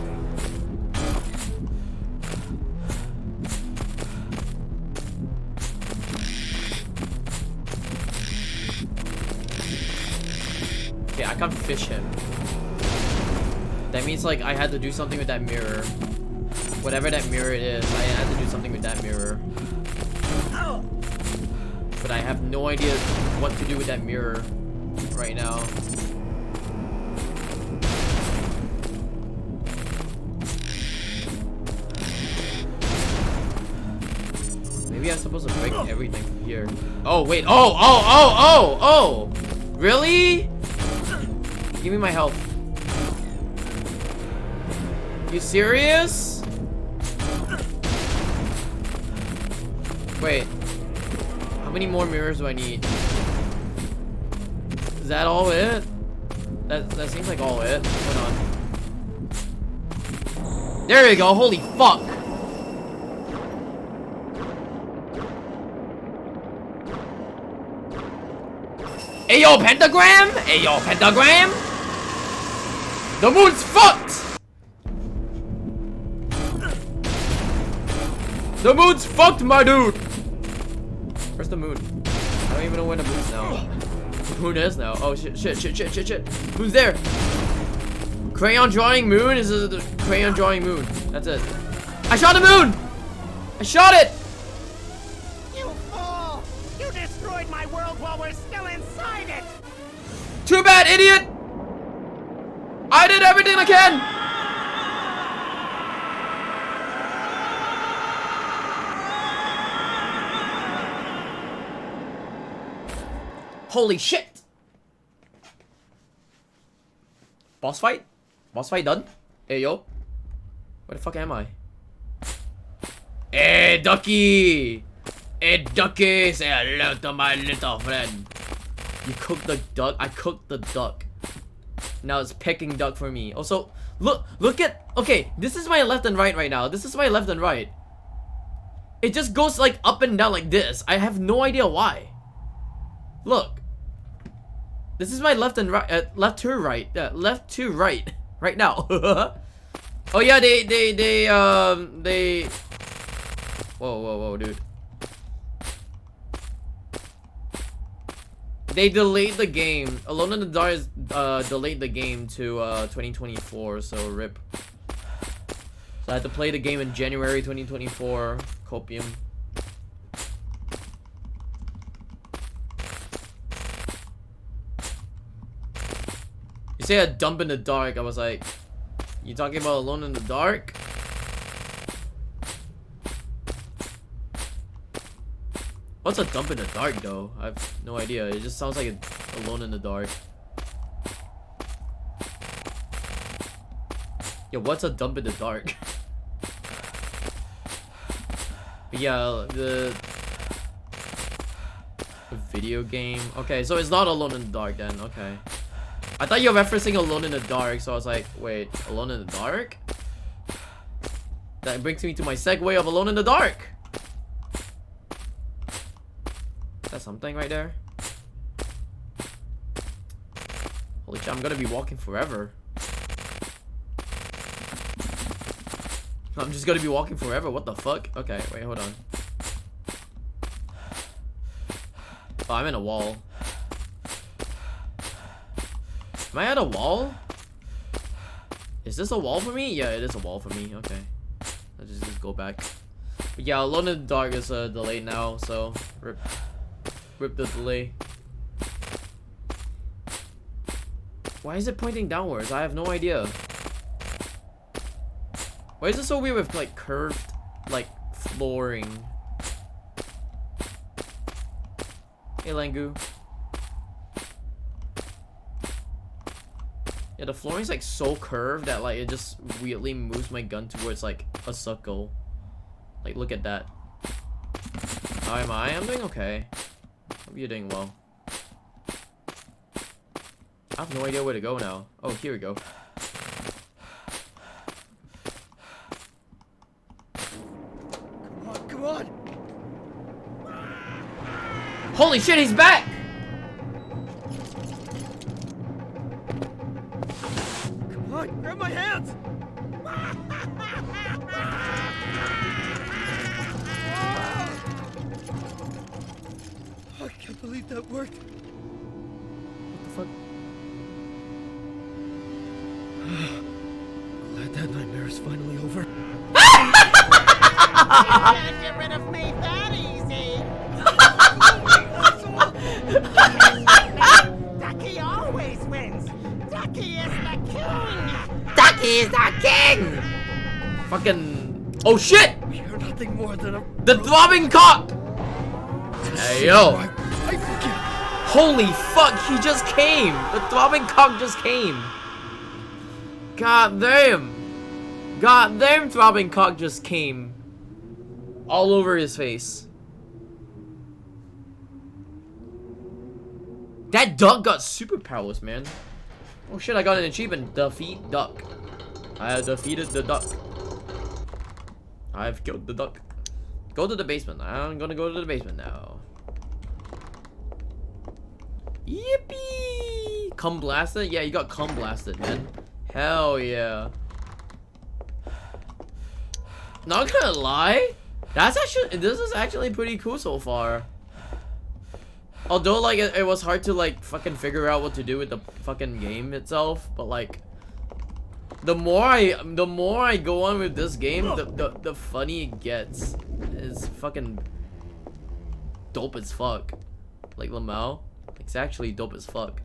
Okay, I can't fish him. That means like I had to do something with that mirror. Whatever that mirror is, I had to do something with that mirror. But I have no idea what to do with that mirror right now. Maybe I'm supposed to break everything from here. Oh, wait. Oh! Really? Give me my health. You serious? Wait. How many more mirrors do I need? Is that all it? That seems like all it. Hold on. There we go. Holy fuck. Ayo, pentagram? Ayo, pentagram? The moon's fucked! The moon's fucked, my dude! Where's the moon? I don't even know where the moon's now. The moon is now. Oh, shit. Who's there? Crayon drawing moon? Is it the crayon drawing moon? That's it. I shot the moon! I shot it! You fool! You destroyed my world while we're still inside it! Too bad, idiot! I did everything I can! Holy shit! Boss fight? Boss fight done? Hey, yo. Where the fuck am I? Hey, Ducky! Hey, Ducky! Say hello to my little friend. You cooked the duck? I cooked the duck. Now it's pecking duck for me. Also, look at... Okay, this is my left and right now. This is my left and right. It just goes like up and down like this. I have no idea why. Look. This is my left and right. Left to right. Left to right. Right now. Oh yeah, they Whoa, dude. They delayed the game. Alone in the Dark is, delayed the game to 2024, so rip. So I had to play the game in January 2024. Copium. You say a dump in the dark, I was like, you talking about Alone in the Dark? What's a dump in the dark though? I have no idea. It just sounds like a Alone in the Dark. Yeah, what's a dump in the dark? But yeah, the video game. Okay, so it's not Alone in the Dark then. Okay. I thought you were referencing Alone in the Dark, so I was like, wait, Alone in the Dark? That brings me to my segue of Alone in the Dark. Is that something right there? Holy shit, I'm gonna be walking forever. I'm just gonna be walking forever. What the fuck? Okay, wait, hold on. Oh, I'm in a wall. Am I at a wall? Is this a wall for me? Yeah, it is a wall for me. Okay. I'll just go back. But yeah, Alone in the Dark is delayed now, so rip the delay. Why is it pointing downwards? I have no idea. Why is it so weird with like curved like flooring? Hey Langu. Yeah, the flooring's like so curved that like it just weirdly moves my gun towards like a circle. Like look at that. How am I? I'm doing okay. Hope you're doing well. I have no idea where to go now. Oh, here we go. Come on! Holy shit, he's back! Come on, grab my hands! I can't believe that worked. What the fuck? Glad that nightmare is finally over. You can't get rid of me that easy. Ducky always wins. Ducky is the king. Ducky is the king! Fucking... Oh shit! You're nothing more than a... The throbbing cock! Hey yo! Holy fuck, he just came! The throbbing cock just came! God damn! God damn, throbbing cock just came. All over his face. That duck got superpowers, man. Oh shit, I got an achievement. Defeat duck. I have defeated the duck. I've killed the duck. Go to the basement. I'm gonna go to the basement now. Yippee! Cum blasted? Yeah, you got cum blasted, man. Hell yeah. Not gonna lie, this is actually pretty cool so far. Although like it was hard to like fucking figure out what to do with the fucking game itself, but like the more I go on with this game, the funny it gets. Is fucking dope as fuck. Like Lamau, it's actually dope as fuck.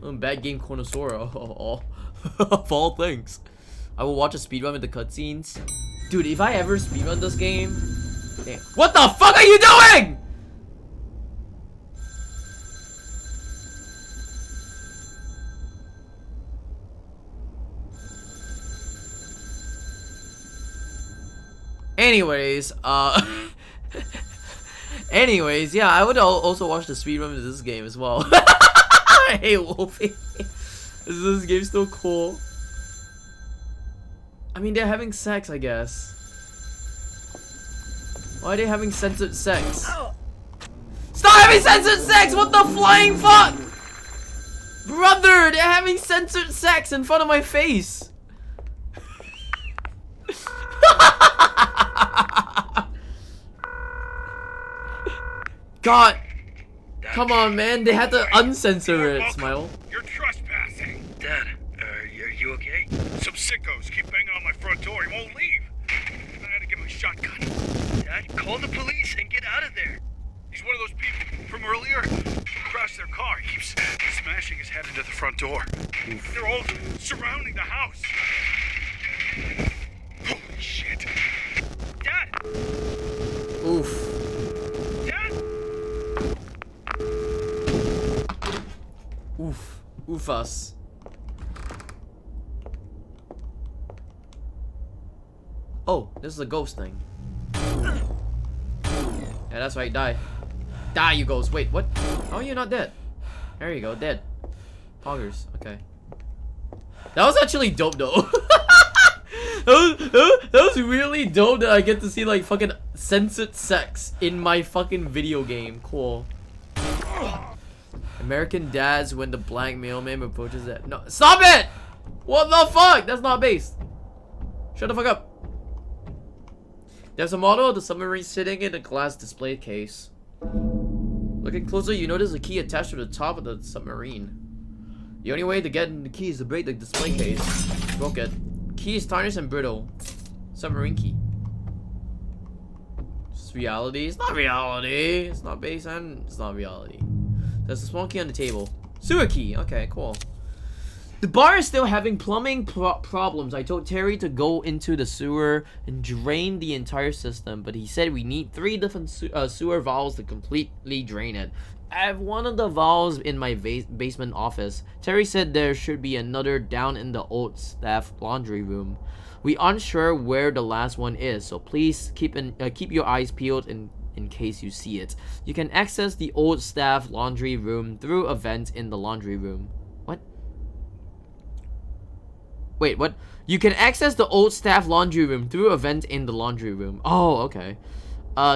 Bad game connoisseur of all things. I will watch a speedrun with the cutscenes. Dude, if I ever speedrun this game... Damn. What the fuck are you doing?! Anyways, anyways, yeah, I would also watch the speedrun of this game as well. Hey, Wolfie. Is this game still cool? I mean, they're having sex, I guess. Why are they having censored sex? Stop having censored sex! What the flying fuck? Brother, they're having censored sex in front of my face. God. Dad, Come on, man. They had to uncensor it, welcome. Smile. You're trespassing. Dad, are you okay? Some sickos keep banging on my front door. He won't leave. I had to get my shotgun. Dad, call the police and get out of there. He's one of those people from earlier who crashed their car. He keeps smashing his head into the front door. They're all surrounding the house. Holy shit. Dad! Oof. Dad! Oof. Oofus. Oh, this is a ghost thing. Yeah, that's right. Die. Die, you ghost. Wait, what? How are you not dead? There you go. Dead. Poggers. Okay. That was actually dope, though. that was really dope that I get to see, like, fucking censored sex in my fucking video game. Cool. American dads when the black mailman approaches that. No, stop it! What the fuck? That's not based. Shut the fuck up. There's a model of the submarine sitting in a glass display case. Looking closer, you notice a key attached to the top of the submarine. The only way to get in the key is to break the display case. Broke it. Key is tarnished and brittle. Submarine key. It's reality. It's not reality. It's not based and it's not reality. There's a small key on the table. Sewer key. Okay, cool. The bar is still having plumbing problems. I told Terry to go into the sewer and drain the entire system, but he said we need 3 different sewer valves to completely drain it. I have one of the valves in my basement office. Terry said there should be another down in the old staff laundry room. We aren't sure where the last one is, so please keep your eyes peeled in case you see it. You can access the old staff laundry room through a vent in the laundry room. What? Wait, what? You can access the old staff laundry room through a vent in the laundry room. Oh, okay.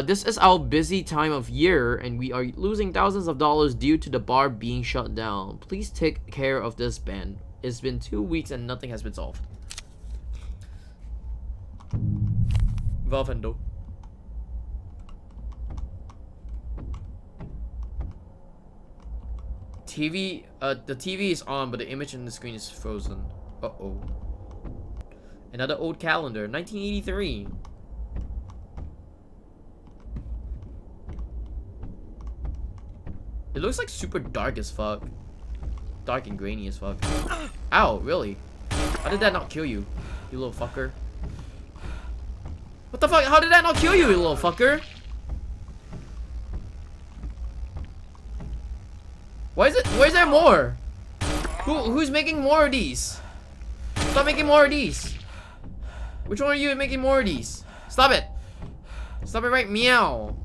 This is our busy time of year, and we are losing thousands of dollars due to the bar being shut down. Please take care of this, Ben. It's been 2 weeks and nothing has been solved. Valvendo. The TV is on, but the image on the screen is frozen. Uh-oh. Another old calendar, 1983. It looks like super dark as fuck. Dark and grainy as fuck. Ow, really? How did that not kill you, you little fucker? What the fuck? How did that not kill you, you little fucker? Why is there more? Who's making more of these? Stop making more of these. Which one are you making more of these? Stop it. Stop it right meow.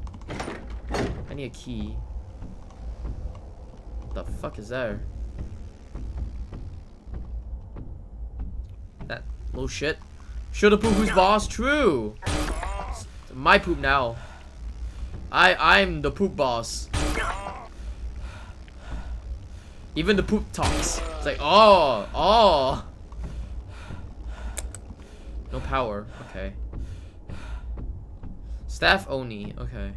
I need a key. What the fuck is there? That little shit. Shoulda poop who's boss? True. It's my poop now. I'm the poop boss. Even the poop talks. It's like, oh. No power. Okay. Staff only. Okay.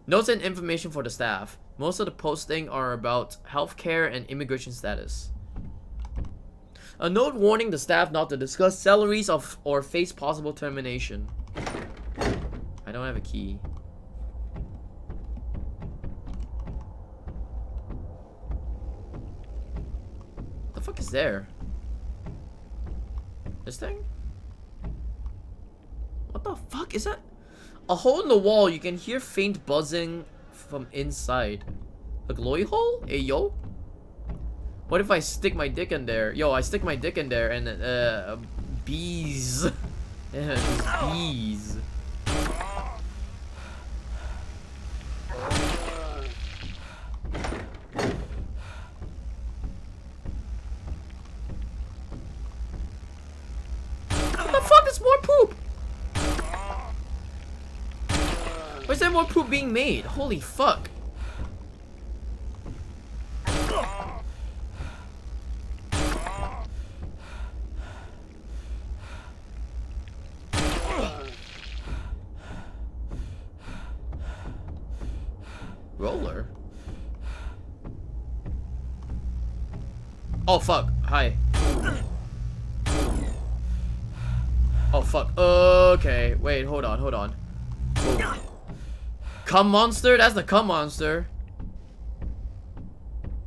Notes and information for the staff. Most of the posting are about healthcare and immigration status. A note warning the staff not to discuss salaries or face possible termination. I don't have a key. What the fuck is there? This thing? What the fuck is that? A hole in the wall. You can hear faint buzzing from inside. A glowy hole? Hey, yo? What if I stick my dick in there? Yo, I stick my dick in there and bees. Yeah, just bees. What the fuck? There's more poop. Why is there more poop being made? Holy fuck. Roller? Oh fuck, hi. Oh fuck, okay, wait, hold on. Whoa. Cum monster? That's the cum monster.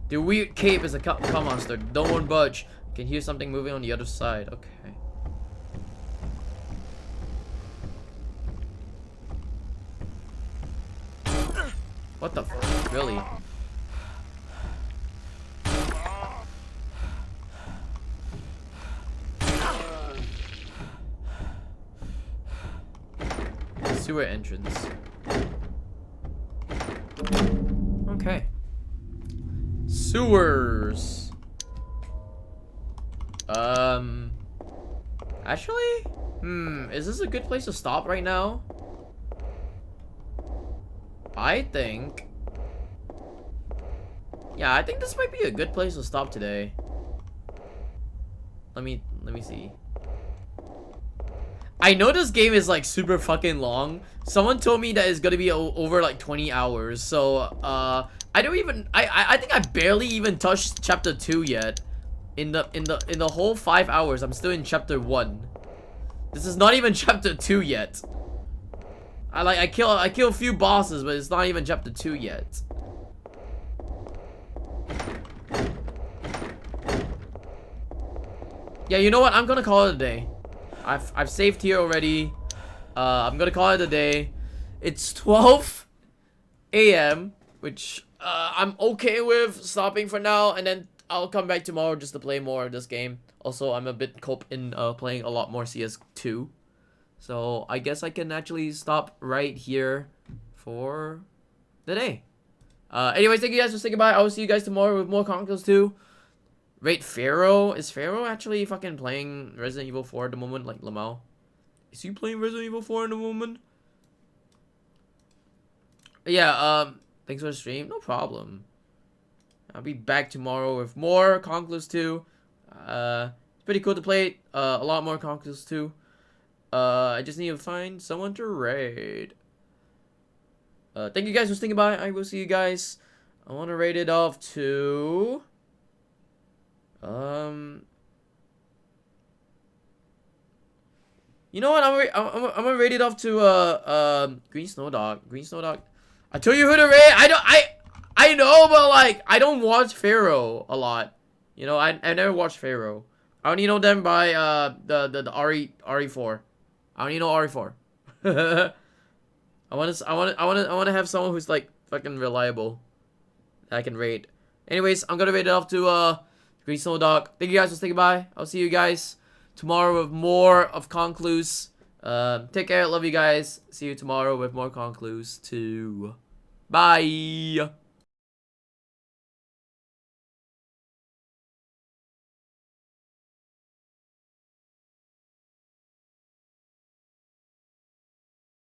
The weird cape is a cum monster. Don't budge. Can hear something moving on the other side. Okay. What the f- really? Sewer entrance. Okay. Sewers. Actually, is this a good place to stop right now? I think. Yeah, I think this might be a good place to stop today. Let me see. I know this game is like super fucking long. Someone told me that it's gonna be over like 20 hours. So I don't even I think I barely even touched chapter 2 yet. In the whole 5 hours, I'm still in chapter 1. This is not even chapter 2 yet. I kill a few bosses, but it's not even chapter 2 yet. Yeah, you know what? I'm gonna call it a day. I've saved here already. I'm gonna call it a day. It's 12 a.m. which I'm okay with stopping for now, and then I'll come back tomorrow just to play more of this game. Also, I'm a bit cope in playing a lot more CS2. So I guess I can actually stop right here for the day. Anyways, thank you guys for saying goodbye. I will see you guys tomorrow with more CONCLUSE 2. Wait, Pharaoh? Is Pharaoh actually fucking playing Resident Evil 4 at the moment, like Lamau? Is he playing Resident Evil 4 at the moment? Yeah, thanks for the stream. No problem. I'll be back tomorrow with more CONCLUSE 2. It's pretty cool to play a lot more CONCLUSE 2. I just need to find someone to raid. Thank you guys for sticking by. I will see you guys. I want to rate it off to... You know what? I'm gonna rate it off to Green Snow Dog. Green Snow Dog. I told you who to rate. I know, but like I don't watch Pharaoh a lot. You know, I never watched Pharaoh. I only know them by the RE4. I only know RE4. I want to have someone who's like fucking reliable that I can rate. Anyways, I'm gonna rate it off to Green Snow Dog. Thank you guys for sticking by. I'll see you guys tomorrow with more of CONCLUSE. Take care. Love you guys. See you tomorrow with more CONCLUSE 2. Bye.